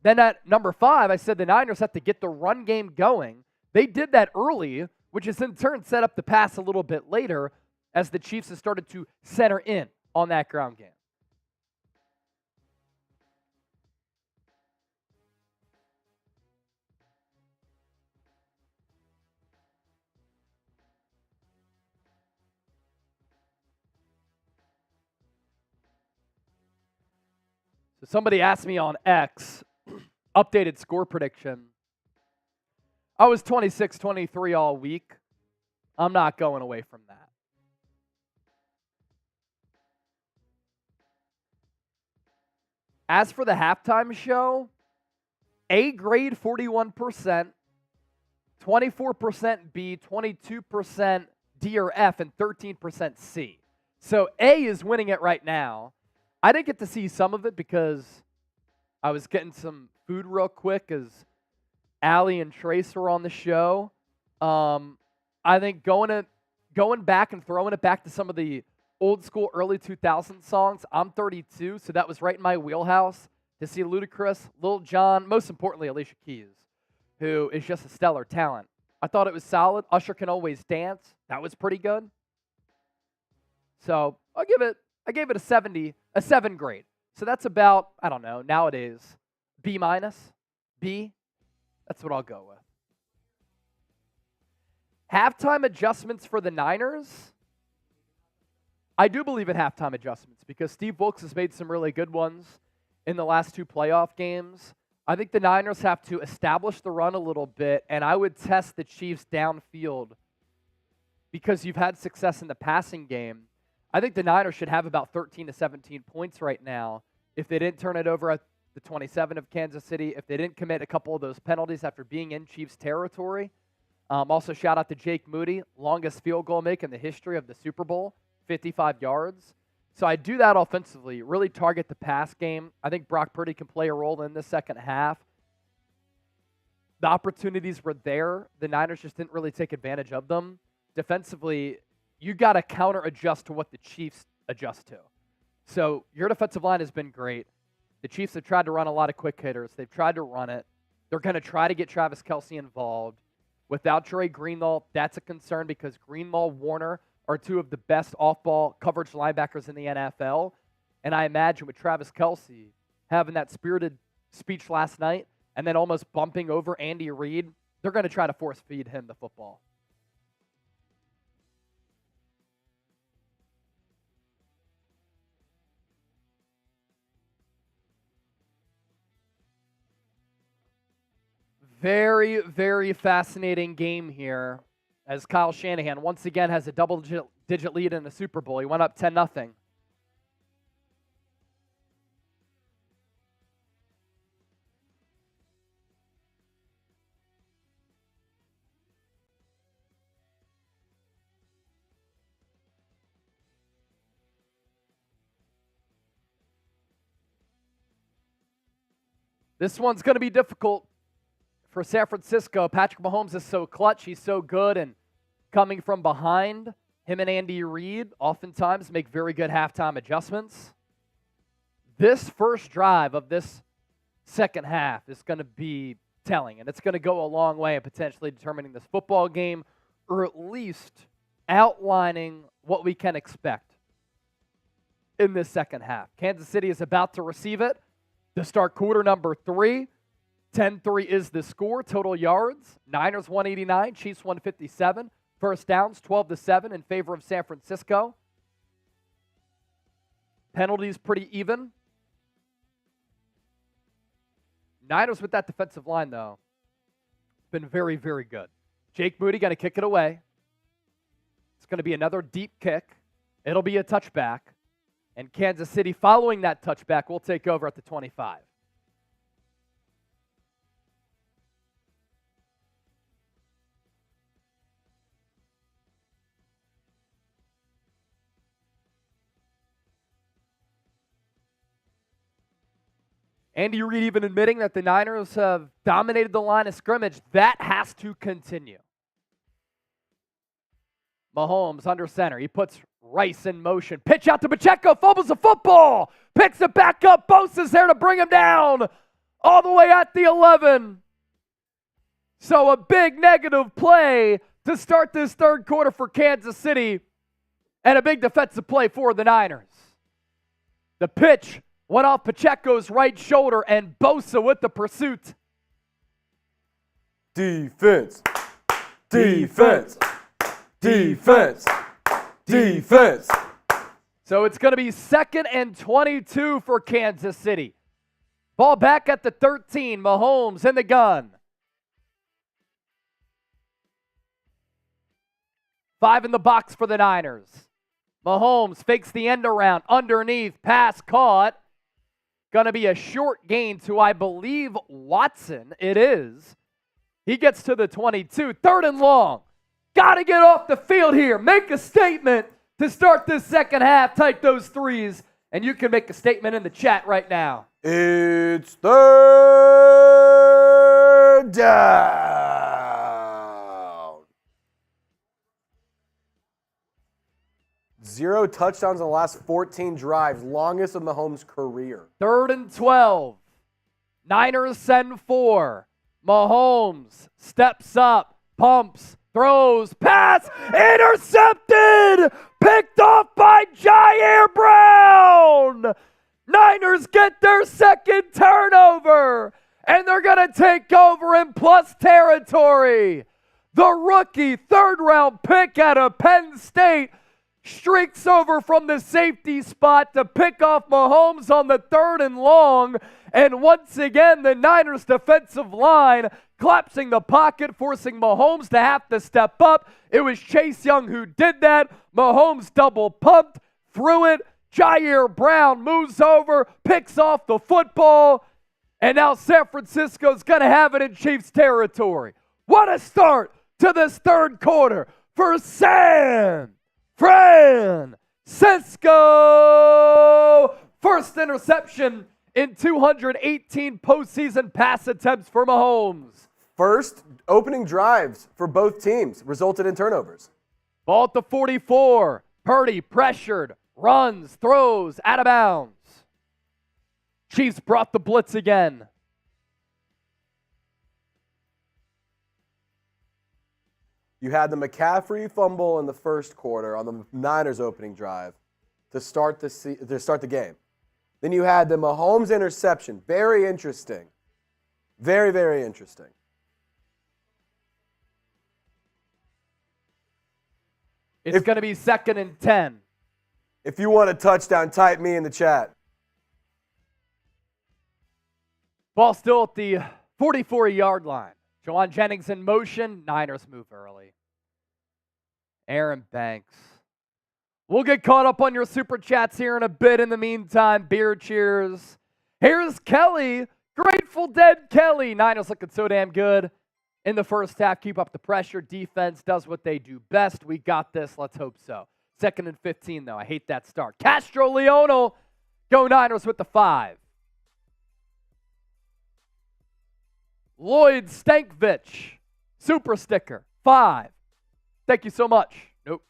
Then at number 5, I said the Niners have to get the run game going. They did that early, which has in turn set up the pass a little bit later as the Chiefs have started to center in on that ground game. So somebody asked me on X, updated score prediction. I was 26-23 all week. I'm not going away from that. As for the halftime show, A grade 41%, 24% B, 22% D or F, and 13% C. So A is winning it right now. I didn't get to see some of it because I was getting some food real quick as Allie and Trace were on the show. I think going back and throwing it back to some of the old school early 2000s songs. I'm 32, so that was right in my wheelhouse to see Ludacris, Lil Jon, most importantly Alicia Keys, who is just a stellar talent. I thought it was solid. Usher Can Always Dance. That was pretty good. So I gave it a 7 grade. So that's about, I don't know, nowadays, B minus, B. That's what I'll go with. Halftime adjustments for the Niners. I do believe in halftime adjustments because Steve Wilkes has made some really good ones in the last 2 playoff games. I think the Niners have to establish the run a little bit, and I would test the Chiefs downfield because you've had success in the passing game. I think the Niners should have about 13 to 17 points right now if they didn't turn it over at the 27 of Kansas City, if they didn't commit a couple of those penalties after being in Chiefs territory. Also, shout out to Jake Moody, longest field goal make in the history of the Super Bowl, 55 yards. So I do that offensively, really target the pass game. I think Brock Purdy can play a role in the second half. The opportunities were there. The Niners just didn't really take advantage of them. Defensively, you got to counter adjust to what the Chiefs adjust to. So your defensive line has been great. The Chiefs have tried to run a lot of quick hitters. They've tried to run it. They're going to try to get Travis Kelce involved. Without Dre Greenlaw, that's a concern because Greenlaw, Warner are 2 of the best off-ball coverage linebackers in the NFL. And I imagine with Travis Kelce having that spirited speech last night and then almost bumping over Andy Reid, they're going to try to force feed him the football. Very, very fascinating game here as Kyle Shanahan once again has a double-digit lead in the Super Bowl. He went up 10-0. This one's going to be difficult for San Francisco. Patrick Mahomes is so clutch. He's so good, and coming from behind, him and Andy Reid oftentimes make very good halftime adjustments. This first drive of this second half is going to be telling, and it's going to go a long way in potentially determining this football game, or at least outlining what we can expect in this second half. Kansas City is about to receive it to start quarter number 3. 10-3 is the score. Total yards, Niners 189, Chiefs 157. First downs, 12-7 in favor of San Francisco. Penalties pretty even. Niners with that defensive line, though, been very, very good. Jake Moody going to kick it away. It's going to be another deep kick. It'll be a touchback. And Kansas City, following that touchback, will take over at the 25. Andy Reid even admitting that the Niners have dominated the line of scrimmage. That has to continue. Mahomes under center. He puts Rice in motion. Pitch out to Pacheco. Fumbles the football. Picks it back up. Bosa's there to bring him down. All the way at the 11. So a big negative play to start this third quarter for Kansas City. And a big defensive play for the Niners. The pitch went off Pacheco's right shoulder, and Bosa with the pursuit. Defense. Defense. Defense. Defense. So it's going to be 2nd and 22 for Kansas City. Ball back at the 13. Mahomes in the gun. 5 in the box for the Niners. Mahomes fakes the end around. Underneath. Pass caught. Going to be a short gain to, I believe, Watson. It is. He gets to the 22. 3rd and long. Got to get off the field here. Make a statement to start this second half. Type those threes, and you can make a statement in the chat right now. It's 3rd down. 0 touchdowns in the last 14 drives, longest of Mahomes' career. 3rd and 12. Niners send 4. Mahomes steps up, pumps, throws, pass, intercepted, picked off by Jair Brown. Niners get their second turnover, and they're going to take over in plus territory. The rookie 3rd-round pick out of Penn State streaks over from the safety spot to pick off Mahomes on the 3rd and long. And once again, the Niners defensive line collapsing the pocket, forcing Mahomes to have to step up. It was Chase Young who did that. Mahomes double pumped, threw it. Jair Brown moves over, picks off the football. And now San Francisco's going to have it in Chiefs territory. What a start to this third quarter for San Francisco. First interception in 218 postseason pass attempts for Mahomes. First opening drives for both teams resulted in turnovers. Ball at the 44. Purdy pressured, runs, throws, out of bounds. Chiefs brought the blitz again. You had the McCaffrey fumble in the first quarter on the Niners opening drive to start the game. Then you had the Mahomes interception. Very interesting. Very, very interesting. It's going to be 2nd and 10. If you want a touchdown, type me in the chat. Ball still at the 44-yard line. Jawan Jennings in motion. Niners move early. Aaron Banks. We'll get caught up on your super chats here in a bit. In the meantime, beer cheers. Here's Kelly. Grateful Dead Kelly. Niners looking so damn good in the first half. Keep up the pressure. Defense does what they do best. We got this. Let's hope so. 2nd and 15, though. I hate that start. Castro Leonel. Go Niners with the 5. Lloyd Stankovich, super sticker, 5. Thank you so much. Nope.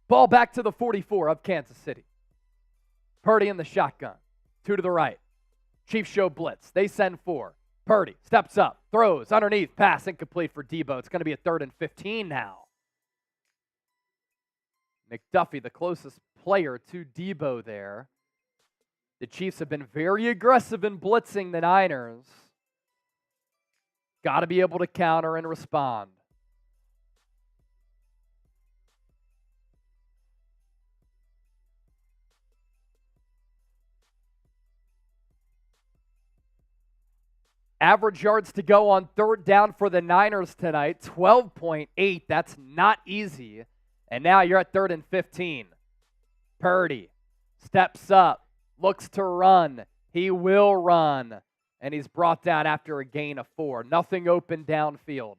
Ball back to the 44 of Kansas City. Purdy in the shotgun. 2 to the right. Chiefs show blitz. They send 4. Purdy steps up, throws underneath, pass incomplete for Deebo. It's going to be a 3rd and 15 now. McDuffie, the closest player to Deebo there. The Chiefs have been very aggressive in blitzing the Niners. Got to be able to counter and respond. Average yards to go on 3rd down for the Niners tonight, 12.8. That's not easy. And now you're at 3rd and 15. Purdy steps up, looks to run. He will run. And he's brought down after a gain of 4. Nothing open downfield.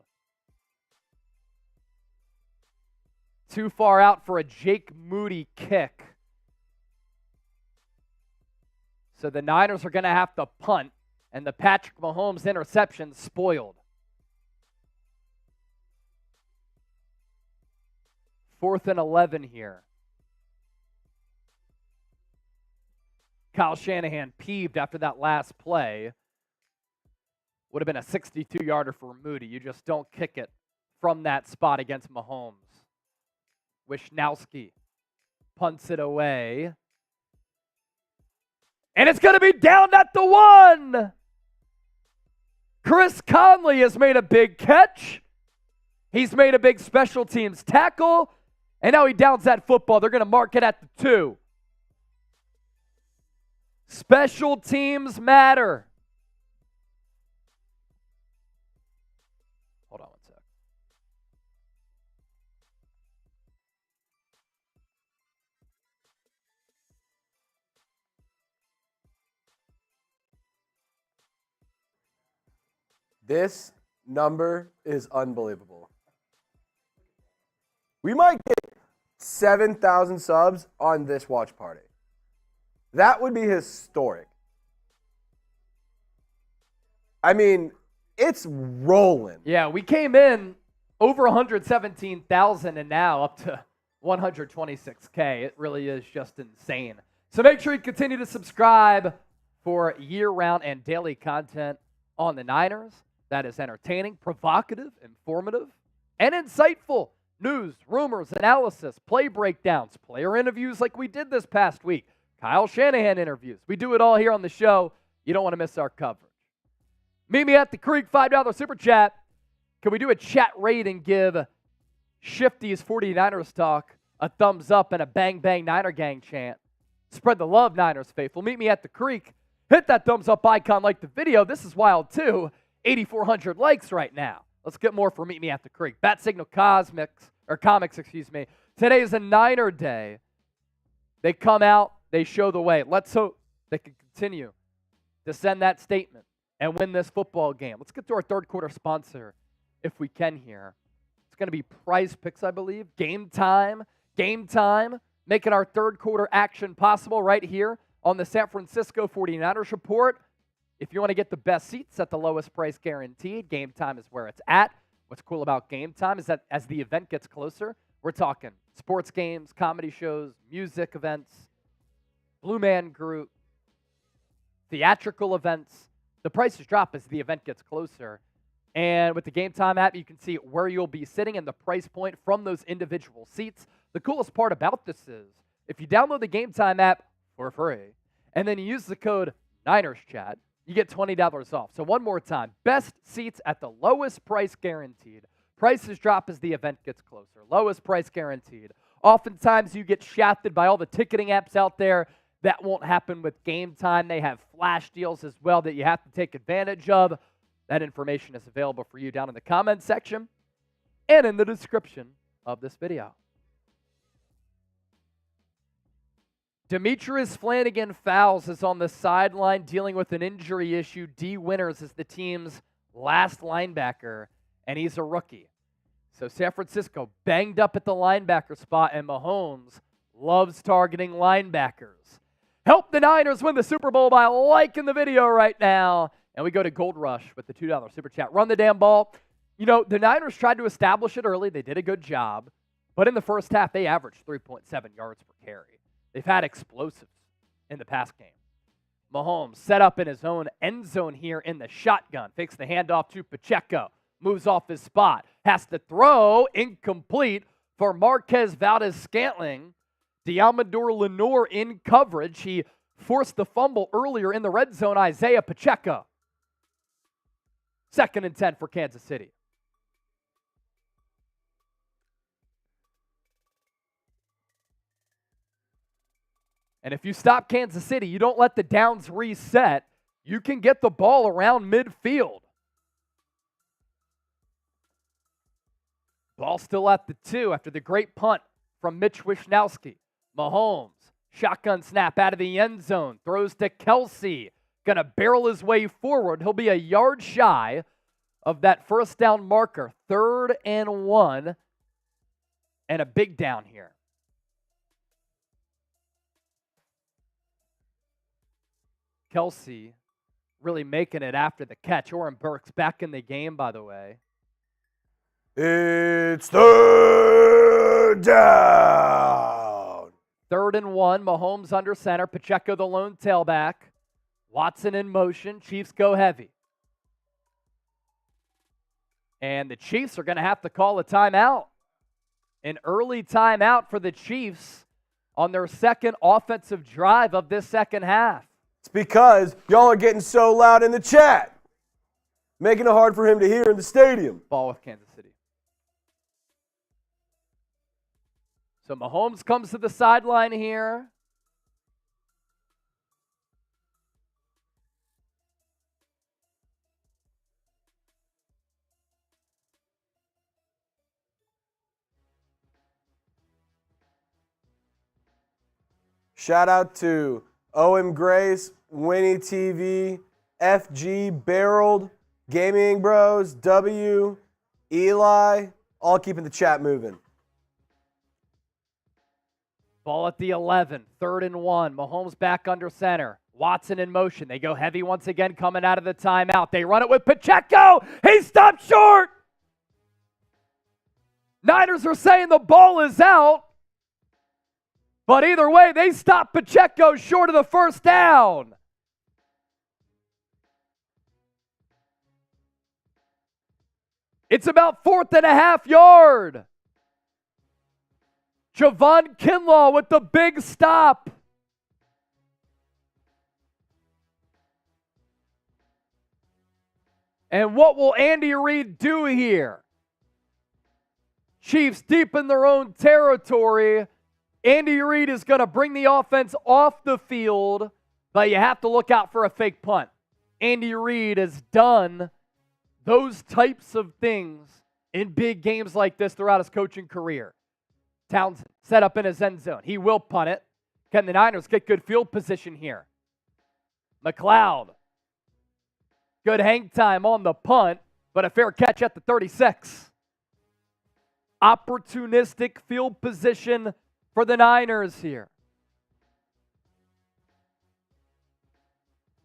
Too far out for a Jake Moody kick. So the Niners are going to have to punt. And the Patrick Mahomes interception spoiled. 4th and 11 here. Kyle Shanahan peeved after that last play. Would have been a 62-yarder for Moody. You just don't kick it from that spot against Mahomes. Wishnowski punts it away. And it's going to be down at the 1. Chris Conley has made a big catch. He's made a big special teams tackle. And now he downs that football. They're going to mark it at the 2. Special teams matter. Hold on one sec. This number is unbelievable. We might get 7,000 subs on this watch party. That would be historic. I mean, it's rolling. Yeah, we came in over 117,000 and now up to 126K. It really is just insane. So make sure you continue to subscribe for year-round and daily content on the Niners. That is entertaining, provocative, informative, and insightful. News, rumors, analysis, play breakdowns, player interviews like we did this past week. Kyle Shanahan interviews. We do it all here on the show. You don't want to miss our coverage. Meet me at the Creek, $5 super chat. Can we do a chat rate and give Shifty's 49ers talk a thumbs up and a bang bang Niner gang chant? Spread the love, Niners faithful. Meet me at the Creek. Hit that thumbs up icon, like the video. This is wild too. 8,400 likes right now. Let's get more for Meet Me at the Creek. Bat Signal Comics, excuse me. Today is a Niner day. They come out, they show the way. Let's hope they can continue to send that statement and win this football game. Let's get to our 3rd quarter sponsor if we can here. It's going to be Prize Picks, I believe. Game time, making our 3rd quarter action possible right here on the San Francisco 49ers Report. If you want to get the best seats at the lowest price guaranteed, Game Time is where it's at. What's cool about Game Time is that as the event gets closer, we're talking sports games, comedy shows, music events, Blue Man Group, theatrical events. The prices drop as the event gets closer. And with the Game Time app, you can see where you'll be sitting and the price point from those individual seats. The coolest part about this is if you download the Game Time app for free and then you use the code NinersChat, you get $20 off. So one more time, best seats at the lowest price guaranteed. Prices drop as the event gets closer. Lowest price guaranteed. Oftentimes you get shafted by all the ticketing apps out there. That won't happen with Game Time. They have flash deals as well that you have to take advantage of. That information is available for you down in the comments section and in the description of this video. Demetrius Flanagan-Fowles is on the sideline dealing with an injury issue. D. Winters is the team's last linebacker, and he's a rookie. So San Francisco banged up at the linebacker spot, and Mahomes loves targeting linebackers. Help the Niners win the Super Bowl by liking the video right now. And we go to Gold Rush with the $2 Super Chat. Run the damn ball. You know, the Niners tried to establish it early. They did a good job. But in the first half, they averaged 3.7 yards per carry. They've had explosives in the pass game. Mahomes set up in his own end zone here in the shotgun. Fakes the handoff to Pacheco. Moves off his spot. Has to throw. Incomplete for Marquez Valdez-Scantling. Diamador Lenore in coverage. He forced the fumble earlier in the red zone. Isaiah Pacheco. 2nd and 10 for Kansas City. And if you stop Kansas City, you don't let the downs reset, you can get the ball around midfield. Ball still at the 2 after the great punt from Mitch Wishnowski. Mahomes, shotgun snap out of the end zone, throws to Kelce. Going to barrel his way forward. He'll be a yard shy of that first down marker. 3rd and 1, and a big down here. Kelce really making it after the catch. Oren Burks back in the game, by the way. It's 3rd down. 3rd and 1. Mahomes under center. Pacheco the lone tailback. Watson in motion. Chiefs go heavy. And the Chiefs are going to have to call a timeout. An early timeout for the Chiefs on their second offensive drive of this second half. It's because y'all are getting so loud in the chat, making it hard for him to hear in the stadium. Ball with Kansas City. So Mahomes comes to the sideline here. Shout out to OM Grace, Winnie TV, FG, Barreled, Gaming Bros, W, Eli, all keeping the chat moving. Ball at the 11, 3rd and 1. Mahomes back under center. Watson in motion. They go heavy once again coming out of the timeout. They run it with Pacheco. He stopped short. Niners are saying the ball is out. But either way, they stop Pacheco short of the first down. It's about 4th and a half yard. Javon Kinlaw with the big stop. And what will Andy Reid do here? Chiefs deep in their own territory. Andy Reid is going to bring the offense off the field, but you have to look out for a fake punt. Andy Reid has done those types of things in big games like this throughout his coaching career. Townsend set up in his end zone. He will punt it. Can the Niners get good field position here? McLeod. Good hang time on the punt, but a fair catch at the 36. Opportunistic field position for the Niners here.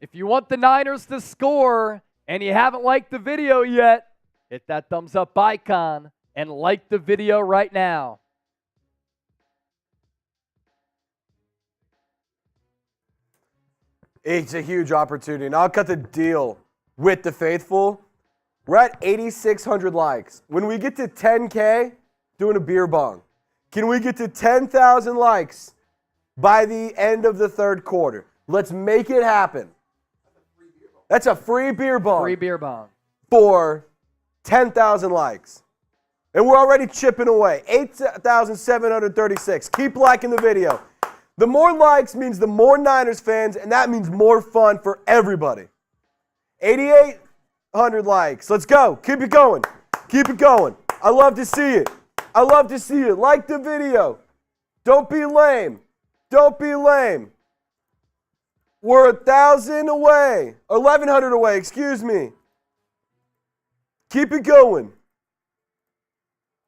If you want the Niners to score and you haven't liked the video yet, hit that thumbs up icon and like the video right now. It's a huge opportunity, and I'll cut the deal with the faithful. We're at 8,600 likes. When we get to 10K, doing a beer bong. Can we get to 10,000 likes by the end of the 3rd quarter? Let's make it happen. That's a free beer bong. Free beer bong. For 10,000 likes. And we're already chipping away. 8,736. Keep liking the video. The more likes means the more Niners fans, and that means more fun for everybody. 8,800 likes. Let's go. Keep it going. Keep it going. I love to see it. I love to see it. Like the video. Don't be lame. Don't be lame. We're 1,000 away. 1,100 away, excuse me. Keep it going.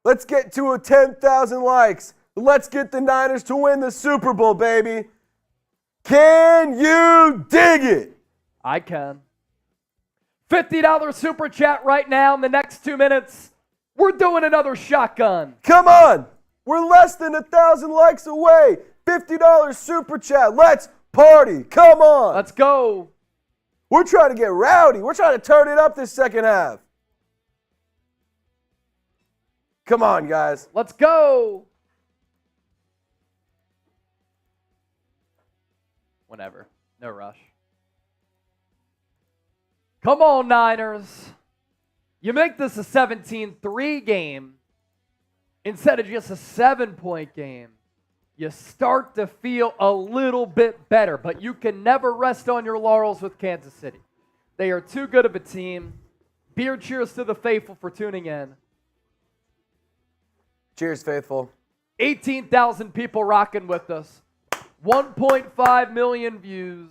Let's get to 10,000 likes. Let's get the Niners to win the Super Bowl, baby. Can you dig it? I can. $50 super chat right now in the next 2 minutes. We're doing another shotgun. Come on. We're less than 1,000 likes away. $50 super chat. Let's party. Come on. Let's go. We're trying to get rowdy. We're trying to turn it up this second half. Come on, guys. Let's go. Whenever. No rush. Come on, Niners. You make this a 17-3 game instead of just a 7-point game. You start to feel a little bit better, but you can never rest on your laurels with Kansas City. They are too good of a team. Beer cheers to the faithful for tuning in. Cheers, faithful. 18,000 people rocking with us. 1.5 million views.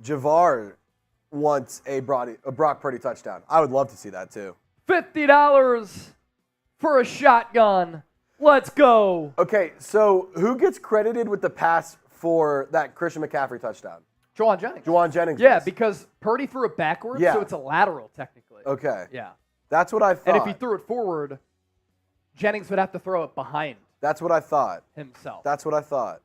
Javar wants a Brock Purdy touchdown. I would love to see that too. $50 for a shotgun. Let's go. Okay, so who gets credited with the pass for that Christian McCaffrey touchdown? Juwan Jennings. Juwan Jennings. Yeah, does. because Purdy threw it backwards, Yeah. so it's a lateral technically. Okay. Yeah. That's what I thought. And if he threw it forward, Jennings would have to throw it behind That's what I thought. himself. That's what I thought.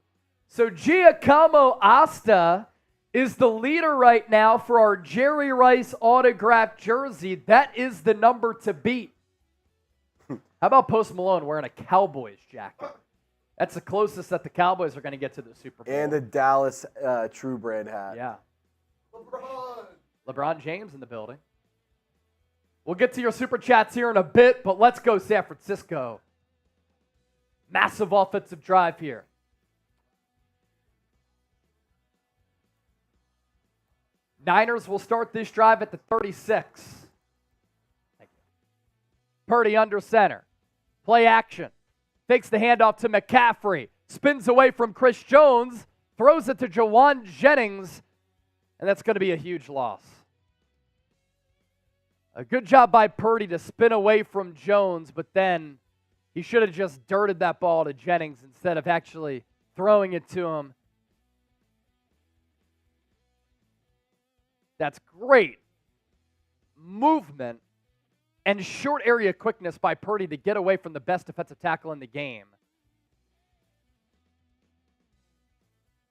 So Giacomo Asta is the leader right now for our Jerry Rice autographed jersey. That is the number to beat. How about Post Malone wearing a Cowboys jacket? That's the closest that the Cowboys are going to get to the Super Bowl. And the Dallas True Brand hat. Yeah. LeBron James in the building. We'll get to your Super Chats here in a bit, but let's go San Francisco. Massive offensive drive here. Niners will start this drive at the 36. Thank you. Purdy under center. Play action. Takes the handoff to McCaffrey. Spins away from Chris Jones. Throws it to Juwan Jennings. And that's going to be a huge loss. A good job by Purdy to spin away from Jones, but then he should have just dirted that ball to Jennings instead of actually throwing it to him. That's great movement and short area quickness by Purdy to get away from the best defensive tackle in the game.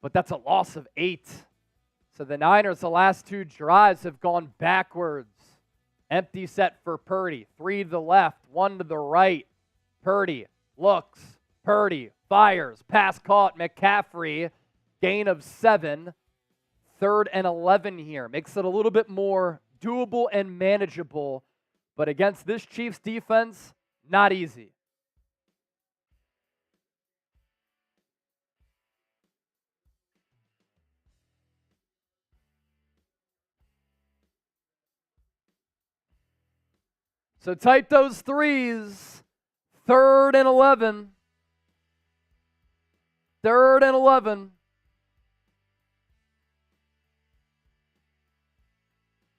But that's a loss of 8. So the Niners, the last 2 drives have gone backwards. Empty set for Purdy. 3 to the left, 1 to the right. Purdy looks. Purdy fires. Pass caught. McCaffrey. Gain of 7. 3rd and 11 here. Makes it a little bit more doable and manageable. But against this Chiefs defense, not easy. So type those 3s. 3rd and 11. 3rd and 11.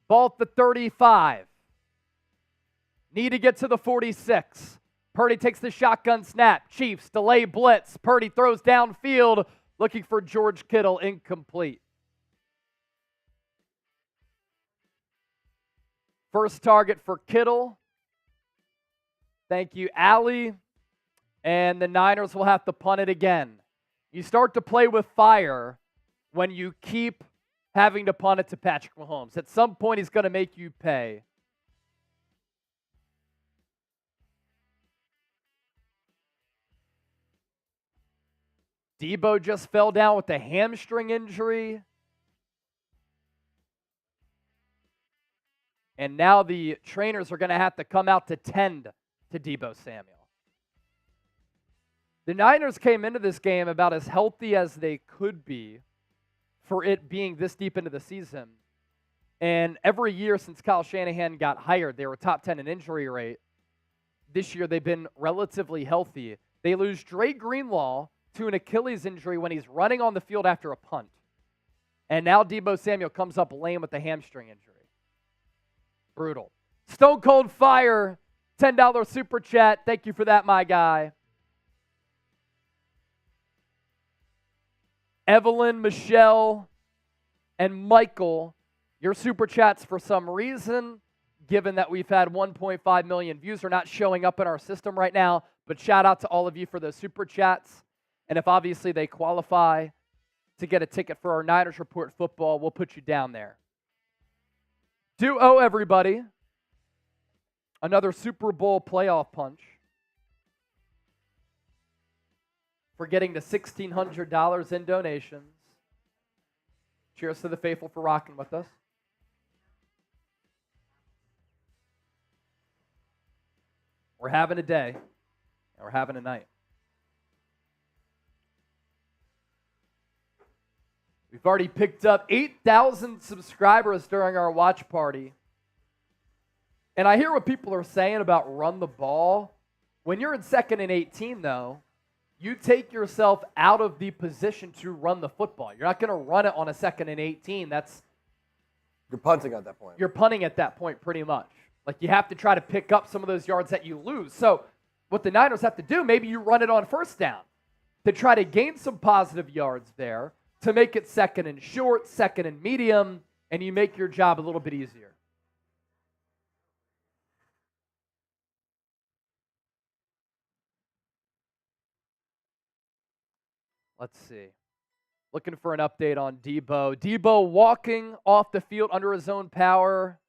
Ball at the 35. Need to get to the 46. Purdy takes the shotgun snap. Chiefs delay blitz. Purdy throws downfield, looking for George Kittle, incomplete. First target for Kittle. Thank you, Allie. And the Niners will have to punt it again. You start to play with fire when you keep having to punt it to Patrick Mahomes. At some point, he's going to make you pay. Deebo just fell down with a hamstring injury. And now the trainers are going to have to come out to tend to Deebo Samuel. The Niners came into this game about as healthy as they could be for it being this deep into the season. And every year since Kyle Shanahan got hired, they were top 10 in injury rate. This year they've been relatively healthy. They lose Dre Greenlaw to an Achilles injury when he's running on the field after a punt. And now Deebo Samuel comes up lame with a hamstring injury. Brutal. Stone cold fire $10 super chat. Thank you for that, my guy. Evelyn, Michelle, and Michael, your super chats for some reason, given that we've had 1.5 million views, are not showing up in our system right now. But shout out to all of you for those super chats. And if obviously they qualify to get a ticket for our Niners Report football, we'll put you down there. Do owe everybody another Super Bowl playoff punch for getting the $1,600 in donations. Cheers to the faithful for rocking with us. We're having a day, and we're having a night. We've already picked up 8,000 subscribers during our watch party. And I hear what people are saying about run the ball. When you're in 2nd and 18, though, you take yourself out of the position to run the football. You're not going to run it on a 2nd and 18. You're punting at that point. You're punting at that point pretty much. Like, you have to try to pick up some of those yards that you lose. So what the Niners have to do, maybe you run it on first down to try to gain some positive yards there, to make it 2nd and short, 2nd and medium, and you make your job a little bit easier. Let's see. Looking for an update on Deebo. Deebo walking off the field under his own power.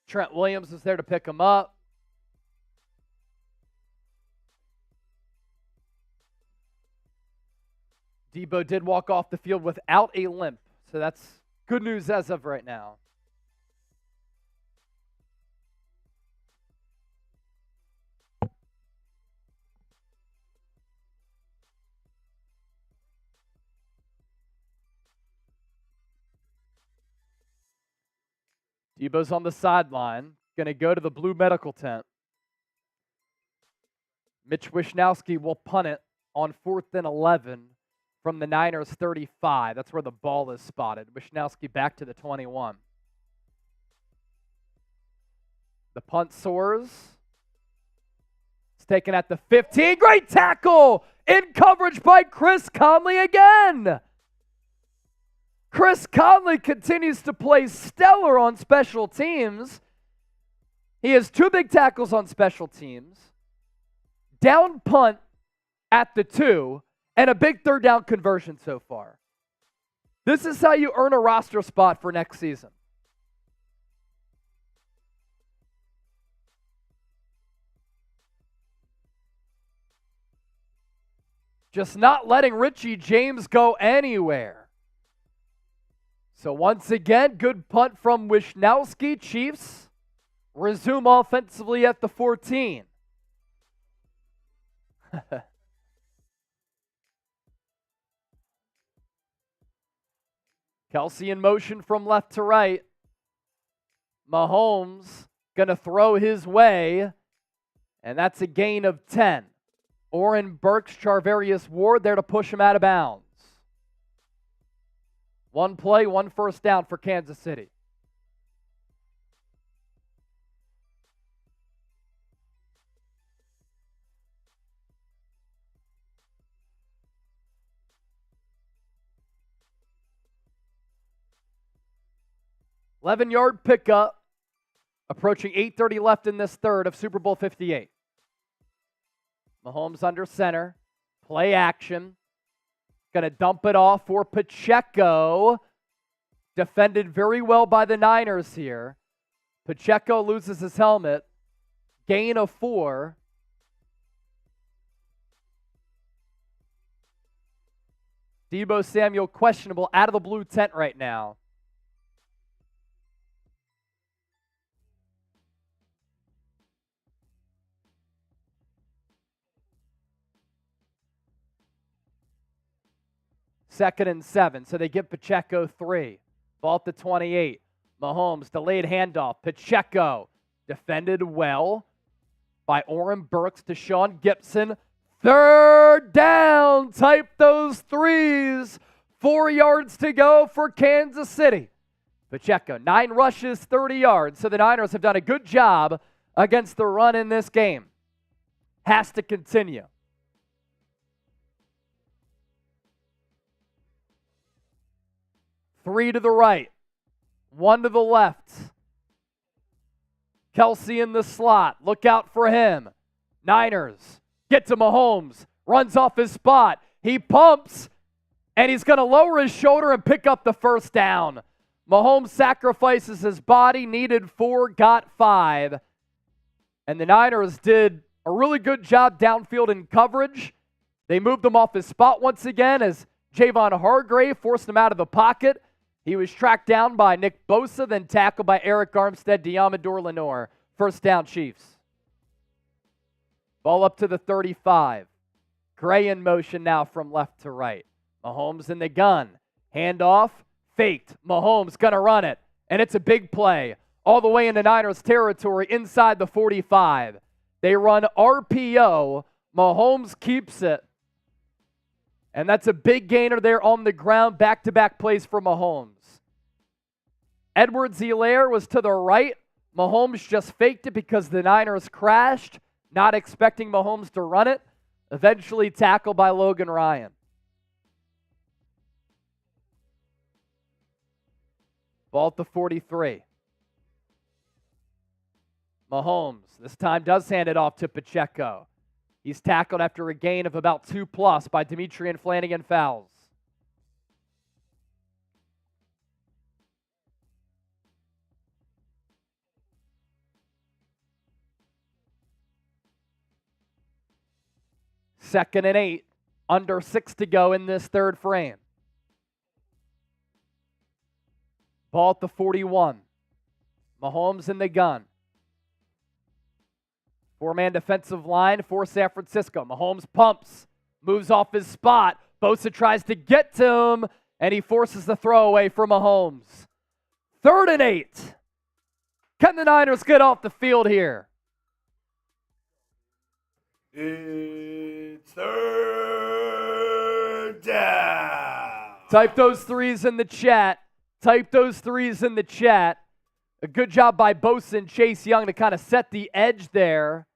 Trent Williams was there to pick him up. Deebo did walk off the field without a limp, so that's good news as of right now. Deebo's on the sideline, going to go to the blue medical tent. Mitch Wishnowsky will punt it on 4th and 11 from the Niners 35. That's where the ball is spotted. Wishnowsky back to the 21. The punt soars. It's taken at the 15. Great tackle in coverage by Chris Conley again. Chris Conley continues to play stellar on special teams. He has 2 big tackles on special teams, down punt at the 2, and a big 3rd down conversion so far. This is how you earn a roster spot for next season. Just not letting Richie James go anywhere. So once again, good punt from Wishnowsky. Chiefs resume offensively at the 14. Kelce in motion from left to right. Mahomes going to throw his way, and that's a gain of 10. Oren Burks, Charvarius Ward there to push him out of bounds. 1 play, 1 first down for Kansas City. $11-yard pickup, approaching 8:30 left in this third of Super Bowl 58. Mahomes under center, play action. Going to dump it off for Pacheco. Defended very well by the Niners here. Pacheco loses his helmet. Gain of 4. Deebo Samuel questionable out of the blue tent right now. Second and 7, so they give Pacheco 3. Ball at the 28. Mahomes, delayed handoff. Pacheco, defended well by Oren Burks to Sean Gibson. 3rd down, type those 3s 4 yards to go for Kansas City. Pacheco, 9 rushes, 30 yards. So the Niners have done a good job against the run in this game. Has to continue. Three to the right, 1 to the left. Kelce in the slot. Look out for him. Niners get to Mahomes. Runs off his spot. He pumps, and he's going to lower his shoulder and pick up the first down. Mahomes sacrifices his body. Needed 4, got 5. And the Niners did a really good job downfield in coverage. They moved him off his spot once again as Javon Hargrave forced him out of the pocket. He was tracked down by Nick Bosa, then tackled by Eric Armstead, Deommodore Lenoir. First down, Chiefs. Ball up to the 35. Gray in motion now from left to right. Mahomes in the gun. Handoff, faked. Mahomes gonna run it, and it's a big play. All the way into Niners territory inside the 45. They run RPO. Mahomes keeps it. And that's a big gainer there on the ground. Back-to-back plays for Mahomes. Edwards-Helaire was to the right. Mahomes just faked it because the Niners crashed, not expecting Mahomes to run it. Eventually tackled by Logan Ryan. Ball at the 43. Mahomes this time does hand it off to Pacheco. He's tackled after a gain of about 2+ by Demetrian Flanagan Fowles. Second and 8, under 6 to go in this third frame. Ball at the 41. Mahomes in the gun. 4-man defensive line for San Francisco. Mahomes pumps, moves off his spot. Bosa tries to get to him, and he forces the throwaway for Mahomes. 3rd and 8. Can the Niners get off the field here? It's 3rd down. Type those 3s in the chat. Type those 3s in the chat. A good job by Bosa and Chase Young to kind of set the edge there.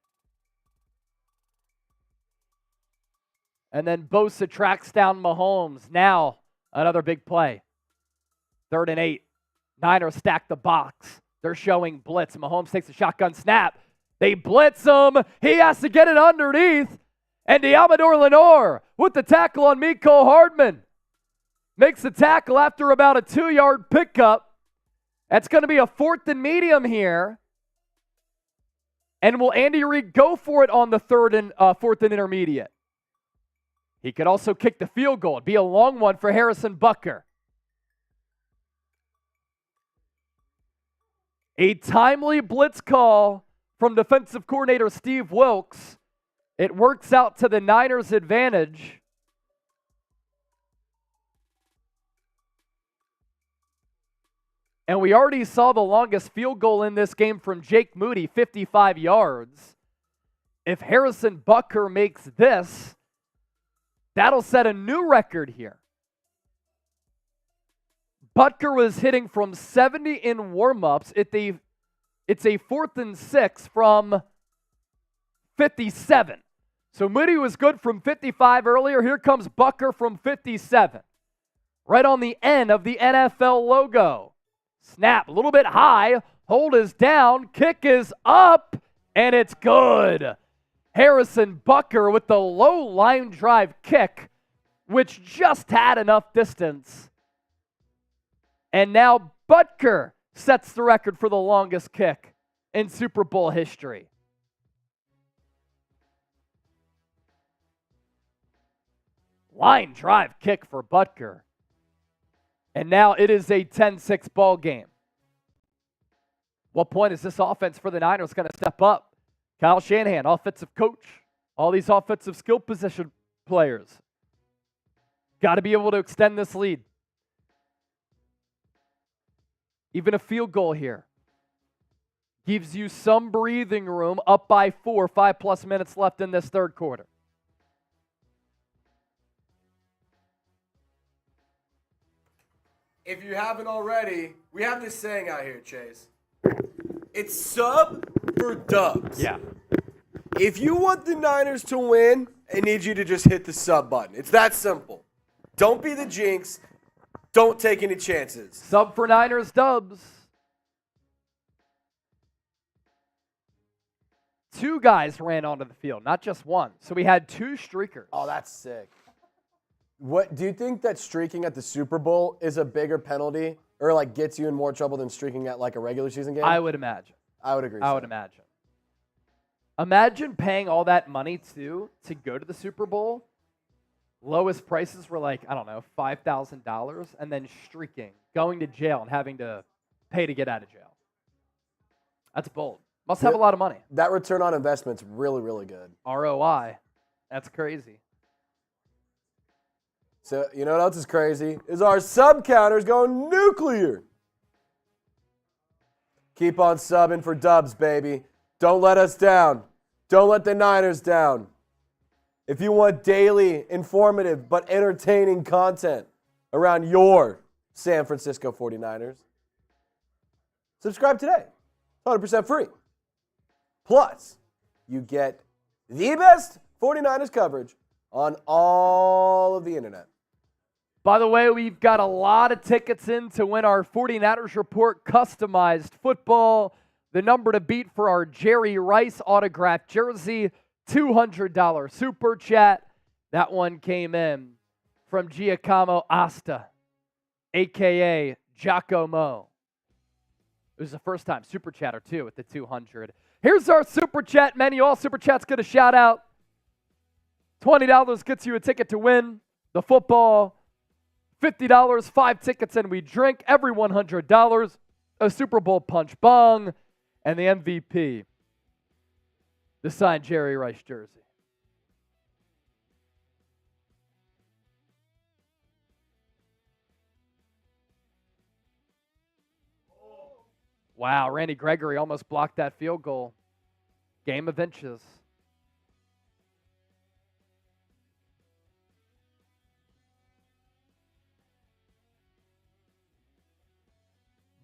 And then Bosa tracks down Mahomes. Now, another big play. 3rd and 8. Niners stack the box. They're showing blitz. Mahomes takes a shotgun snap. They blitz him. He has to get it underneath. And Deommodore Lenoir with the tackle on Mecole Hardman. Makes the tackle after about a 2-yard pickup. That's going to be a 4th and medium here. And will Andy Reid go for it on the 4th and intermediate? He could also kick the field goal. It'd be a long one for Harrison Butker. A timely blitz call from defensive coordinator Steve Wilks. It works out to the Niners' advantage. And we already saw the longest field goal in this game from Jake Moody, 55 yards. If Harrison Butker makes this, that'll set a new record here. Butker was hitting from 70 in warmups. It's a 4th and 6 from 57. So Moody was good from 55 earlier. Here comes Butker from 57. Right on the end of the NFL logo. Snap, a little bit high. Hold is down. Kick is up. And it's good. Harrison Butker with the low line drive kick, which just had enough distance. And now Butker sets the record for the longest kick in Super Bowl history. Line drive kick for Butker. And now it is a 10-6 ball game. What point is this offense for the Niners going to step up? Kyle Shanahan, offensive coach. All these offensive skill position players. Got to be able to extend this lead. Even a field goal here gives you some breathing room, up by 4, 5+ minutes left in this third quarter. if you haven't already, we have this saying out here, Chase. It's sub for dubs. Yeah. If you want the Niners to win, I need you to just hit the sub button. It's that simple. Don't be the jinx. Don't take any chances. Sub for Niners dubs. 2 guys ran onto the field, not just one. So we had 2 streakers. Oh, that's sick. What do you think that streaking at the Super Bowl is a bigger penalty or like gets you in more trouble than streaking at like a regular season game? I would imagine. I would agree. I would imagine. Imagine paying all that money to go to the Super Bowl. Lowest prices were like, I don't know, $5,000, and then streaking, going to jail and having to pay to get out of jail. That's bold. Must have a lot of money. That return on investment's really, really good. ROI. That's crazy. So, you know what else is crazy? Is our sub counters going nuclear. Keep on subbing for dubs, baby. Don't let us down. Don't let the Niners down. If you want daily, informative, but entertaining content around your San Francisco 49ers, subscribe today. 100% free. Plus, you get the best 49ers coverage on all of the internet. By the way, we've got a lot of tickets in to win our 49ers Report customized football. The number to beat for our Jerry Rice autographed jersey, $200 super chat. That one came in from Giacomo Asta, a.k.a. Giacomo. It was the first time super chatter, too, with the 200. Here's our super chat menu. All super chats get a shout out. $20 gets you a ticket to win the football. $50, 5 tickets, and we drink. Every $100, a Super Bowl punch bong, and the MVP, the signed Jerry Rice jersey. Wow, Randy Gregory almost blocked that field goal. Game of inches.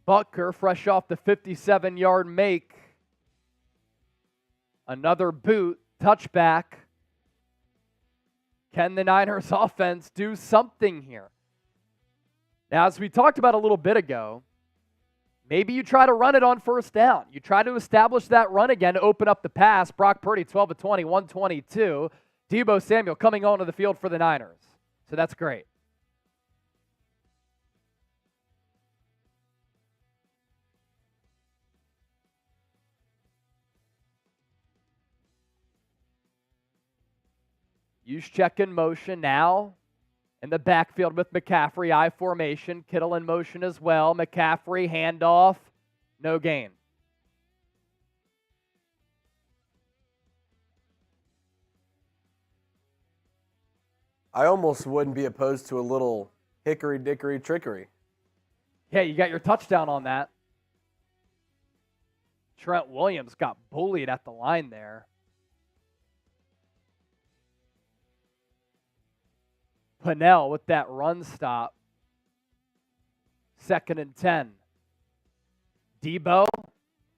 Butker, fresh off the 57-yard make. Another boot, touchback. Can the Niners offense do something here? Now, as we talked about a little bit ago, maybe you try to run it on first down. You try to establish that run again to open up the pass. Brock Purdy, 12 of 20, 122. Deebo Samuel coming onto the field for the Niners. So that's great. Use check in motion now in the backfield with McCaffrey. I formation. Kittle in motion as well. McCaffrey, handoff. No gain. I almost wouldn't be opposed to a little hickory-dickory trickery. Yeah, you got your touchdown on that. Trent Williams got bullied at the line there. Pennell with that run stop. 2nd and 10. Deebo,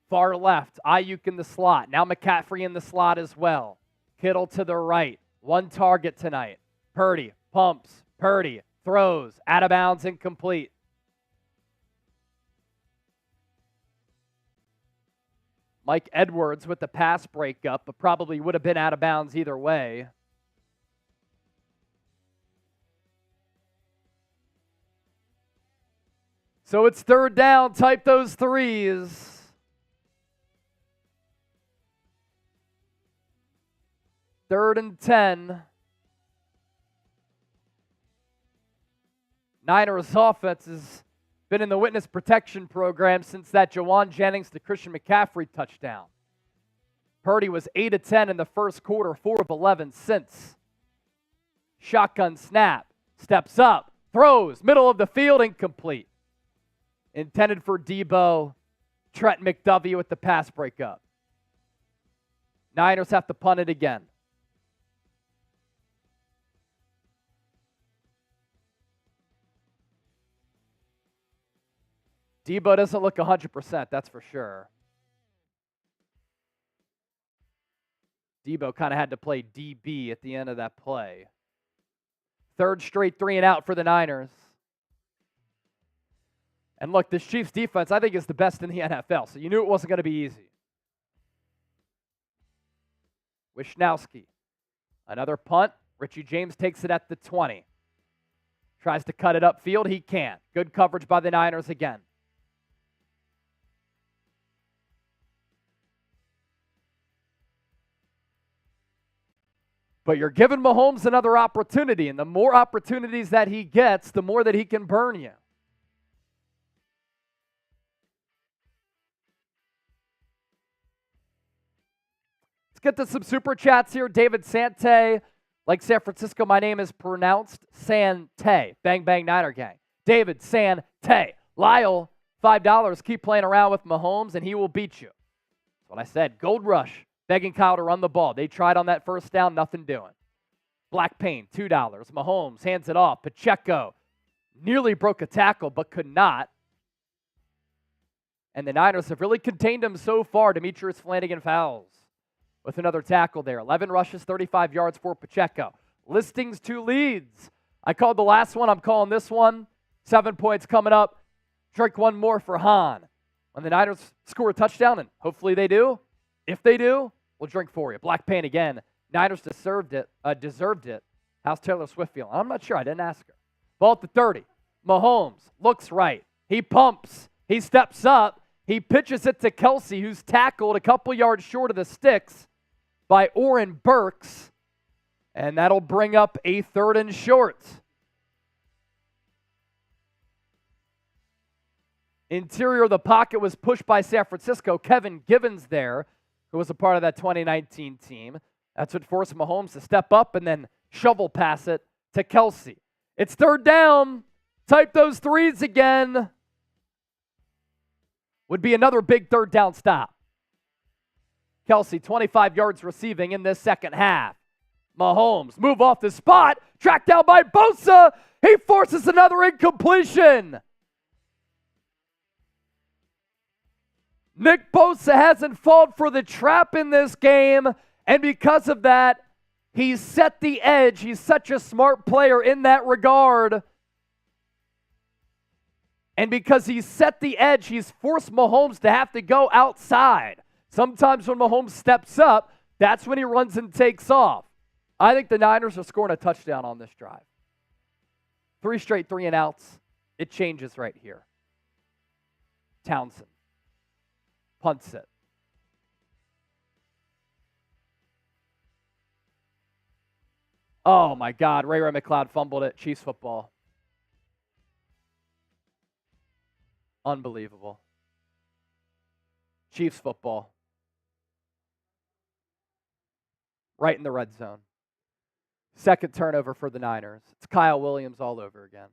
far left. Aiyuk in the slot. Now McCaffrey in the slot as well. Kittle to the right. 1 target tonight. Purdy pumps. Purdy throws. Out of bounds, incomplete. Mike Edwards with the pass breakup, but probably would have been out of bounds either way. So it's 3rd down. Type those 3s. Third and 10. Niners offense has been in the witness protection program since that Jawan Jennings to Christian McCaffrey touchdown. Purdy was 8 of 10 in the first quarter, 4 of 11 since. Shotgun snap. Steps up. Throws. Middle of the field. Incomplete. Intended for Deebo. Trent McDuffie with the pass breakup. Niners have to punt it again. Deebo doesn't look 100%, that's for sure. Deebo kind of had to play DB at the end of that play. Third straight 3 and out for the Niners. And look, this Chiefs defense, I think, is the best in the NFL, so you knew it wasn't going to be easy. Wishnowski, another punt. Richie James takes it at the 20. Tries to cut it upfield. He can't. Good coverage by the Niners again. But you're giving Mahomes another opportunity, and the more opportunities that he gets, the more that he can burn you. Let's get to some super chats here. David Sante, like San Francisco, my name is pronounced Sante. Bang, bang, Niner gang. David Sante. Lyle, $5. Keep playing around with Mahomes, and he will beat you. That's what I said. Gold Rush, begging Kyle to run the ball. They tried on that first down, nothing doing. Black Pain, $2. Mahomes hands it off. Pacheco nearly broke a tackle, but could not. And the Niners have really contained him so far. Demetrius Flanagan fouls with another tackle there. 11 rushes, 35 yards for Pacheco. Listings 2 leads. I called the last one. I'm calling this one. 7 points coming up. Drink one more for Hahn. When the Niners score a touchdown, and hopefully they do, if they do, we'll drink for you. Black Pain again. Niners deserved it. How's Taylor Swift feeling? I'm not sure. I didn't ask her. Ball at the 30. Mahomes looks right. He pumps. He steps up. He pitches it to Kelce, who's tackled a couple yards short of the sticks by Oren Burks. And that'll bring up a 3rd and short. Interior of the pocket was pushed by San Francisco. Kevin Givens there, who was a part of that 2019 team. That's what forced Mahomes to step up and then shovel pass it to Kelce. It's 3rd down. Type those 3s again. Would be another big 3rd down stop. Kelce, 25 yards receiving in this second half. Mahomes, move off the spot. Tracked down by Bosa. He forces another incompletion. Nick Bosa hasn't fallen for the trap in this game, and because of that, he's set the edge. He's such a smart player in that regard. And because he's set the edge, he's forced Mahomes to have to go outside. Sometimes when Mahomes steps up, that's when he runs and takes off. I think the Niners are scoring a touchdown on this drive. 3 straight 3 and outs. It changes right here. Townsend punts it. Oh my God, Ray McLeod fumbled it. Chiefs football. Unbelievable. Chiefs football. Right in the red zone. Second turnover for the Niners. It's Kyle Williams all over again.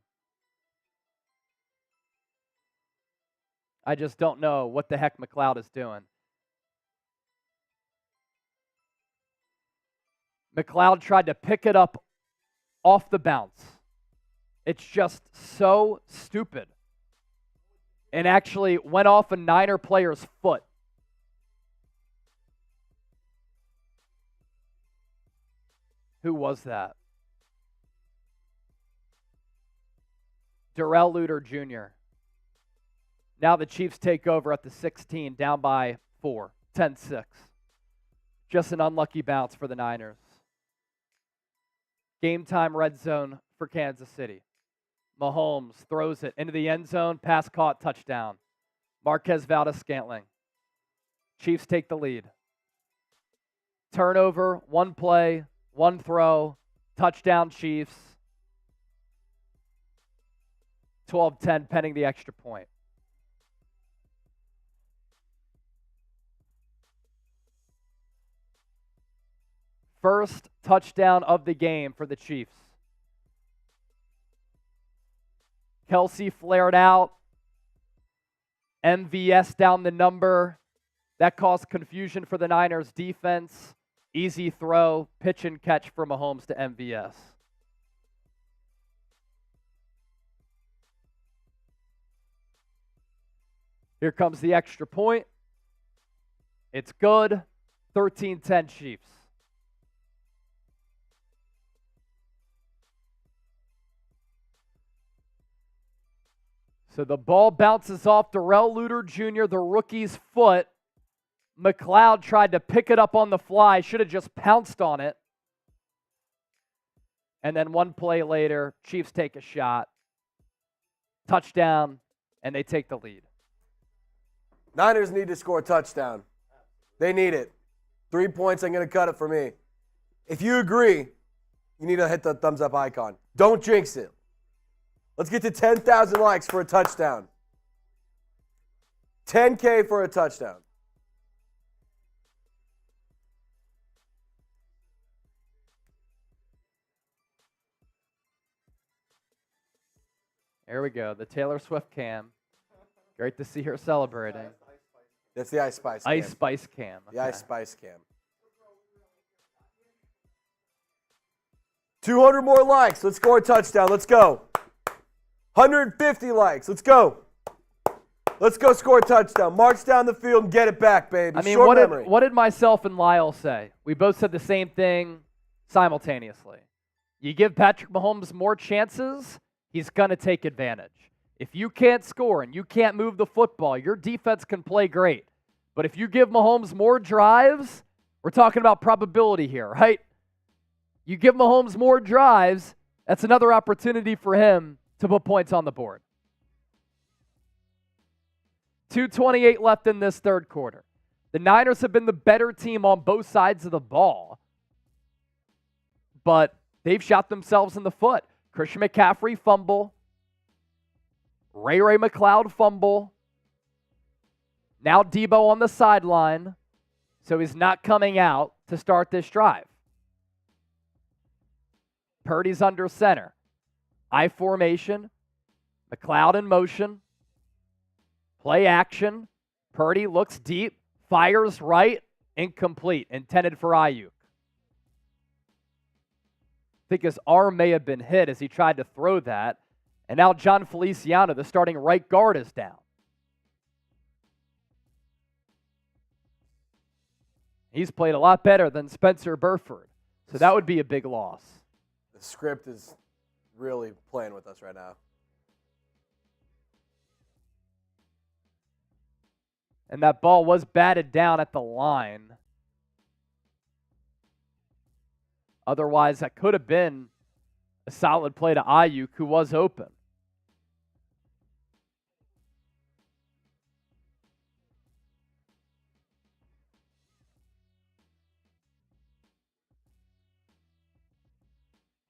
I just don't know what the heck McLeod is doing. McLeod tried to pick it up off the bounce. It's just so stupid. And actually went off a Niner player's foot. Who was that? Darrell Luter Jr. Now the Chiefs take over at the 16, down by 4, 10-6. Just an unlucky bounce for the Niners. Game time red zone for Kansas City. Mahomes throws it into the end zone, pass caught, touchdown. Marquez Valdes-Scantling. Chiefs take the lead. Turnover, 1 play, 1 throw, touchdown Chiefs. 12-10 pending the extra point. First touchdown of the game for the Chiefs. Kelce flared out. MVS down the number. That caused confusion for the Niners defense. Easy throw, pitch and catch for Mahomes to MVS. Here comes the extra point. It's good. 13-10 Chiefs. So the ball bounces off Darrell Luter Jr., the rookie's foot. McLeod tried to pick it up on the fly, should have just pounced on it. And then one play later, Chiefs take a shot. Touchdown, and they take the lead. Niners need to score a touchdown. They need it. 3 points ain't going to cut it for me. If you agree, you need to hit the thumbs up icon. Don't jinx it. Let's get to 10,000 likes for a touchdown. 10K for a touchdown. There we go, the Taylor Swift cam. Great to see her celebrating. That's the Ice Spice cam. Ice Spice cam. The Ice Spice cam. 200 more likes. Let's score a touchdown. Let's go. 150 likes. Let's go. Let's go score a touchdown. March down the field and get it back, baby. I mean, Short memory. what did myself and Lyle say? We both said the same thing simultaneously. You give Patrick Mahomes more chances, he's going to take advantage. If you can't score and you can't move the football, your defense can play great. But if you give Mahomes more drives, we're talking about probability here, right? You give Mahomes more drives, that's another opportunity for him to put points on the board. 2:28 left in this third quarter. The Niners have been the better team on both sides of the ball, but they've shot themselves in the foot. Christian McCaffrey fumble. Ray McLeod fumble. Now Deebo on the sideline, so he's not coming out to start this drive. Purdy's under center. I formation. McLeod in motion. Play action. Purdy looks deep. Fires right. Incomplete. Intended for Aiyuk. I think his arm may have been hit as he tried to throw that. And now John Feliciano, the starting right guard, is down. He's played a lot better than Spencer Burford. So that would be a big loss. The script is really playing with us right now. And that ball was batted down at the line. Otherwise, that could have been a solid play to Aiyuk, who was open.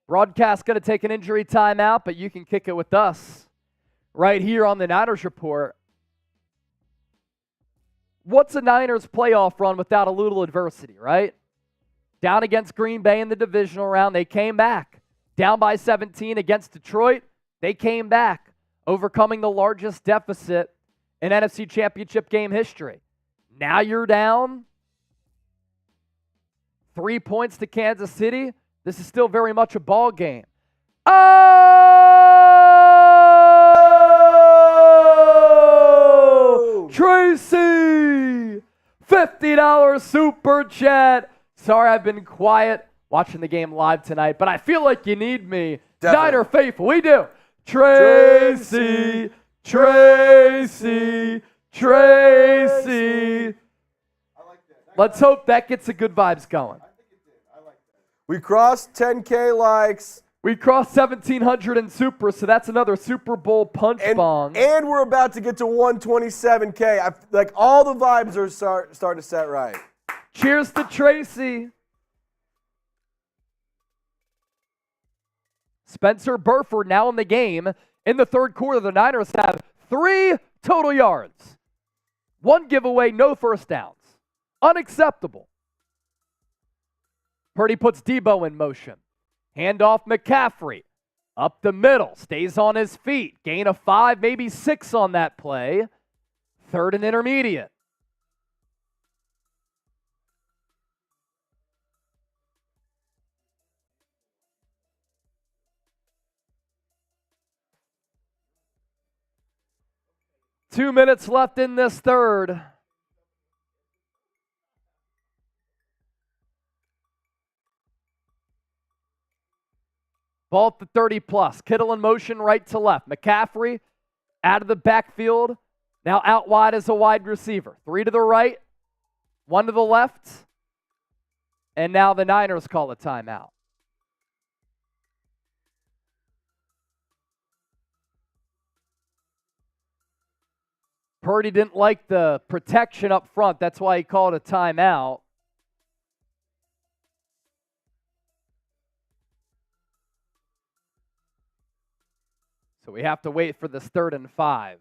Broadcast going to take an injury timeout, but you can kick it with us right here on the Niners Report. What's a Niners playoff run without a little adversity, right? Down against Green Bay in the divisional round, they came back. Down by 17 against Detroit, they came back, overcoming the largest deficit in NFC Championship game history. Now you're down 3 points to Kansas City. This is still very much a ball game. Oh! Tracy! $50 super chat. Sorry I've been quiet watching the game live tonight, but I feel like you need me. Definitely. Niner faithful, we do. Tracy! Let's hope that gets the good vibes going. We crossed 10K likes. We crossed 1,700 in Super, so that's another Super Bowl punch bong. And we're about to get to 127K. Like all the vibes are starting to set right. Cheers to Tracy. Spencer Burford now in the game. In the third quarter, the Niners have 3 total yards. 1 giveaway, no first downs. Unacceptable. Purdy puts Deebo in motion. Handoff McCaffrey. Up the middle. Stays on his feet. Gain of 5, maybe 6 on that play. 3rd and intermediate. 2 minutes left in this third. Ball at the 30-plus. Kittle in motion right to left. McCaffrey out of the backfield. Now out wide as a wide receiver. 3 to the right, 1 to the left. And now the Niners call a timeout. Purdy didn't like the protection up front. That's why he called a timeout. So we have to wait for this 3rd and 5.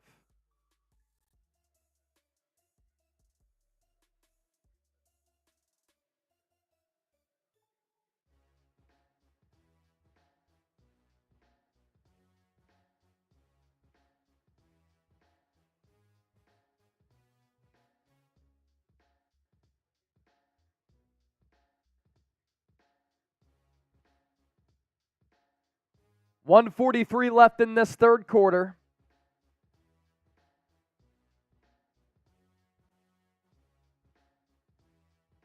$1:43 left in this third quarter.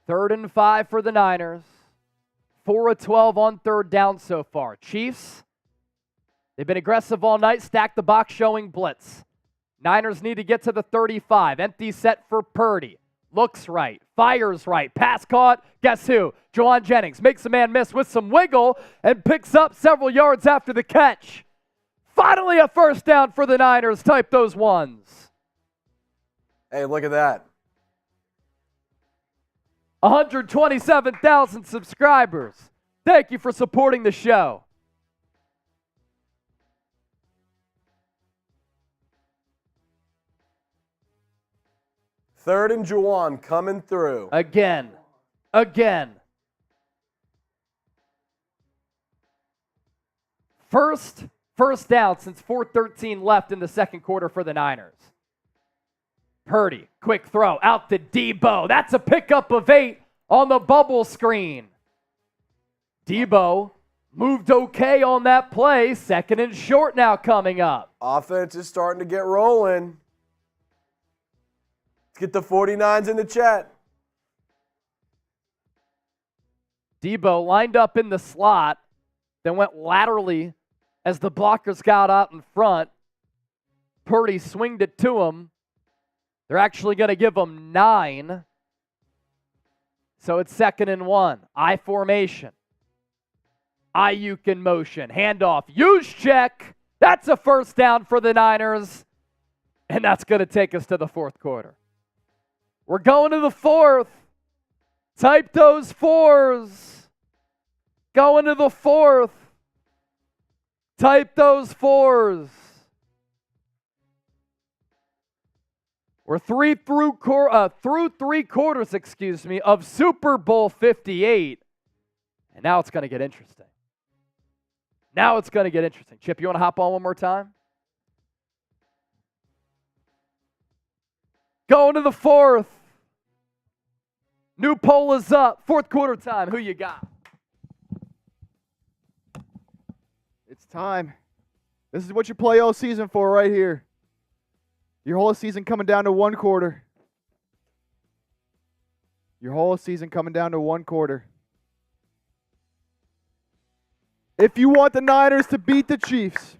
Third and 5 for the Niners. 4 of 12 on third down so far. Chiefs, they've been aggressive all night. Stack the box showing blitz. Niners need to get to the 35. Empty set for Purdy. Looks right. Fires right. Pass caught. Guess who? Juwan Jennings makes a man miss with some wiggle and picks up several yards after the catch. Finally a first down for the Niners. Type those ones. Hey, look at that. 127,000 subscribers. Thank you for supporting the show. Third and Juwan coming through. Again. First down since 4:13 left in the second quarter for the Niners. Purdy, quick throw out to Deebo. That's a pickup of 8 on the bubble screen. Deebo moved okay on that play. 2nd and short now coming up. Offense is starting to get rolling. Let's get the 49s in the chat. Deebo lined up in the slot, then went laterally as the blockers got out in front. Purdy swinged it to him. They're actually going to give him 9. So it's 2nd and 1. I formation. Aiyuk in motion. Handoff. Use check. That's a first down for the Niners. And that's going to take us to the fourth quarter. We're going to the fourth. Type those 4s. Going to the fourth. Type those 4s. We're through 3 quarters, of Super Bowl 58. And now it's going to get interesting. Chip, you want to hop on one more time? Going to the fourth. New poll is up. Fourth quarter time. Who you got? It's time. This is what you play all season for right here. Your whole season coming down to one quarter. If you want the Niners to beat the Chiefs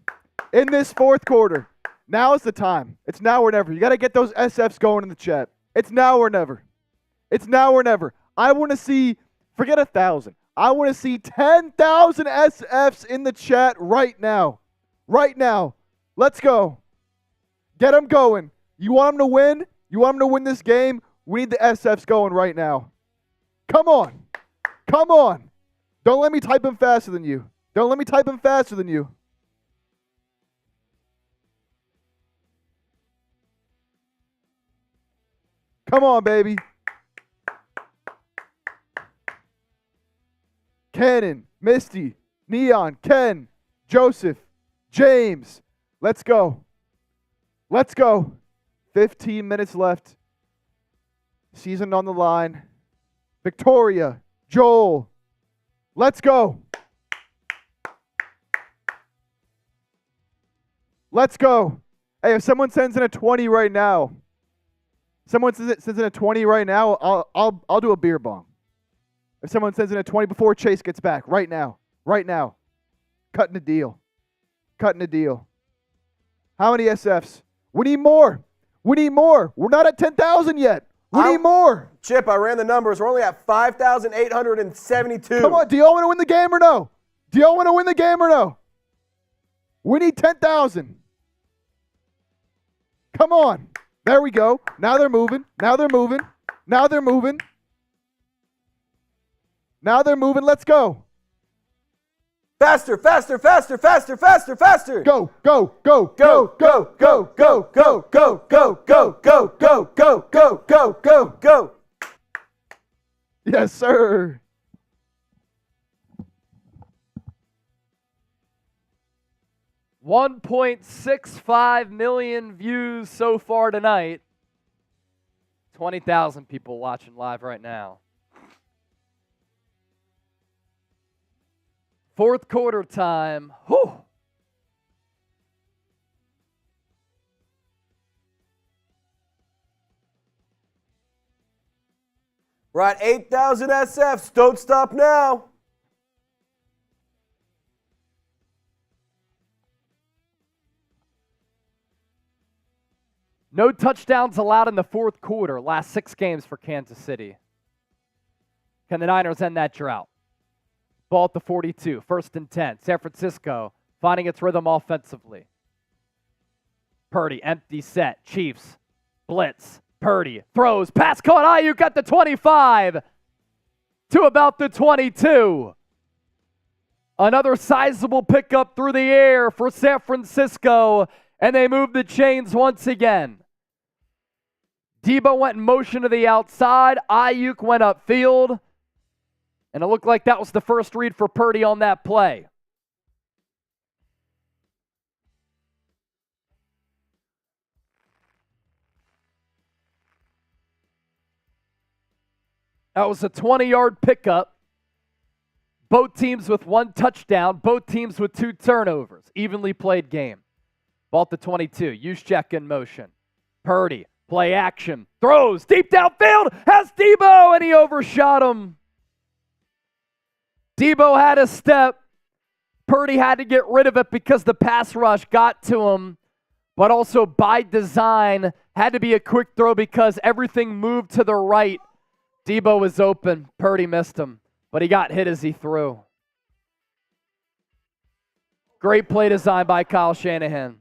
in this fourth quarter, now is the time. It's now or never. You got to get those SFs going in the chat. It's now or never. I want to see, forget 1,000. I want to see 10,000 SFs in the chat right now. Let's go. Get them going. You want them to win? You want them to win this game? We need the SFs going right now. Come on. Don't let me type them faster than you. Come on, baby. Cannon, Misty, Neon, Ken, Joseph, James. Let's go. 15 minutes left. Season on the line. Victoria, Joel. Let's go. Hey, if someone sends in a 20 right now, sends in a 20 right now, I'll do a beer bong. If someone sends in a 20 before Chase gets back, right now, cutting the deal. How many SFs? We need more. We're not at 10,000 yet. We need more. Chip, I ran the numbers. We're only at 5,872. Come on, do y'all want to win the game or no? We need 10,000. Come on. There we go. Now they're moving. Let's go. Faster. Go. Yes, sir. $1.65 million views so far tonight. 20,000 people watching live right now. Fourth quarter time. Whew. We're at 8,000 SFs. Don't stop now. No touchdowns allowed in the fourth quarter. Last 6 games for Kansas City. Can the Niners end that drought? Ball at the 42. 1st and 10. San Francisco finding its rhythm offensively. Purdy, empty set. Chiefs, blitz. Purdy throws. Pass caught. Aiyuk at the 25 to about the 22. Another sizable pickup through the air for San Francisco, and they move the chains once again. Deebo went in motion to the outside. Aiyuk went upfield. And it looked like that was the first read for Purdy on that play. That was a 20-yard pickup. Both teams with 1 touchdown. Both teams with 2 turnovers. Evenly played game. Ball at the 22. Juszczyk in motion. Purdy, play action. Throws deep downfield. Has Deebo, and he overshot him. Deebo had a step. Purdy had to get rid of it because the pass rush got to him. But also by design, had to be a quick throw because everything moved to the right. Deebo was open. Purdy missed him. But he got hit as he threw. Great play design by Kyle Shanahan.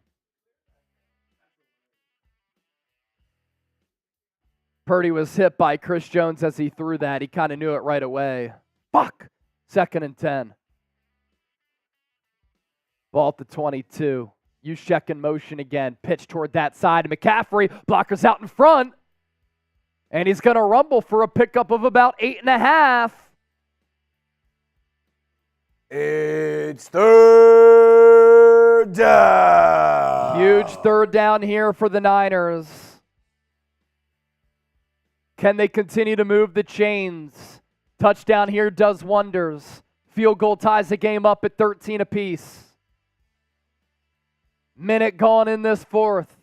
Purdy was hit by Chris Jones as he threw that. He kind of knew it right away. Fuck! 2nd and 10. Ball at the 22. Juszczyk in motion again. Pitch toward that side. McCaffrey, blockers out in front. And he's going to rumble for a pickup of about 8.5. It's 3rd down. Huge 3rd down here for the Niners. Can they continue to move the chains? Touchdown here does wonders. Field goal ties the game up at 13 apiece. Minute gone in this fourth.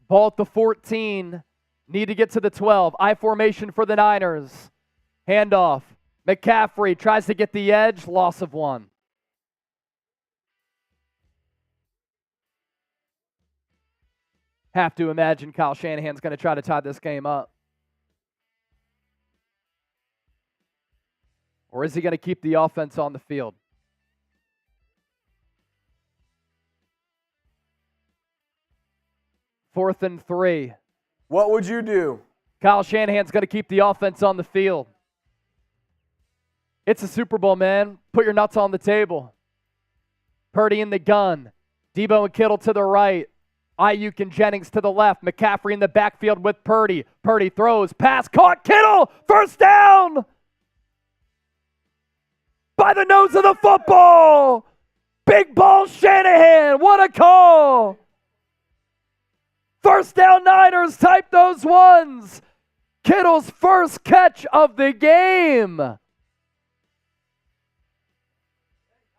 Ball at the 14. Need to get to the 12. I formation for the Niners. Handoff. McCaffrey tries to get the edge. Loss of 1. Have to imagine Kyle Shanahan's going to try to tie this game up. Or is he going to keep the offense on the field? Fourth and 3. What would you do? Kyle Shanahan's going to keep the offense on the field. It's a Super Bowl, man. Put your nuts on the table. Purdy in the gun. Deebo and Kittle to the right. Aiyuk and Jennings to the left. McCaffrey in the backfield with Purdy. Purdy throws. Pass caught. Kittle. 1st down. By the nose of the football. Big ball Shanahan. What a call. 1st down Niners. Type those ones. Kittle's first catch of the game.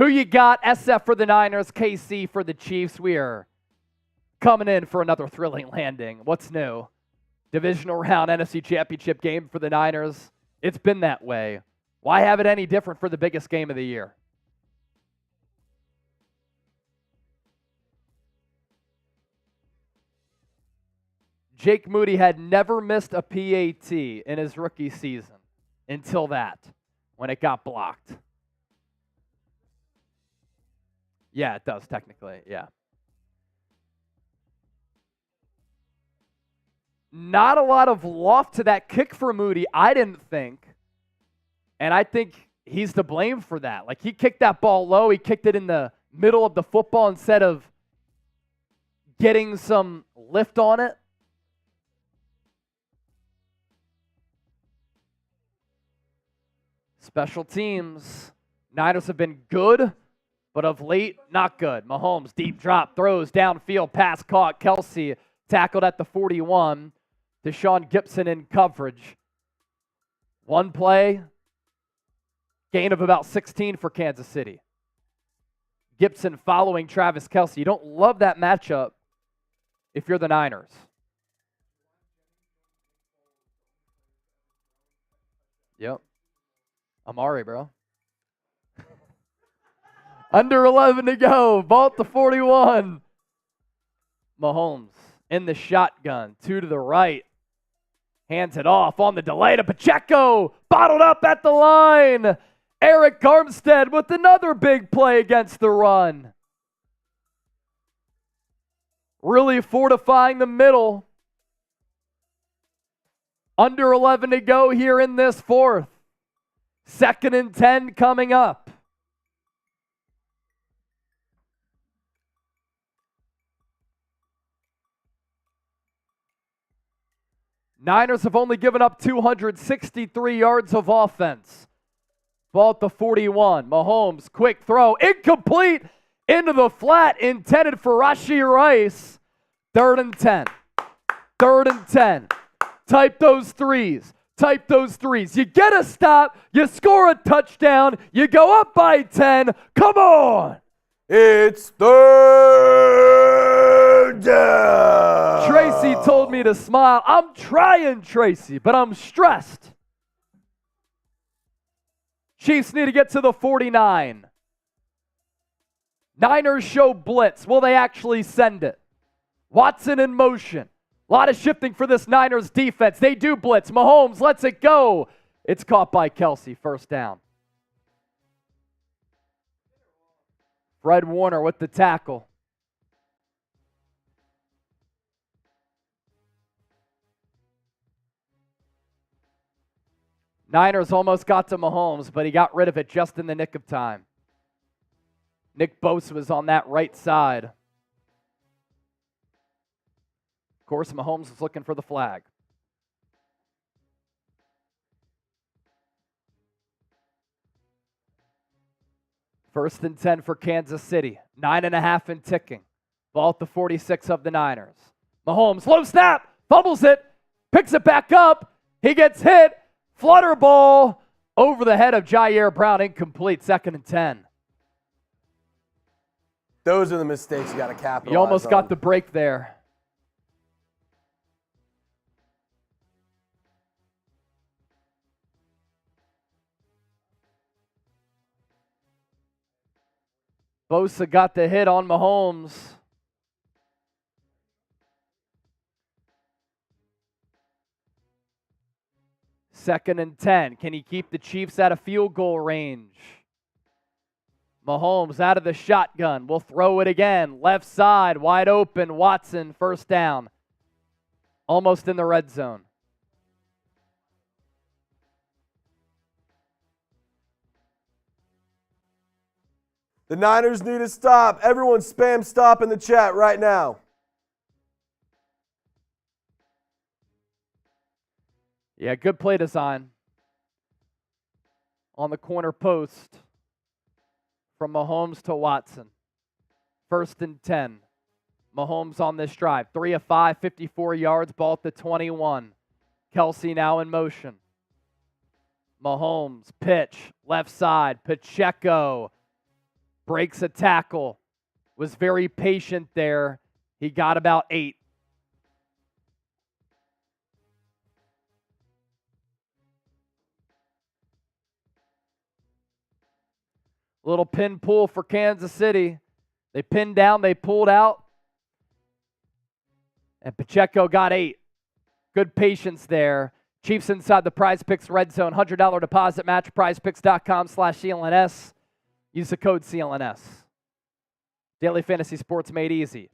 Who you got? SF for the Niners, KC for the Chiefs. We are coming in for another thrilling landing. What's new? Divisional round NFC Championship game for the Niners. It's been that way. Why have it any different for the biggest game of the year? Jake Moody had never missed a PAT in his rookie season until that, when it got blocked. Yeah, it does technically, yeah. Not a lot of loft to that kick for Moody, I didn't think. And I think he's to blame for that. Like, he kicked that ball low. He kicked it in the middle of the football instead of getting some lift on it. Special teams. Niners have been good, but of late, not good. Mahomes, deep drop, throws downfield, pass caught. Kelce tackled at the 41. Deshaun Gibson in coverage. One play, gain of about 16 for Kansas City. Gibson following Travis Kelce. You don't love that matchup if you're the Niners. Yep. Amari, bro. Under 11 to go. Vault to 41. Mahomes in the shotgun. 2 to the right. Hands it off on the delay to Pacheco. Bottled up at the line. Eric Armstead with another big play against the run. Really fortifying the middle. Under 11 to go here in this fourth. 2nd and 10 coming up. Niners have only given up 263 yards of offense. Ball at the 41. Mahomes, quick throw, incomplete, into the flat, intended for Rashee Rice. 3rd and 10. 3rd and 10. Type those threes. Type those threes. You get a stop, you score a touchdown, you go up by 10. Come on! It's 3rd down. Tracy told me to smile. I'm trying, Tracy, but I'm stressed. Chiefs need to get to the 49. Niners show blitz. Will they actually send it? Watson in motion. A lot of shifting for this Niners defense. They do blitz. Mahomes lets it go. It's caught by Kelce. 1st down. Fred Warner with the tackle. Niners almost got to Mahomes, but he got rid of it just in the nick of time. Nick Bosa was on that right side. Of course, Mahomes was looking for the flag. First and 10 for Kansas City. 9.5 and ticking. Ball at the 46 of the Niners. Mahomes, low snap, fumbles it, picks it back up. He gets hit. Flutter ball over the head of Jair Brown. Incomplete. 2nd and 10. Those are the mistakes you got to capitalize on. You almost got the break there. Bosa got the hit on Mahomes. Second and 10. Can he keep the Chiefs out of field goal range? Mahomes out of the shotgun. We'll throw it again. Left side, wide open. Watson, 1st down. Almost in the red zone. The Niners need to stop. Everyone spam stop in the chat right now. Yeah, good play design on the corner post from Mahomes to Watson. 1st and 10. Mahomes on this drive. 3 of 5, 54 yards, ball at the 21. Kelce now in motion. Mahomes, pitch, left side, Pacheco. breaks a tackle, was very patient there. He got about 8. Little pin pull for Kansas City. They pinned down, they pulled out, and Pacheco got 8. Good patience there. Chiefs inside the Prize Picks red zone. $100 deposit match. prizepicks.com/CLNS. Use the code CLNS. Daily Fantasy Sports made easy.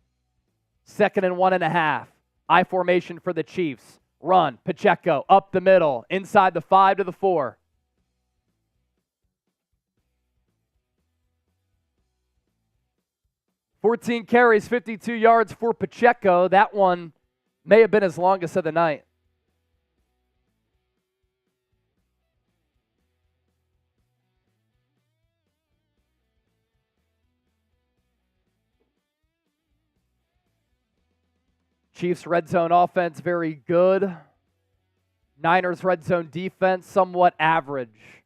2nd and 1.5. I formation for the Chiefs. Run. Pacheco up the middle. Inside the 5 to the 4. $14 carries, 52 yards for Pacheco. That one may have been his longest of the night. Chiefs red zone offense, very good. Niners red zone defense, somewhat average.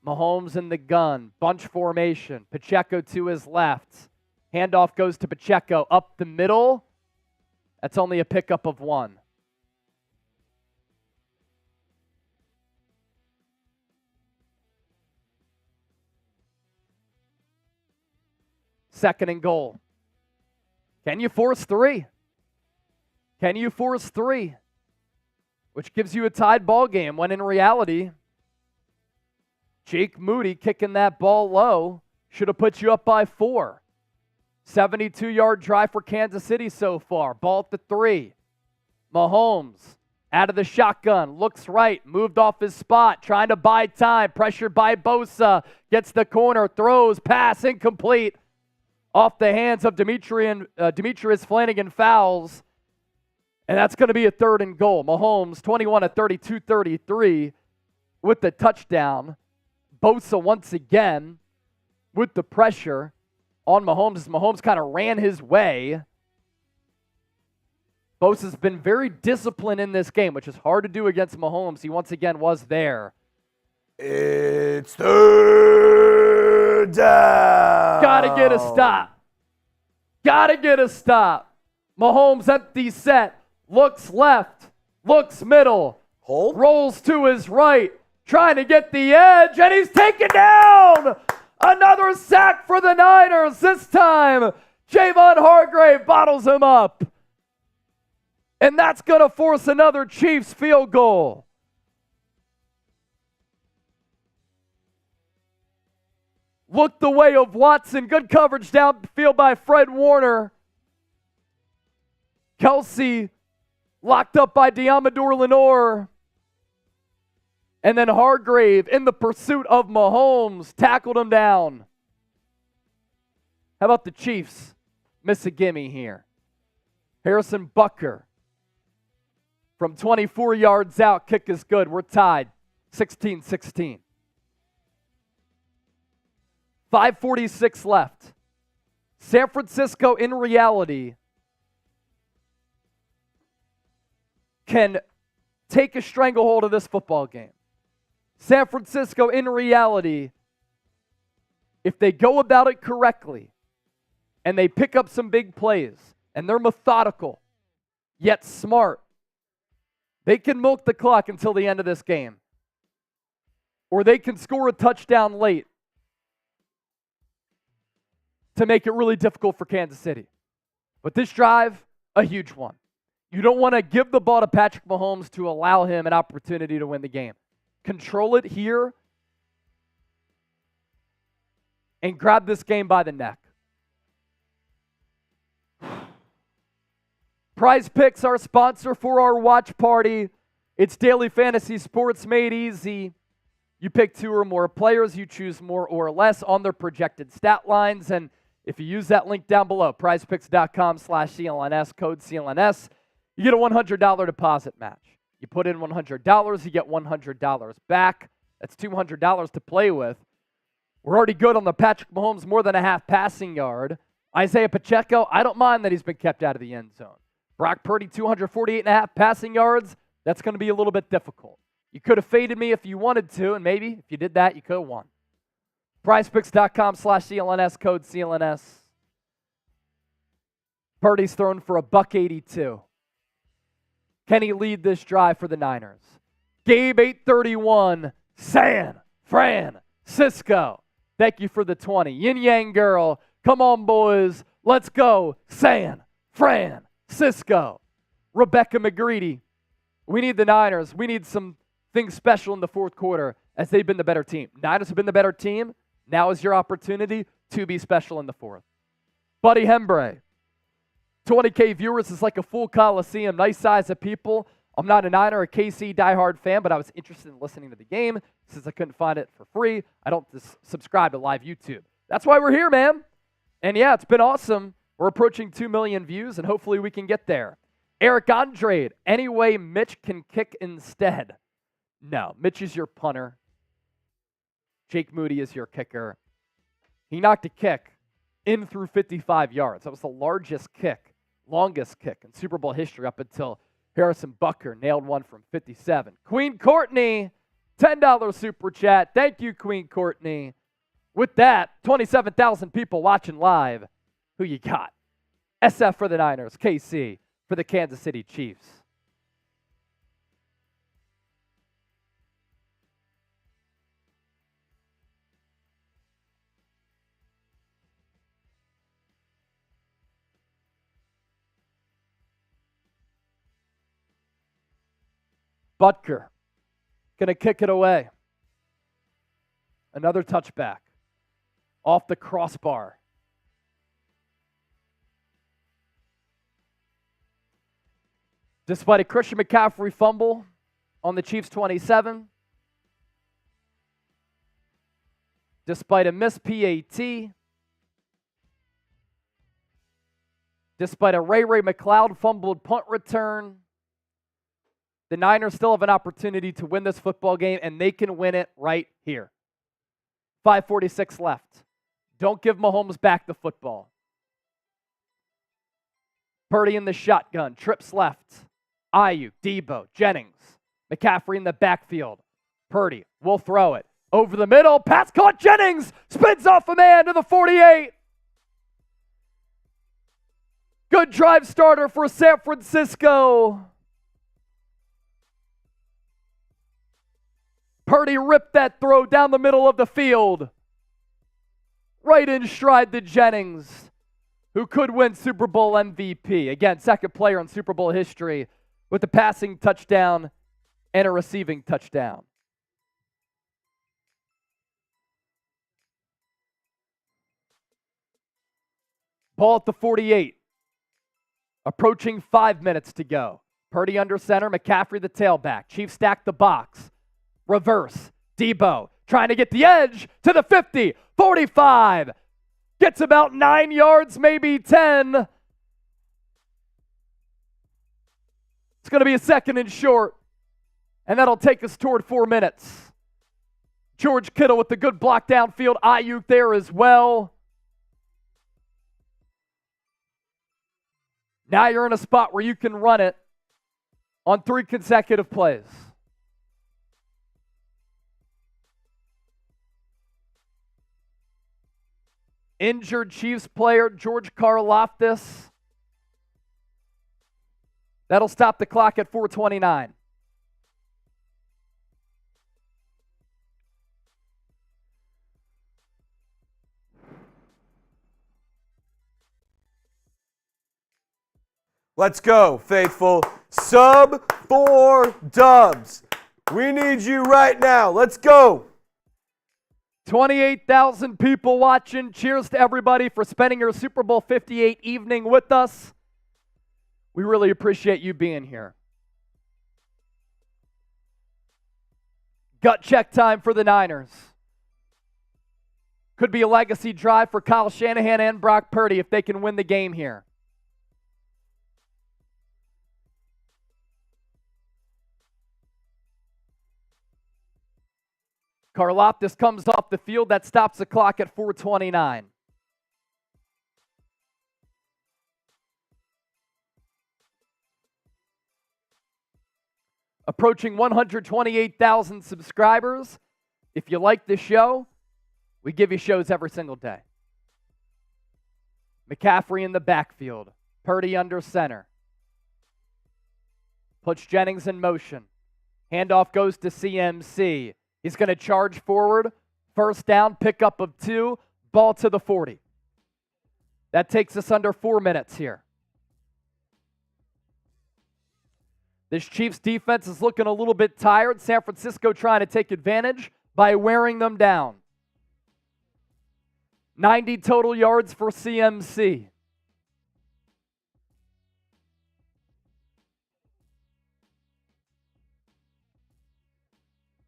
Mahomes in the gun, bunch formation. Pacheco to his left. Handoff goes to Pacheco up the middle. That's only a pickup of 1. Second and goal. Can you force 3? Can you force 3? Which gives you a tied ball game when in reality, Jake Moody kicking that ball low should have put you up by 4. 72-yard drive for Kansas City so far. Ball at the 3. Mahomes out of the shotgun. Looks right. Moved off his spot. Trying to buy time. Pressured by Bosa. Gets the corner. Throws. Pass. Incomplete. Off the hands of Demetrius Flanagan fouls. And that's going to be a 3rd and goal. Mahomes 21 of 32, 33 with the touchdown. Bosa once again with the pressure on Mahomes as Mahomes kind of ran his way. Bosa's been very disciplined in this game, which is hard to do against Mahomes. He once again was there. It's 3rd down. Gotta get a stop. Gotta get a stop. Mahomes empty set. Looks left. Looks middle. Hold. Rolls to his right. Trying to get the edge, and he's taken down. Another sack for the Niners. This time, Javon Hargrave bottles him up. And that's going to force another Chiefs field goal. Looked the way of Watson. Good coverage downfield by Fred Warner. Kelce locked up by Diamador Lenore. And then Hargrave, in the pursuit of Mahomes, tackled him down. How about the Chiefs? Miss a gimme here. Harrison Butker from 24 yards out. Kick is good. We're tied. 16-16. 5:46 left. San Francisco, in reality, can take a stranglehold of this football game. San Francisco, in reality, if they go about it correctly and they pick up some big plays and they're methodical yet smart, they can milk the clock until the end of this game. Or they can score a touchdown late to make it really difficult for Kansas City. But this drive, a huge one. You don't want to give the ball to Patrick Mahomes to allow him an opportunity to win the game. Control it here and grab this game by the neck. Prize Picks, our sponsor for our watch party. It's daily fantasy sports made easy. You pick 2 or more players. You choose more or less on their projected stat lines. And if you use that link down below, prizepicks.com/CLNS, code CLNS, you get a $100 deposit match. You put in $100, you get $100 back. That's $200 to play with. We're already good on the Patrick Mahomes, more than a half passing yard. Isaiah Pacheco, I don't mind that he's been kept out of the end zone. Brock Purdy, 248.5 passing yards. That's going to be a little bit difficult. You could have faded me if you wanted to, and maybe if you did that, you could have won. PrizePicks.com/CLNS, code CLNS. Purdy's thrown for $182. Can he lead this drive for the Niners? Gabe 831, San Francisco. Thank you for the 20. Yin Yang Girl, come on boys, let's go San Francisco. Rebecca McGreedy, we need the Niners. We need some things special in the fourth quarter as they've been the better team. Niners have been the better team. Now is your opportunity to be special in the fourth. Buddy Hembre, 20K viewers is like a full Coliseum. Nice size of people. I'm not a Niner or a KC diehard fan, but I was interested in listening to the game since I couldn't find it for free. I don't subscribe to live YouTube. That's why we're here, man. And yeah, it's been awesome. We're approaching 2 million views, and hopefully we can get there. Eric Andrade, any way Mitch can kick instead? No, Mitch is your punter. Jake Moody is your kicker. He knocked a kick in through 55 yards. That was the longest kick in Super Bowl history up until Harrison Butker nailed one from 57. Queen Courtney, $10 super chat. Thank you, Queen Courtney. With that, 27,000 people watching live. Who you got? SF for the Niners, KC for the Kansas City Chiefs. Butker going to kick it away. Another touchback off the crossbar. Despite a Christian McCaffrey fumble on the Chiefs' 27, despite a missed PAT, despite a Ray McLeod fumbled punt return, the Niners still have an opportunity to win this football game, and they can win it right here. 5:46 left. Don't give Mahomes back the football. Purdy in the shotgun. Trips left. Aiyuk, Deebo, Jennings. McCaffrey in the backfield. Purdy will throw it. Over the middle. Pass caught. Jennings spins off a man to the 48. Good drive starter for San Francisco. Purdy ripped that throw down the middle of the field. Right in stride to Jennings, who could win Super Bowl MVP. Again, second player in Super Bowl history with a passing touchdown and a receiving touchdown. Ball at the 48. Approaching 5 minutes to go. Purdy under center, McCaffrey the tailback. Chiefs stack the box. Reverse. Deebo trying to get the edge to the 50. 45. Gets about 9 yards, maybe 10. It's going to be a second and short. And that'll take us toward 4 minutes. George Kittle with the good block downfield. Aiyuk there as well. Now you're in a spot where you can run it on 3 consecutive plays. Injured Chiefs player George Karlaftis. That'll stop the clock at 4:29. Let's go, faithful. Sub 4 dubs. We need you right now. Let's go. 28,000 people watching. Cheers to everybody for spending your Super Bowl 58 evening with us. We really appreciate you being here. Gut check time for the Niners. Could be a legacy drive for Kyle Shanahan and Brock Purdy if they can win the game here. Karlaftis comes off the field. That stops the clock at 4:29. Approaching 128,000 subscribers. If you like the show, We give you shows every single day. McCaffrey in the backfield. Purdy under center. Puts Jennings in motion. Handoff goes to CMC. He's going to charge forward. First down, pickup of 2. Ball to the 40. That takes us under 4 minutes here. This Chiefs defense is looking a little bit tired. San Francisco trying to take advantage by wearing them down. 90 total yards for CMC.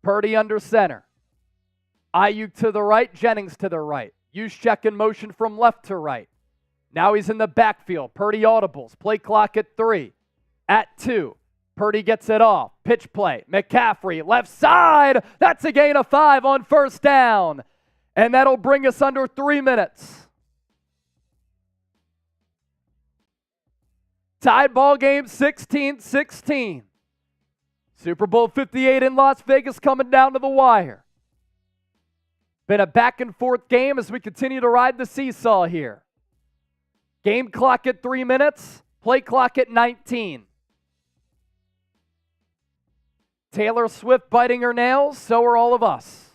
Purdy under center. Aiyuk to the right, Jennings to the right. Juszczyk in motion from left to right. Now he's in the backfield. Purdy audibles. Play clock at 3. At 2. Purdy gets it off. Pitch play. McCaffrey, left side. That's a gain of 5 on first down. And that'll bring us under 3 minutes. Tied ball game 16-16. Super Bowl 58 in Las Vegas coming down to the wire. Been a back and forth game as we continue to ride the seesaw here. Game clock at 3 minutes. Play clock at 19. Taylor Swift biting her nails, so are all of us.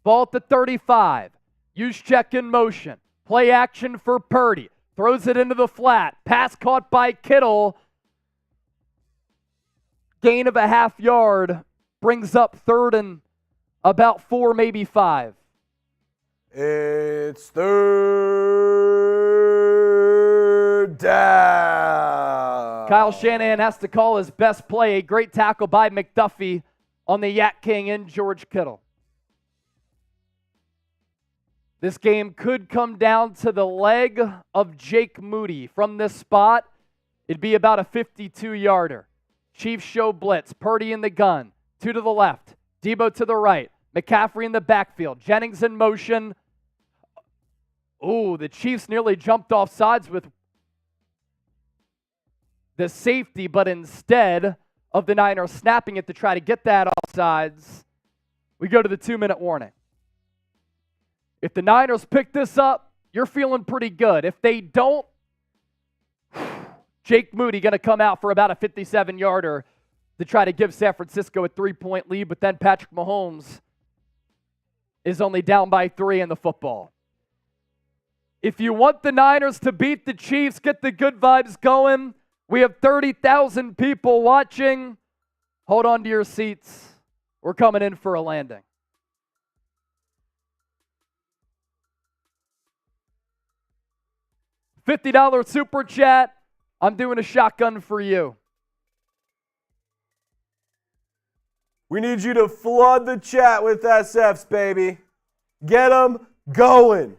Ball at the 35. Juszczyk in motion. Play action for Purdy. Throws it into the flat. Pass caught by Kittle. Gain of a half yard. Brings up 3rd and about 4, maybe 5. It's 3rd down. Kyle Shanahan has to call his best play. A great tackle by McDuffie on the Yak King and George Kittle. This game could come down to the leg of Jake Moody. From this spot, it'd be about a 52-yarder. Chiefs show blitz. Purdy in the gun. 2 to the left. Deebo to the right. McCaffrey in the backfield. Jennings in motion. Ooh, the Chiefs nearly jumped off sides with the safety, but instead of the Niners snapping it to try to get that offsides, we go to the 2-minute warning. If the Niners pick this up, you're feeling pretty good. If they don't, Jake Moody going to come out for about a 57-yarder to try to give San Francisco a 3-point lead, but then Patrick Mahomes is only down by 3 in the football. If you want the Niners to beat the Chiefs, get the good vibes going. We have 30,000 people watching. Hold on to your seats. We're coming in for a landing. $50 super chat. I'm doing a shotgun for you. We need you to flood the chat with SFs, baby. Get them going.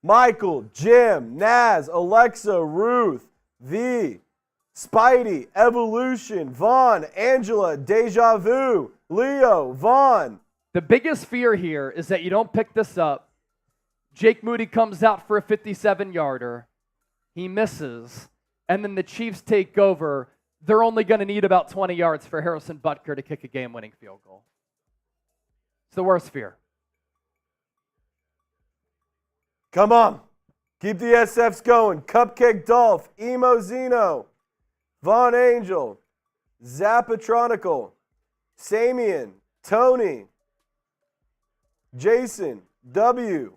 Michael, Jim, Naz, Alexa, Ruth, V, Spidey, Evolution, Vaughn, Angela, Deja Vu, Leo, Vaughn. The biggest fear here is that you don't pick this up. Jake Moody comes out for a 57-yarder. He misses. And then the Chiefs take over. They're only going to need about 20 yards for Harrison Butker to kick a game-winning field goal. It's the worst fear. Come on. Keep the SFs going. Cupcake Dolph, Emo Zeno, Von Angel, Zapatronical, Samian, Tony, Jason, W,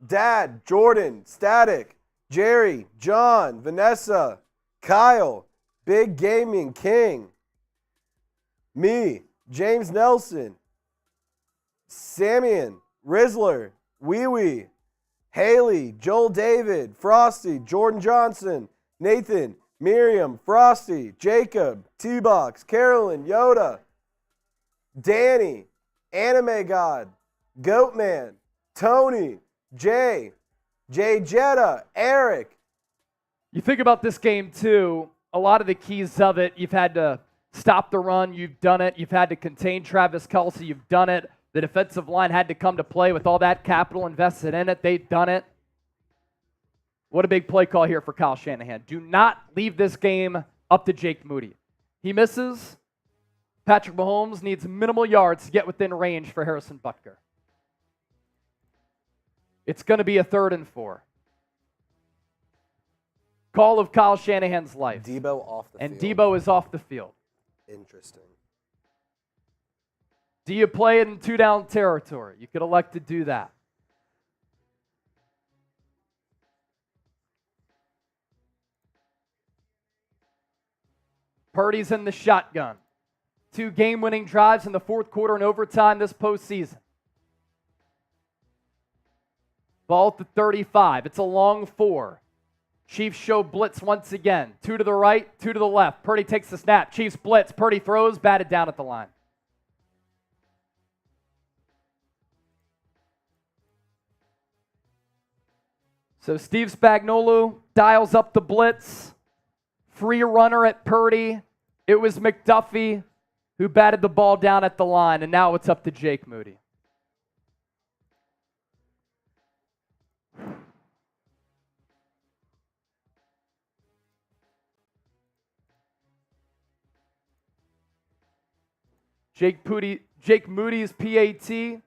Dad, Jordan, Static, Jerry, John, Vanessa, Kyle, Big Gaming King, me, James Nelson, Samian, Rizzler, Wee Wee, Haley, Joel David, Frosty, Jordan Johnson, Nathan, Miriam, Frosty, Jacob, T-Box, Carolyn, Yoda, Danny, Anime God, Goatman, Tony, Jay, Jay Jetta, Eric. You think about this game, too, a lot of the keys of it, you've had to stop the run, you've done it. You've had to contain Travis Kelce, you've done it. The defensive line had to come to play with all that capital invested in it. They've done it. What a big play call here for Kyle Shanahan. Do not leave this game up to Jake Moody. He misses. Patrick Mahomes needs minimal yards to get within range for Harrison Butker. It's going to be a 3rd and 4. Call of Kyle Shanahan's life. Deebo off the field. And Deebo is off the field. Interesting. Do you play it in 2-down territory? You could elect to do that. Purdy's in the shotgun. 2 game-winning drives in the 4th quarter and overtime this postseason. Ball at the 35. It's a long 4. Chiefs show blitz once again. 2 to the right, 2 to the left. Purdy takes the snap. Chiefs blitz. Purdy throws, batted down at the line. So Steve Spagnuolo dials up the blitz. Free runner at Purdy. It was McDuffie who batted the ball down at the line, and now it's up to Jake Moody. Jake Moody's PAT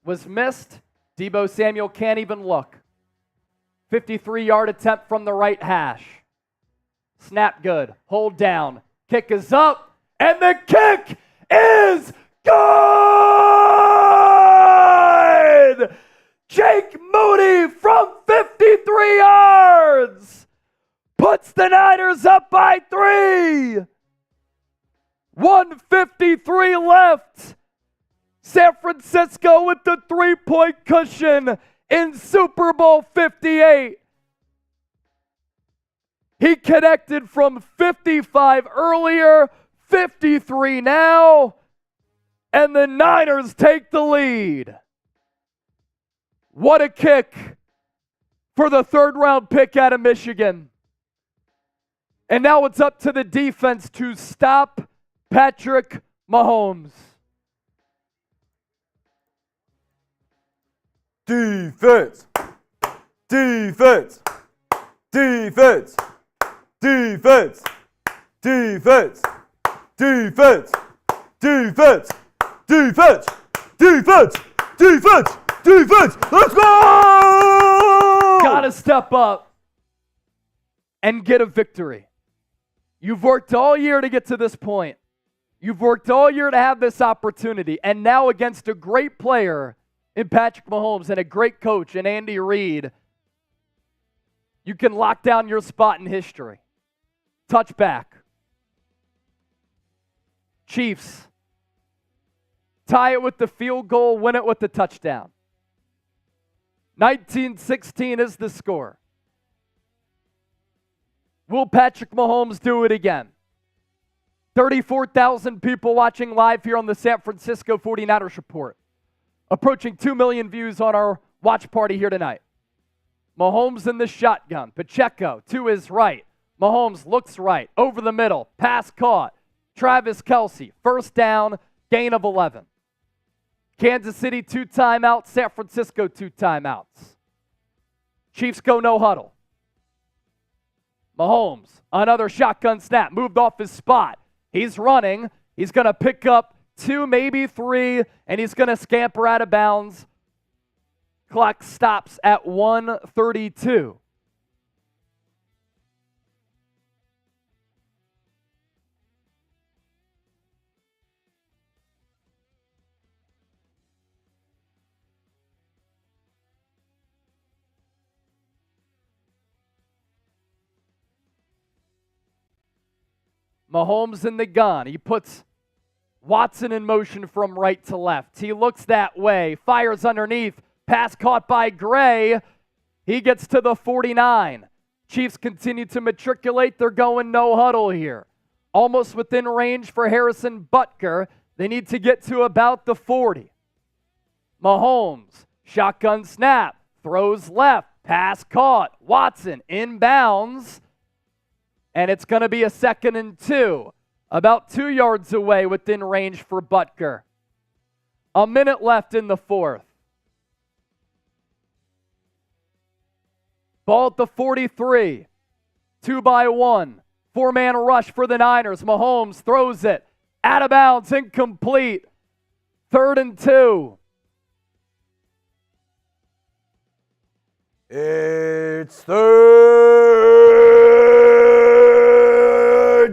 was missed. Deebo Samuel can't even look. 53-yard attempt from the right hash. Snap good. Hold down. Kick is up. And the kick is good! Jake Moody from 53 yards puts the Niners up by 3. 1:53 left. San Francisco with the 3-point cushion in Super Bowl 58. He connected from 55 earlier, 53 now, and the Niners take the lead. What a kick for the 3rd-round pick out of Michigan. And now it's up to the defense to stop Patrick Mahomes. Defense. Defense. Defense. Defense. Defense. Defense. Defense. Defense. Defense. Defense. Defense. Let's go! Gotta step up and get a victory. You've worked all year to get to this point. You've worked all year to have this opportunity. And now against a great player in Patrick Mahomes and a great coach in Andy Reid, you can lock down your spot in history. Touchback. Chiefs tie it with the field goal, win it with the touchdown. 19-16 is the score. Will Patrick Mahomes do it again? 34,000 people watching live here on the San Francisco 49ers Report. Approaching 2 million views on our watch party here tonight. Mahomes in the shotgun. Pacheco to his right. Mahomes looks right. Over the middle. Pass caught. Travis Kelce. First down. Gain of 11. Kansas City 2 timeouts. San Francisco 2 timeouts. Chiefs go no huddle. Mahomes. Another shotgun snap. Moved off his spot. He's running. He's going to pick up 2, maybe 3, and he's going to scamper out of bounds. Clock stops at 1:32. Mahomes in the gun. He puts Watson in motion from right to left. He looks that way, fires underneath. Pass caught by Gray. He gets to the 49. Chiefs continue to matriculate. They're going no huddle here. Almost within range for Harrison Butker. They need to get to about the 40. Mahomes, shotgun snap, throws left, pass caught. Watson inbounds. And it's going to be a 2nd and 2. About 2 yards away within range for Butker. A minute left in the 4th. Ball at the 43. 2-by-1. 4-man rush for the Niners. Mahomes throws it. Out of bounds, incomplete. 3rd and 2. It's 3rd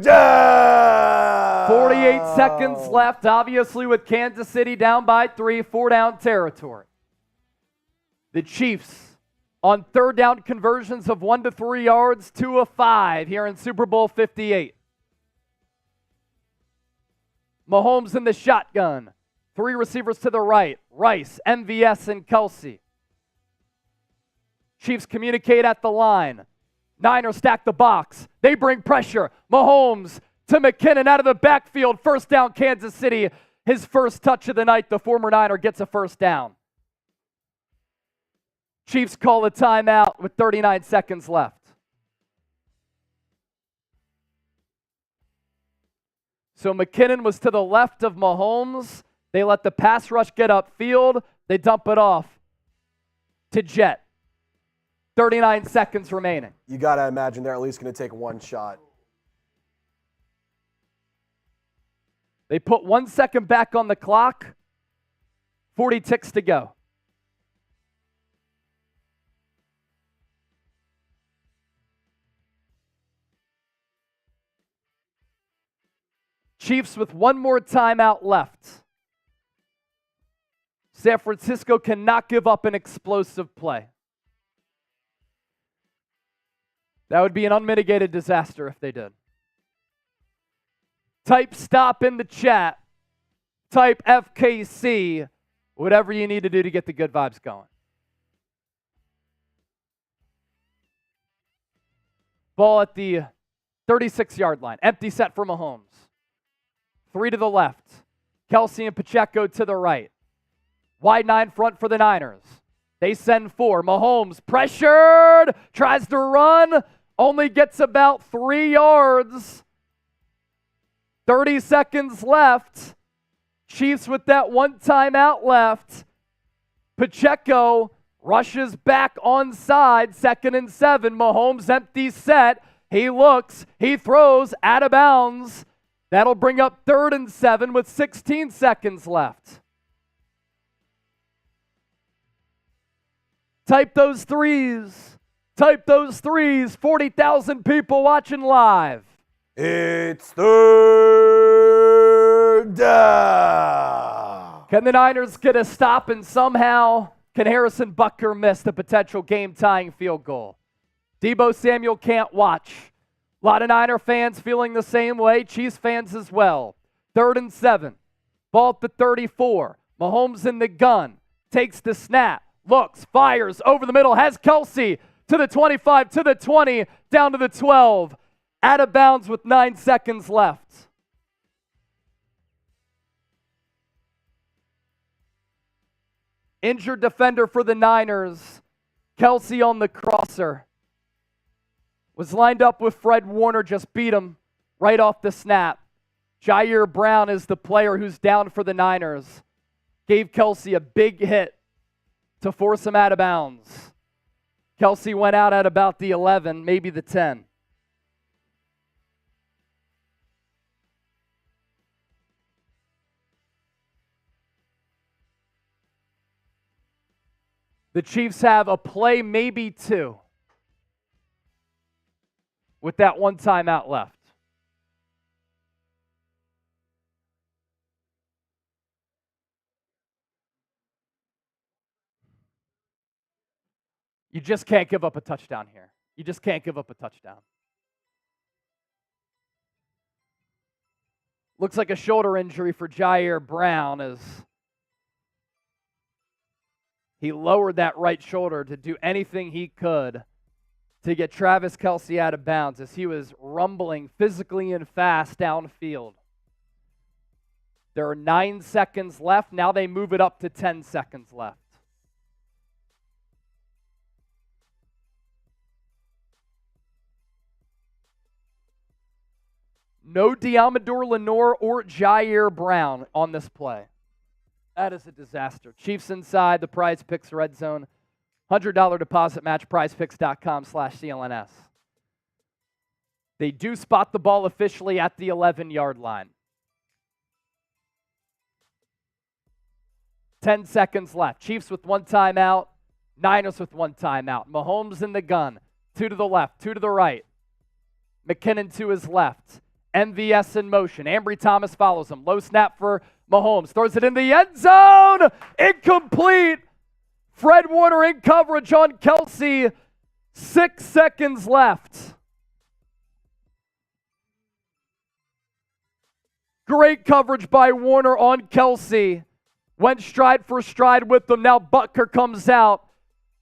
down. 48 seconds left, obviously, with Kansas City down by 3, 4-down territory. The Chiefs on 3rd down conversions of 1 to 3 yards, 2 of 5 here in Super Bowl 58. Mahomes in the shotgun. 3 receivers to the right. Rice, MVS, and Kelce. Chiefs communicate at the line. Niners stack the box. They bring pressure. Mahomes to McKinnon out of the backfield. 1st down, Kansas City. His first touch of the night. The former Niner gets a 1st down. Chiefs call a timeout with 39 seconds left. So McKinnon was to the left of Mahomes. They let the pass rush get upfield. They dump it off to Jet. 39 seconds remaining. You got to imagine they're at least going to take one shot. They put 1 second back on the clock. 40 ticks to go. Chiefs with one more timeout left. San Francisco cannot give up an explosive play. That would be an unmitigated disaster if they did. Type stop in the chat. Type FKC. Whatever you need to do to get the good vibes going. Ball at the 36-yard line. Empty set for Mahomes. 3 to the left. Kelce and Pacheco to the right. Wide 9 front for the Niners. They send 4. Mahomes pressured. Tries to run. Only gets about 3 yards. 30 seconds left. Chiefs with that one timeout left. Pacheco rushes back onside. 2nd and 7. Mahomes empty set. He looks. He throws out of bounds. That'll bring up 3rd and 7 with 16 seconds left. Type those threes. Type those threes. 40,000 people watching live. It's 3rd down. Can the Niners get a stop, and somehow can Harrison Butker miss the potential game-tying field goal? Deebo Samuel can't watch. A lot of Niner fans feeling the same way. Chiefs fans as well. 3rd and 7. Ball at the 34. Mahomes in the gun. Takes the snap. Looks. Fires. Over the middle. Has Kelce to the 25, to the 20, down to the 12. Out of bounds with 9 seconds left. Injured defender for the Niners. Kelce on the crosser. Was lined up with Fred Warner, just beat him right off the snap. Jair Brown is the player who's down for the Niners. Gave Kelce a big hit to force him out of bounds. Kelce went out at about the 11, maybe the 10. The Chiefs have a play, maybe 2, with that one timeout left. You just can't give up a touchdown here. You just can't give up a touchdown. Looks like a shoulder injury for Jair Brown as he lowered that right shoulder to do anything he could to get Travis Kelce out of bounds as he was rumbling physically and fast downfield. There are 9 seconds left. Now they move it up to 10 seconds left. No Diamador Lenore or Jair Brown on this play. That is a disaster. Chiefs inside the Prize Picks red zone. $100 deposit match, prizepicks.com/CLNS. They do spot the ball officially at the 11-yard line. 10 seconds left. Chiefs with 1 timeout. Niners with 1 timeout. Mahomes in the gun. 2 to the left, 2 to the right. McKinnon to his left. MVS in motion. Ambry Thomas follows him. Low snap for Mahomes. Throws it in the end zone. Incomplete. Fred Warner in coverage on Kelce. 6 seconds left. Great coverage by Warner on Kelce. Went stride for stride with them. Now Butker comes out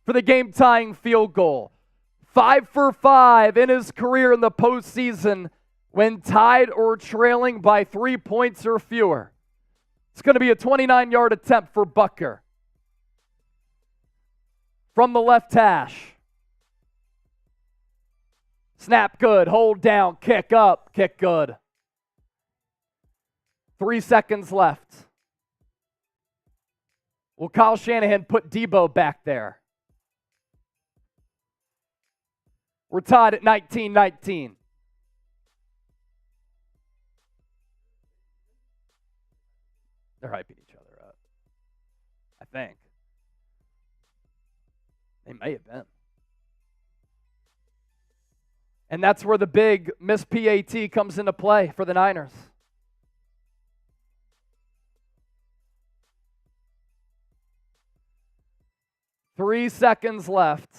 for the game-tying field goal. 5 for 5 in his career in the postseason when tied or trailing by 3 points or fewer. It's going to be a 29-yard attempt for Butker. From the left hash. Snap good, hold down, kick up, kick good. 3 seconds left. Will Kyle Shanahan put Deebo back there? We're tied at 19-19. They're hyping each other up, I think. They may have been. And that's where the big missed PAT comes into play for the Niners. Three seconds left.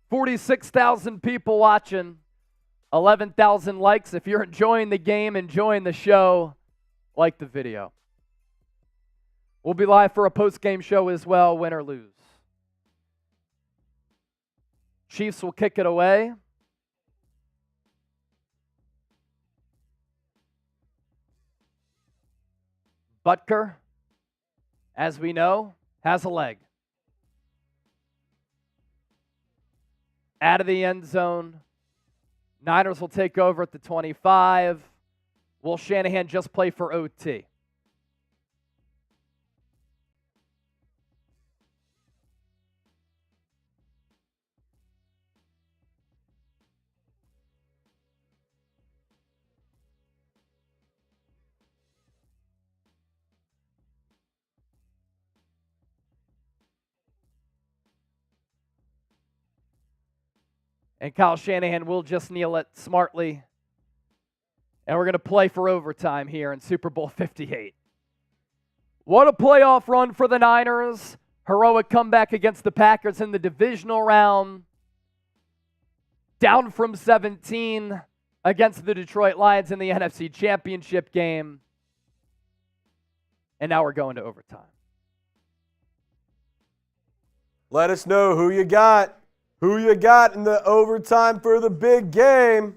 $46,000 people watching, 11,000 likes. If you're enjoying the game, enjoying the show, like the video. We'll be live for a post-game show as well, win or lose. Chiefs will kick it away. Butker, as we know, has a leg. Out of the end zone. Niners will take over at the 25. Will Shanahan just play for OT? And Kyle Shanahan will just kneel it smartly. And we're going to play for overtime here in Super Bowl 58. What a playoff run for the Niners. Heroic comeback against the Packers in the divisional round. Down from 17 against the Detroit Lions in the NFC Championship game. And now we're going to overtime. Let us know who you got. Who you got in the overtime for the big game?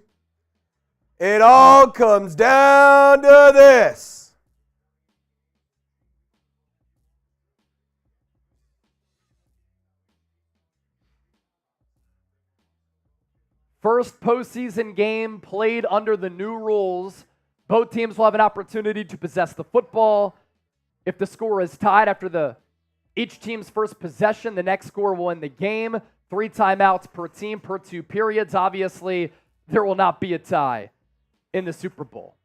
It all comes down to this. First postseason game played under the new rules. Both teams will have an opportunity to possess the football. If the score is tied after each team's first possession, the next score will win the game. 3 timeouts per team per 2 periods. Obviously, there will not be a tie in the Super Bowl.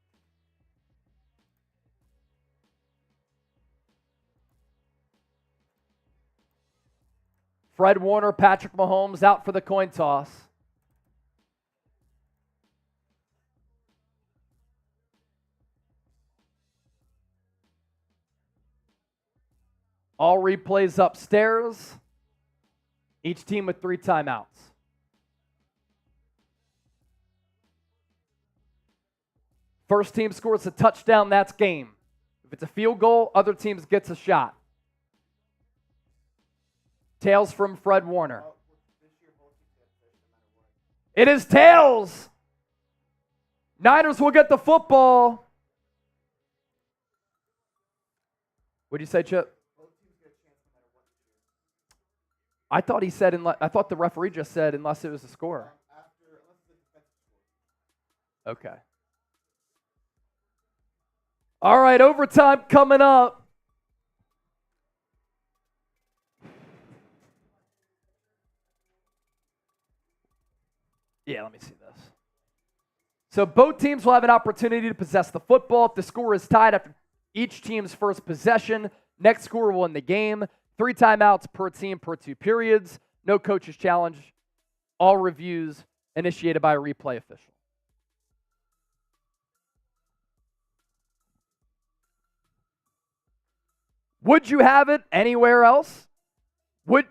Fred Warner, Patrick Mahomes out for the coin toss. All replays upstairs. Each team with 3 timeouts. First team scores a touchdown, that's game. If it's a field goal, other teams gets a shot. Tails from Fred Warner. It is tails. Niners will get the football. What'd you say, Chip? I thought he said, I thought the referee just said unless it was a score. Okay. All right, overtime coming up. So both teams will have an opportunity to possess the football. If the score is tied after each team's first possession, next score will win the game. 3 timeouts per team per 2 periods. No coach's challenge. All reviews initiated by a replay official. Would you have it anywhere else? Would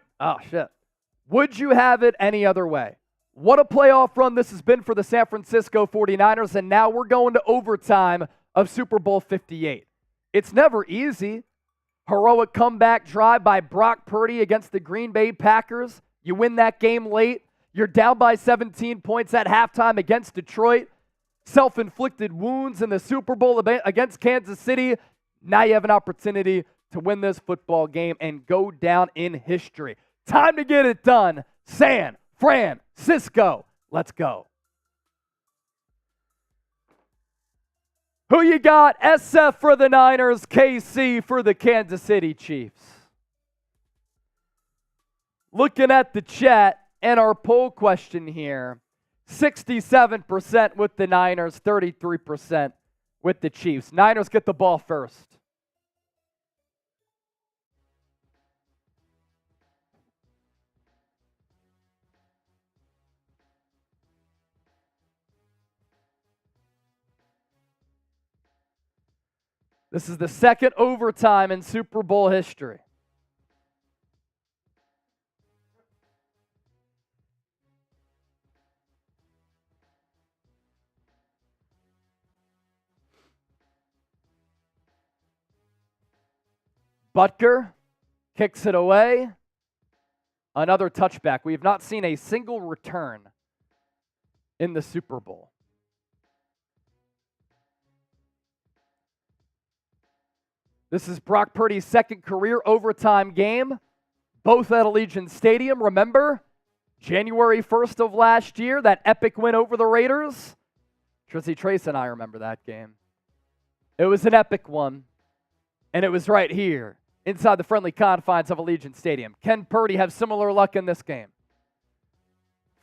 you have it any other way? What a playoff run this has been for the San Francisco 49ers, and now we're going to overtime of Super Bowl 58. It's never easy. Heroic comeback drive by Brock Purdy against the Green Bay Packers. You win that game late. You're down by 17 points at halftime against Detroit. Self-inflicted wounds in the Super Bowl against Kansas City. Now you have an opportunity to win this football game and go down in history. Time to get it done. San Francisco. Let's go. Who you got? SF for the Niners, KC for the Kansas City Chiefs. Looking at the chat and our poll question here, 67% with the Niners, 33% with the Chiefs. Niners get the ball first. This is the second overtime in Super Bowl history. Butker kicks it away. Another touchback. We have not seen a single return in the Super Bowl. This is Brock Purdy's second career overtime game, both at Allegiant Stadium. Remember, January 1st of last year, that epic win over the Raiders? Trizzy Trace and I remember that game. It was an epic one, and it was right here, inside the friendly confines of Allegiant Stadium. Can Purdy have similar luck in this game?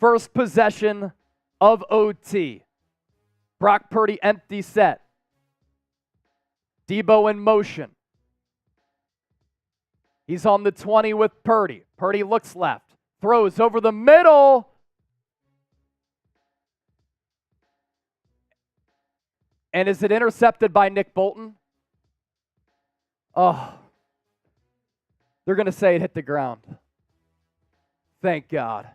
First possession of OT. Brock Purdy empty set. Deebo in motion. He's on the 20 with Purdy. Purdy looks left. Throws over the middle. And is it intercepted by Nick Bolton? Oh. They're going to say it hit the ground. Thank God.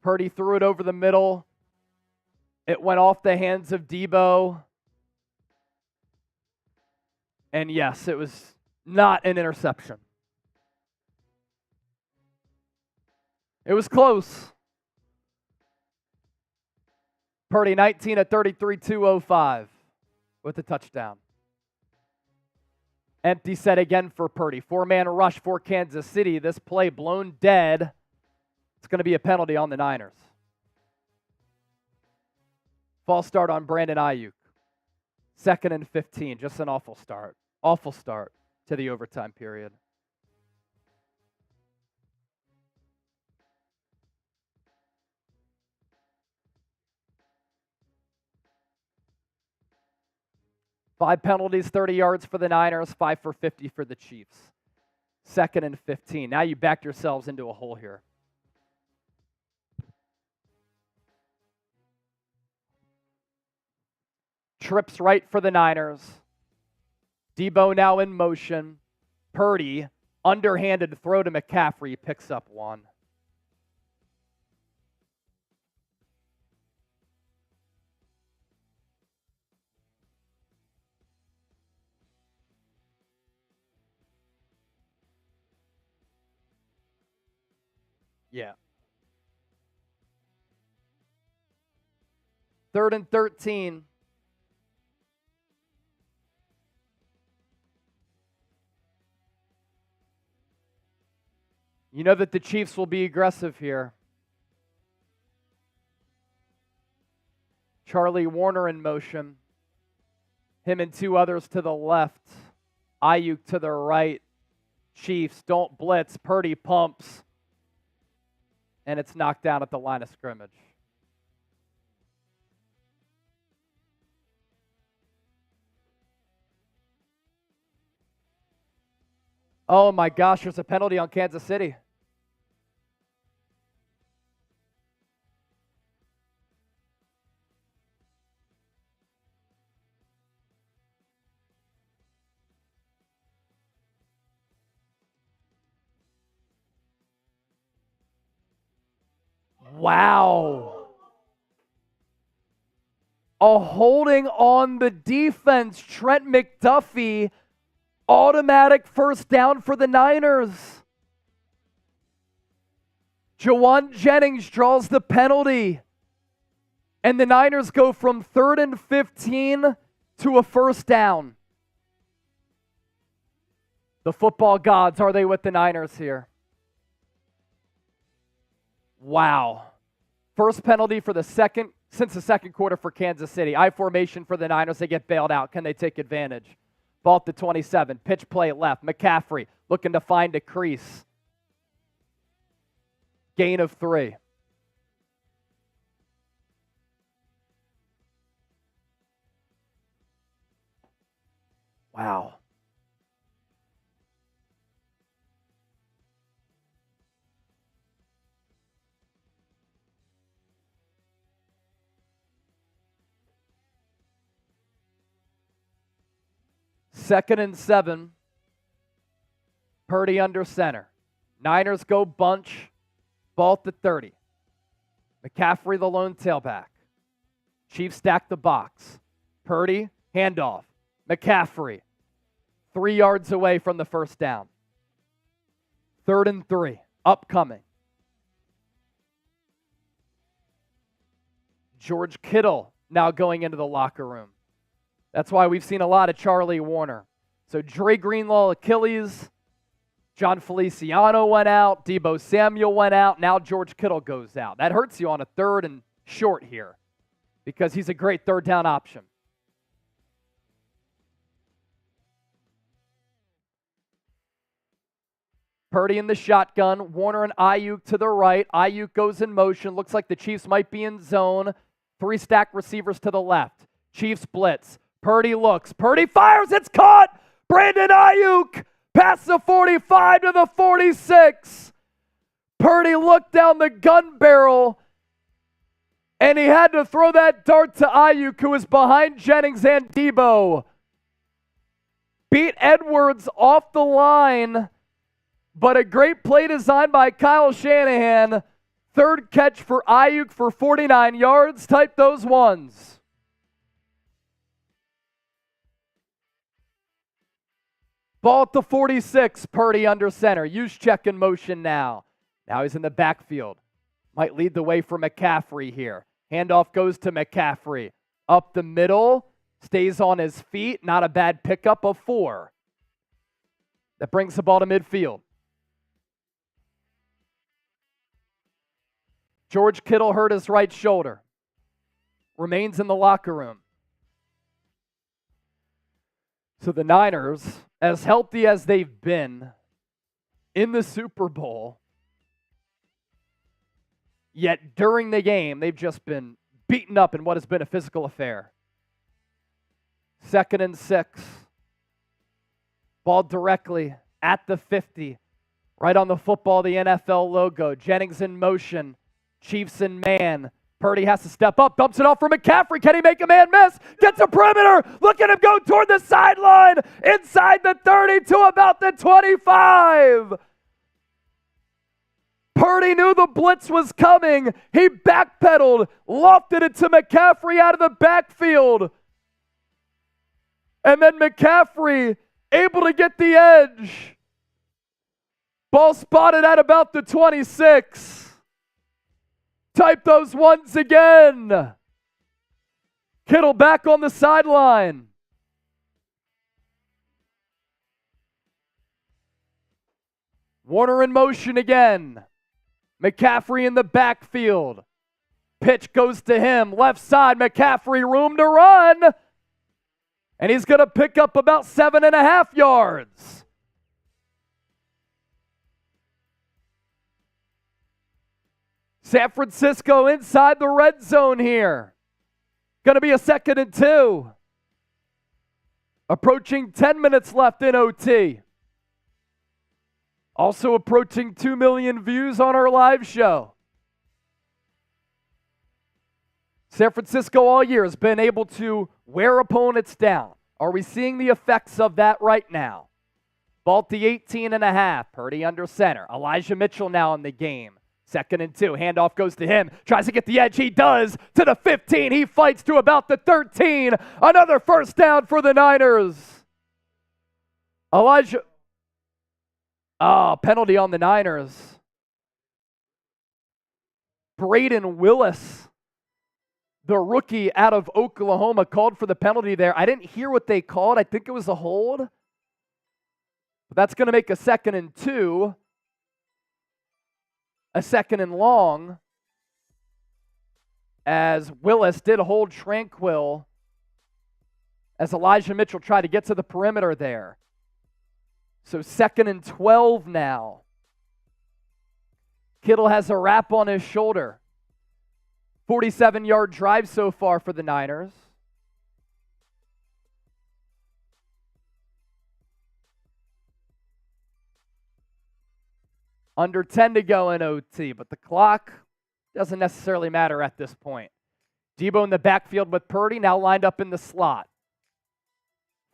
Purdy threw it over the middle. It went off the hands of Deebo. And yes, it was not an interception. It was close. Purdy 19 of 33, 205 with a touchdown. Empty set again for Purdy. 4-man rush for Kansas City. This play blown dead. It's going to be a penalty on the Niners. False start on Brandon Aiyuk. 2nd and 15. Just an awful start. Awful start to the overtime period. Five penalties, 30 yards for the Niners, 5 for 50 for the Chiefs. 2nd and 15. Now you backed yourselves into a hole here. Trips right for the Niners. Deebo now in motion. Purdy, underhanded throw to McCaffrey, picks up one. Yeah. 3rd and 13. You know that the Chiefs will be aggressive here. Charlie Warner in motion. Him and 2 others to the left. Aiyuk to the right. Chiefs don't blitz. Purdy pumps. and it's knocked down at the line of scrimmage. Oh my gosh, there's a penalty on Kansas City. Wow. A holding on the defense. Trent McDuffie, automatic first down for the Niners. Jawan Jennings draws the penalty. And the Niners go from 3rd and 15 to a first down. The football gods, are they with the Niners here? Wow. First penalty for since the second quarter for Kansas City. I formation for the Niners. They get bailed out. Can they take advantage? Ball at the 27. Pitch play left. McCaffrey looking to find a crease. Gain of 3. Wow. Second and 7. Purdy under center. Niners go bunch. Ball at the 30. McCaffrey the lone tailback. Chiefs stack the box. Purdy, handoff. McCaffrey, 3 yards away from the first down. 3rd and 3, upcoming. George Kittle now going into the locker room. That's why we've seen a lot of Charlie Warner. So Dre Greenlaw, Achilles. John Feliciano went out. Deebo Samuel went out. Now George Kittle goes out. That hurts you on a 3rd and short here because he's a great 3rd down option. Purdy in the shotgun. Warner and Aiyuk to the right. Aiyuk goes in motion. Looks like the Chiefs might be in zone. 3 stacked receivers to the left. Chiefs blitz. Purdy looks. Purdy fires. It's caught. Brandon Aiyuk past the 45 to the 46. Purdy looked down the gun barrel, and he had to throw that dart to Aiyuk, who was behind Jennings and Deebo. Beat Edwards off the line, but a great play designed by Kyle Shanahan. 3rd catch for Aiyuk for 49 yards. Type those ones. Ball at the 46, Purdy under center. Use check in motion now. Now he's in the backfield. Might lead the way for McCaffrey here. Handoff goes to McCaffrey. Up the middle, stays on his feet. Not a bad pickup of 4. That brings the ball to midfield. George Kittle hurt his right shoulder. Remains in the locker room. So the Niners, as healthy as they've been in the Super Bowl, yet during the game, they've just been beaten up in what has been a physical affair. 2nd and 6. Ball directly at the 50. Right on the football, the NFL logo. Jennings in motion. Chiefs in man. Purdy has to step up, dumps it off for McCaffrey. Can he make a man miss? Gets a perimeter. Look at him go toward the sideline. Inside the 30 to about the 25. Purdy knew the blitz was coming. He backpedaled, lofted it to McCaffrey out of the backfield. And then McCaffrey able to get the edge. Ball spotted at about the 26. Type those ones again. Kittle back on the sideline. Warner in motion again. McCaffrey in the backfield. Pitch goes to him. Left side, McCaffrey, room to run. And he's going to pick up about 7.5 yards. San Francisco inside the red zone here. Going to be a 2nd and 2. Approaching 10 minutes left in OT. Also approaching 2 million views on our live show. San Francisco all year has been able to wear opponents down. Are we seeing the effects of that right now? Ball at the 18.5. Purdy under center. Elijah Mitchell now in the game. 2nd and 2. Handoff goes to him. Tries to get the edge. He does. To the 15. He fights to about the 13. Another first down for the Niners. Elijah. Penalty on the Niners. Braden Willis, the rookie out of Oklahoma, called for the penalty there. I didn't hear what they called. I think it was a hold. But that's going to make a 2nd and 2. A 2nd and long, as Willis did hold Tranquil as Elijah Mitchell tried to get to the perimeter there. So 2nd and 12 now. Kittle has a wrap on his shoulder. 47-yard drive so far for the Niners. Under 10 to go in OT, but the clock doesn't necessarily matter at this point. Deebo in the backfield with Purdy, now lined up in the slot.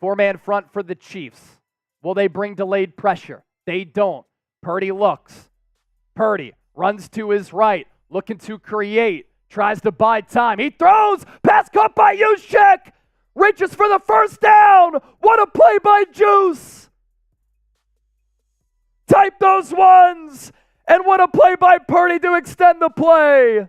4-man front for the Chiefs. Will they bring delayed pressure? They don't. Purdy looks. Purdy runs to his right, looking to create, tries to buy time. He throws, pass caught by Juszczyk, reaches for the first down. What a play by Juice. Type those ones. And what a play by Purdy to extend the play.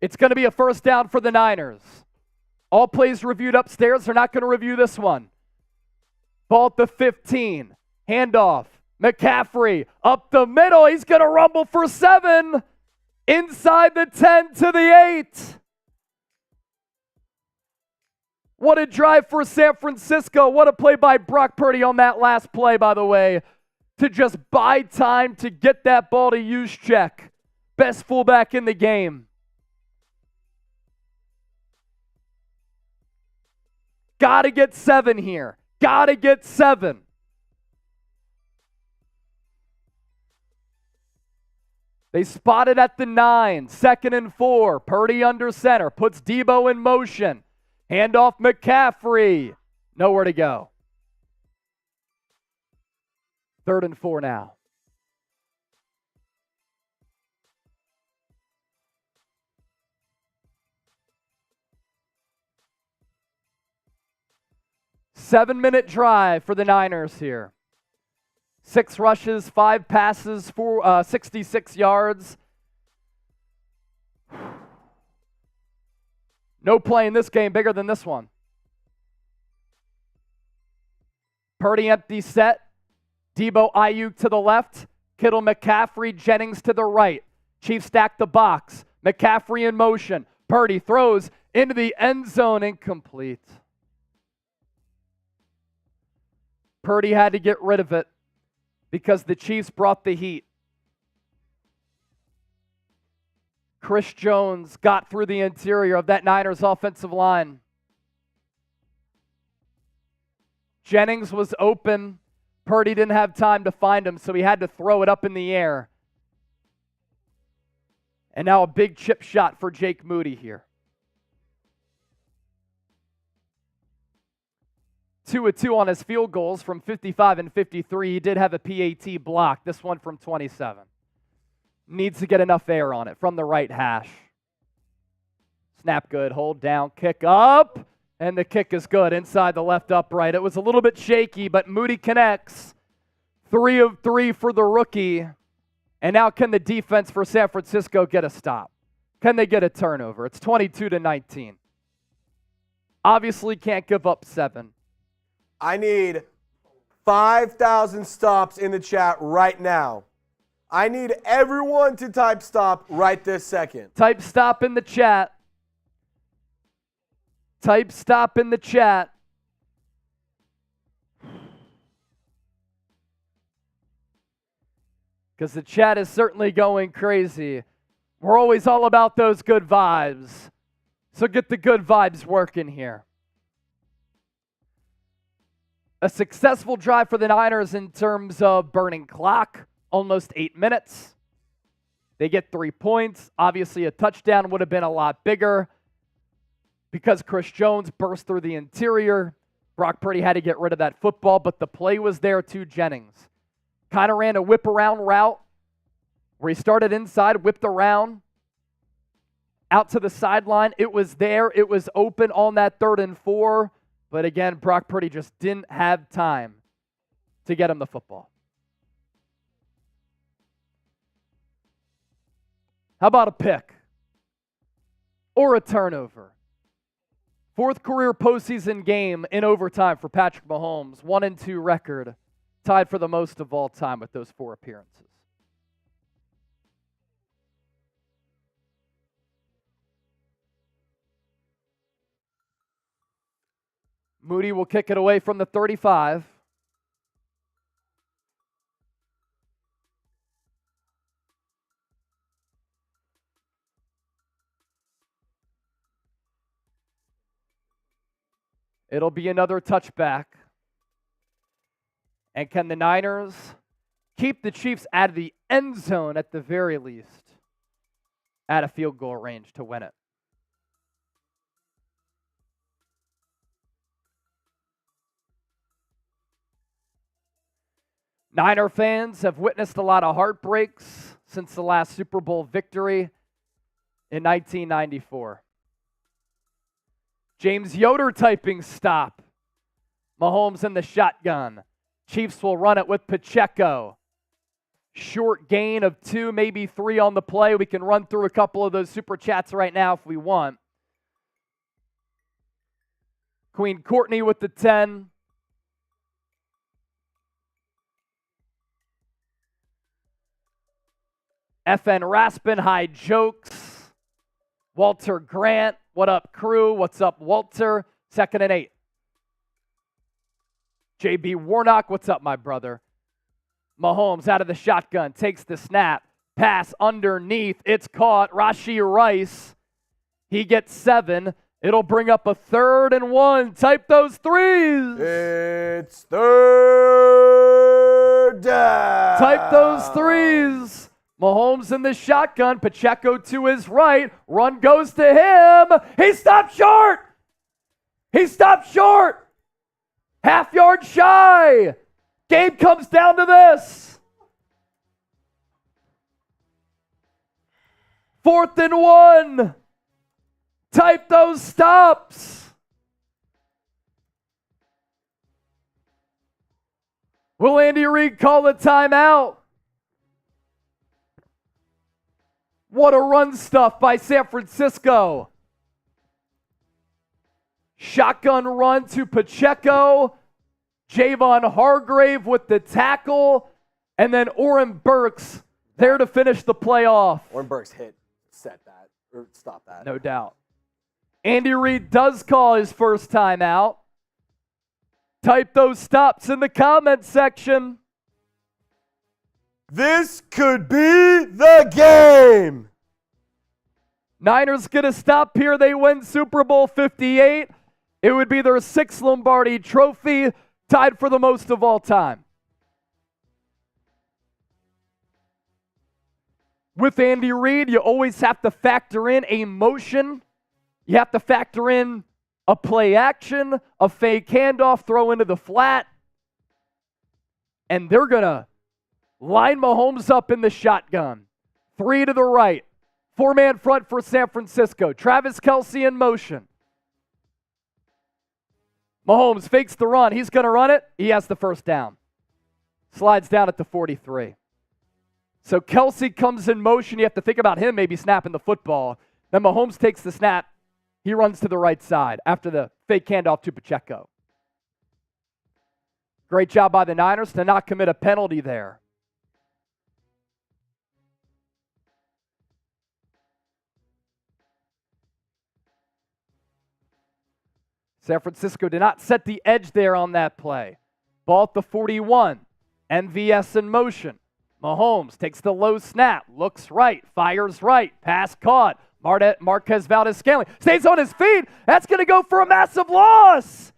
It's going to be a first down for the Niners. All plays reviewed upstairs. They're not going to review this one. Ball at the 15. Handoff. McCaffrey up the middle. He's going to rumble for 7. Inside the 10 to the 8. What a drive for San Francisco. What a play by Brock Purdy on that last play, by the way, to just buy time to get that ball to Juszczyk. Best fullback in the game. Got to get 7 here. Got to get 7. They spot it at the 9. 2nd and 4. Purdy under center. Puts Deebo in motion. Handoff McCaffrey. Nowhere to go. 3rd and 4 now. Seven-minute drive for the Niners here. 6 rushes, 5 passes, 66 yards. No play in this game bigger than this one. Purdy empty set. Deebo Aiyuk to the left. Kittle, McCaffrey, Jennings to the right. Chiefs stack the box. McCaffrey in motion. Purdy throws into the end zone, incomplete. Purdy had to get rid of it because the Chiefs brought the heat. Chris Jones got through the interior of that Niners offensive line. Jennings was open. Purdy didn't have time to find him, so he had to throw it up in the air. And now a big chip shot for Jake Moody here. 2 of 2 on his field goals from 55 and 53. He did have a PAT block, this one from 27. Needs to get enough air on it from the right hash. Snap good, hold down, kick up, and the kick is good inside the left upright. It was a little bit shaky, but Moody connects. 3 of 3 for the rookie. And now can the defense for San Francisco get a stop? Can they get a turnover? It's 22-19. Obviously can't give up 7. I need 5,000 stops in the chat right now. I need everyone to type stop right this second. Type stop in the chat. Type stop in the chat. Because the chat is certainly going crazy. We're always all about those good vibes. So get the good vibes working here. A successful drive for the Niners in terms of burning clock. Almost 8 minutes. They get 3 points. Obviously, a touchdown would have been a lot bigger because Chris Jones burst through the interior. Brock Purdy had to get rid of that football, but the play was there to Jennings. Kind of ran a whip around route where he started inside, whipped around, out to the sideline. It was there. It was open on that 3rd and 4. But again, Brock Purdy just didn't have time to get him the football. How about a pick or a turnover? 4th career postseason game in overtime for Patrick Mahomes. 1-2 record, tied for the most of all time with those 4 appearances. Moody will kick it away from the 35. It'll be another touchback. And can the Niners keep the Chiefs out of the end zone at the very least, at a field goal range to win it? Niner fans have witnessed a lot of heartbreaks since the last Super Bowl victory in 1994. James Yoder typing stop. Mahomes in the shotgun. Chiefs will run it with Pacheco. Short gain of 2, maybe 3 on the play. We can run through a couple of those super chats right now if we want. Queen Courtney with the 10. FN Raspin, high jokes. Walter Grant, what up, crew? What's up, Walter? 2nd and 8. JB Warnock, what's up, my brother? Mahomes out of the shotgun, takes the snap. Pass underneath, it's caught. Rashee Rice, he gets 7. It'll bring up a 3rd and 1. Type those 3s. It's 3rd down. Type those 3s. Mahomes in the shotgun. Pacheco to his right. Run goes to him. He stopped short. He stopped short. Half yard shy. Game comes down to this. 4th and 1. Type those stops. Will Andy Reid call the timeout? What a run stuff by San Francisco. Shotgun run to Pacheco. Javon Hargrave with the tackle. And then Oren Burks there to finish the play off. Oren Burks set that, or stop that. No doubt. Andy Reid does call his first timeout. Type those stops in the comment section. This could be the game. Niners going to stop here. They win Super Bowl 58. It would be their 6th Lombardi Trophy, tied for the most of all time. With Andy Reid, you always have to factor in a motion. You have to factor in a play action, a fake handoff, throw into the flat. And they're going to line Mahomes up in the shotgun. 3 to the right. 4-man front for San Francisco. Travis Kelce in motion. Mahomes fakes the run. He's going to run it. He has the first down. Slides down at the 43. So Kelce comes in motion. You have to think about him maybe snapping the football. Then Mahomes takes the snap. He runs to the right side after the fake handoff to Pacheco. Great job by the Niners to not commit a penalty there. San Francisco did not set the edge there on that play. Ball at the 41. MVS in motion. Mahomes takes the low snap, looks right, fires right, pass caught. Marquez Valdes-Scantling stays on his feet. That's going to go for a massive loss.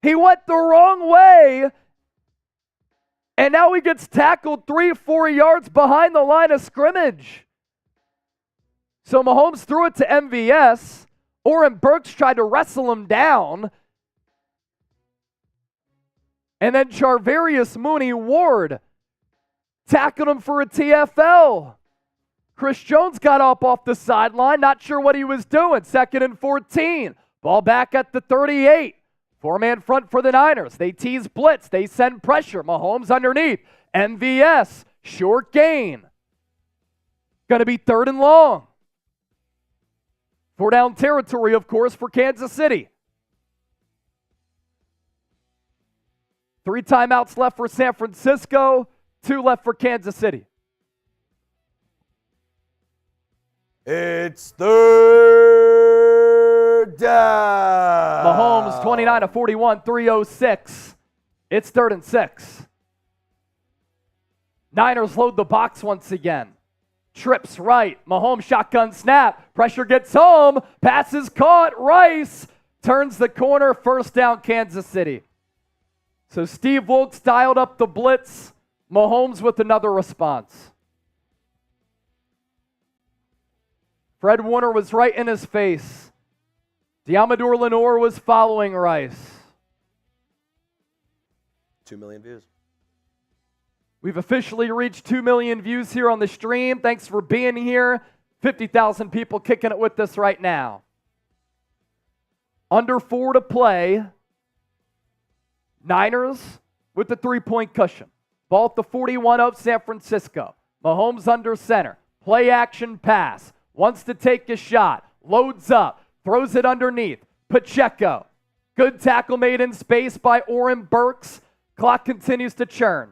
He went the wrong way, and now he gets tackled 3-4 yards behind the line of scrimmage. So Mahomes threw it to MVS. Oren Burks tried to wrestle him down. And then Charvarius Ward tackled him for a TFL. Chris Jones got up off the sideline, not sure what he was doing. 2nd and 14. Ball back at the 38. 4-man front for the Niners. They tease blitz. They send pressure. Mahomes underneath. MVS, short gain. Going to be 3rd and long. 4-down territory, of course, for Kansas City. 3 timeouts left for San Francisco, 2 left for Kansas City. It's 3rd down. Mahomes, 29 of 41, 306. It's 3rd and 6. Niners load the box once again. Trips right. Mahomes shotgun snap. Pressure gets home. Passes caught. Rice turns the corner. 1st down, Kansas City. So Steve Wilks dialed up the blitz. Mahomes with another response. Fred Warner was right in his face. Diamador Lenore was following Rice. 2 million views. We've officially reached 2 million views here on the stream. Thanks for being here. 50,000 people kicking it with us right now. Under 4 to play. Niners with the 3-point cushion. Ball at the 41 of San Francisco. Mahomes under center. Play action pass. Wants to take a shot. Loads up. Throws it underneath. Pacheco. Good tackle made in space by Oren Burks. Clock continues to churn.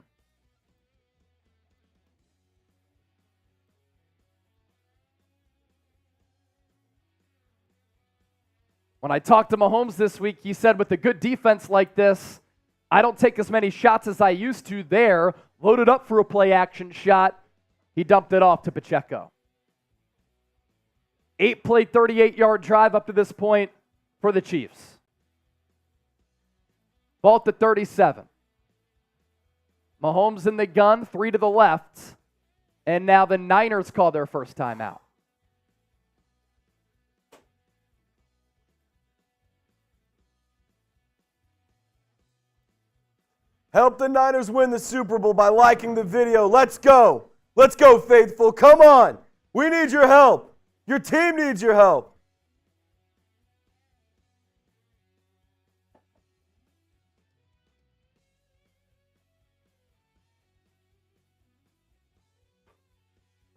When I talked to Mahomes this week, he said with a good defense like this, I don't take as many shots as I used to there. Loaded up for a play action shot. He dumped it off to Pacheco. 8-play, 38-yard drive up to this point for the Chiefs. Ball at the 37. Mahomes in the gun, 3 to the left. And now the Niners call their first timeout. Help the Niners win the Super Bowl by liking the video. Let's go. Let's go, faithful. Come on. We need your help. Your team needs your help.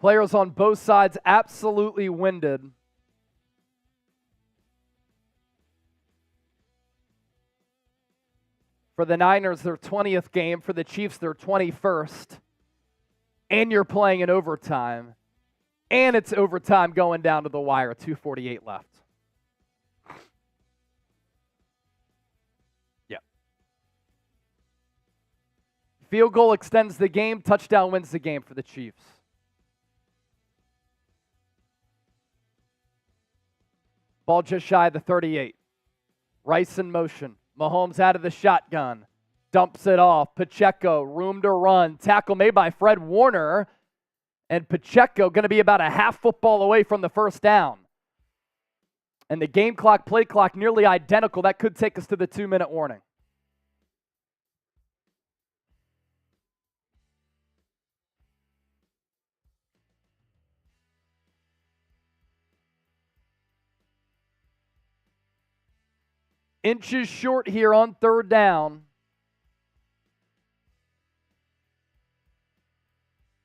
Players on both sides absolutely winded. For the Niners, their 20th game. For the Chiefs, their 21st. And you're playing in overtime. And it's overtime going down to the wire. 2:48 left. Yep. Field goal extends the game. Touchdown wins the game for the Chiefs. Ball just shy of the 38. Rice in motion. Mahomes out of the shotgun. Dumps it off. Pacheco, room to run. Tackle made by Fred Warner. And Pacheco going to be about a half football away from the first down. And the game clock, play clock, nearly identical. That could take us to the 2-minute warning. Inches short here on 3rd down.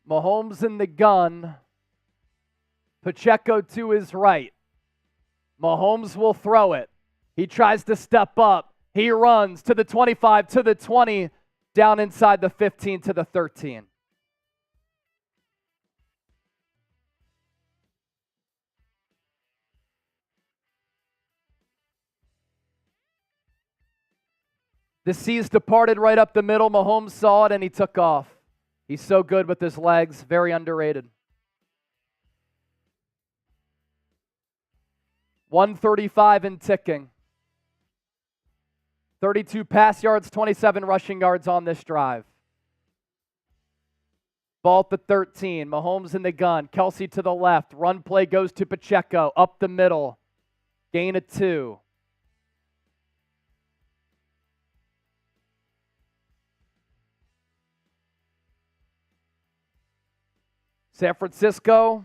Mahomes in the gun. Pacheco to his right. Mahomes will throw it. He tries to step up. He runs to the 25, to the 20, down inside the 15 to the 13. The C's departed right up the middle. Mahomes saw it and he took off. He's so good with his legs, very underrated. 135 and ticking. 32 pass yards, 27 rushing yards on this drive. Ball at the 13. Mahomes in the gun. Kelce to the left. Run play goes to Pacheco. Up the middle. Gain of 2. San Francisco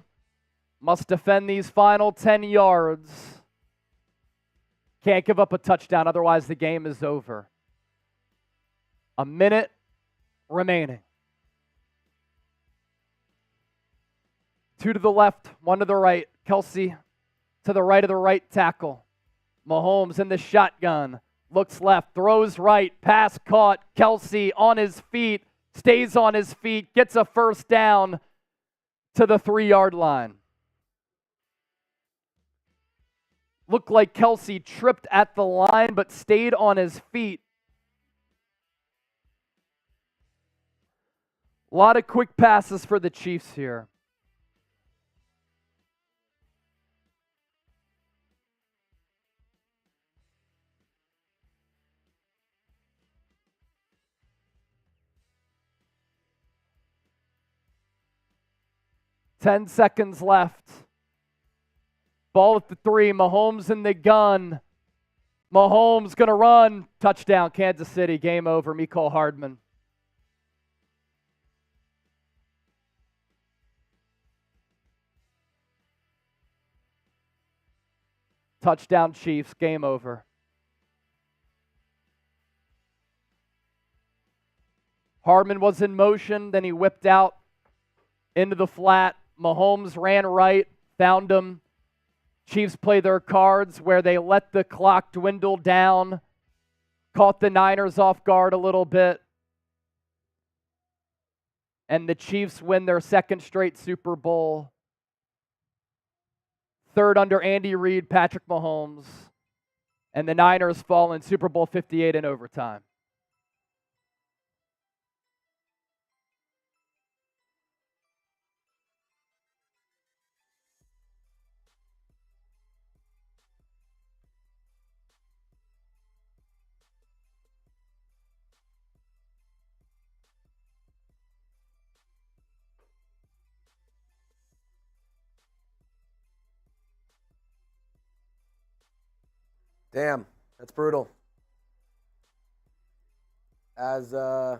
must defend these final 10 yards. Can't give up a touchdown, otherwise the game is over. A minute remaining. 2 to the left, 1 to the right. Kelce to the right of the right tackle. Mahomes in the shotgun. Looks left, throws right, pass caught. Kelce on his feet, stays on his feet, gets a first down to the 3-yard line. Looked like Kelce tripped at the line but stayed on his feet. A lot of quick passes for the Chiefs here. Ten seconds left. Ball at the 3. Mahomes in the gun. Mahomes going to run. Touchdown, Kansas City. Game over. Mecole Hardman. Touchdown, Chiefs. Game over. Hardman was in motion. Then he whipped out into the flat. Mahomes ran right, found him. Chiefs play their cards where they let the clock dwindle down, caught the Niners off guard a little bit, and the Chiefs win their second straight Super Bowl. Third under Andy Reid, Patrick Mahomes, and the Niners fall in Super Bowl 58 in overtime. Damn, that's brutal. As one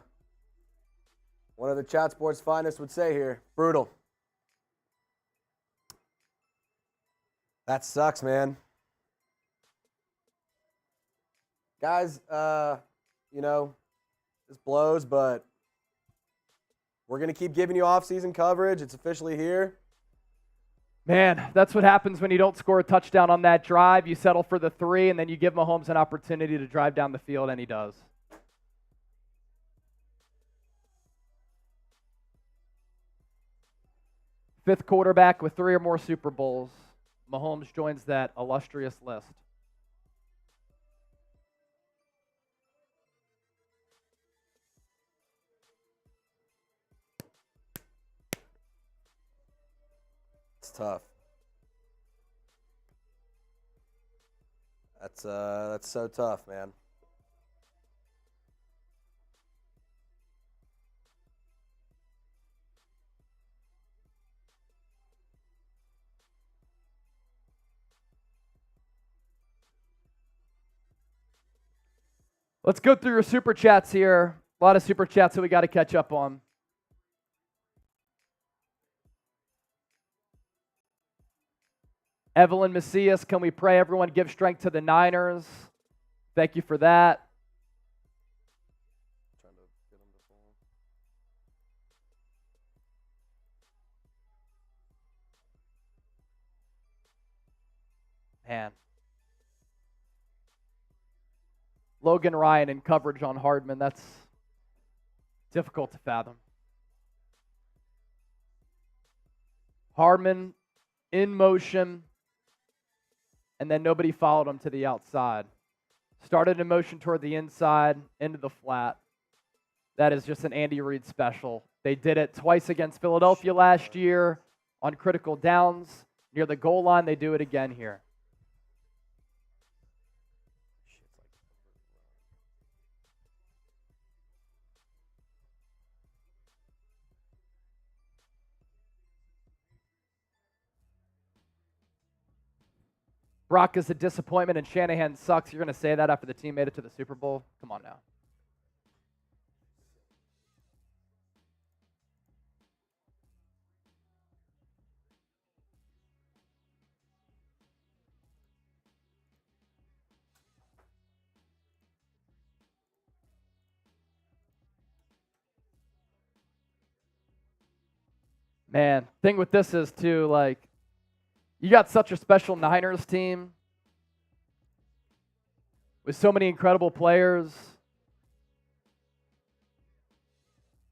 of the chat sports finest would say here, brutal. That sucks, man. Guys, you know, this blows, but we're going to keep giving you off-season coverage. It's officially here. Man, that's what happens when you don't score a touchdown on that drive. You settle for the 3, and then you give Mahomes an opportunity to drive down the field, and he does. Fifth quarterback with 3 or more Super Bowls. Mahomes joins that illustrious list. It's tough. That's so tough, man. Let's go through your super chats here. A lot of super chats that we got to catch up on. Evelyn Macias, can we pray everyone give strength to the Niners? Thank you for that. Man. Logan Ryan in coverage on Hardman. That's difficult to fathom. Hardman in motion, and then nobody followed him to the outside. Started in motion toward the inside, into the flat. That is just an Andy Reid special. They did it twice against Philadelphia last year on critical downs. Near the goal line, they do it again here. Brock is a disappointment and Shanahan sucks. You're going to say that after the team made it to the Super Bowl? Come on now. Man, thing with this is too, like, you got such a special Niners team with so many incredible players,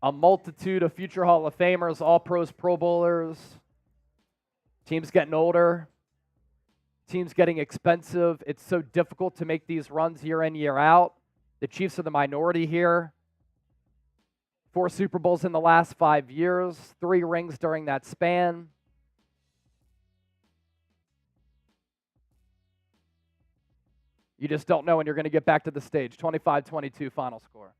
a multitude of future Hall of Famers, All-Pros, Pro Bowlers. Teams getting older. Teams getting expensive. It's so difficult to make these runs year in, year out. The Chiefs are the minority here. 4 Super Bowls in the last 5 years, 3 rings during that span. You just don't know when you're going to get back to the stage. 25-22 final score.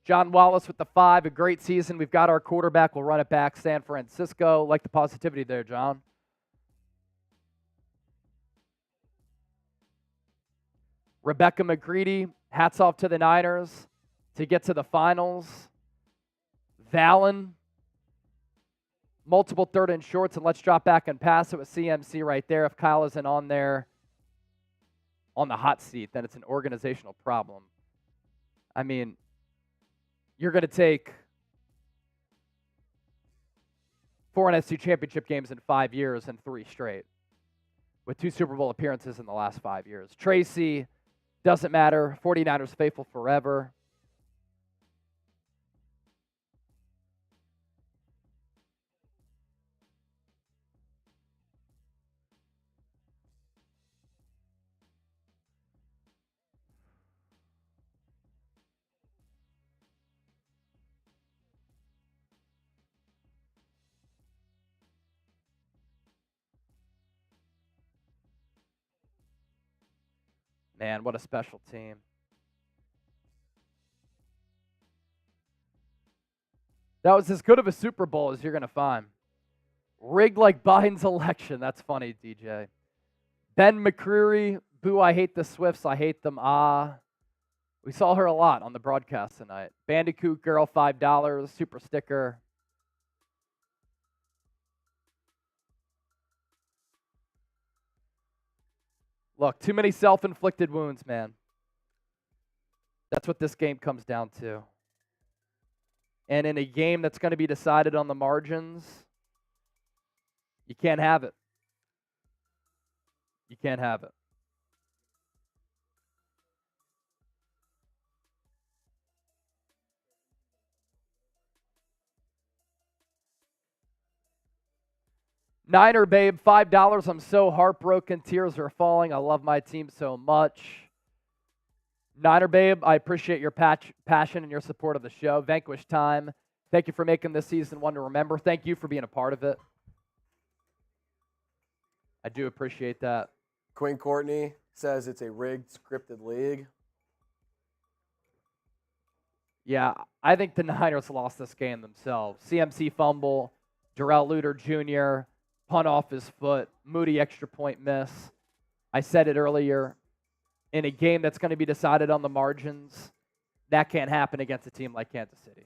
John Wallace with the 5, a great season. We've got our quarterback. We'll run it back. San Francisco. Like the positivity there, John. Rebecca McGreedy, hats off to the Niners to get to the finals. Valen, multiple 3rd and shorts, and let's drop back and pass it with CMC right there. If Kyle isn't on there on the hot seat, then it's an organizational problem. I mean, you're going to take 4 NFC championship games in 5 years and 3 straight with 2 Super Bowl appearances in the last 5 years. Tracy, doesn't matter. 49ers faithful forever. Man, what a special team. That was as good of a Super Bowl as you're going to find. Rigged like Biden's election. That's funny, DJ. Ben McCreary, boo, I hate the Swifts. I hate them. We saw her a lot on the broadcast tonight. Bandicoot Girl, $5. Super sticker. Look, too many self-inflicted wounds, man. That's what this game comes down to. And in a game that's going to be decided on the margins, you can't have it. You can't have it. Niner Babe, $5. I'm so heartbroken. Tears are falling. I love my team so much. Niner Babe, I appreciate your passion and your support of the show. Vanquish Time, thank you for making this season one to remember. Thank you for being a part of it. I do appreciate that. Quinn Courtney says it's a rigged, scripted league. Yeah, I think the Niners lost this game themselves. CMC fumble, Darrell Luter Jr., punt off his foot, Moody extra point miss. I said it earlier, in a game that's going to be decided on the margins, that can't happen against a team like Kansas City.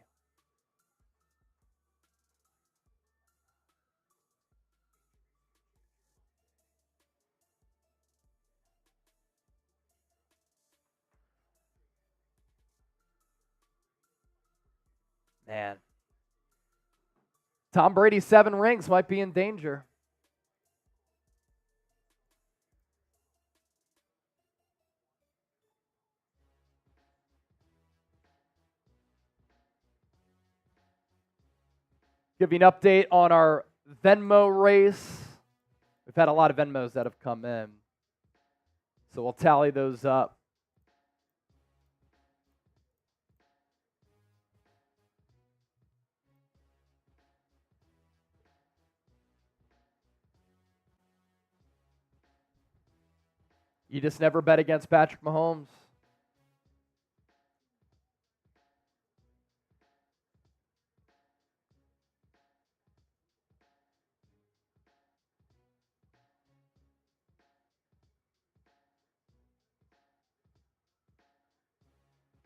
Man. Tom Brady's 7 rings might be in danger. Give you an update on our Venmo race. We've had a lot of Venmos that have come in. So we'll tally those up. You just never bet against Patrick Mahomes.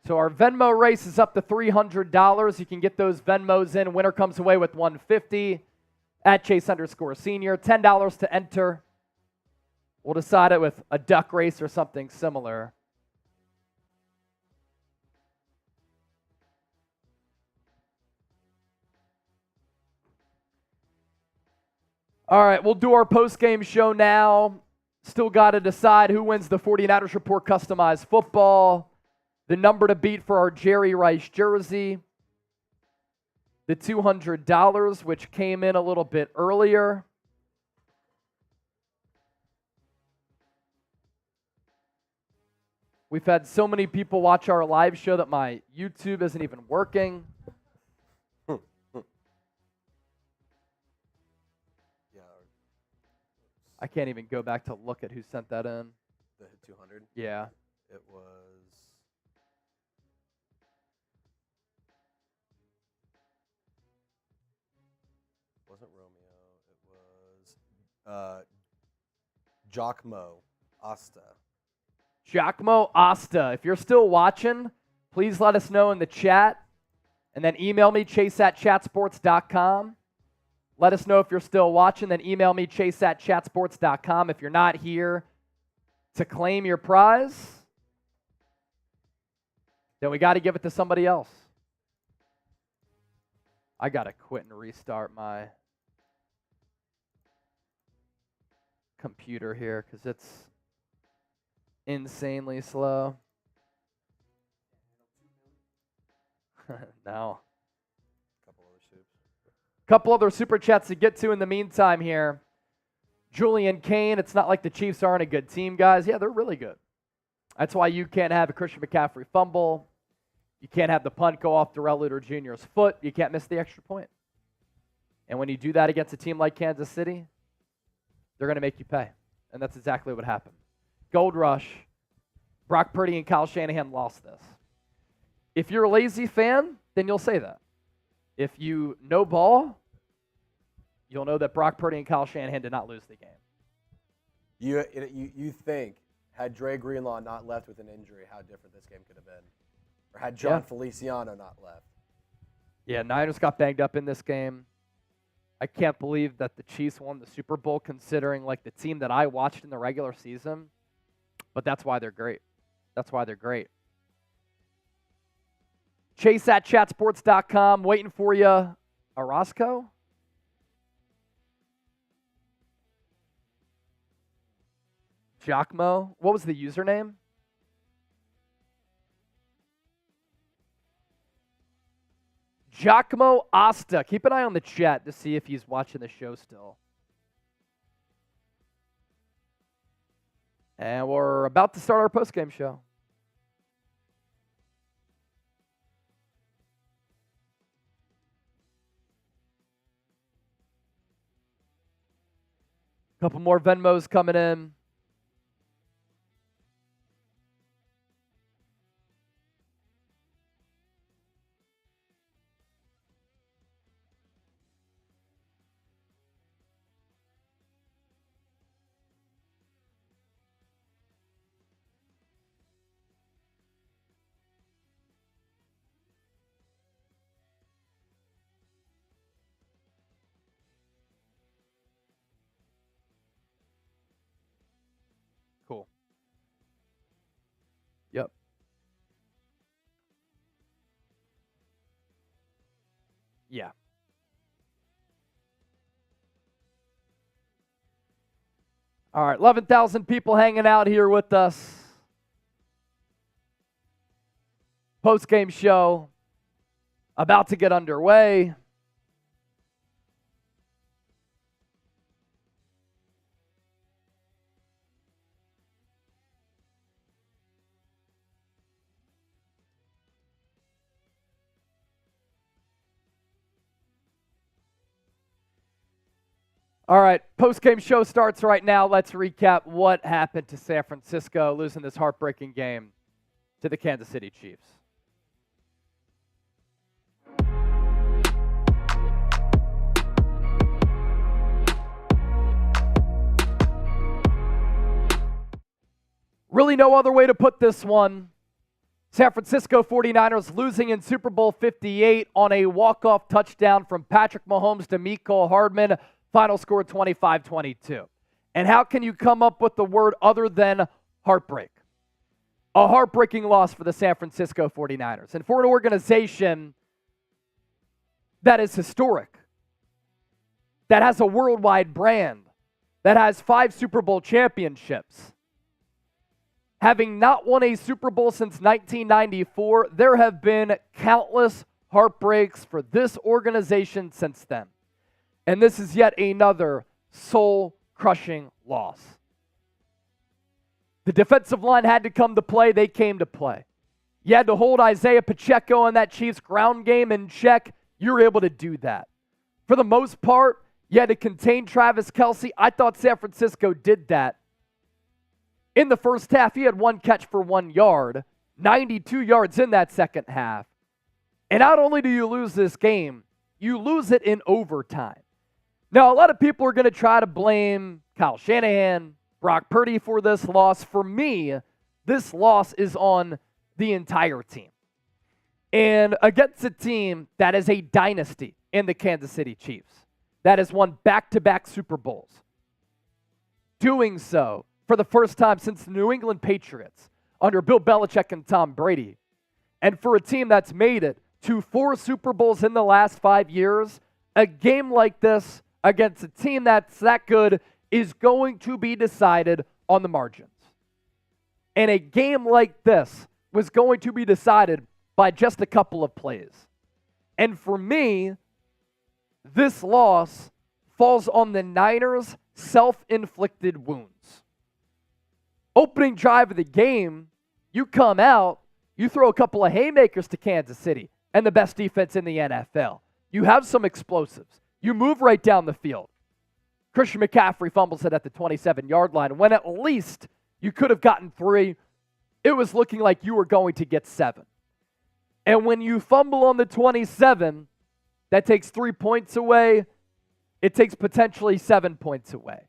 So our Venmo race is up to $300. You can get those Venmos in. Winner comes away with $150 at Chase_Senior. $10 to enter. We'll decide it with a duck race or something similar. All right, we'll do our post-game show now. Still got to decide who wins the 49ers Report Customized Football. The number to beat for our Jerry Rice jersey. The $200, which came in a little bit earlier. We've had so many people watch our live show that my YouTube isn't even working. I can't even go back to look at who sent that in. The 200? Yeah. It was... wasn't Romeo. It was Jockmo Asta. Giacomo Asta. If you're still watching, please let us know in the chat. And then email me, chase@chatsports.com. Let us know if you're still watching. Then email me, chase@chatsports.com. If you're not here to claim your prize, then we got to give it to somebody else. I got to quit and restart my computer here because it's insanely slow. No. Couple other super chats to get to in the meantime here. Julian Kane, it's not like the Chiefs aren't a good team, guys. Yeah, they're really good. That's why you can't have a Christian McCaffrey fumble. You can't have the punt go off Darrell Luter Jr.'s foot. You can't miss the extra point. And when you do that against a team like Kansas City, they're going to make you pay. And that's exactly what happened. Gold Rush. Brock Purdy and Kyle Shanahan lost this. If you're a lazy fan, then you'll say that. If you know ball, you'll know that Brock Purdy and Kyle Shanahan did not lose the game. You think, had Dre Greenlaw not left with an injury, how different this game could have been? Or had John Feliciano not left? Yeah, Niners got banged up in this game. I can't believe that the Chiefs won the Super Bowl considering like the team that I watched in the regular season. But that's why they're great. That's why they're great. Chase@chatsports.com. Waiting for you. Orozco? Giacomo? What was the username? Giacomo Asta. Keep an eye on the chat to see if he's watching the show still. And we're about to start our postgame show. Couple more Venmos coming in. Cool. Yep. Yeah. All right, 11,000 people hanging out here with us. Post-game show about to get underway. All right, post-game show starts right now. Let's recap what happened to San Francisco losing this heartbreaking game to the Kansas City Chiefs. Really no other way to put this one. San Francisco 49ers losing in Super Bowl 58 on a walk-off touchdown from Patrick Mahomes to Mecole Hardman. Final score 25-22. And how can you come up with the word other than heartbreak? A heartbreaking loss for the San Francisco 49ers. And for an organization that is historic, that has a worldwide brand, that has 5 Super Bowl championships, having not won a Super Bowl since 1994, there have been countless heartbreaks for this organization since then. And this is yet another soul-crushing loss. The defensive line had to come to play. They came to play. You had to hold Isaiah Pacheco and that Chiefs ground game in check. You were able to do that. For the most part, you had to contain Travis Kelce. I thought San Francisco did that. In the first half, he had 1 catch for 1 yard, 92 yards in that second half. And not only do you lose this game, you lose it in overtime. Now, a lot of people are going to try to blame Kyle Shanahan, Brock Purdy for this loss. For me, this loss is on the entire team. And against a team that is a dynasty in the Kansas City Chiefs, that has won back-to-back Super Bowls. Doing so for the first time since the New England Patriots under Bill Belichick and Tom Brady. And for a team that's made it to 4 Super Bowls in the last 5 years, a game like this against a team that's that good is going to be decided on the margins. And a game like this was going to be decided by just a couple of plays. And for me, this loss falls on the Niners' self-inflicted wounds. Opening drive of the game, you come out, you throw a couple of haymakers to Kansas City and the best defense in the NFL. You have some explosives. You move right down the field. Christian McCaffrey fumbles it at the 27-yard line. When at least you could have gotten 3, it was looking like you were going to get 7. And when you fumble on the 27, that takes 3 points away. It takes potentially 7 points away.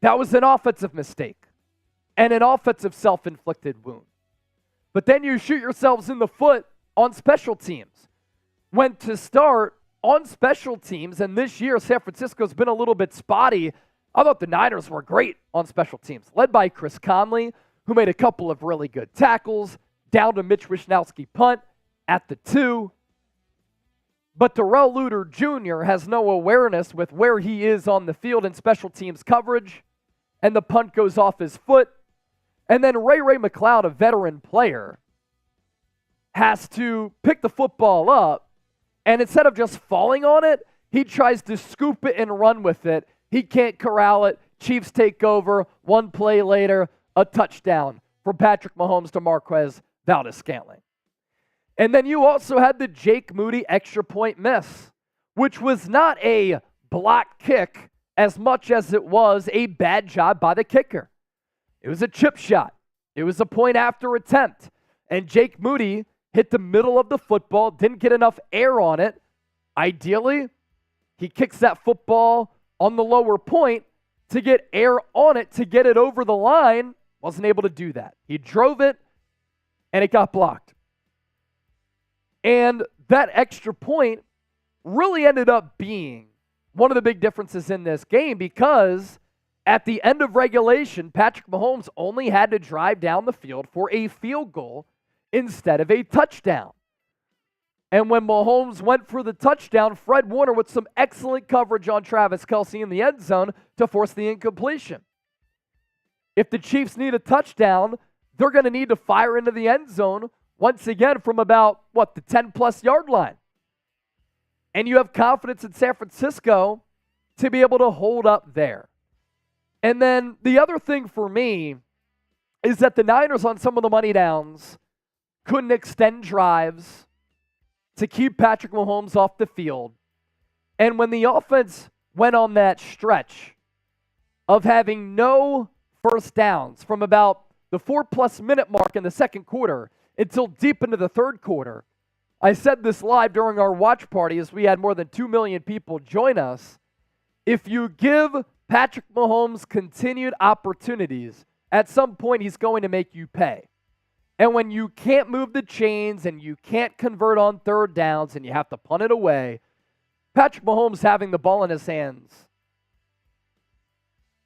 That was an offensive mistake and an offensive self-inflicted wound. But then you shoot yourselves in the foot on special teams. When to start on special teams, and this year San Francisco's been a little bit spotty. I thought the Niners were great on special teams, led by Chris Conley, who made a couple of really good tackles, down to Mitch Wishnowsky punt at the 2. But Darrell Luter Jr. has no awareness with where he is on the field in special teams coverage, and the punt goes off his foot. And then Ray McCloud, a veteran player, has to pick the football up, and instead of just falling on it, he tries to scoop it and run with it. He can't corral it. Chiefs take over. 1 play later, a touchdown from Patrick Mahomes to Marquez Valdes-Scantling. And then you also had the Jake Moody extra point miss, which was not a block kick as much as it was a bad job by the kicker. It was a chip shot. It was a point after attempt. And Jake Moody hit the middle of the football, didn't get enough air on it. Ideally, he kicks that football on the lower point to get air on it, to get it over the line. Wasn't able to do that. He drove it, and it got blocked. And that extra point really ended up being one of the big differences in this game, because at the end of regulation, Patrick Mahomes only had to drive down the field for a field goal instead of a touchdown. And when Mahomes went for the touchdown, Fred Warner with some excellent coverage on Travis Kelce in the end zone to force the incompletion. If the Chiefs need a touchdown, they're going to need to fire into the end zone once again from about, the 10-plus yard line. And you have confidence in San Francisco to be able to hold up there. And then the other thing for me is that the Niners on some of the money downs couldn't extend drives to keep Patrick Mahomes off the field. And when the offense went on that stretch of having no first downs from about the 4+ minute mark in the second quarter until deep into the third quarter, I said this live during our watch party as we had more than 2 million people join us. If you give Patrick Mahomes continued opportunities, at some point he's going to make you pay. And when you can't move the chains and you can't convert on third downs and you have to punt it away, Patrick Mahomes having the ball in his hands,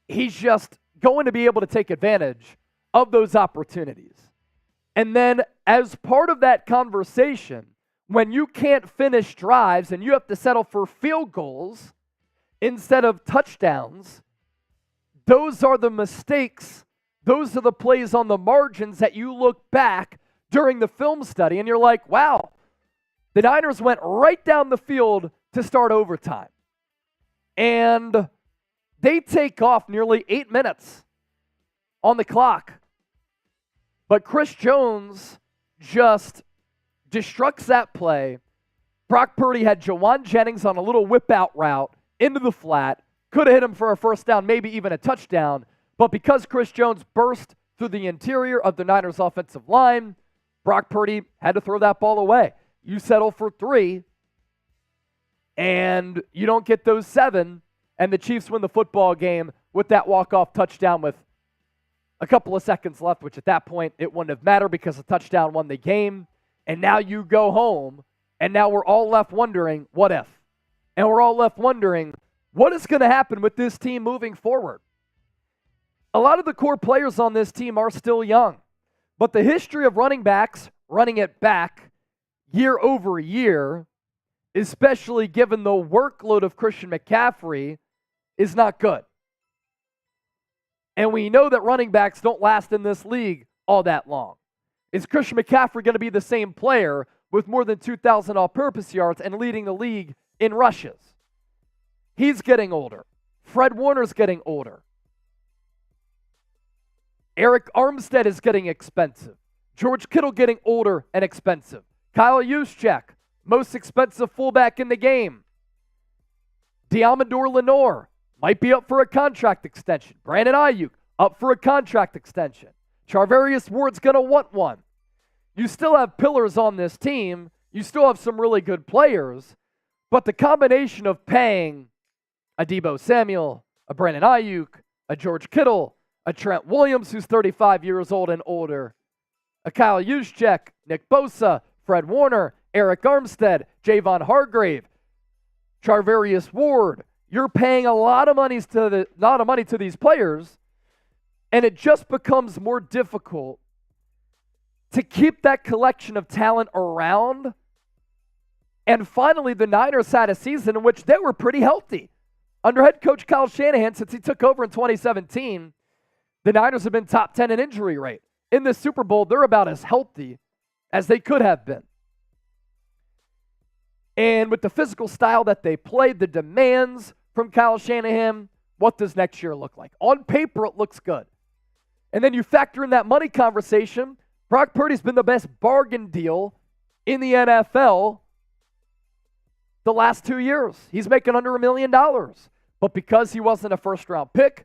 he's just going to be able to take advantage of those opportunities. And then as part of that conversation, when you can't finish drives and you have to settle for field goals instead of touchdowns, those are the mistakes. Those are the plays on the margins that you look back during the film study and you're like, wow, the Niners went right down the field to start overtime. And they take off nearly 8 minutes on the clock. But Chris Jones just destructs that play. Brock Purdy had Jawan Jennings on a little whip-out route into the flat. Could have hit him for a first down, maybe even a touchdown. But because Chris Jones burst through the interior of the Niners' offensive line, Brock Purdy had to throw that ball away. You settle for 3, and you don't get those 7, and the Chiefs win the football game with that walk-off touchdown with a couple of seconds left, which at that point it wouldn't have mattered because the touchdown won the game. And now you go home, and now we're all left wondering, what if? And we're all left wondering, what is going to happen with this team moving forward? A lot of the core players on this team are still young, but the history of running backs running it back year over year, especially given the workload of Christian McCaffrey, is not good. And we know that running backs don't last in this league all that long. Is Christian McCaffrey going to be the same player with more than 2,000 all-purpose yards and leading the league in rushes? He's getting older. Fred Warner's getting older. Eric Armstead is getting expensive. George Kittle getting older and expensive. Kyle Juszczyk, most expensive fullback in the game. Deommodore Lenoir might be up for a contract extension. Brandon Aiyuk up for a contract extension. Charvarius Ward's going to want one. You still have pillars on this team. You still have some really good players. But the combination of paying a Deebo Samuel, a Brandon Aiyuk, a George Kittle, a Trent Williams who's 35 years old and older, a Kyle Juszczyk, Nick Bosa, Fred Warner, Eric Armstead, Javon Hargrave, Charvarius Ward. You're paying a lot of money to these players, and it just becomes more difficult to keep that collection of talent around. And finally, the Niners had a season in which they were pretty healthy. Under head coach Kyle Shanahan, since he took over in 2017, the Niners have been top 10 in injury rate. In the Super Bowl, they're about as healthy as they could have been. And with the physical style that they played, the demands from Kyle Shanahan, what does next year look like? On paper, it looks good. And then you factor in that money conversation. Brock Purdy's been the best bargain deal in the NFL the last 2 years. He's making under $1 million. But because he wasn't a first-round pick,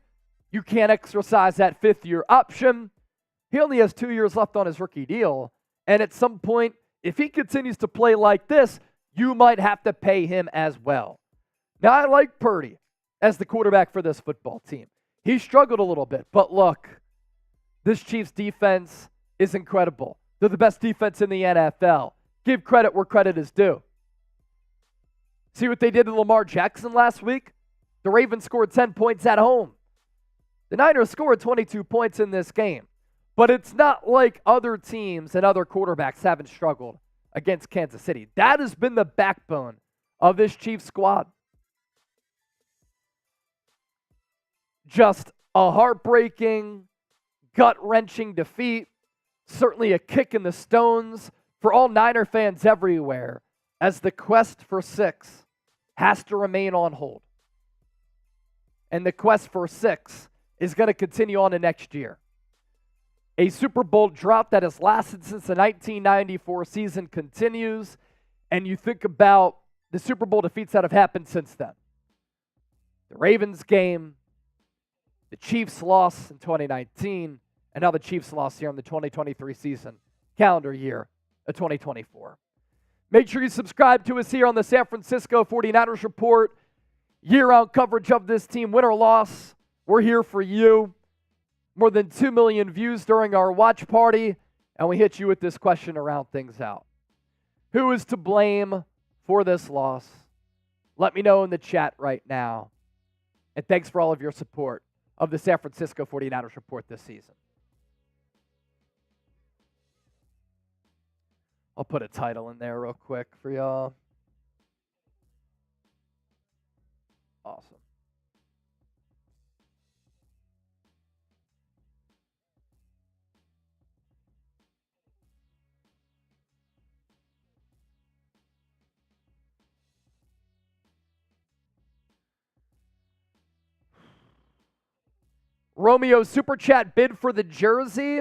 you can't exercise that fifth-year option. He only has 2 years left on his rookie deal. And at some point, if he continues to play like this, you might have to pay him as well. Now, I like Purdy as the quarterback for this football team. He struggled a little bit, but look, this Chiefs defense is incredible. They're the best defense in the NFL. Give credit where credit is due. See what they did to Lamar Jackson last week? The Ravens scored 10 points at home. The Niners scored 22 points in this game. But it's not like other teams and other quarterbacks haven't struggled against Kansas City. That has been the backbone of this Chiefs squad. Just a heartbreaking, gut-wrenching defeat. Certainly a kick in the stones for all Niner fans everywhere, as the quest for 6 has to remain on hold. And the quest for 6 is going to continue on to next year. A Super Bowl drought that has lasted since the 1994 season continues, and you think about the Super Bowl defeats that have happened since then. The Ravens game, the Chiefs loss in 2019, and now the Chiefs loss here in the 2023 season, calendar year of 2024. Make sure you subscribe to us here on the San Francisco 49ers Report. Year-round coverage of this team, win or loss, we're here for you. More than 2 million views during our watch party, and we hit you with this question to round things out. Who is to blame for this loss? Let me know in the chat right now. And thanks for all of your support of the San Francisco 49ers Report this season. I'll put a title in there real quick for y'all. Awesome. Romeo Super Chat bid for the jersey.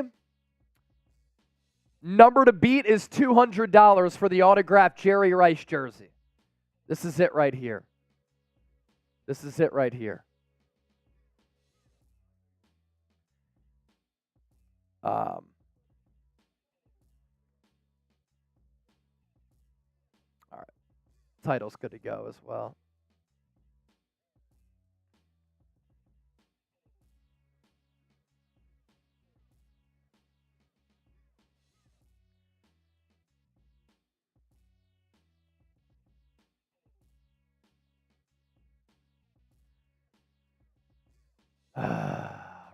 Number to beat is $200 for the autographed Jerry Rice jersey. This is it right here. This is it right here. All right. Title's good to go as well.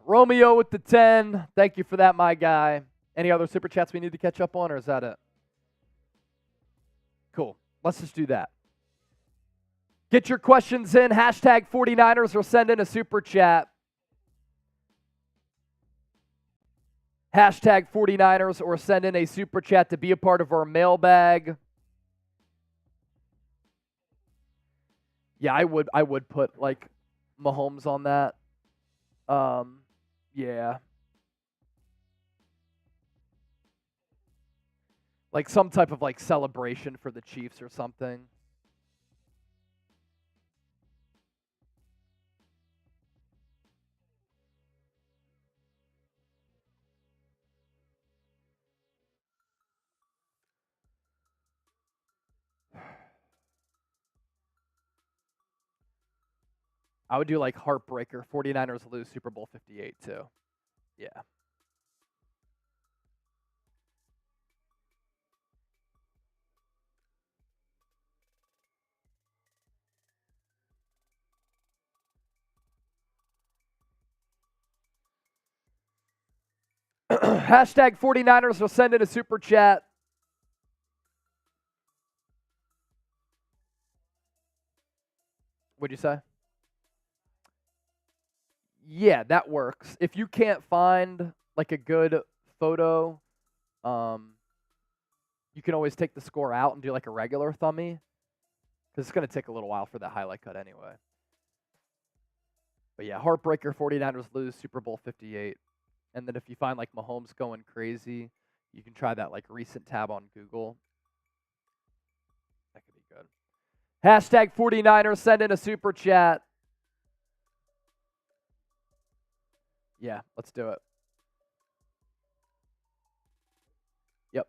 Romeo with the 10. Thank you for that, my guy. Any other super chats we need to catch up on, or is that it? Cool. Let's just do that. Get your questions in. Hashtag 49ers or send in a super chat. Hashtag 49ers or send in a super chat to be a part of our mailbag. Yeah, I would put like Mahomes on that. Yeah. Like some type of like celebration for the Chiefs or something. I would do like heartbreaker. 49ers lose Super Bowl 58 too. Yeah. Hashtag 49ers will send in a super chat. What'd you say? Yeah, that works. If you can't find like a good photo, you can always take the score out and do like a regular thumbie, because it's going to take a little while for that highlight cut anyway. But yeah, heartbreaker, 49ers lose Super Bowl 58. And then if you find like Mahomes going crazy, you can try that like recent tab on Google. That could be good. Hashtag 49ers, send in a super chat. Yeah, let's do it. Yep.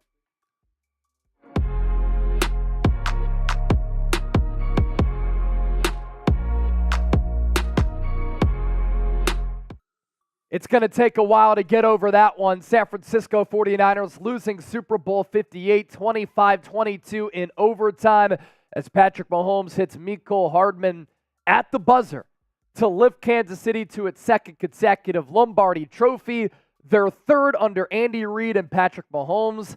It's going to take a while to get over that one. San Francisco 49ers losing Super Bowl 58, 25-22 in overtime as Patrick Mahomes hits Mecole Hardman at the buzzer to lift Kansas City to its second consecutive Lombardi Trophy, their third under Andy Reid and Patrick Mahomes.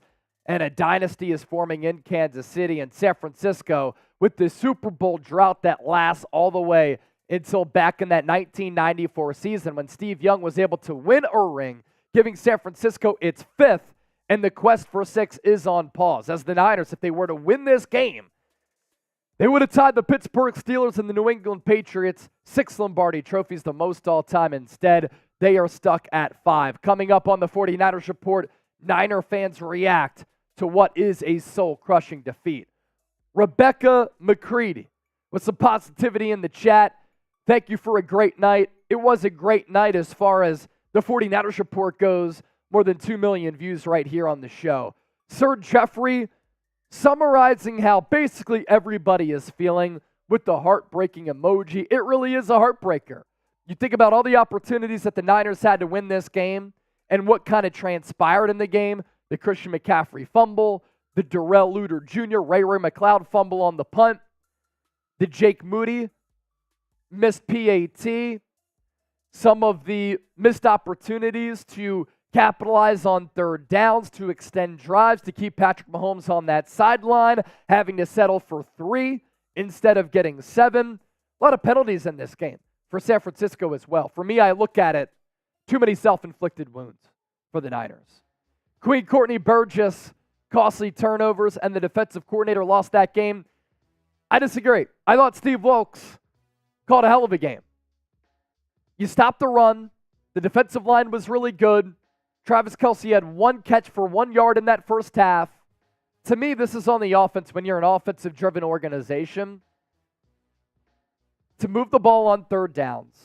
and a dynasty is forming in Kansas City and San Francisco with the Super Bowl drought that lasts all the way until back in that 1994 season when Steve Young was able to win a ring, giving San Francisco its 5th, and the quest for 6 is on pause. As the Niners, if they were to win this game, they would have tied the Pittsburgh Steelers and the New England Patriots 6 Lombardi trophies, the most all time. Instead, they are stuck at 5. Coming up on the 49ers Report, Niner fans react to what is a soul-crushing defeat. Rebecca McCready with some positivity in the chat. Thank you for a great night. It was a great night as far as the 49ers Report goes. More than 2 million views right here on the show. Sir Jeffrey summarizing how basically everybody is feeling with the heartbreaking emoji. It really is a heartbreaker. You think about all the opportunities that the Niners had to win this game and what kind of transpired in the game. The Christian McCaffrey fumble, the Darrell Luter Jr., Ray McLeod fumble on the punt, the Jake Moody missed PAT, some of the missed opportunities to capitalize on third downs, to extend drives, to keep Patrick Mahomes on that sideline, having to settle for 3 instead of getting 7. A lot of penalties in this game for San Francisco as well. For me, I look at it, too many self-inflicted wounds for the Niners. Queen Courtney Burgess, costly turnovers, and the defensive coordinator lost that game. I disagree. I thought Steve Wilkes called a hell of a game. You stopped the run. The defensive line was really good. Travis Kelce had 1 catch for 1 yard in that first half. To me, this is on the offense when you're an offensive-driven organization. To move the ball on third downs.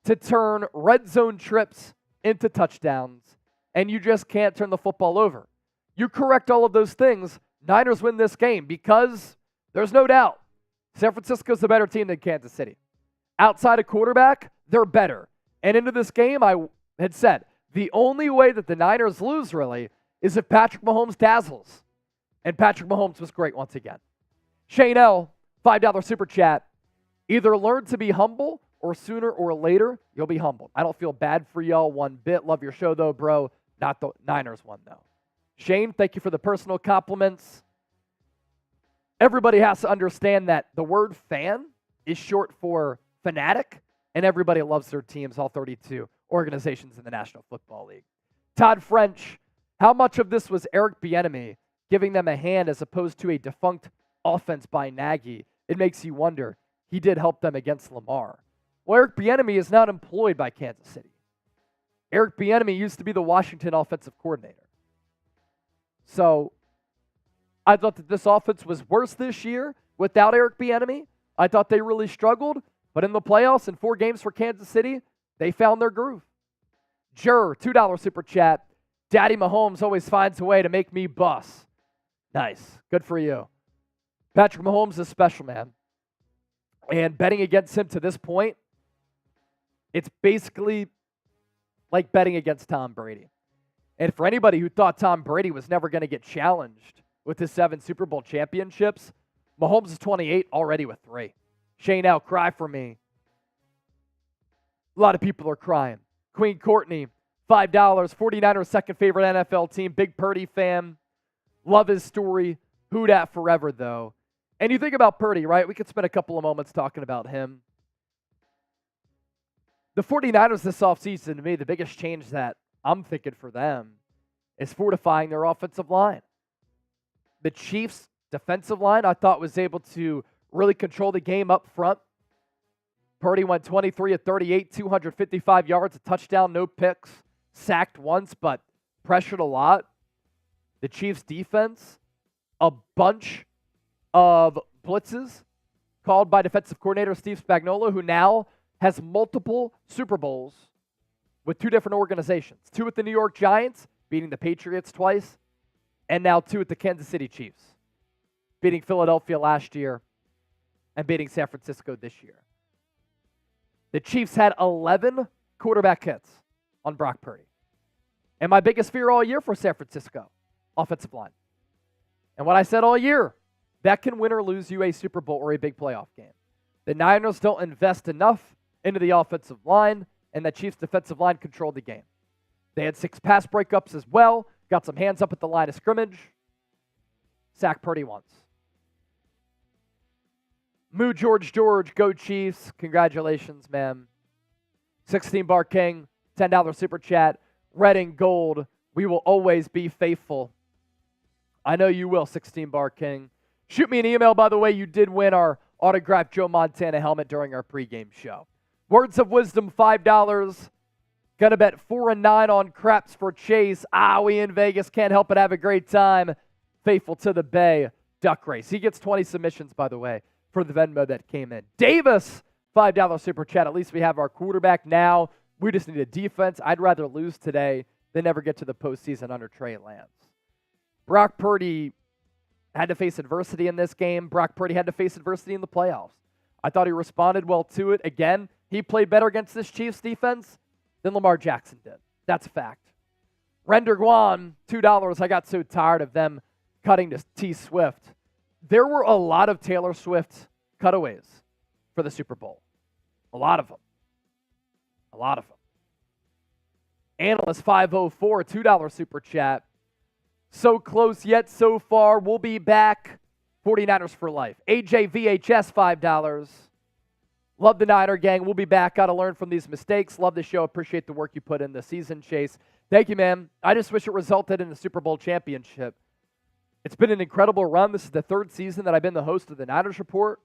To turn red zone trips into touchdowns. And you just can't turn the football over. You correct all of those things, Niners win this game because there's no doubt San Francisco's a better team than Kansas City. Outside of quarterback, they're better. And into this game, I had said, the only way that the Niners lose, really, is if Patrick Mahomes dazzles. And Patrick Mahomes was great once again. Shane L., $5 super chat. Either learn to be humble or sooner or later, you'll be humbled. I don't feel bad for y'all one bit. Love your show, though, bro. Not the Niners one, though. Shane, thank you for the personal compliments. Everybody has to understand that the word fan is short for fanatic, and everybody loves their teams, all 32 organizations in the National Football League. Todd French, how much of this was Eric Bieniemy giving them a hand as opposed to a defunct offense by Nagy? It makes you wonder. He did help them against Lamar. Well, Eric Bieniemy is not employed by Kansas City. Eric Bieniemy used to be the Washington offensive coordinator. So I thought that this offense was worse this year without Eric Bieniemy. I thought they really struggled, but in the playoffs in 4 games for Kansas City, they found their groove. Jur, $2 super chat. Daddy Mahomes always finds a way to make me bust. Nice. Good for you. Patrick Mahomes is special, man. And betting against him to this point, it's basically like betting against Tom Brady. And for anybody who thought Tom Brady was never going to get challenged with his 7 Super Bowl championships, Mahomes is 28 already with 3. Shane L., cry for me. A lot of people are crying. Queen Courtney, $5. 49ers second favorite NFL team. Big Purdy fan. Love his story. Who dat forever, though. And you think about Purdy, right? We could spend a couple of moments talking about him. The 49ers this offseason, to me, the biggest change that I'm thinking for them is fortifying their offensive line. The Chiefs' defensive line, I thought, was able to really control the game up front. Purdy went 23 of 38, 255 yards, a touchdown, no picks, sacked once, but pressured a lot. The Chiefs' defense, a bunch of blitzes called by defensive coordinator Steve Spagnuolo, who now has multiple Super Bowls with 2 different organizations. 2 with the New York Giants, beating the Patriots twice, and now 2 with the Kansas City Chiefs, beating Philadelphia last year and beating San Francisco this year. The Chiefs had 11 quarterback hits on Brock Purdy. And my biggest fear all year for San Francisco, offensive line. And what I said all year, that can win or lose you a Super Bowl or a big playoff game. The Niners don't invest enough into the offensive line, and the Chiefs' defensive line controlled the game. They had 6 pass breakups as well, Got some hands up at the line of scrimmage. Sack Purdy once. Moo George, go Chiefs. Congratulations, man. 16 Bar King, $10 super chat. Red and gold, we will always be faithful. I know you will, 16 Bar King. Shoot me an email, by the way. You did win our autographed Joe Montana helmet during our pregame show. Words of wisdom, $5. Gonna bet 4 and 9 on craps for Chase. We in Vegas can't help but have a great time. Faithful to the Bay Duck Race. He gets 20 submissions, by the way, for the Venmo that came in. Davis, $5 super chat. At least we have our quarterback now. We just need a defense. I'd rather lose today than never get to the postseason under Trey Lance. Brock Purdy had to face adversity in this game. Brock Purdy had to face adversity in the playoffs. I thought he responded well to it. Again, he played better against this Chiefs defense than Lamar Jackson did. That's a fact. Render Guan, $2. I got so tired of them cutting to T Swift. There were a lot of Taylor Swift cutaways for the Super Bowl. A lot of them. A lot of them. Analyst 504, $2 super chat. So close yet so far. We'll be back. 49ers for life. AJ VHS, $5. Love the Niner gang. We'll be back. Got to learn from these mistakes. Love the show. Appreciate the work you put in the season, Chase. Thank you, man. I just wish it resulted in the Super Bowl championship. It's been an incredible run. This is the third season that I've been the host of the Niners Report.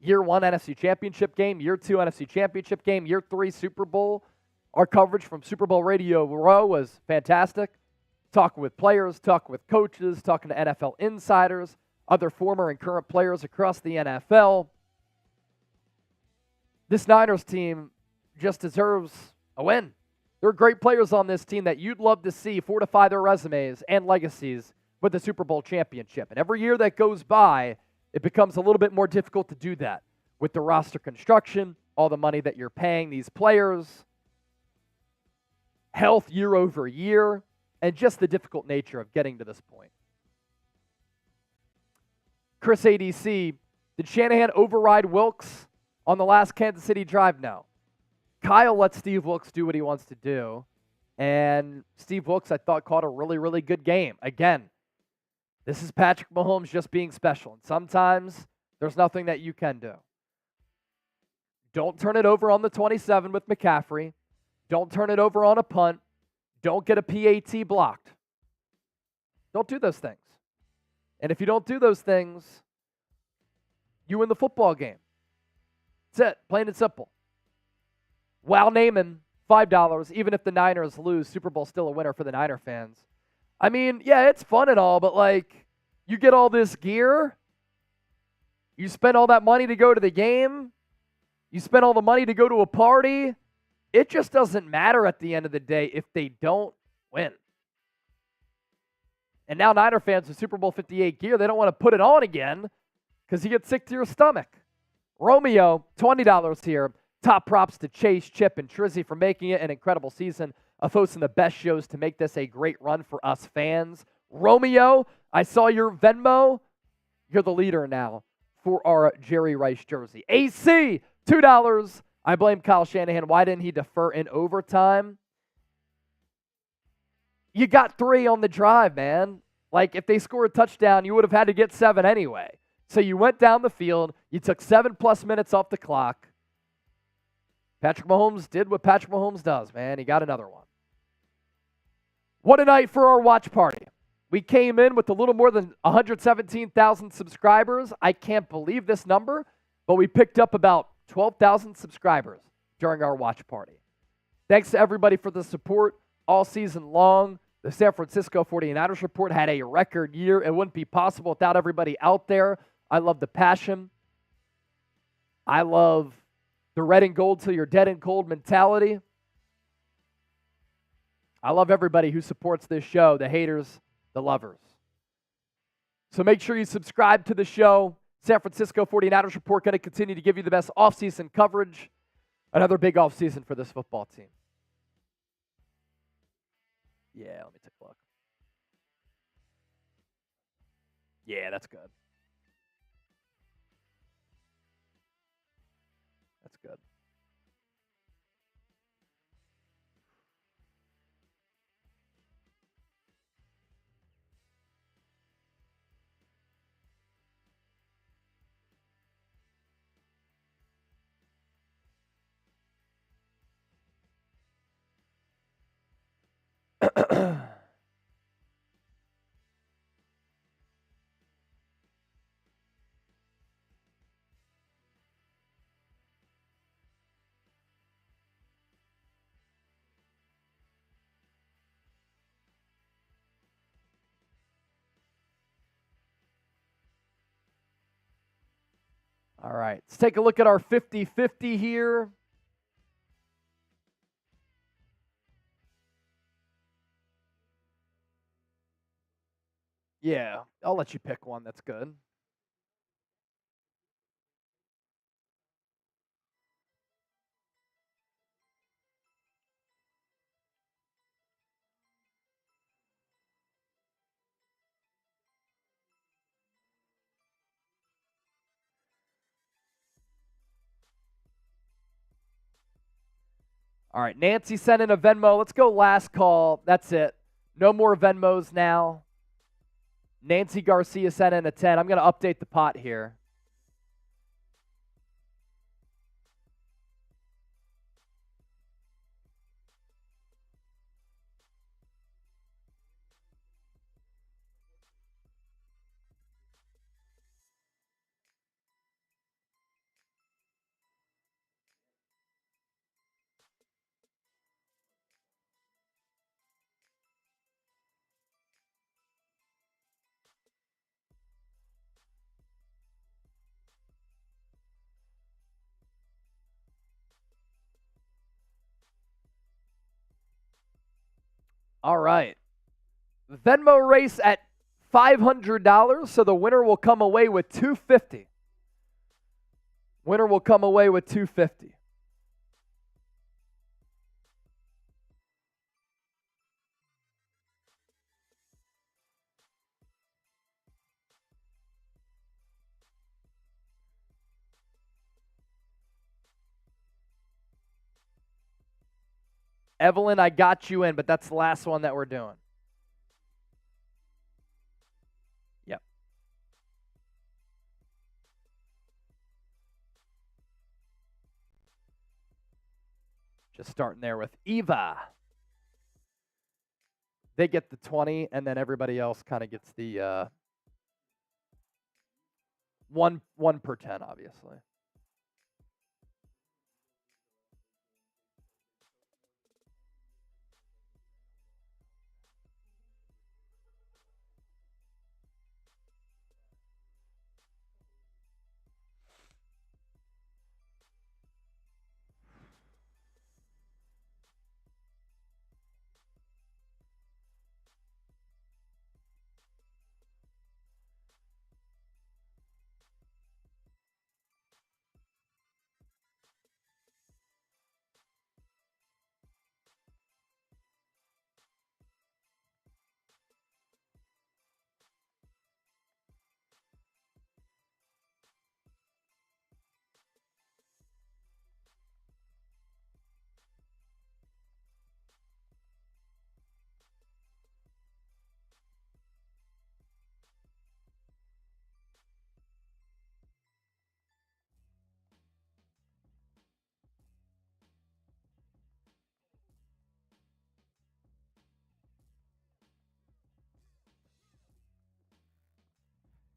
Year 1 NFC Championship game. Year 2 NFC Championship game. Year 3 Super Bowl. Our coverage from Super Bowl Radio Row was fantastic. Talking with players, talking with coaches, talking to NFL insiders, other former and current players across the NFL. This Niners team just deserves a win. There are great players on this team that you'd love to see fortify their resumes and legacies with the Super Bowl championship. And every year that goes by, it becomes a little bit more difficult to do that with the roster construction, all the money that you're paying these players, health year over year, and just the difficult nature of getting to this point. Chris ADC, did Shanahan override Wilkes on the last Kansas City drive? No. Kyle let Steve Wilkes do what he wants to do, and Steve Wilkes, I thought, caught a really, really good game. Again, this is Patrick Mahomes just being special, and sometimes there's nothing that you can do. Don't turn it over on the 27 with McCaffrey. Don't turn it over on a punt. Don't get a PAT blocked. Don't do those things. And if you don't do those things, you win the football game. That's it. Plain and simple. Wow, Naaman, $5. Even if the Niners lose, Super Bowl still a winner for the Niner fans. I mean, yeah, it's fun and all, but like, you get all this gear, you spend all that money to go to the game, you spend all the money to go to a party. It just doesn't matter at the end of the day if they don't win. And now Niner fans with Super Bowl 58 gear, they don't want to put it on again because you get sick to your stomach. Romeo, $20 here. Top props to Chase, Chip, and Trizzy for making it an incredible season of hosting the best shows to make this a great run for us fans. Romeo, I saw your Venmo. You're the leader now for our Jerry Rice jersey. AC, $2. I blame Kyle Shanahan. Why didn't he defer in overtime? You got 3 on the drive, man. Like, if they scored a touchdown, you would have had to get 7 anyway. So you went down the field. You took 7+ minutes off the clock. Patrick Mahomes did what Patrick Mahomes does, man. He got another one. What a night for our watch party. We came in with a little more than 117,000 subscribers. I can't believe this number, but we picked up about 12,000 subscribers during our watch party. Thanks to everybody for the support all season long. The San Francisco 49ers Report had a record year. It wouldn't be possible without everybody out there. I love the passion. I love the red and gold till you're dead and cold mentality. I love everybody who supports this show, the haters, the lovers. So make sure you subscribe to the show. San Francisco 49ers Report going to continue to give you the best offseason coverage. Another big offseason for this football team. Yeah, let me take a look. Yeah, that's good. That's good. All right, let's take a look at our 50-50 here. Yeah, I'll let you pick one. That's good. All right, Nancy sent in a Venmo. Let's go last call. That's it. No more Venmos now. Nancy Garcia sent in a 10. I'm going to update the pot here. All right. Venmo race at $500, so the winner will come away with $250. Winner will come away with $250. Evelyn, I got you in, but that's the last one that we're doing. Yep. Just starting there with Eva. They get the 20, and then everybody else kind of gets the one per 10, obviously.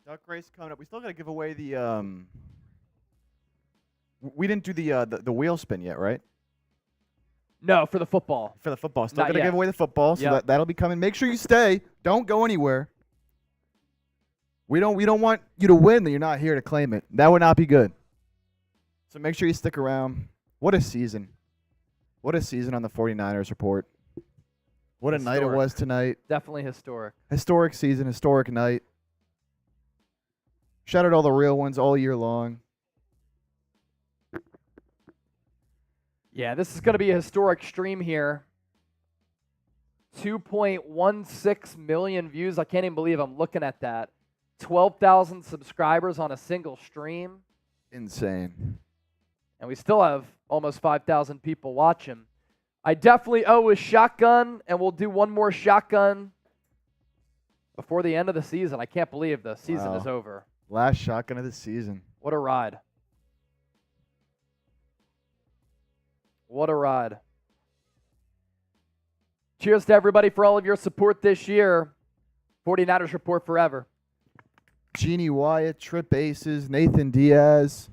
Duck race coming up. We still got to give away the. We didn't do the wheel spin yet, right? No, for the football. For the football, still Not got to yet. give away the football, so Yep. that'll be coming. Make sure you stay. Don't go anywhere. We don't want you to win that you're not here to claim it. That would not be good. So make sure you stick around. What a season. What a season on the 49ers report. What a night it Historic. was tonight. Definitely historic. Historic season, historic night. Shout out all the real ones all year long. Yeah, this is going to be a historic stream here. 2.16 million views. I can't even believe I'm looking at that. 12,000 subscribers on a single stream. Insane. And we still have almost 5,000 people watching. I definitely owe a shotgun, and we'll do one more shotgun before the end of the season. I can't believe the season is over. Last shotgun of the season. What a ride. What a ride. Cheers to everybody for all of your support this year. 49ers Report forever. Jeannie Wyatt, Trip Aces, Nathan Diaz.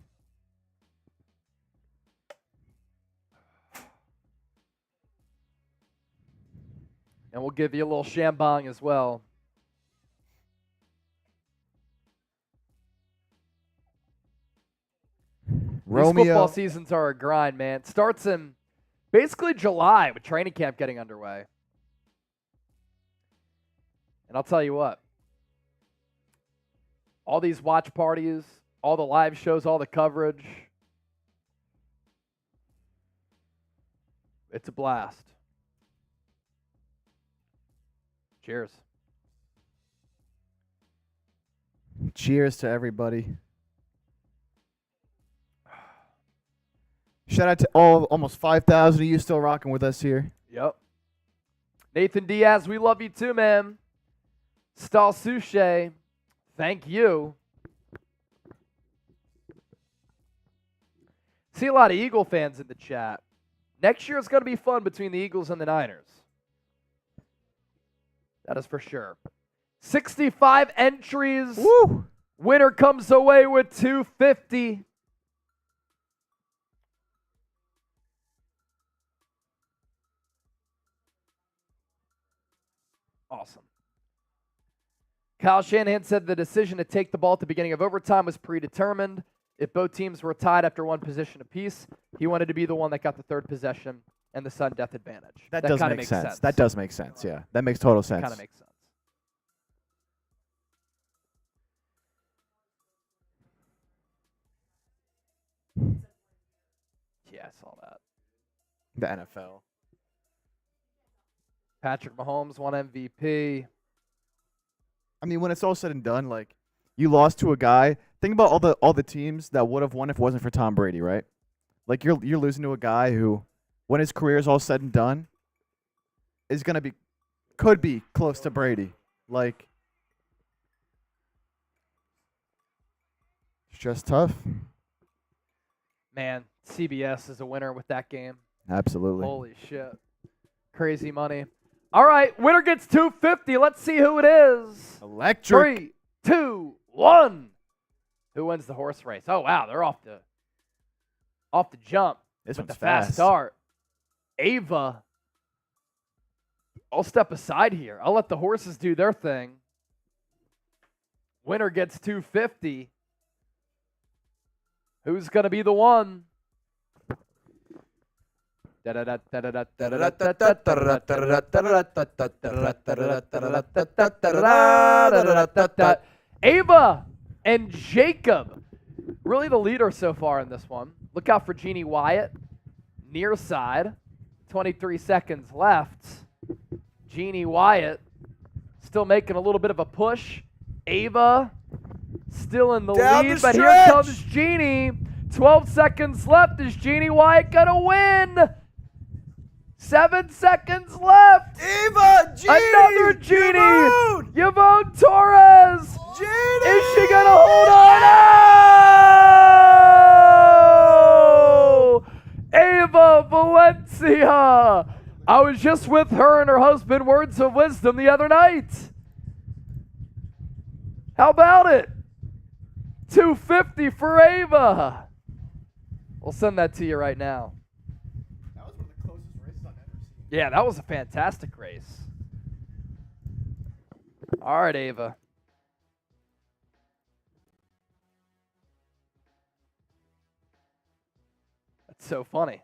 And we'll give you a little shambong as well. Romeo. These football seasons are a grind, man. It starts in basically July with training camp getting underway. And I'll tell you what. All these watch parties, all the live shows, all the coverage. It's a blast. Cheers. Cheers to everybody. Shout out to almost 5,000 of you still rocking with us here. Yep. Nathan Diaz, we love you too, man. Stal Suche, thank you. See a lot of Eagle fans in the chat. Next year is going to be fun between the Eagles and the Niners. That is for sure. 65 entries. Woo! Winner comes away with $250. Awesome. Kyle Shanahan said the decision to take the ball at the beginning of overtime was predetermined. If both teams were tied after one possession apiece, he wanted to be the one that got the third possession and the sudden death advantage. That does kinda make makes sense. That does make sense, yeah. That makes total sense. Kind of makes sense. Yeah, I saw that. The NFL. Patrick Mahomes won MVP. I mean, when it's all said and done, like, you lost to a guy. Think about all the teams that would have won if it wasn't for Tom Brady, right? Like, you're losing to a guy who, when his career is all said and done, is could be close to Brady. Like, it's just tough. Man, CBS is a winner with that game. Absolutely. Holy shit. Crazy money. All right, winner gets $250. Let's see who it is. Electric. 3, 2, 1. Who wins the horse race? Oh, wow, they're off the jump. This with one's the fast start. Ava. I'll step aside here. I'll let the horses do their thing. Winner gets $250. Who's going to be the one? Ava and Jacob. Really the leader so far in this one. Look out for Jeannie Wyatt. Near side. 23 seconds left. Jeannie Wyatt still making a little bit of a push. Ava still in the lead, but here comes Jeannie. 12 seconds left. Is Jeannie Wyatt going to win? 7 seconds left. Eva, Jeannie, another Jeannie. Yvonne Torres. Jeannie. Is she going to hold on? Oh! Ava Valencia. I was just with her and her husband, Words of Wisdom, the other night. How about it? $250 for Ava. We'll send that to you right now. That was one of the closest races I've ever seen. Yeah, that was a fantastic race. All right, Ava. That's so funny.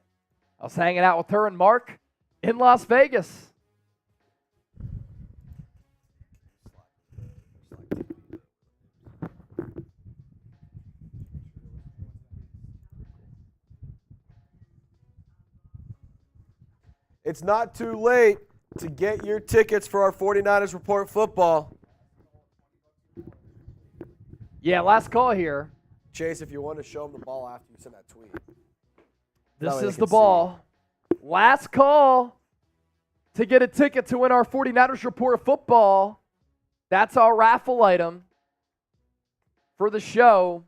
I was hanging out with her and Mark in Las Vegas. It's not too late to get your tickets for our 49ers Report football. Yeah, last call here. Chase, if you want to show them the ball after you send that tweet. This is the ball. Last call to get a ticket to win our 49ers Report football. That's our raffle item for the show.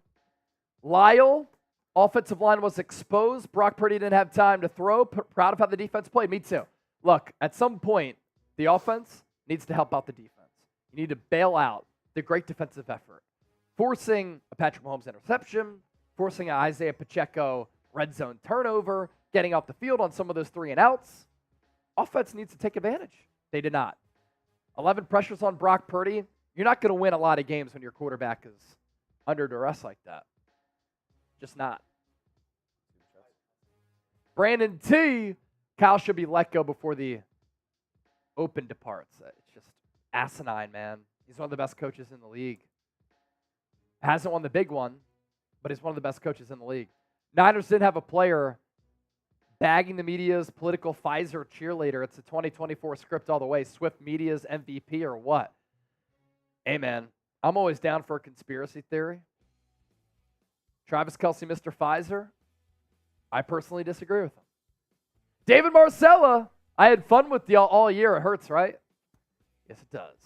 Lyle, offensive line was exposed. Brock Purdy didn't have time to throw. Proud of how the defense played. Me too. Look, at some point, The offense needs to help out the defense. You need to bail out the great defensive effort. Forcing a Patrick Mahomes interception, forcing an Isaiah Pacheco red zone turnover, getting off the field on some of those 3 and outs. Offense needs to take advantage. They did not. 11 pressures on Brock Purdy. You're not going to win a lot of games when your quarterback is under duress like that. Just not. Brandon T. Kyle should be let go before the open departs. It's just asinine, man. He's one of the best coaches in the league. Hasn't won the big one, but he's one of the best coaches in the league. Niners didn't have a player bagging the media's political Pfizer cheerleader. It's a 2024 script all the way. Swift Media's MVP or what? Hey, man, I'm always down for a conspiracy theory. Travis Kelce, Mr. Pfizer, I personally disagree with him. David Marcella, I had fun with y'all all year. It hurts, right? Yes, it does.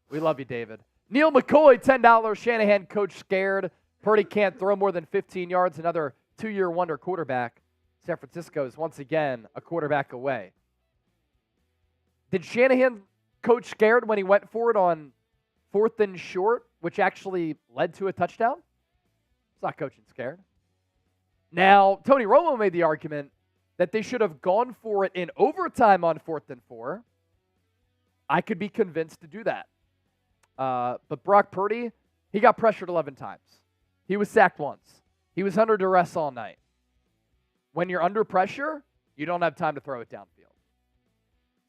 We love you, David. Neil McCoy, $10. Shanahan, coach scared. Purdy can't throw more than 15 yards. Another 2-year wonder quarterback. San Francisco is once again a quarterback away. Did Shanahan coach scared when he went for it on 4th and short, which actually led to a touchdown? It's not coaching scared. Now, Tony Romo made the argument that they should have gone for it in overtime on 4th and 4. I could be convinced to do that. But Brock Purdy, he got pressured 11 times. He was sacked once. He was under duress all night. When you're under pressure, you don't have time to throw it downfield.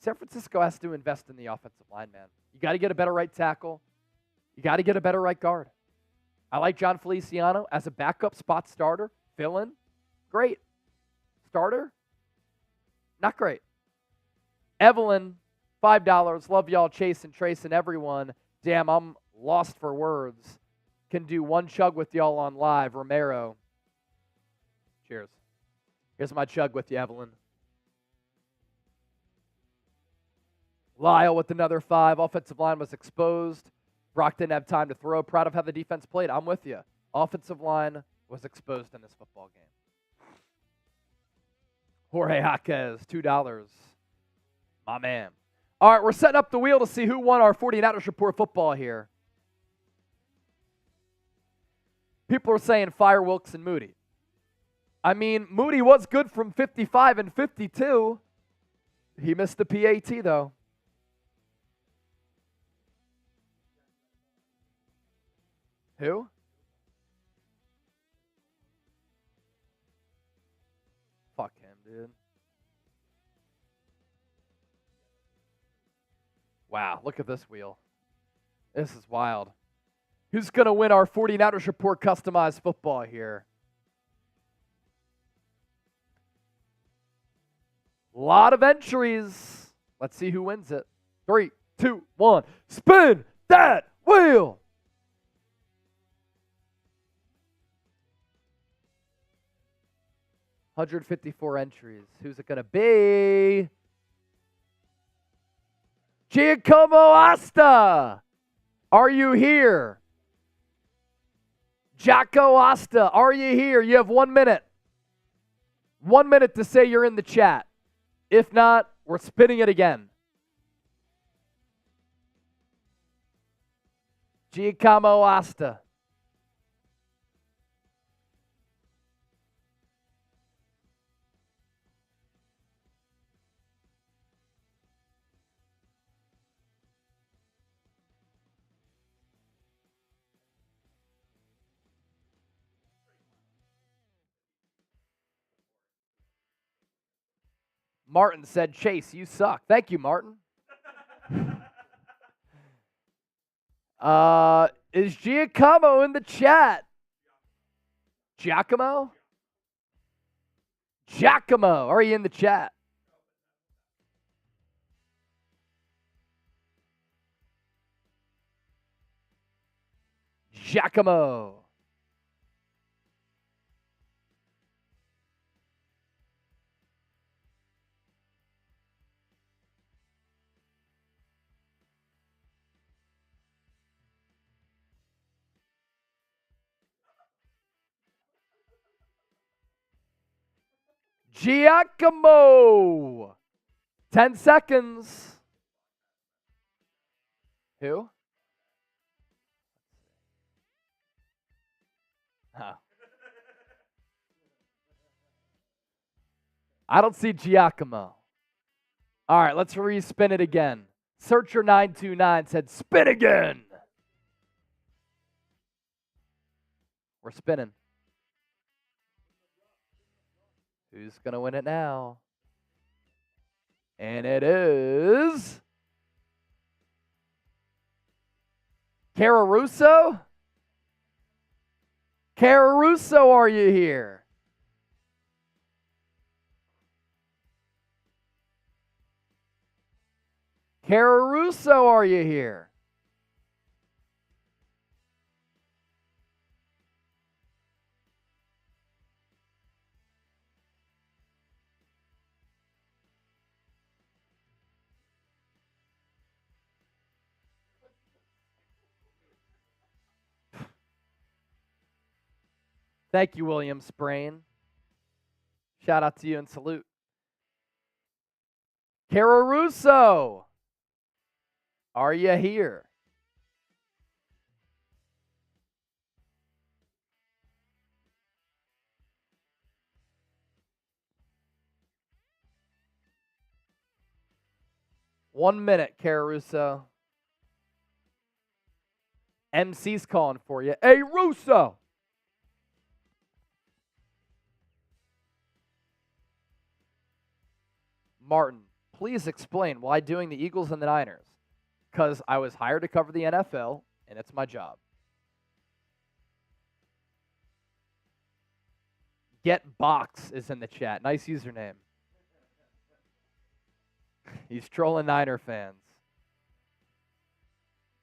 San Francisco has to invest in the offensive line, man. You got to get a better right tackle. You got to get a better right guard. I like John Feliciano as a backup spot starter. Fill in, great. Starter, not great. Evelyn, $5. Love y'all, Chase and Trace and everyone. Damn, I'm lost for words. Can do one chug with y'all on live. Romero. Cheers. Here's my chug with you, Evelyn. Lyle with another 5. Offensive line was exposed. Brock didn't have time to throw. Proud of how the defense played. I'm with you. Offensive line was exposed in this football game. Jorge Jaquez, $2. My man. All right, we're setting up the wheel to see who won our 49ers Report football here. People are saying fire Wilkes and Moody. I mean, Moody was good from 55 and 52. He missed the PAT, though. Who? Fuck him, dude. Wow, look at this wheel. This is wild. Who's going to win our 49ers Report customized football here? A lot of entries. Let's see who wins it. 3, 2, 1. Spin that wheel. $154 entries. Who's it going to be? Giacomo Asta. Are you here? Jacko Asta, are you here? You have 1 minute. 1 minute to say you're in the chat. If not, we're spinning it again. Giacomo Asta. Martin said, Chase, you suck. Thank you, Martin. Is Giacomo in the chat? Giacomo? Giacomo, are you in the chat? Giacomo. Giacomo. 10 seconds. Who? Huh. I don't see Giacomo. All right, let's re-spin it again. Searcher929 said, spin again. We're spinning. Who's going to win it now? And it is Caruso? Caruso, are you here? Caruso, are you here? Thank you, William Sprain. Shout out to you and salute. Caruso, are you here? One minute, Caruso. MC's calling for you. Hey, Russo. Martin, please explain why doing the Eagles and the Niners. Because I was hired to cover the NFL, and it's my job. Get Box is in the chat. Nice username. He's trolling Niner fans.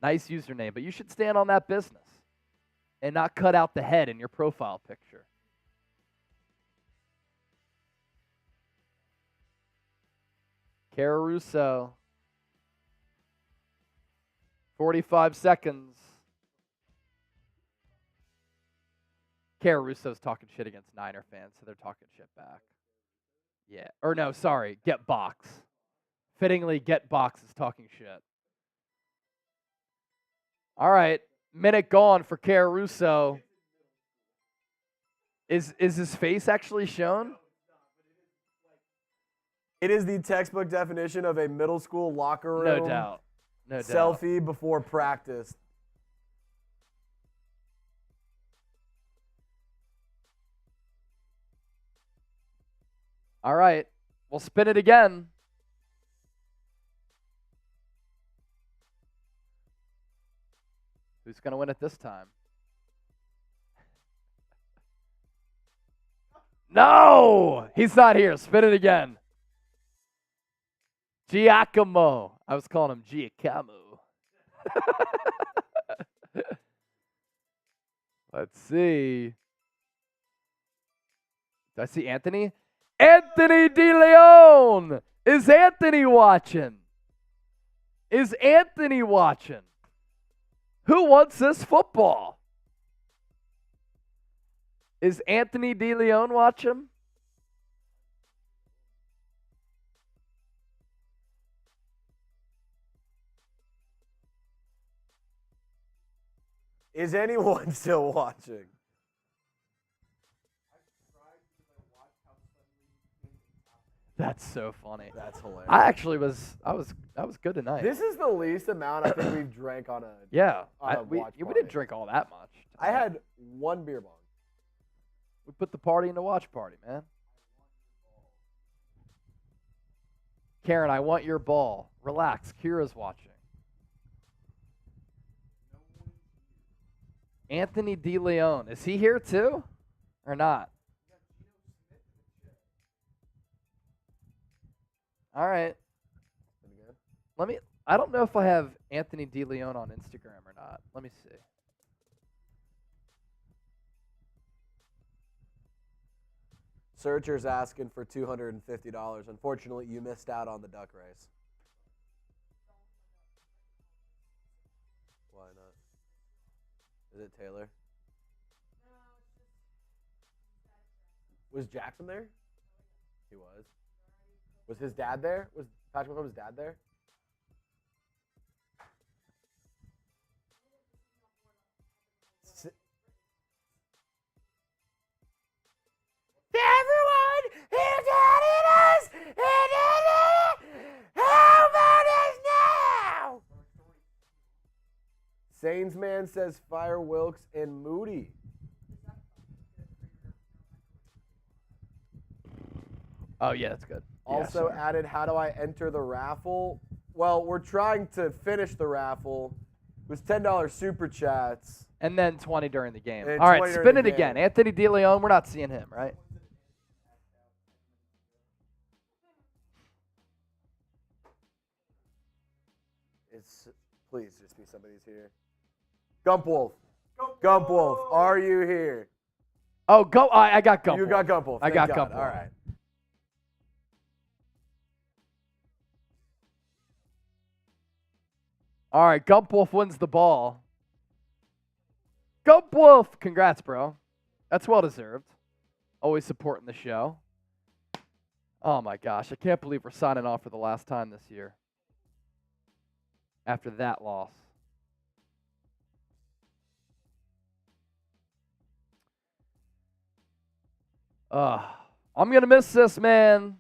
Nice username, but you should stand on that business and not cut out the head in your profile picture. Caruso. 45 seconds. Caruso's talking shit against Niner fans, so they're talking shit back. Yeah. Or no, sorry. Get Box. Fittingly, Get Box is talking shit. All right. Minute gone for Caruso. Is his face actually shown? It is the textbook definition of a middle school locker room. No doubt. No doubt. Selfie before practice. All right. We'll spin it again. Who's going to win it this time? No! He's not here. Spin it again. Giacomo. I was calling him Giacomo. Let's see. Do I see Anthony? Anthony DeLeon! Is Anthony watching? Is Anthony watching? Who wants this football? Is Anthony DeLeon watching? Is anyone still watching? That's so funny. That's hilarious. I was good tonight. This is the least amount I think we've drank on a yeah. we didn't drink all that much. I had one beer bong. We put the party in the watch party, man. Karen, I want your ball. Relax. Kira's watching. Anthony DeLeon. Is he here too? Or not? All right. I don't know if I have Anthony DeLeon on Instagram or not. Let me see. Searcher's asking for $250. Unfortunately, you missed out on the duck race. Why not? Is it Taylor? Was Jackson there? He was. Was his dad there? Was Patrick Mahomes' dad there? To everyone who doubted us, how about us now? Sainsman says fire Wilkes and Moody. Oh, yeah, that's good. Also added, how do I enter the raffle? Well, we're trying to finish the raffle. It was $10 super chats. And then 20 during the game. And All right, 20 during spin the it again. game. Anthony DeLeon, we're not seeing him, right? Please just be somebody's here. Gumpwolf. Gumpwolf, are you here? Oh, go! I got Gumpwolf. You got Gumpwolf. I Thank got God. Gumpwolf. All right. All right, Gumpwolf wins the ball. Gumpwolf! Congrats, bro. That's well deserved. Always supporting the show. Oh my gosh, I can't believe we're signing off for the last time this year. After that loss. I'm going to miss this, man.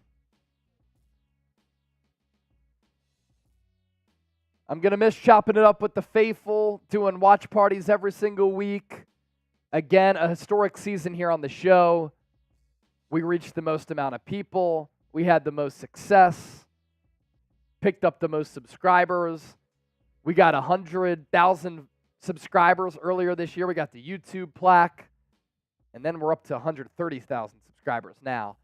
I'm going to miss chopping it up with the faithful, doing watch parties every single week. Again, a historic season here on the show. We reached the most amount of people. We had the most success. Picked up the most subscribers. We got 100,000 subscribers earlier this year. We got the YouTube plaque. And then we're up to 130,000 subscribers now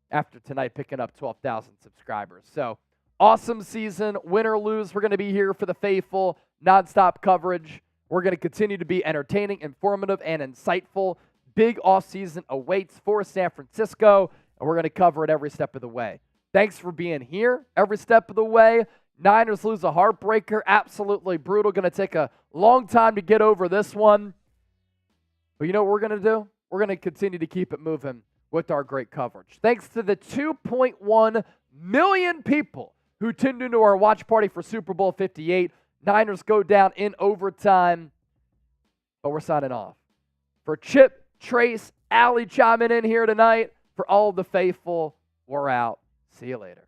after tonight picking up 12,000 subscribers. So, awesome season. Win or lose, we're going to be here for the faithful. Nonstop coverage. We're going to continue to be entertaining, informative, and insightful. Big offseason awaits for San Francisco, and we're going to cover it every step of the way. Thanks for being here every step of the way. Niners lose a heartbreaker. Absolutely brutal. Going to take a long time to get over this one. But you know what we're going to do? We're going to continue to keep it moving with our great coverage. Thanks to the 2.1 million people who tuned into our watch party for Super Bowl 58. Niners go down in overtime, but we're signing off. For Chip, Trace, Allie chiming in here tonight, for all the faithful, we're out. See you later.